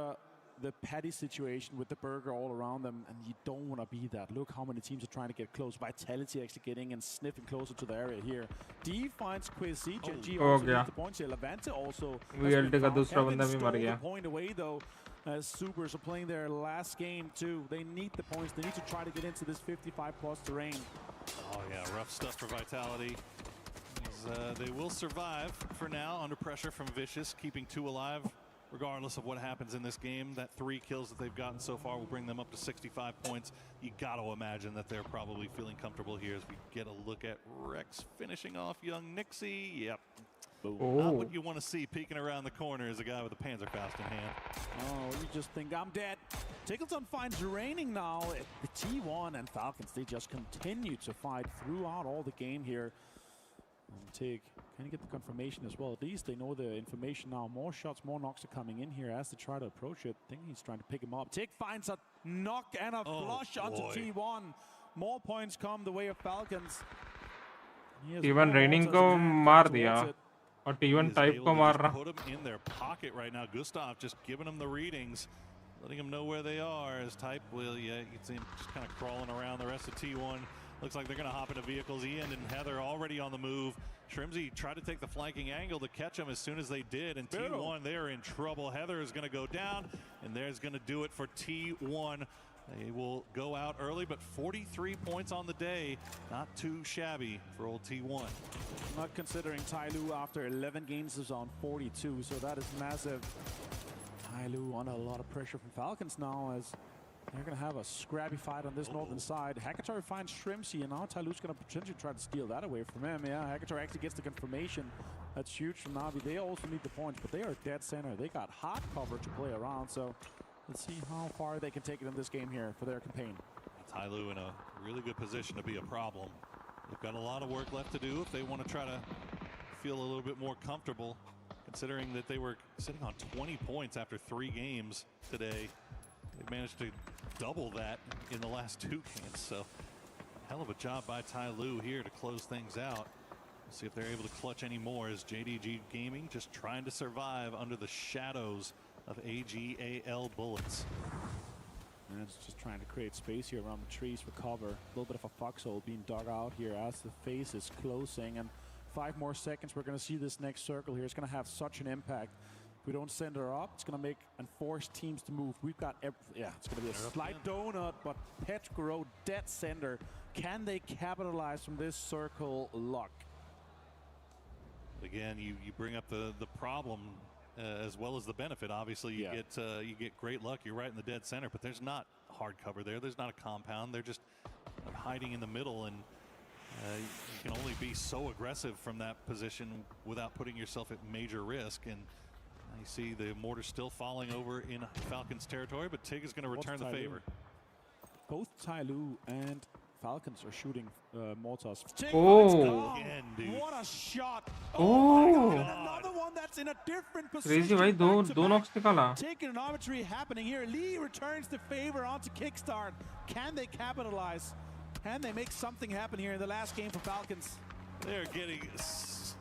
the Patty situation with the burger all around them, and you don't want to be that. Look how many teams are trying to get close. Vitality actually getting and sniffing closer to the area here. D finds Quizzy. Genji also needs the points here. Levante also. The point away though, as Supers are playing their last game too. They need the points. They need to try to get into this 55+ terrain. Oh yeah, rough stuff for Vitality. They will survive for now under pressure from Vicious, keeping 2 alive. Regardless of what happens in this game, that 3 kills that they've gotten so far will bring them up to 65 points. You got to imagine that they're probably feeling comfortable here as we get a look at Rex finishing off young Nixie. Yep. Not what you want to see peeking around the corner is a guy with a Panzerfaust in hand. Oh, you just think I'm dead. Tickleton finds Raining now. The T1 and Falcons, they just continue to fight throughout all the game here. Tig, can you get the confirmation as well? At least they know the information now. More shots, more knocks are coming in here as they try to approach it. I think he's trying to pick him up. Tig finds a knock and a flush onto T1. More points come the way of Falcons. T1 Raining को मार दिया और T1 Type को मार रहा. Put him in their pocket right now. Gustav just giving them the readings, letting them know where they are. As Type will, yeah, you can see him just kind of crawling around. The rest of T1 looks like they're going to hop into vehicles. Ian and Heather already on the move. Shrimsy tried to take the flanking angle to catch him as soon as they did. And T1, they're in trouble. Heather is going to go down, and there's going to do it for T1. They will go out early, but 43 points on the day. Not too shabby for old T1. Not considering Tyloo after 11 games is on 42, so that is massive. Tyloo under a lot of pressure from Falcons now as they're going to have a scrappy fight on this northern side. Hakatar finds Shrimsy, and now Tyloo's going to potentially try to steal that away from him. Yeah, Hakatar actually gets the confirmation. That's huge from Navi. They also need the points, but they are dead center. They got hot cover to play around, so let's see how far they can take it in this game here for their campaign. Tyloo in a really good position to be a problem. They've got a lot of work left to do if they want to try to feel a little bit more comfortable, considering that they were sitting on 20 points after 3 games today. They managed to double that in the last 2 games, so hell of a job by Tyloo here to close things out. We'll see if they're able to clutch any more as JDG Gaming just trying to survive under the shadows of AGAL bullets. And it's just trying to create space here around the trees for cover. A little bit of a foxhole being dug out here as the phase is closing. And 5 more seconds, we're going to see this next circle here. It's going to have such an impact. If we don't send her up, it's going to make and force teams to move. We've got, it's going to be a slight donut, but Petro dead center. Can they capitalize from this circle luck? Again, you bring up the problem as well as the benefit. Obviously, you get great luck. You're right in the dead center, but there's not hard cover there. There's not a compound. They're just hiding in the middle, and you can only be so aggressive from that position without putting yourself at major risk. And you see the mortar still falling over in Falcons territory, but Tig is going to return the favor. Both Tyloo and Falcons are shooting mortars. Oh. Again, dude. What a shot! Oh. My God, another one that's in a different position. Crazy भाई दो knocks निकाला. Trigonometry happening here. Lee returns the favor onto Kickstart. Can they capitalize? Can they make something happen here in the last game for Falcons? They're getting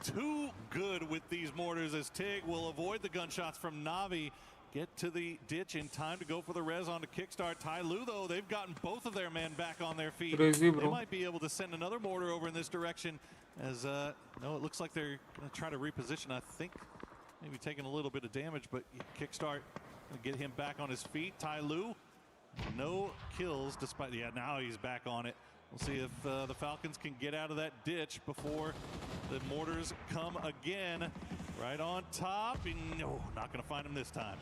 too good with these mortars as Tig will avoid the gunshots from Navi. Get to the ditch in time to go for the res on to Kickstart. Tyloo, though, they've gotten both of their men back on their feet. Crazy, they might be able to send another mortar over in this direction as, no, it looks like they're going to try to reposition. I think maybe taking a little bit of damage, but Kickstart going to get him back on his feet. Tyloo, no kills despite, now he's back on it. We'll see if the Falcons can get out of that ditch before the mortars come again. Right on top, and no, not going to find him this time.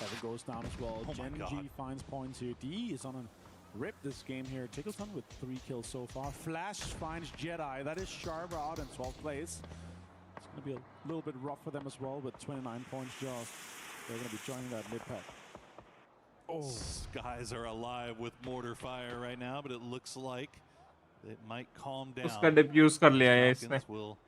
Evan goes down as well. Gen G finds points here. D is on a rip this game here. Tickleton with 3 kills so far. Flash finds Jedi. That is Sharper out in 12th place. It's going to be a little bit rough for them as well, but 29 points just. They're going to be joining that mid-pack. Oh, guys are alive with mortar fire right now, but it looks like it might calm down. उसका debut कर लिया है इसने. Will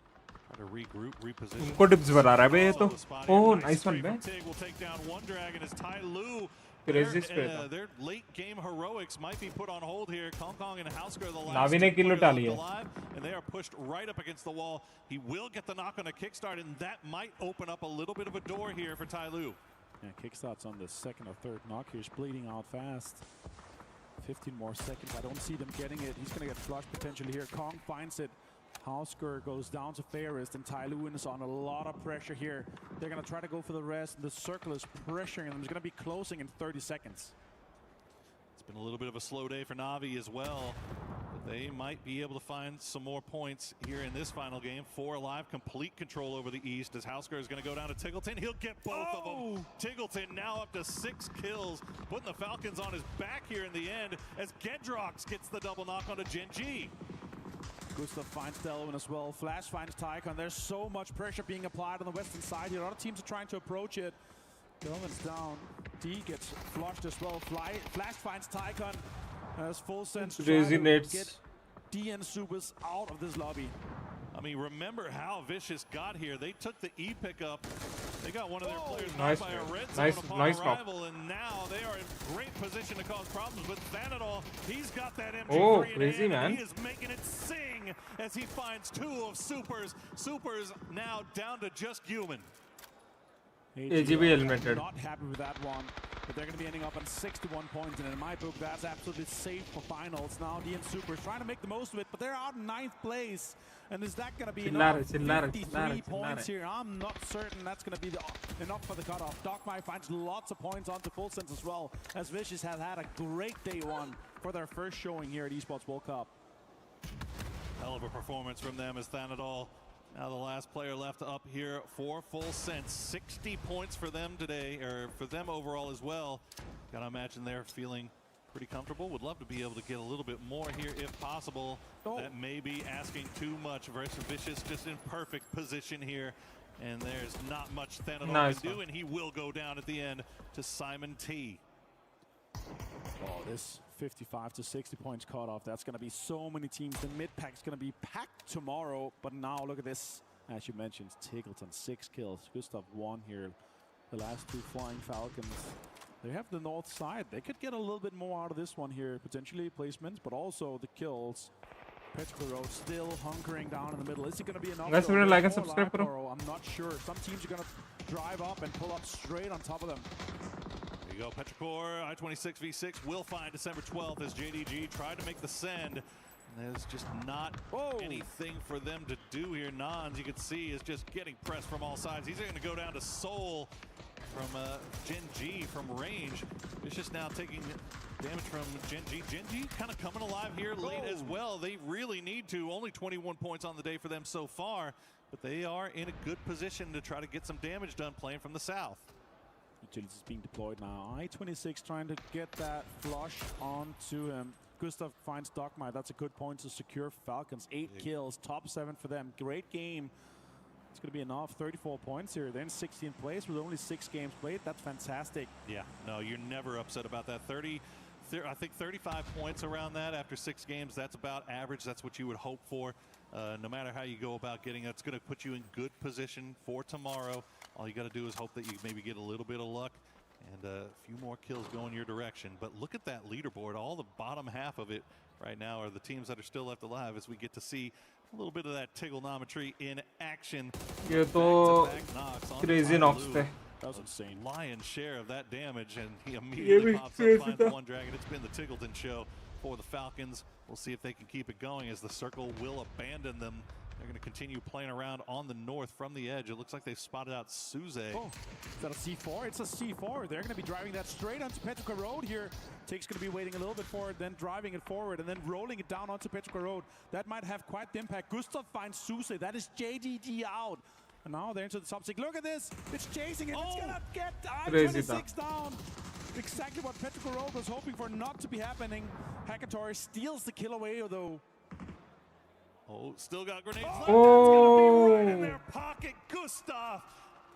try to regroup, reposition. उनको tips बता रहा है बे ये तो. Oh, nice one bay. Tig will take down one dragon as Tyloo. Their late game heroics might be put on hold here. Kong Kong and Housker, the last alive, and they are pushed right up against the wall. He will get the knock on a Kickstart, and that might open up a little bit of a door here for Tyloo. Yeah, Kickstart's on the 2nd or 3rd knock. He's bleeding out fast. 15 more seconds. I don't see them getting it. He's going to get flushed potentially here. Kong finds it. Hausker goes down to Ferris, and Tyloo is on a lot of pressure here. They're going to try to go for the rest. The circle is pressuring them. It's going to be closing in 30 seconds. It's been a little bit of a slow day for Navi as well. But they might be able to find some more points here in this final game. 4 alive, complete control over the East as Housker is going to go down to Tiggleton. He'll get both of them. Tiggleton now up to 6 kills, putting the Falcons on his back here in the end as Gedrox gets the double knock onto Gen G. Gustav finds Delvin as well. Flash finds Tycon. There's so much pressure being applied on the western side here. A lot of teams are trying to approach it. Delvin's down. D gets flushed as well. Flash finds Tycon. Has full sense to get D and Supers out of this lobby. I mean, remember how Vicious got here. They took the E pickup. They got one of their players nice, by a red nice, zone upon nice arrival, and now they are in great position to cause problems. But Sentinel, he's got that MG3 oh, in crazy, hand, man. and he is making it sing as he finds 2 of Supers. Supers now down to just human. AGB eliminated. Not happy with that one, but they're going to be ending up on 61 points, and in my book, that's absolutely safe for finals. Now, D and Super is trying to make the most of it, but they're out in 9th place, and is that going to be enough? 53 points here. I'm not certain that's going to be enough for the cutoff. Dogmai finds lots of points onto Full Sense as well, as Vicious has had a great day 1 for their first showing here at Esports World Cup. Hell of a performance from them as Thanadol. Now the last player left up here for Full Sense. 60 points for them today, or for them overall as well. Gotta imagine they're feeling pretty comfortable. Would love to be able to get a little bit more here if possible. That may be asking too much versus Vicious, just in perfect position here. And there's not much Thanadol can do, and he will go down at the end to Simon T. Oh, this 55 to 60 points cutoff. That's going to be so many teams. The mid-pack is going to be packed tomorrow. But now look at this. As you mentioned, Tiggleton 6 kills. Gustav 1 here. The last 2 Flying Falcons. They have the north side. They could get a little bit more out of this one here. Potentially placements, but also the kills. Petro still hunkering down in the middle. Is it going to be enough? Guys, like and subscribe, bro. I'm not sure. Some teams are going to drive up and pull up straight on top of them. There you go, Petrichor, I-26 V6 will find December 12th as JDG tried to make the send. And there's just not anything for them to do here. Nons, you can see, is just getting pressed from all sides. He's going to go down to Soul from Gen G from range. It's just now taking damage from Gen G. Gen G kind of coming alive here late as well. They really need to. Only 21 points on the day for them so far, but they are in a good position to try to get some damage done playing from the south. Utilities is being deployed now. I-26 trying to get that flush onto him. Gustav finds Dogmite. That's a good point to secure Falcons. 8 kills, top 7 for them. Great game. It's going to be enough. 34 points here. They're in 16th place with only 6 games played. That's fantastic. Yeah, no, you're never upset about that. I think 35 points around that after 6 games. That's about average. That's what you would hope for. No matter how you go about getting it, it's going to put you in good position for tomorrow. All you got to do is hope that you maybe get a little bit of luck and a few more kills going your direction. But look at that leaderboard. All the bottom half of it right now are the teams that are still left alive as we get to see a little bit of that trigonometry in action. ये तो crazy knocks थे. That was insane. Lion's share of that damage, and he immediately pops up, finds one dragon. It's been the Tiggleton show for the Falcons. We'll see if they can keep it going as the circle will abandon them. They're going to continue playing around on the north from the edge. It looks like they've spotted out Suze. Oh, is that a C4? It's a C4. They're going to be driving that straight onto Petrichor Road here. Take's going to be waiting a little bit for it, then driving it forward, and then rolling it down onto Petrichor Road. That might have quite the impact. Gustav finds Suze. That is JDG out. And now they're into the top 6. Look at this. It's chasing it. It's going to get I-26 down. Exactly what Petrichor Road was hoping for not to be happening. Hackator steals the kill away, though. Oh, still got grenades left. Oh, it's gonna be right in their pocket. Gustav,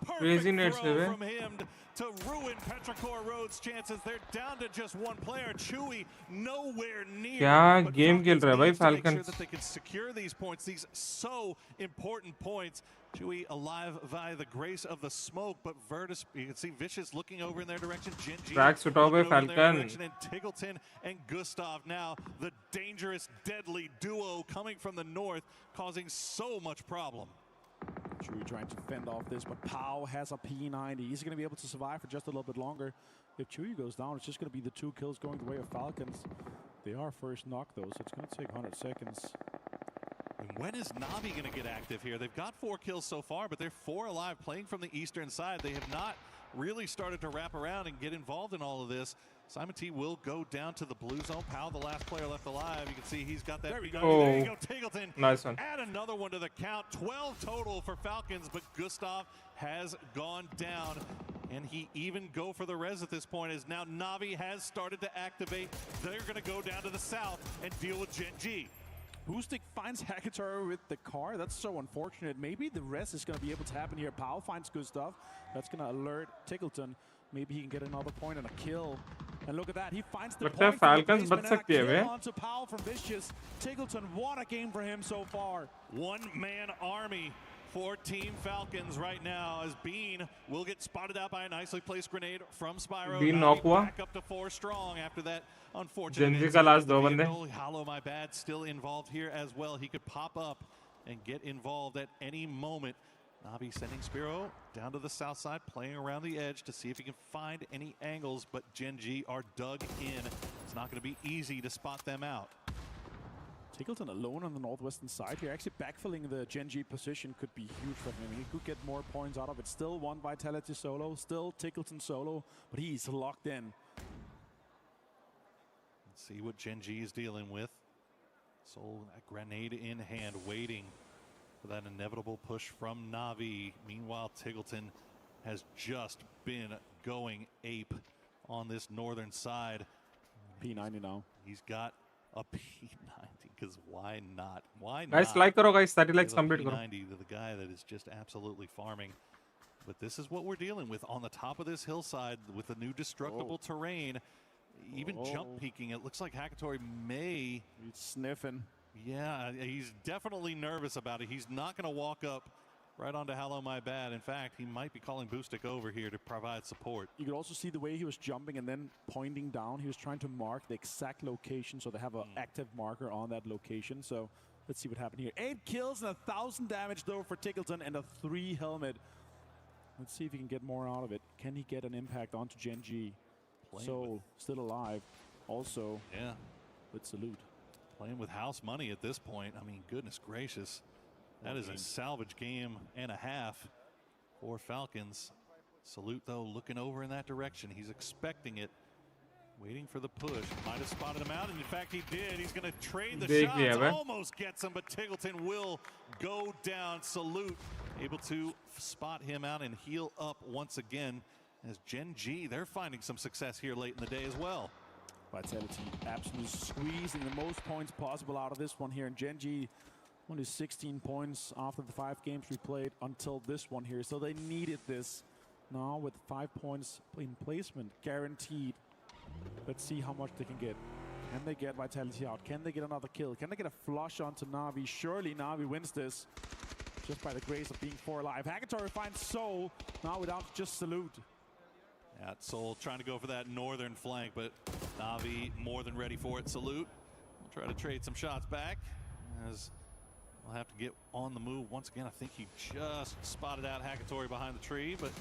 perfect throw from him to ruin Petrichor Road's chances. They're down to just one player. Chewy nowhere near. क्या game खेल रहा है भाई Falcons? Falcons? Sure that they can secure these points. These so important points. Chewy alive via the grace of the smoke, but Virtus, you can see Vicious looking over in their direction. Gen.G Tracks उठाओ भाई Falcon. and Tiggleton and Gustav now the dangerous, deadly duo coming from the north, causing so much problem. Chewy trying to fend off this, but Pau has a P90. He's going to be able to survive for just a little bit longer. If Chewy goes down, it's just going to be the 2 kills going the way of Falcons. They are first knock, though, so it's going to take 100 seconds. And when is Navi going to get active here? They've got 4 kills so far, but they're 4 alive playing from the eastern side. They have not really started to wrap around and get involved in all of this. Simon T will go down to the blue zone. Powell, the last player left alive. You can see he's got that. There you go, Tiggleton. Nice one. Add another one to the count. 12 total for Falcons, but Gustav has gone down. And he even go for the res at this point as now Navi has started to activate. They're going to go down to the south and deal with Gen.G. Boostic finds Hackator with the car. That's so unfortunate. Maybe the rest is going to be able to happen here. Powell finds Gustav. That's going to alert Tiggleton. Maybe he can get another point and a kill. And look at that. He finds the point Falcons बच सकती है वे. onto Powell from Vicious. Tiggleton, what a game for him so far. One-man army for Team Falcons right now as Bean will get spotted out by a nicely placed grenade from Spyro. Bean knock हुआ. Back up to 4 strong after that unfortunate. Gen.G का last 2 बंदे. Hollow my bad still involved here as well. He could pop up and get involved at any moment. Navi sending Spiro down to the south side, playing around the edge to see if he can find any angles, but Gen.G are dug in. It's not going to be easy to spot them out. Tiggleton alone on the northwestern side here. Actually backfilling the Gen.G position could be huge for him. He could get more points out of it. Still one Vitality solo, still Tiggleton solo, but he's locked in. Let's see what Gen.G is dealing with. Soul, that grenade in hand, waiting for that inevitable push from Navi. Meanwhile, Tiggleton has just been going ape on this northern side. P90 now. He's got a P90 because why not? Why not? Guys, like करो guys, 30 likes complete करो. P90 to the guy that is just absolutely farming. But this is what we're dealing with on the top of this hillside with the new destructible terrain. Even jump peeking, it looks like Hackator may. He's sniffing. Yeah, he's definitely nervous about it. He's not going to walk up right onto Hello My Bad. In fact, he might be calling Boostic over here to provide support. You could also see the way he was jumping and then pointing down. He was trying to mark the exact location, so they have an active marker on that location. So let's see what happened here. 8 kills and 1,000 damage, though, for Tiggleton and a 3 helmet. Let's see if he can get more out of it. Can he get an impact onto Gen.G? So still alive. Also, yeah, with Salute. Playing with house money at this point. I mean, goodness gracious. That is a salvage game and a half for Falcons. Salute, though, looking over in that direction. He's expecting it. Waiting for the push. Might have spotted him out, and in fact, he did. He's going to trade the shots. Almost gets him, but Tiggleton will go down. Salute able to spot him out and heal up once again. As Gen G, they're finding some success here late in the day as well. Vitality absolutely squeezing the most points possible out of this one here. And Gen G only 16 points after the 5 games we played until this one here. So they needed this. Now with 5 points in placement guaranteed. Let's see how much they can get. Can they get Vitality out? Can they get another kill? Can they get a flush onto Na'Vi? Surely Na'Vi wins this just by the grace of being 4 alive. Hackatory finds Soul. Now without just Salute. Yeah, Soul trying to go for that northern flank, but Na'Vi more than ready for it. Salute will try to trade some shots back as we'll have to get on the move once again. I think he just spotted out Hackatory behind the tree, but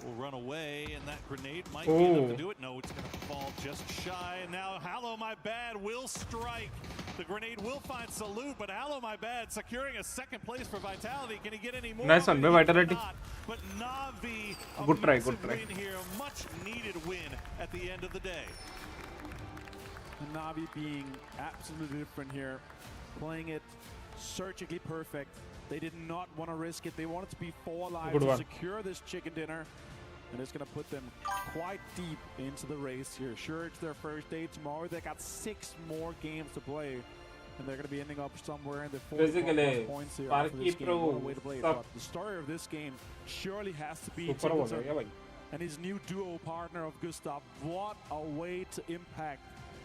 will run away, and that grenade might be enough to do it. No, it's going to fall just shy, and now Hallow My Bad will strike. The grenade will find Salute, but Hallow My Bad securing a second place for Vitality. Can he get any more? Nice one, Vitality. But Na'Vi, good try, win here, a much needed win at the end of the day. And Na'Vi being absolutely different here, playing it surgically perfect. They did not want to risk it. They wanted to be 4 alive to secure this chicken dinner. And it's going to put them quite deep into the race here. Sure, it's their first day tomorrow. They got 6 more games to play. And they're going to be ending up somewhere in the 40 points here after this game. What a way to play it. But the story of this game surely has to be Tiggleton and his new duo partner of Gustav. What a way to impact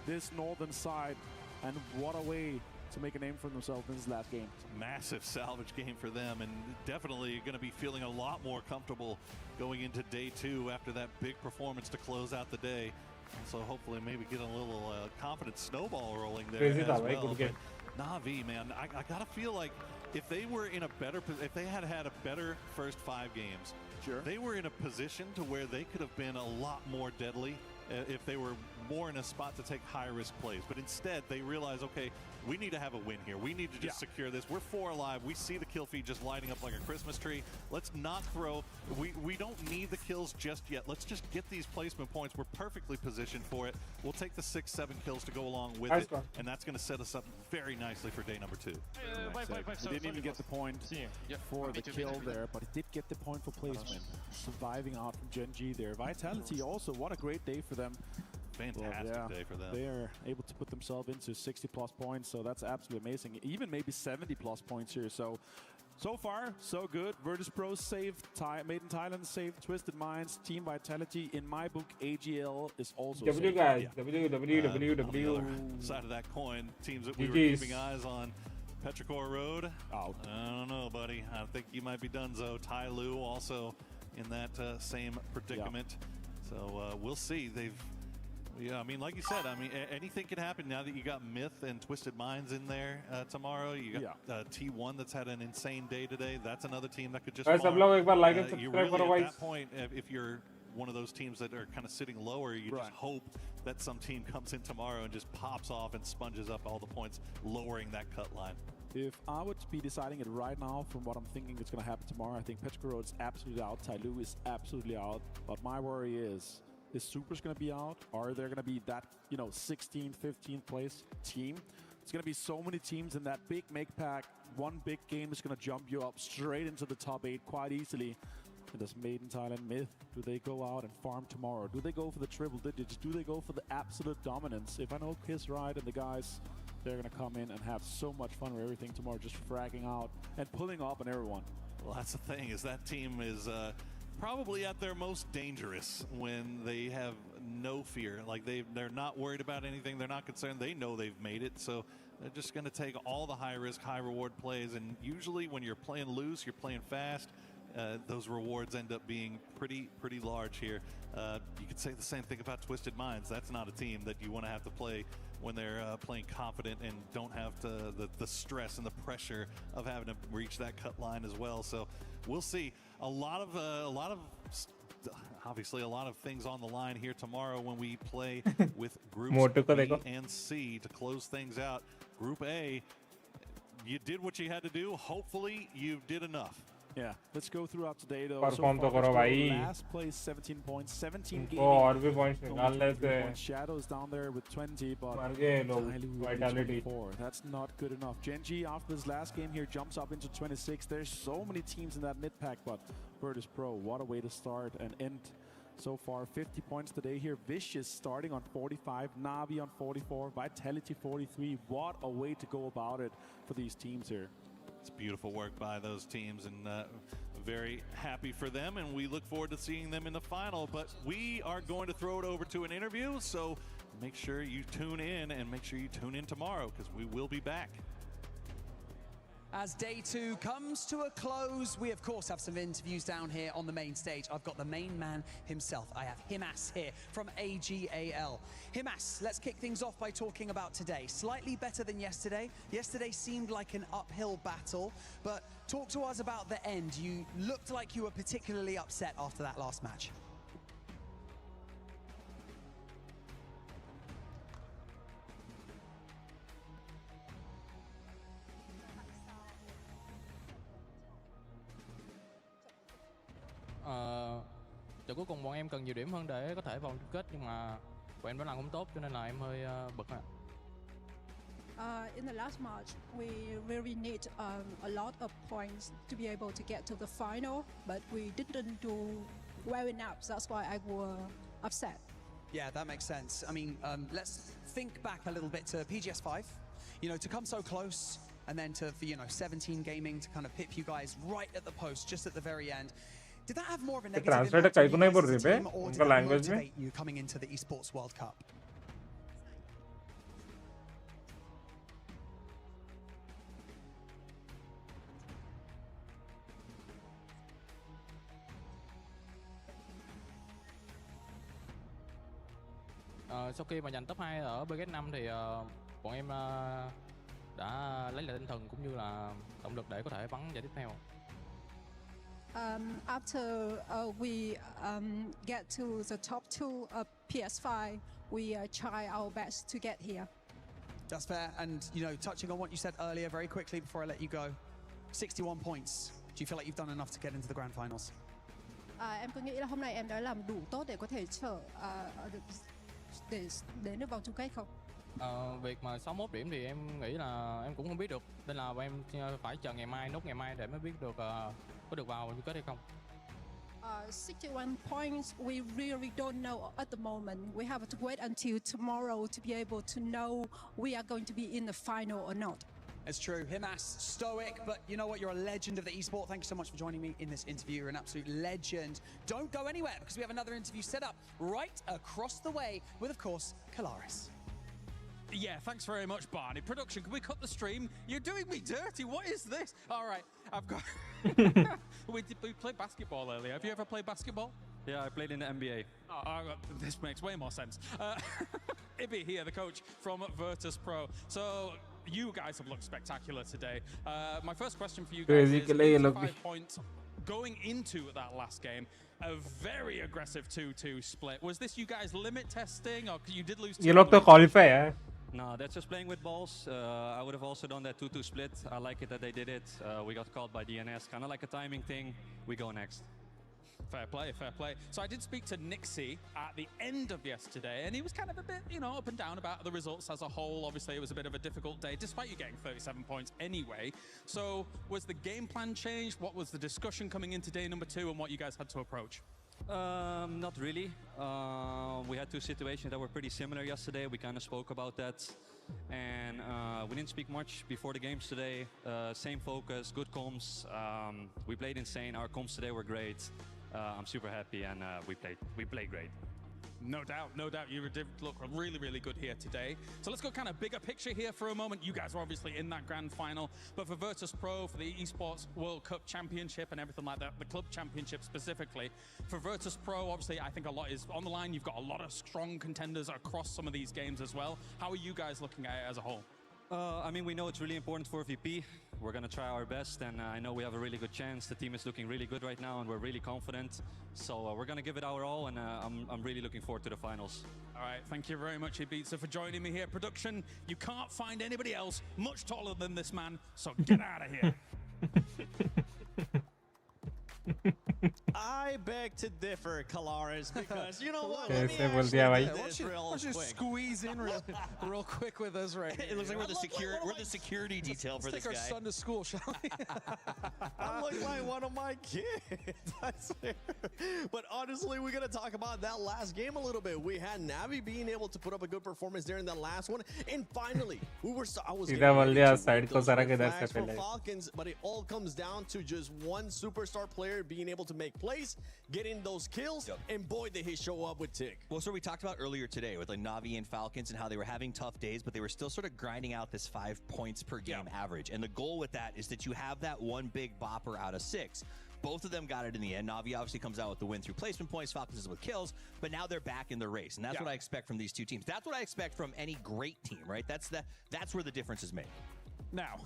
this northern side. And what a way to make a name for themselves in this last game. Massive salvage game for them, and definitely going to be feeling a lot more comfortable going into day 2 after that big performance to close out the day. So hopefully maybe get a little confident snowball rolling there as well. But Na'Vi, man, I gotta feel like if they were in a better, if they had had a better first 5 games, they were in a position to where they could have been a lot more deadly if they were more in a spot to take high-risk plays. But instead, they realize, okay, we need to have a win here. We need to just secure this. We're 4 alive. We see the kill feed just lighting up like a Christmas tree. Let's not throw. We don't need the kills just yet. Let's just get these placement points. We're perfectly positioned for it. We'll take the 6-7 kills to go along with it, and that's going to set us up very nicely for day number 2. He didn't even get the point for the kill there, but he did get the point for placement. Surviving out from Gen G there. Vitality also, what a great day for them. Fantastic day for them. They're able to put themselves into 60+ points, so that's absolutely amazing. Even maybe 70+ points here. So far, so good. Virtus Pro saved, Made in Thailand saved, Twisted Minds, Team Vitality. In my book, AGL is also W, guys. W. Side of that coin, teams that we were keeping eyes on. Petrichor Road. Out. I don't know, buddy. I think you might be donezo. Tai Lu also in that same predicament. So we'll see. Yeah, I mean, like you said, I mean, anything can happen now that you got Myth and Twisted Minds in there tomorrow. You got T1 that's had an insane day today. That's another team that could just you really, at that point, if you're one of those teams that are kind of sitting lower, you just hope that some team comes in tomorrow and just pops off and sponges up all the points, lowering that cut line. If I would be deciding it right now from what I'm thinking is going to happen tomorrow, I think Petrichor Road's absolutely out. Tai Lu is absolutely out. But my worry is Super's going to be out? Are there going to be that, 16th, 15th place team? It's going to be so many teams in that big make pack. One big game is going to jump you up straight into the top 8 quite easily. And does Made in Thailand Myth, do they go out and farm tomorrow? Do they go for the triple digits? Do they go for the absolute dominance? If I know Kiss right and the guys, they're going to come in and have so much fun with everything tomorrow, just fragging out and pulling up on everyone. Well, that's the thing, is that team is probably at their most dangerous when they have no fear. Like they're not worried about anything. They're not concerned. They know they've made it. So they're just going to take all the high risk, high reward plays. And usually when you're playing loose, you're playing fast, those rewards end up being pretty large here. You could say the same thing about Twisted Minds. That's not a team that you want to have to play when they're playing confident and don't have the stress and the pressure of having to reach that cut line as well. So we'll see. A lot of obviously a lot of things on the line here tomorrow when we play with Groups B and C to close things out. Group A, you did what you had to do. Hopefully you did enough. Yeah, let's go throughout today though. Perform तो करो भाई. Last place 17 points, 17 gaming. और भी points निकालने थे. Shadows down there with 20, but मर गए लोग. Vitality. That's not good enough. Genji after this last game here jumps up into 26. There's so many teams in that mid pack, but Virtus Pro, what a way to start and end. So far, 50 points today here. Vicious starting on 45, Navi on 44, Vitality 43. What a way to go about it for these teams here. It's beautiful work by those teams, and very happy for them, and we look forward to seeing them in the final. But we are going to throw it over to an interview, so make sure you tune in, and make sure you tune in tomorrow, because we will be back. As day 2 comes to a close, we of course have some interviews down here on the main stage. I've got the main man himself. I have Himas here from AGAL. Himas, let's kick things off by talking about today. Slightly better than yesterday. Yesterday seemed like an uphill battle, but talk to us about the end. You looked like you were particularly upset after that last match. Trận cuối cùng bọn em cần nhiều điểm hơn để có thể vào chung kết, nhưng mà bọn em đã làm không tốt cho nên là em hơi bực. In the last match, we really need a lot of points to be able to get to the final, but we didn't do well enough. That's why I was upset. Yeah, that makes sense. I mean, let's think back a little bit to PGS5. You know, to come so close, and then to, for 17 Gaming to kind of pip you guys right at the post, just at the very end. Did that have more of a negative impact on you guys as a team, or did that motivate you coming into the Esports World Cup? Sau khi mà giành top 2 ở BG5 thì bọn em đã lấy lại tinh thần cũng như là động lực để có thể bắn giải tiếp theo. After we get to the top 2 of PS5, we try our best to get here. That's fair, and touching on what you said earlier very quickly before I let you go, 61 points. Do you feel like you've done enough to get into the grand finals? Em có nghĩ là hôm nay em đã làm đủ tốt để có thể để đến được vòng chung kết không? Việc mà 61 điểm thì em nghĩ là em cũng không biết được, nên là bọn em phải chờ ngày mai, nốt ngày mai để mới biết được có được vào chung kết hay không. 61 points, we really don't know at the moment. We have to wait until tomorrow to be able to know we are going to be in the final or not. It's true. Himas, stoic, but you know what? You're a legend of the esport. Thank you so much for joining me in this interview. You're an absolute legend. Don't go anywhere, because we have another interview set up right across the way with, of course, Kalaris. Yeah, thanks very much, Barney. Production, can we cut the stream? You're doing me dirty. What is this? All right, I've got... we played basketball earlier. Have you ever played basketball? Yeah, I played in the NBA. This makes way more sense. Ibby here, the coach from Virtus Pro. So you guys have looked spectacular today. My first question for you guys is 5 points going into that last game. A very aggressive 2-2 split. Was this you guys limit testing, or you did lose? You look to qualify, yeah? No, that's just playing with balls. I would have also done that 2-2 split. I like it that they did it. We got caught by DNS, kind of like a timing thing. We go next. Fair play, fair play. So I did speak to Nixie at the end of yesterday, and he was kind of a bit, up and down about the results as a whole. Obviously, it was a bit of a difficult day, despite you getting 37 points anyway. So was the game plan changed? What was the discussion coming into day number 2, and what you guys had to approach? Not really. We had 2 situations that were pretty similar yesterday. We kind of spoke about that. And we didn't speak much before the games today. Same focus, good comms. We played insane. Our comms today were great. I'm super happy, and we played great. No doubt, no doubt. You did look really, really good here today. So let's go kind of bigger picture here for a moment. You guys are obviously in that grand final, but for Virtus Pro, for the Esports World Cup Championship and everything like that, the club championship specifically, for Virtus Pro, obviously I think a lot is on the line. You've got a lot of strong contenders across some of these games as well. How are you guys looking at it as a whole? I mean, we know it's really important for VP. We're going to try our best, and I know we have a really good chance. The team is looking really good right now, and we're really confident. So we're going to give it our all, and I'm really looking forward to the finals. All right, thank you very much, Ibiza, for joining me here. Production, you can't find anybody else much taller than this man, so get out of here. I beg to differ, Calares, because you know what? Let me actually do Why this real Let's just quick. squeeze in real quick with us right It looks like we're the security detail for Let's this take guy. our son to school, shall we? I look like one of my kids, I swear. But honestly, we're going to talk about that last game a little bit. We had Navi being able to put up a good performance there in the last one. And finally, I was सीधा बोल दिया getting side को सारा के 10 से for पहले Falcons, but it all comes down to just one superstar player being able to make plays, getting those kills, and boy, did he show up with Tick. Well, so we talked about earlier today with like Navi and Falcons and how they were having tough days, but they were still sort of grinding out this 5 points per game average. And the goal with that is that you have that one big bopper out of 6. Both of them got it in the end. Navi obviously comes out with the win through placement points. Falcons is with kills, but now they're back in the race. And that's what I expect from these two teams. That's what I expect from any great team, right? That's where the difference is made. Now,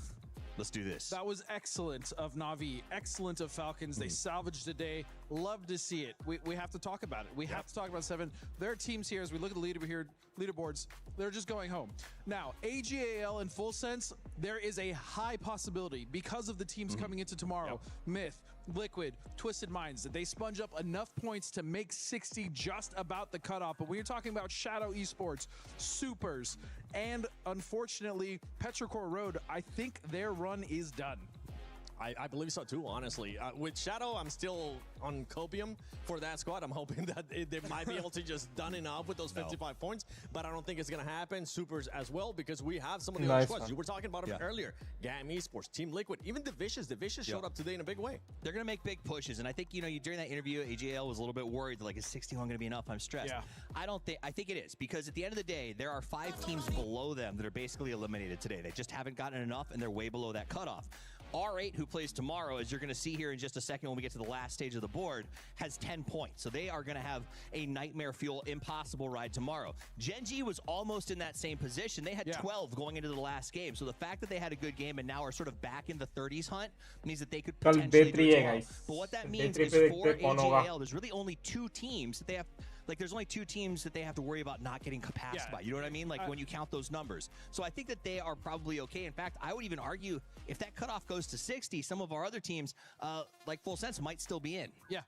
let's do this. That was excellent of Navi, excellent of Falcons. They salvaged the day. Love to see it. We have to talk about it. We have to talk about 7. Their teams here, as we look at the leaderboards, they're just going home. Now, AGAL in full sense, there is a high possibility because of the teams coming into tomorrow. Myth, Liquid, Twisted Minds, that they sponge up enough points to make 60 just about the cutoff. But when you're talking about Shadow Esports, Supers, and unfortunately Petrichor Road, I think their run is done. I believe so too, honestly. With Shadow, I'm still on copium for that squad. I'm hoping that they might be able to just done enough with those 55 points, but I don't think it's going to happen. Supers as well, because we have some of the other squads. You were talking about them earlier. GAM Esports, Team Liquid, even the Vicious. The Vicious showed up today in a big way. They're going to make big pushes, and I think, during that interview, AGL was a little bit worried, like, is 61 going to be enough? I'm stressed. I think it is, because at the end of the day, there are 5 teams below them that are basically eliminated today. They just haven't gotten enough, and they're way below that cutoff. R8, who plays tomorrow, as you're going to see here in just a second when we get to the last stage of the board, has 10 points. So they are going to have a nightmare fuel, impossible ride tomorrow. Gen G was almost in that same position. They had 12 going into the last game. So the fact that they had a good game and now are sort of back in the 30s hunt means that they could potentially do it tomorrow. But what that means is for AGL, there's really only 2 teams that they have. Like, there's only 2 teams that they have to worry about not getting passed by. You know what I mean? Like, when you count those numbers. So I think that they are probably okay. In fact, I would even argue if that cutoff goes to 60, some of our other teams, like Full Sense, might still be in. Yeah,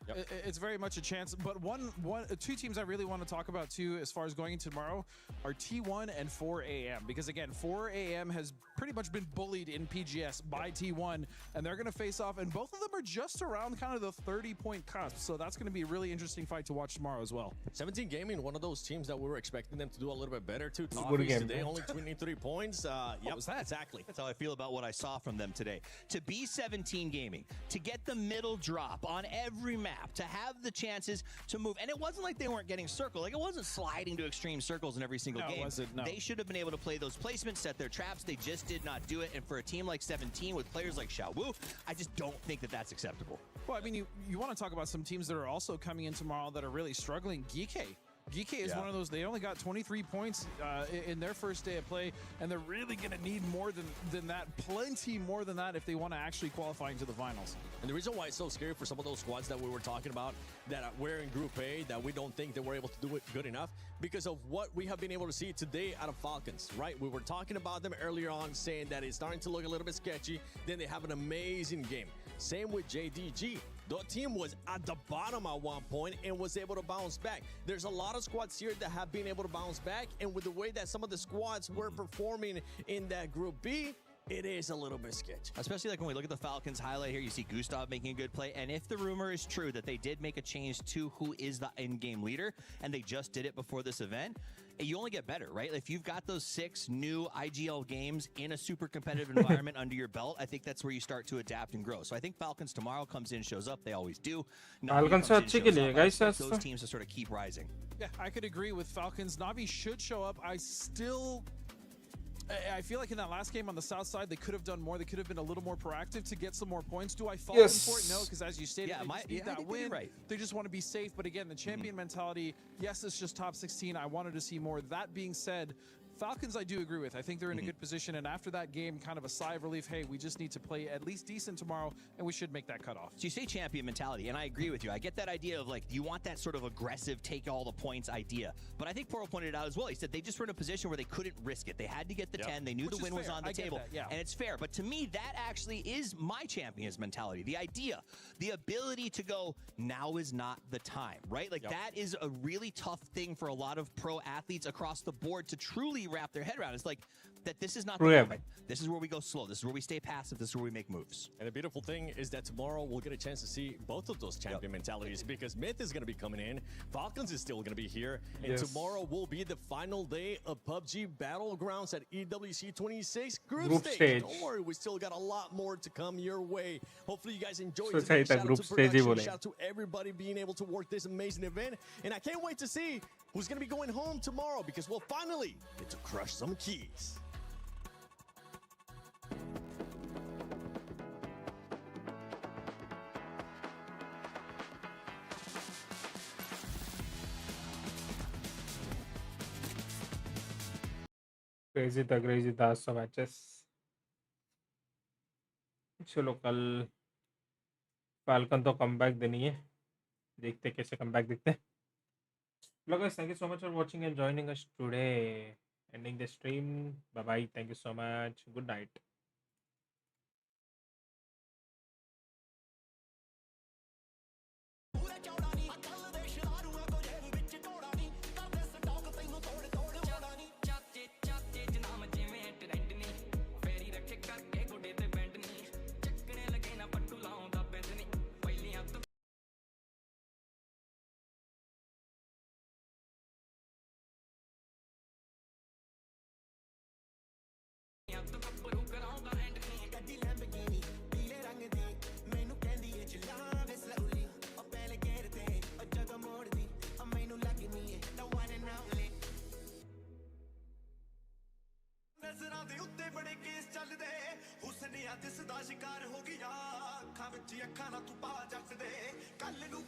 it's very much a chance. But 2 teams I really want to talk about, too, as far as going into tomorrow, are T1 and 4AM. Because, again, 4AM has pretty much been bullied in PGS by T1, and they're going to face off. And both of them are just around kind of the 30-point cusp. So that's going to be a really interesting fight to watch tomorrow as well. 17 Gaming, one of those teams that we were expecting them to do a little bit better too. Today, only 23 points. Yep, was that? Exactly. That's how I feel about what I saw from them today. To be 17 Gaming, to get the middle drop on every map, to have the chances to move. And it wasn't like they weren't getting circled. Like, it wasn't sliding to extreme circles in every single game. It wasn't, no. They should have been able to play those placements, set their traps. They just did not do it. And for a team like 17 with players like Xiao Wu, I just don't think that that's acceptable. Well, I mean, you want to talk about some teams that are also coming in tomorrow that are really struggling. Geeky is one of those. They only got 23 points in their first day of play, and they're really going to need more than that, plenty more than that, if they want to actually qualify into the finals. And the reason why it's so scary for some of those squads that we were talking about that we're in Group A, that we don't think that we're able to do it good enough, because of what we have been able to see today out of Falcons, right? We were talking about them earlier on, saying that it's starting to look a little bit sketchy. Then they have an amazing game. Same with JDG. The team was at the bottom at one point and was able to bounce back. There's a lot of squads here that have been able to bounce back, and with the way that some of the squads were performing in that Group B, it is a little bit sketchy. Especially like when we look at the Falcons highlight here, you see Gustav making a good play. And if the rumor is true that they did make a change to who is the in-game leader, and they just did it before this event, you only get better, right? If you've got those 6 new IGL games in a super competitive environment under your belt, I think that's where you start to adapt and grow. So I think Falcons tomorrow comes in, shows up. They always do. Falcons से अच्छे के लिए guys, those teams to sort of keep rising. Yeah, I could agree with Falcons. Navi should show up. I feel like in that last game on the south side, they could have done more. They could have been a little more proactive to get some more points. Do I fault them for it? No, because as you stated, they just need that win. Right. They just want to be safe. But again, the champion mentality, yes, it's just top 16. I wanted to see more. That being said, Falcons, I do agree with. I think they're in a good position, and after that game, kind of a sigh of relief. Hey, we just need to play at least decent tomorrow, and we should make that cutoff. So you say champion mentality, and I agree with you. I get that idea of like you want that sort of aggressive, take all the points idea. But I think Poro pointed it out as well. He said they just were in a position where they couldn't risk it. They had to get the 10. They knew the win was on the table, and it's fair. But to me, that actually is my champion's mentality. The idea, the ability to go, now is not the time, right? Like that is a really tough thing for a lot of pro athletes across the board to truly wrap their head around. It's like that this is not the moment. This is where we go slow. This is where we stay passive. This is where we make moves. And the beautiful thing is that tomorrow we'll get a chance to see both of those champion mentalities because Myth is going to be coming in. Falcons is still going to be here. And tomorrow will be the final day of PUBG Battlegrounds at EWC 26 group stage. Don't worry, we still got a lot more to come your way. Hopefully you guys enjoyed it. Shout out to production, shout out to everybody being able to work this amazing event. And I can't wait to see who's going to be going home tomorrow because we'll finally get to crush some keys. crazy था सब matches. चलो कल falcon तो comeback देनी है, देखते कैसे comeback दिखते हैं. Hello guys, thank you so much for watching and joining us today. Ending the stream. Bye bye. Thank you so much. Good night. ਦਿਸਦਾ ਸ਼ਿਕਾਰ ਹੋ ਗਿਆ ਅੱਖਾਂ ਵਿੱਚ ਅੱਖਾਂ ਨਾ ਤੂੰ ਪਾ ਜੱਟ ਦੇ ਕੱਲ ਨੂੰ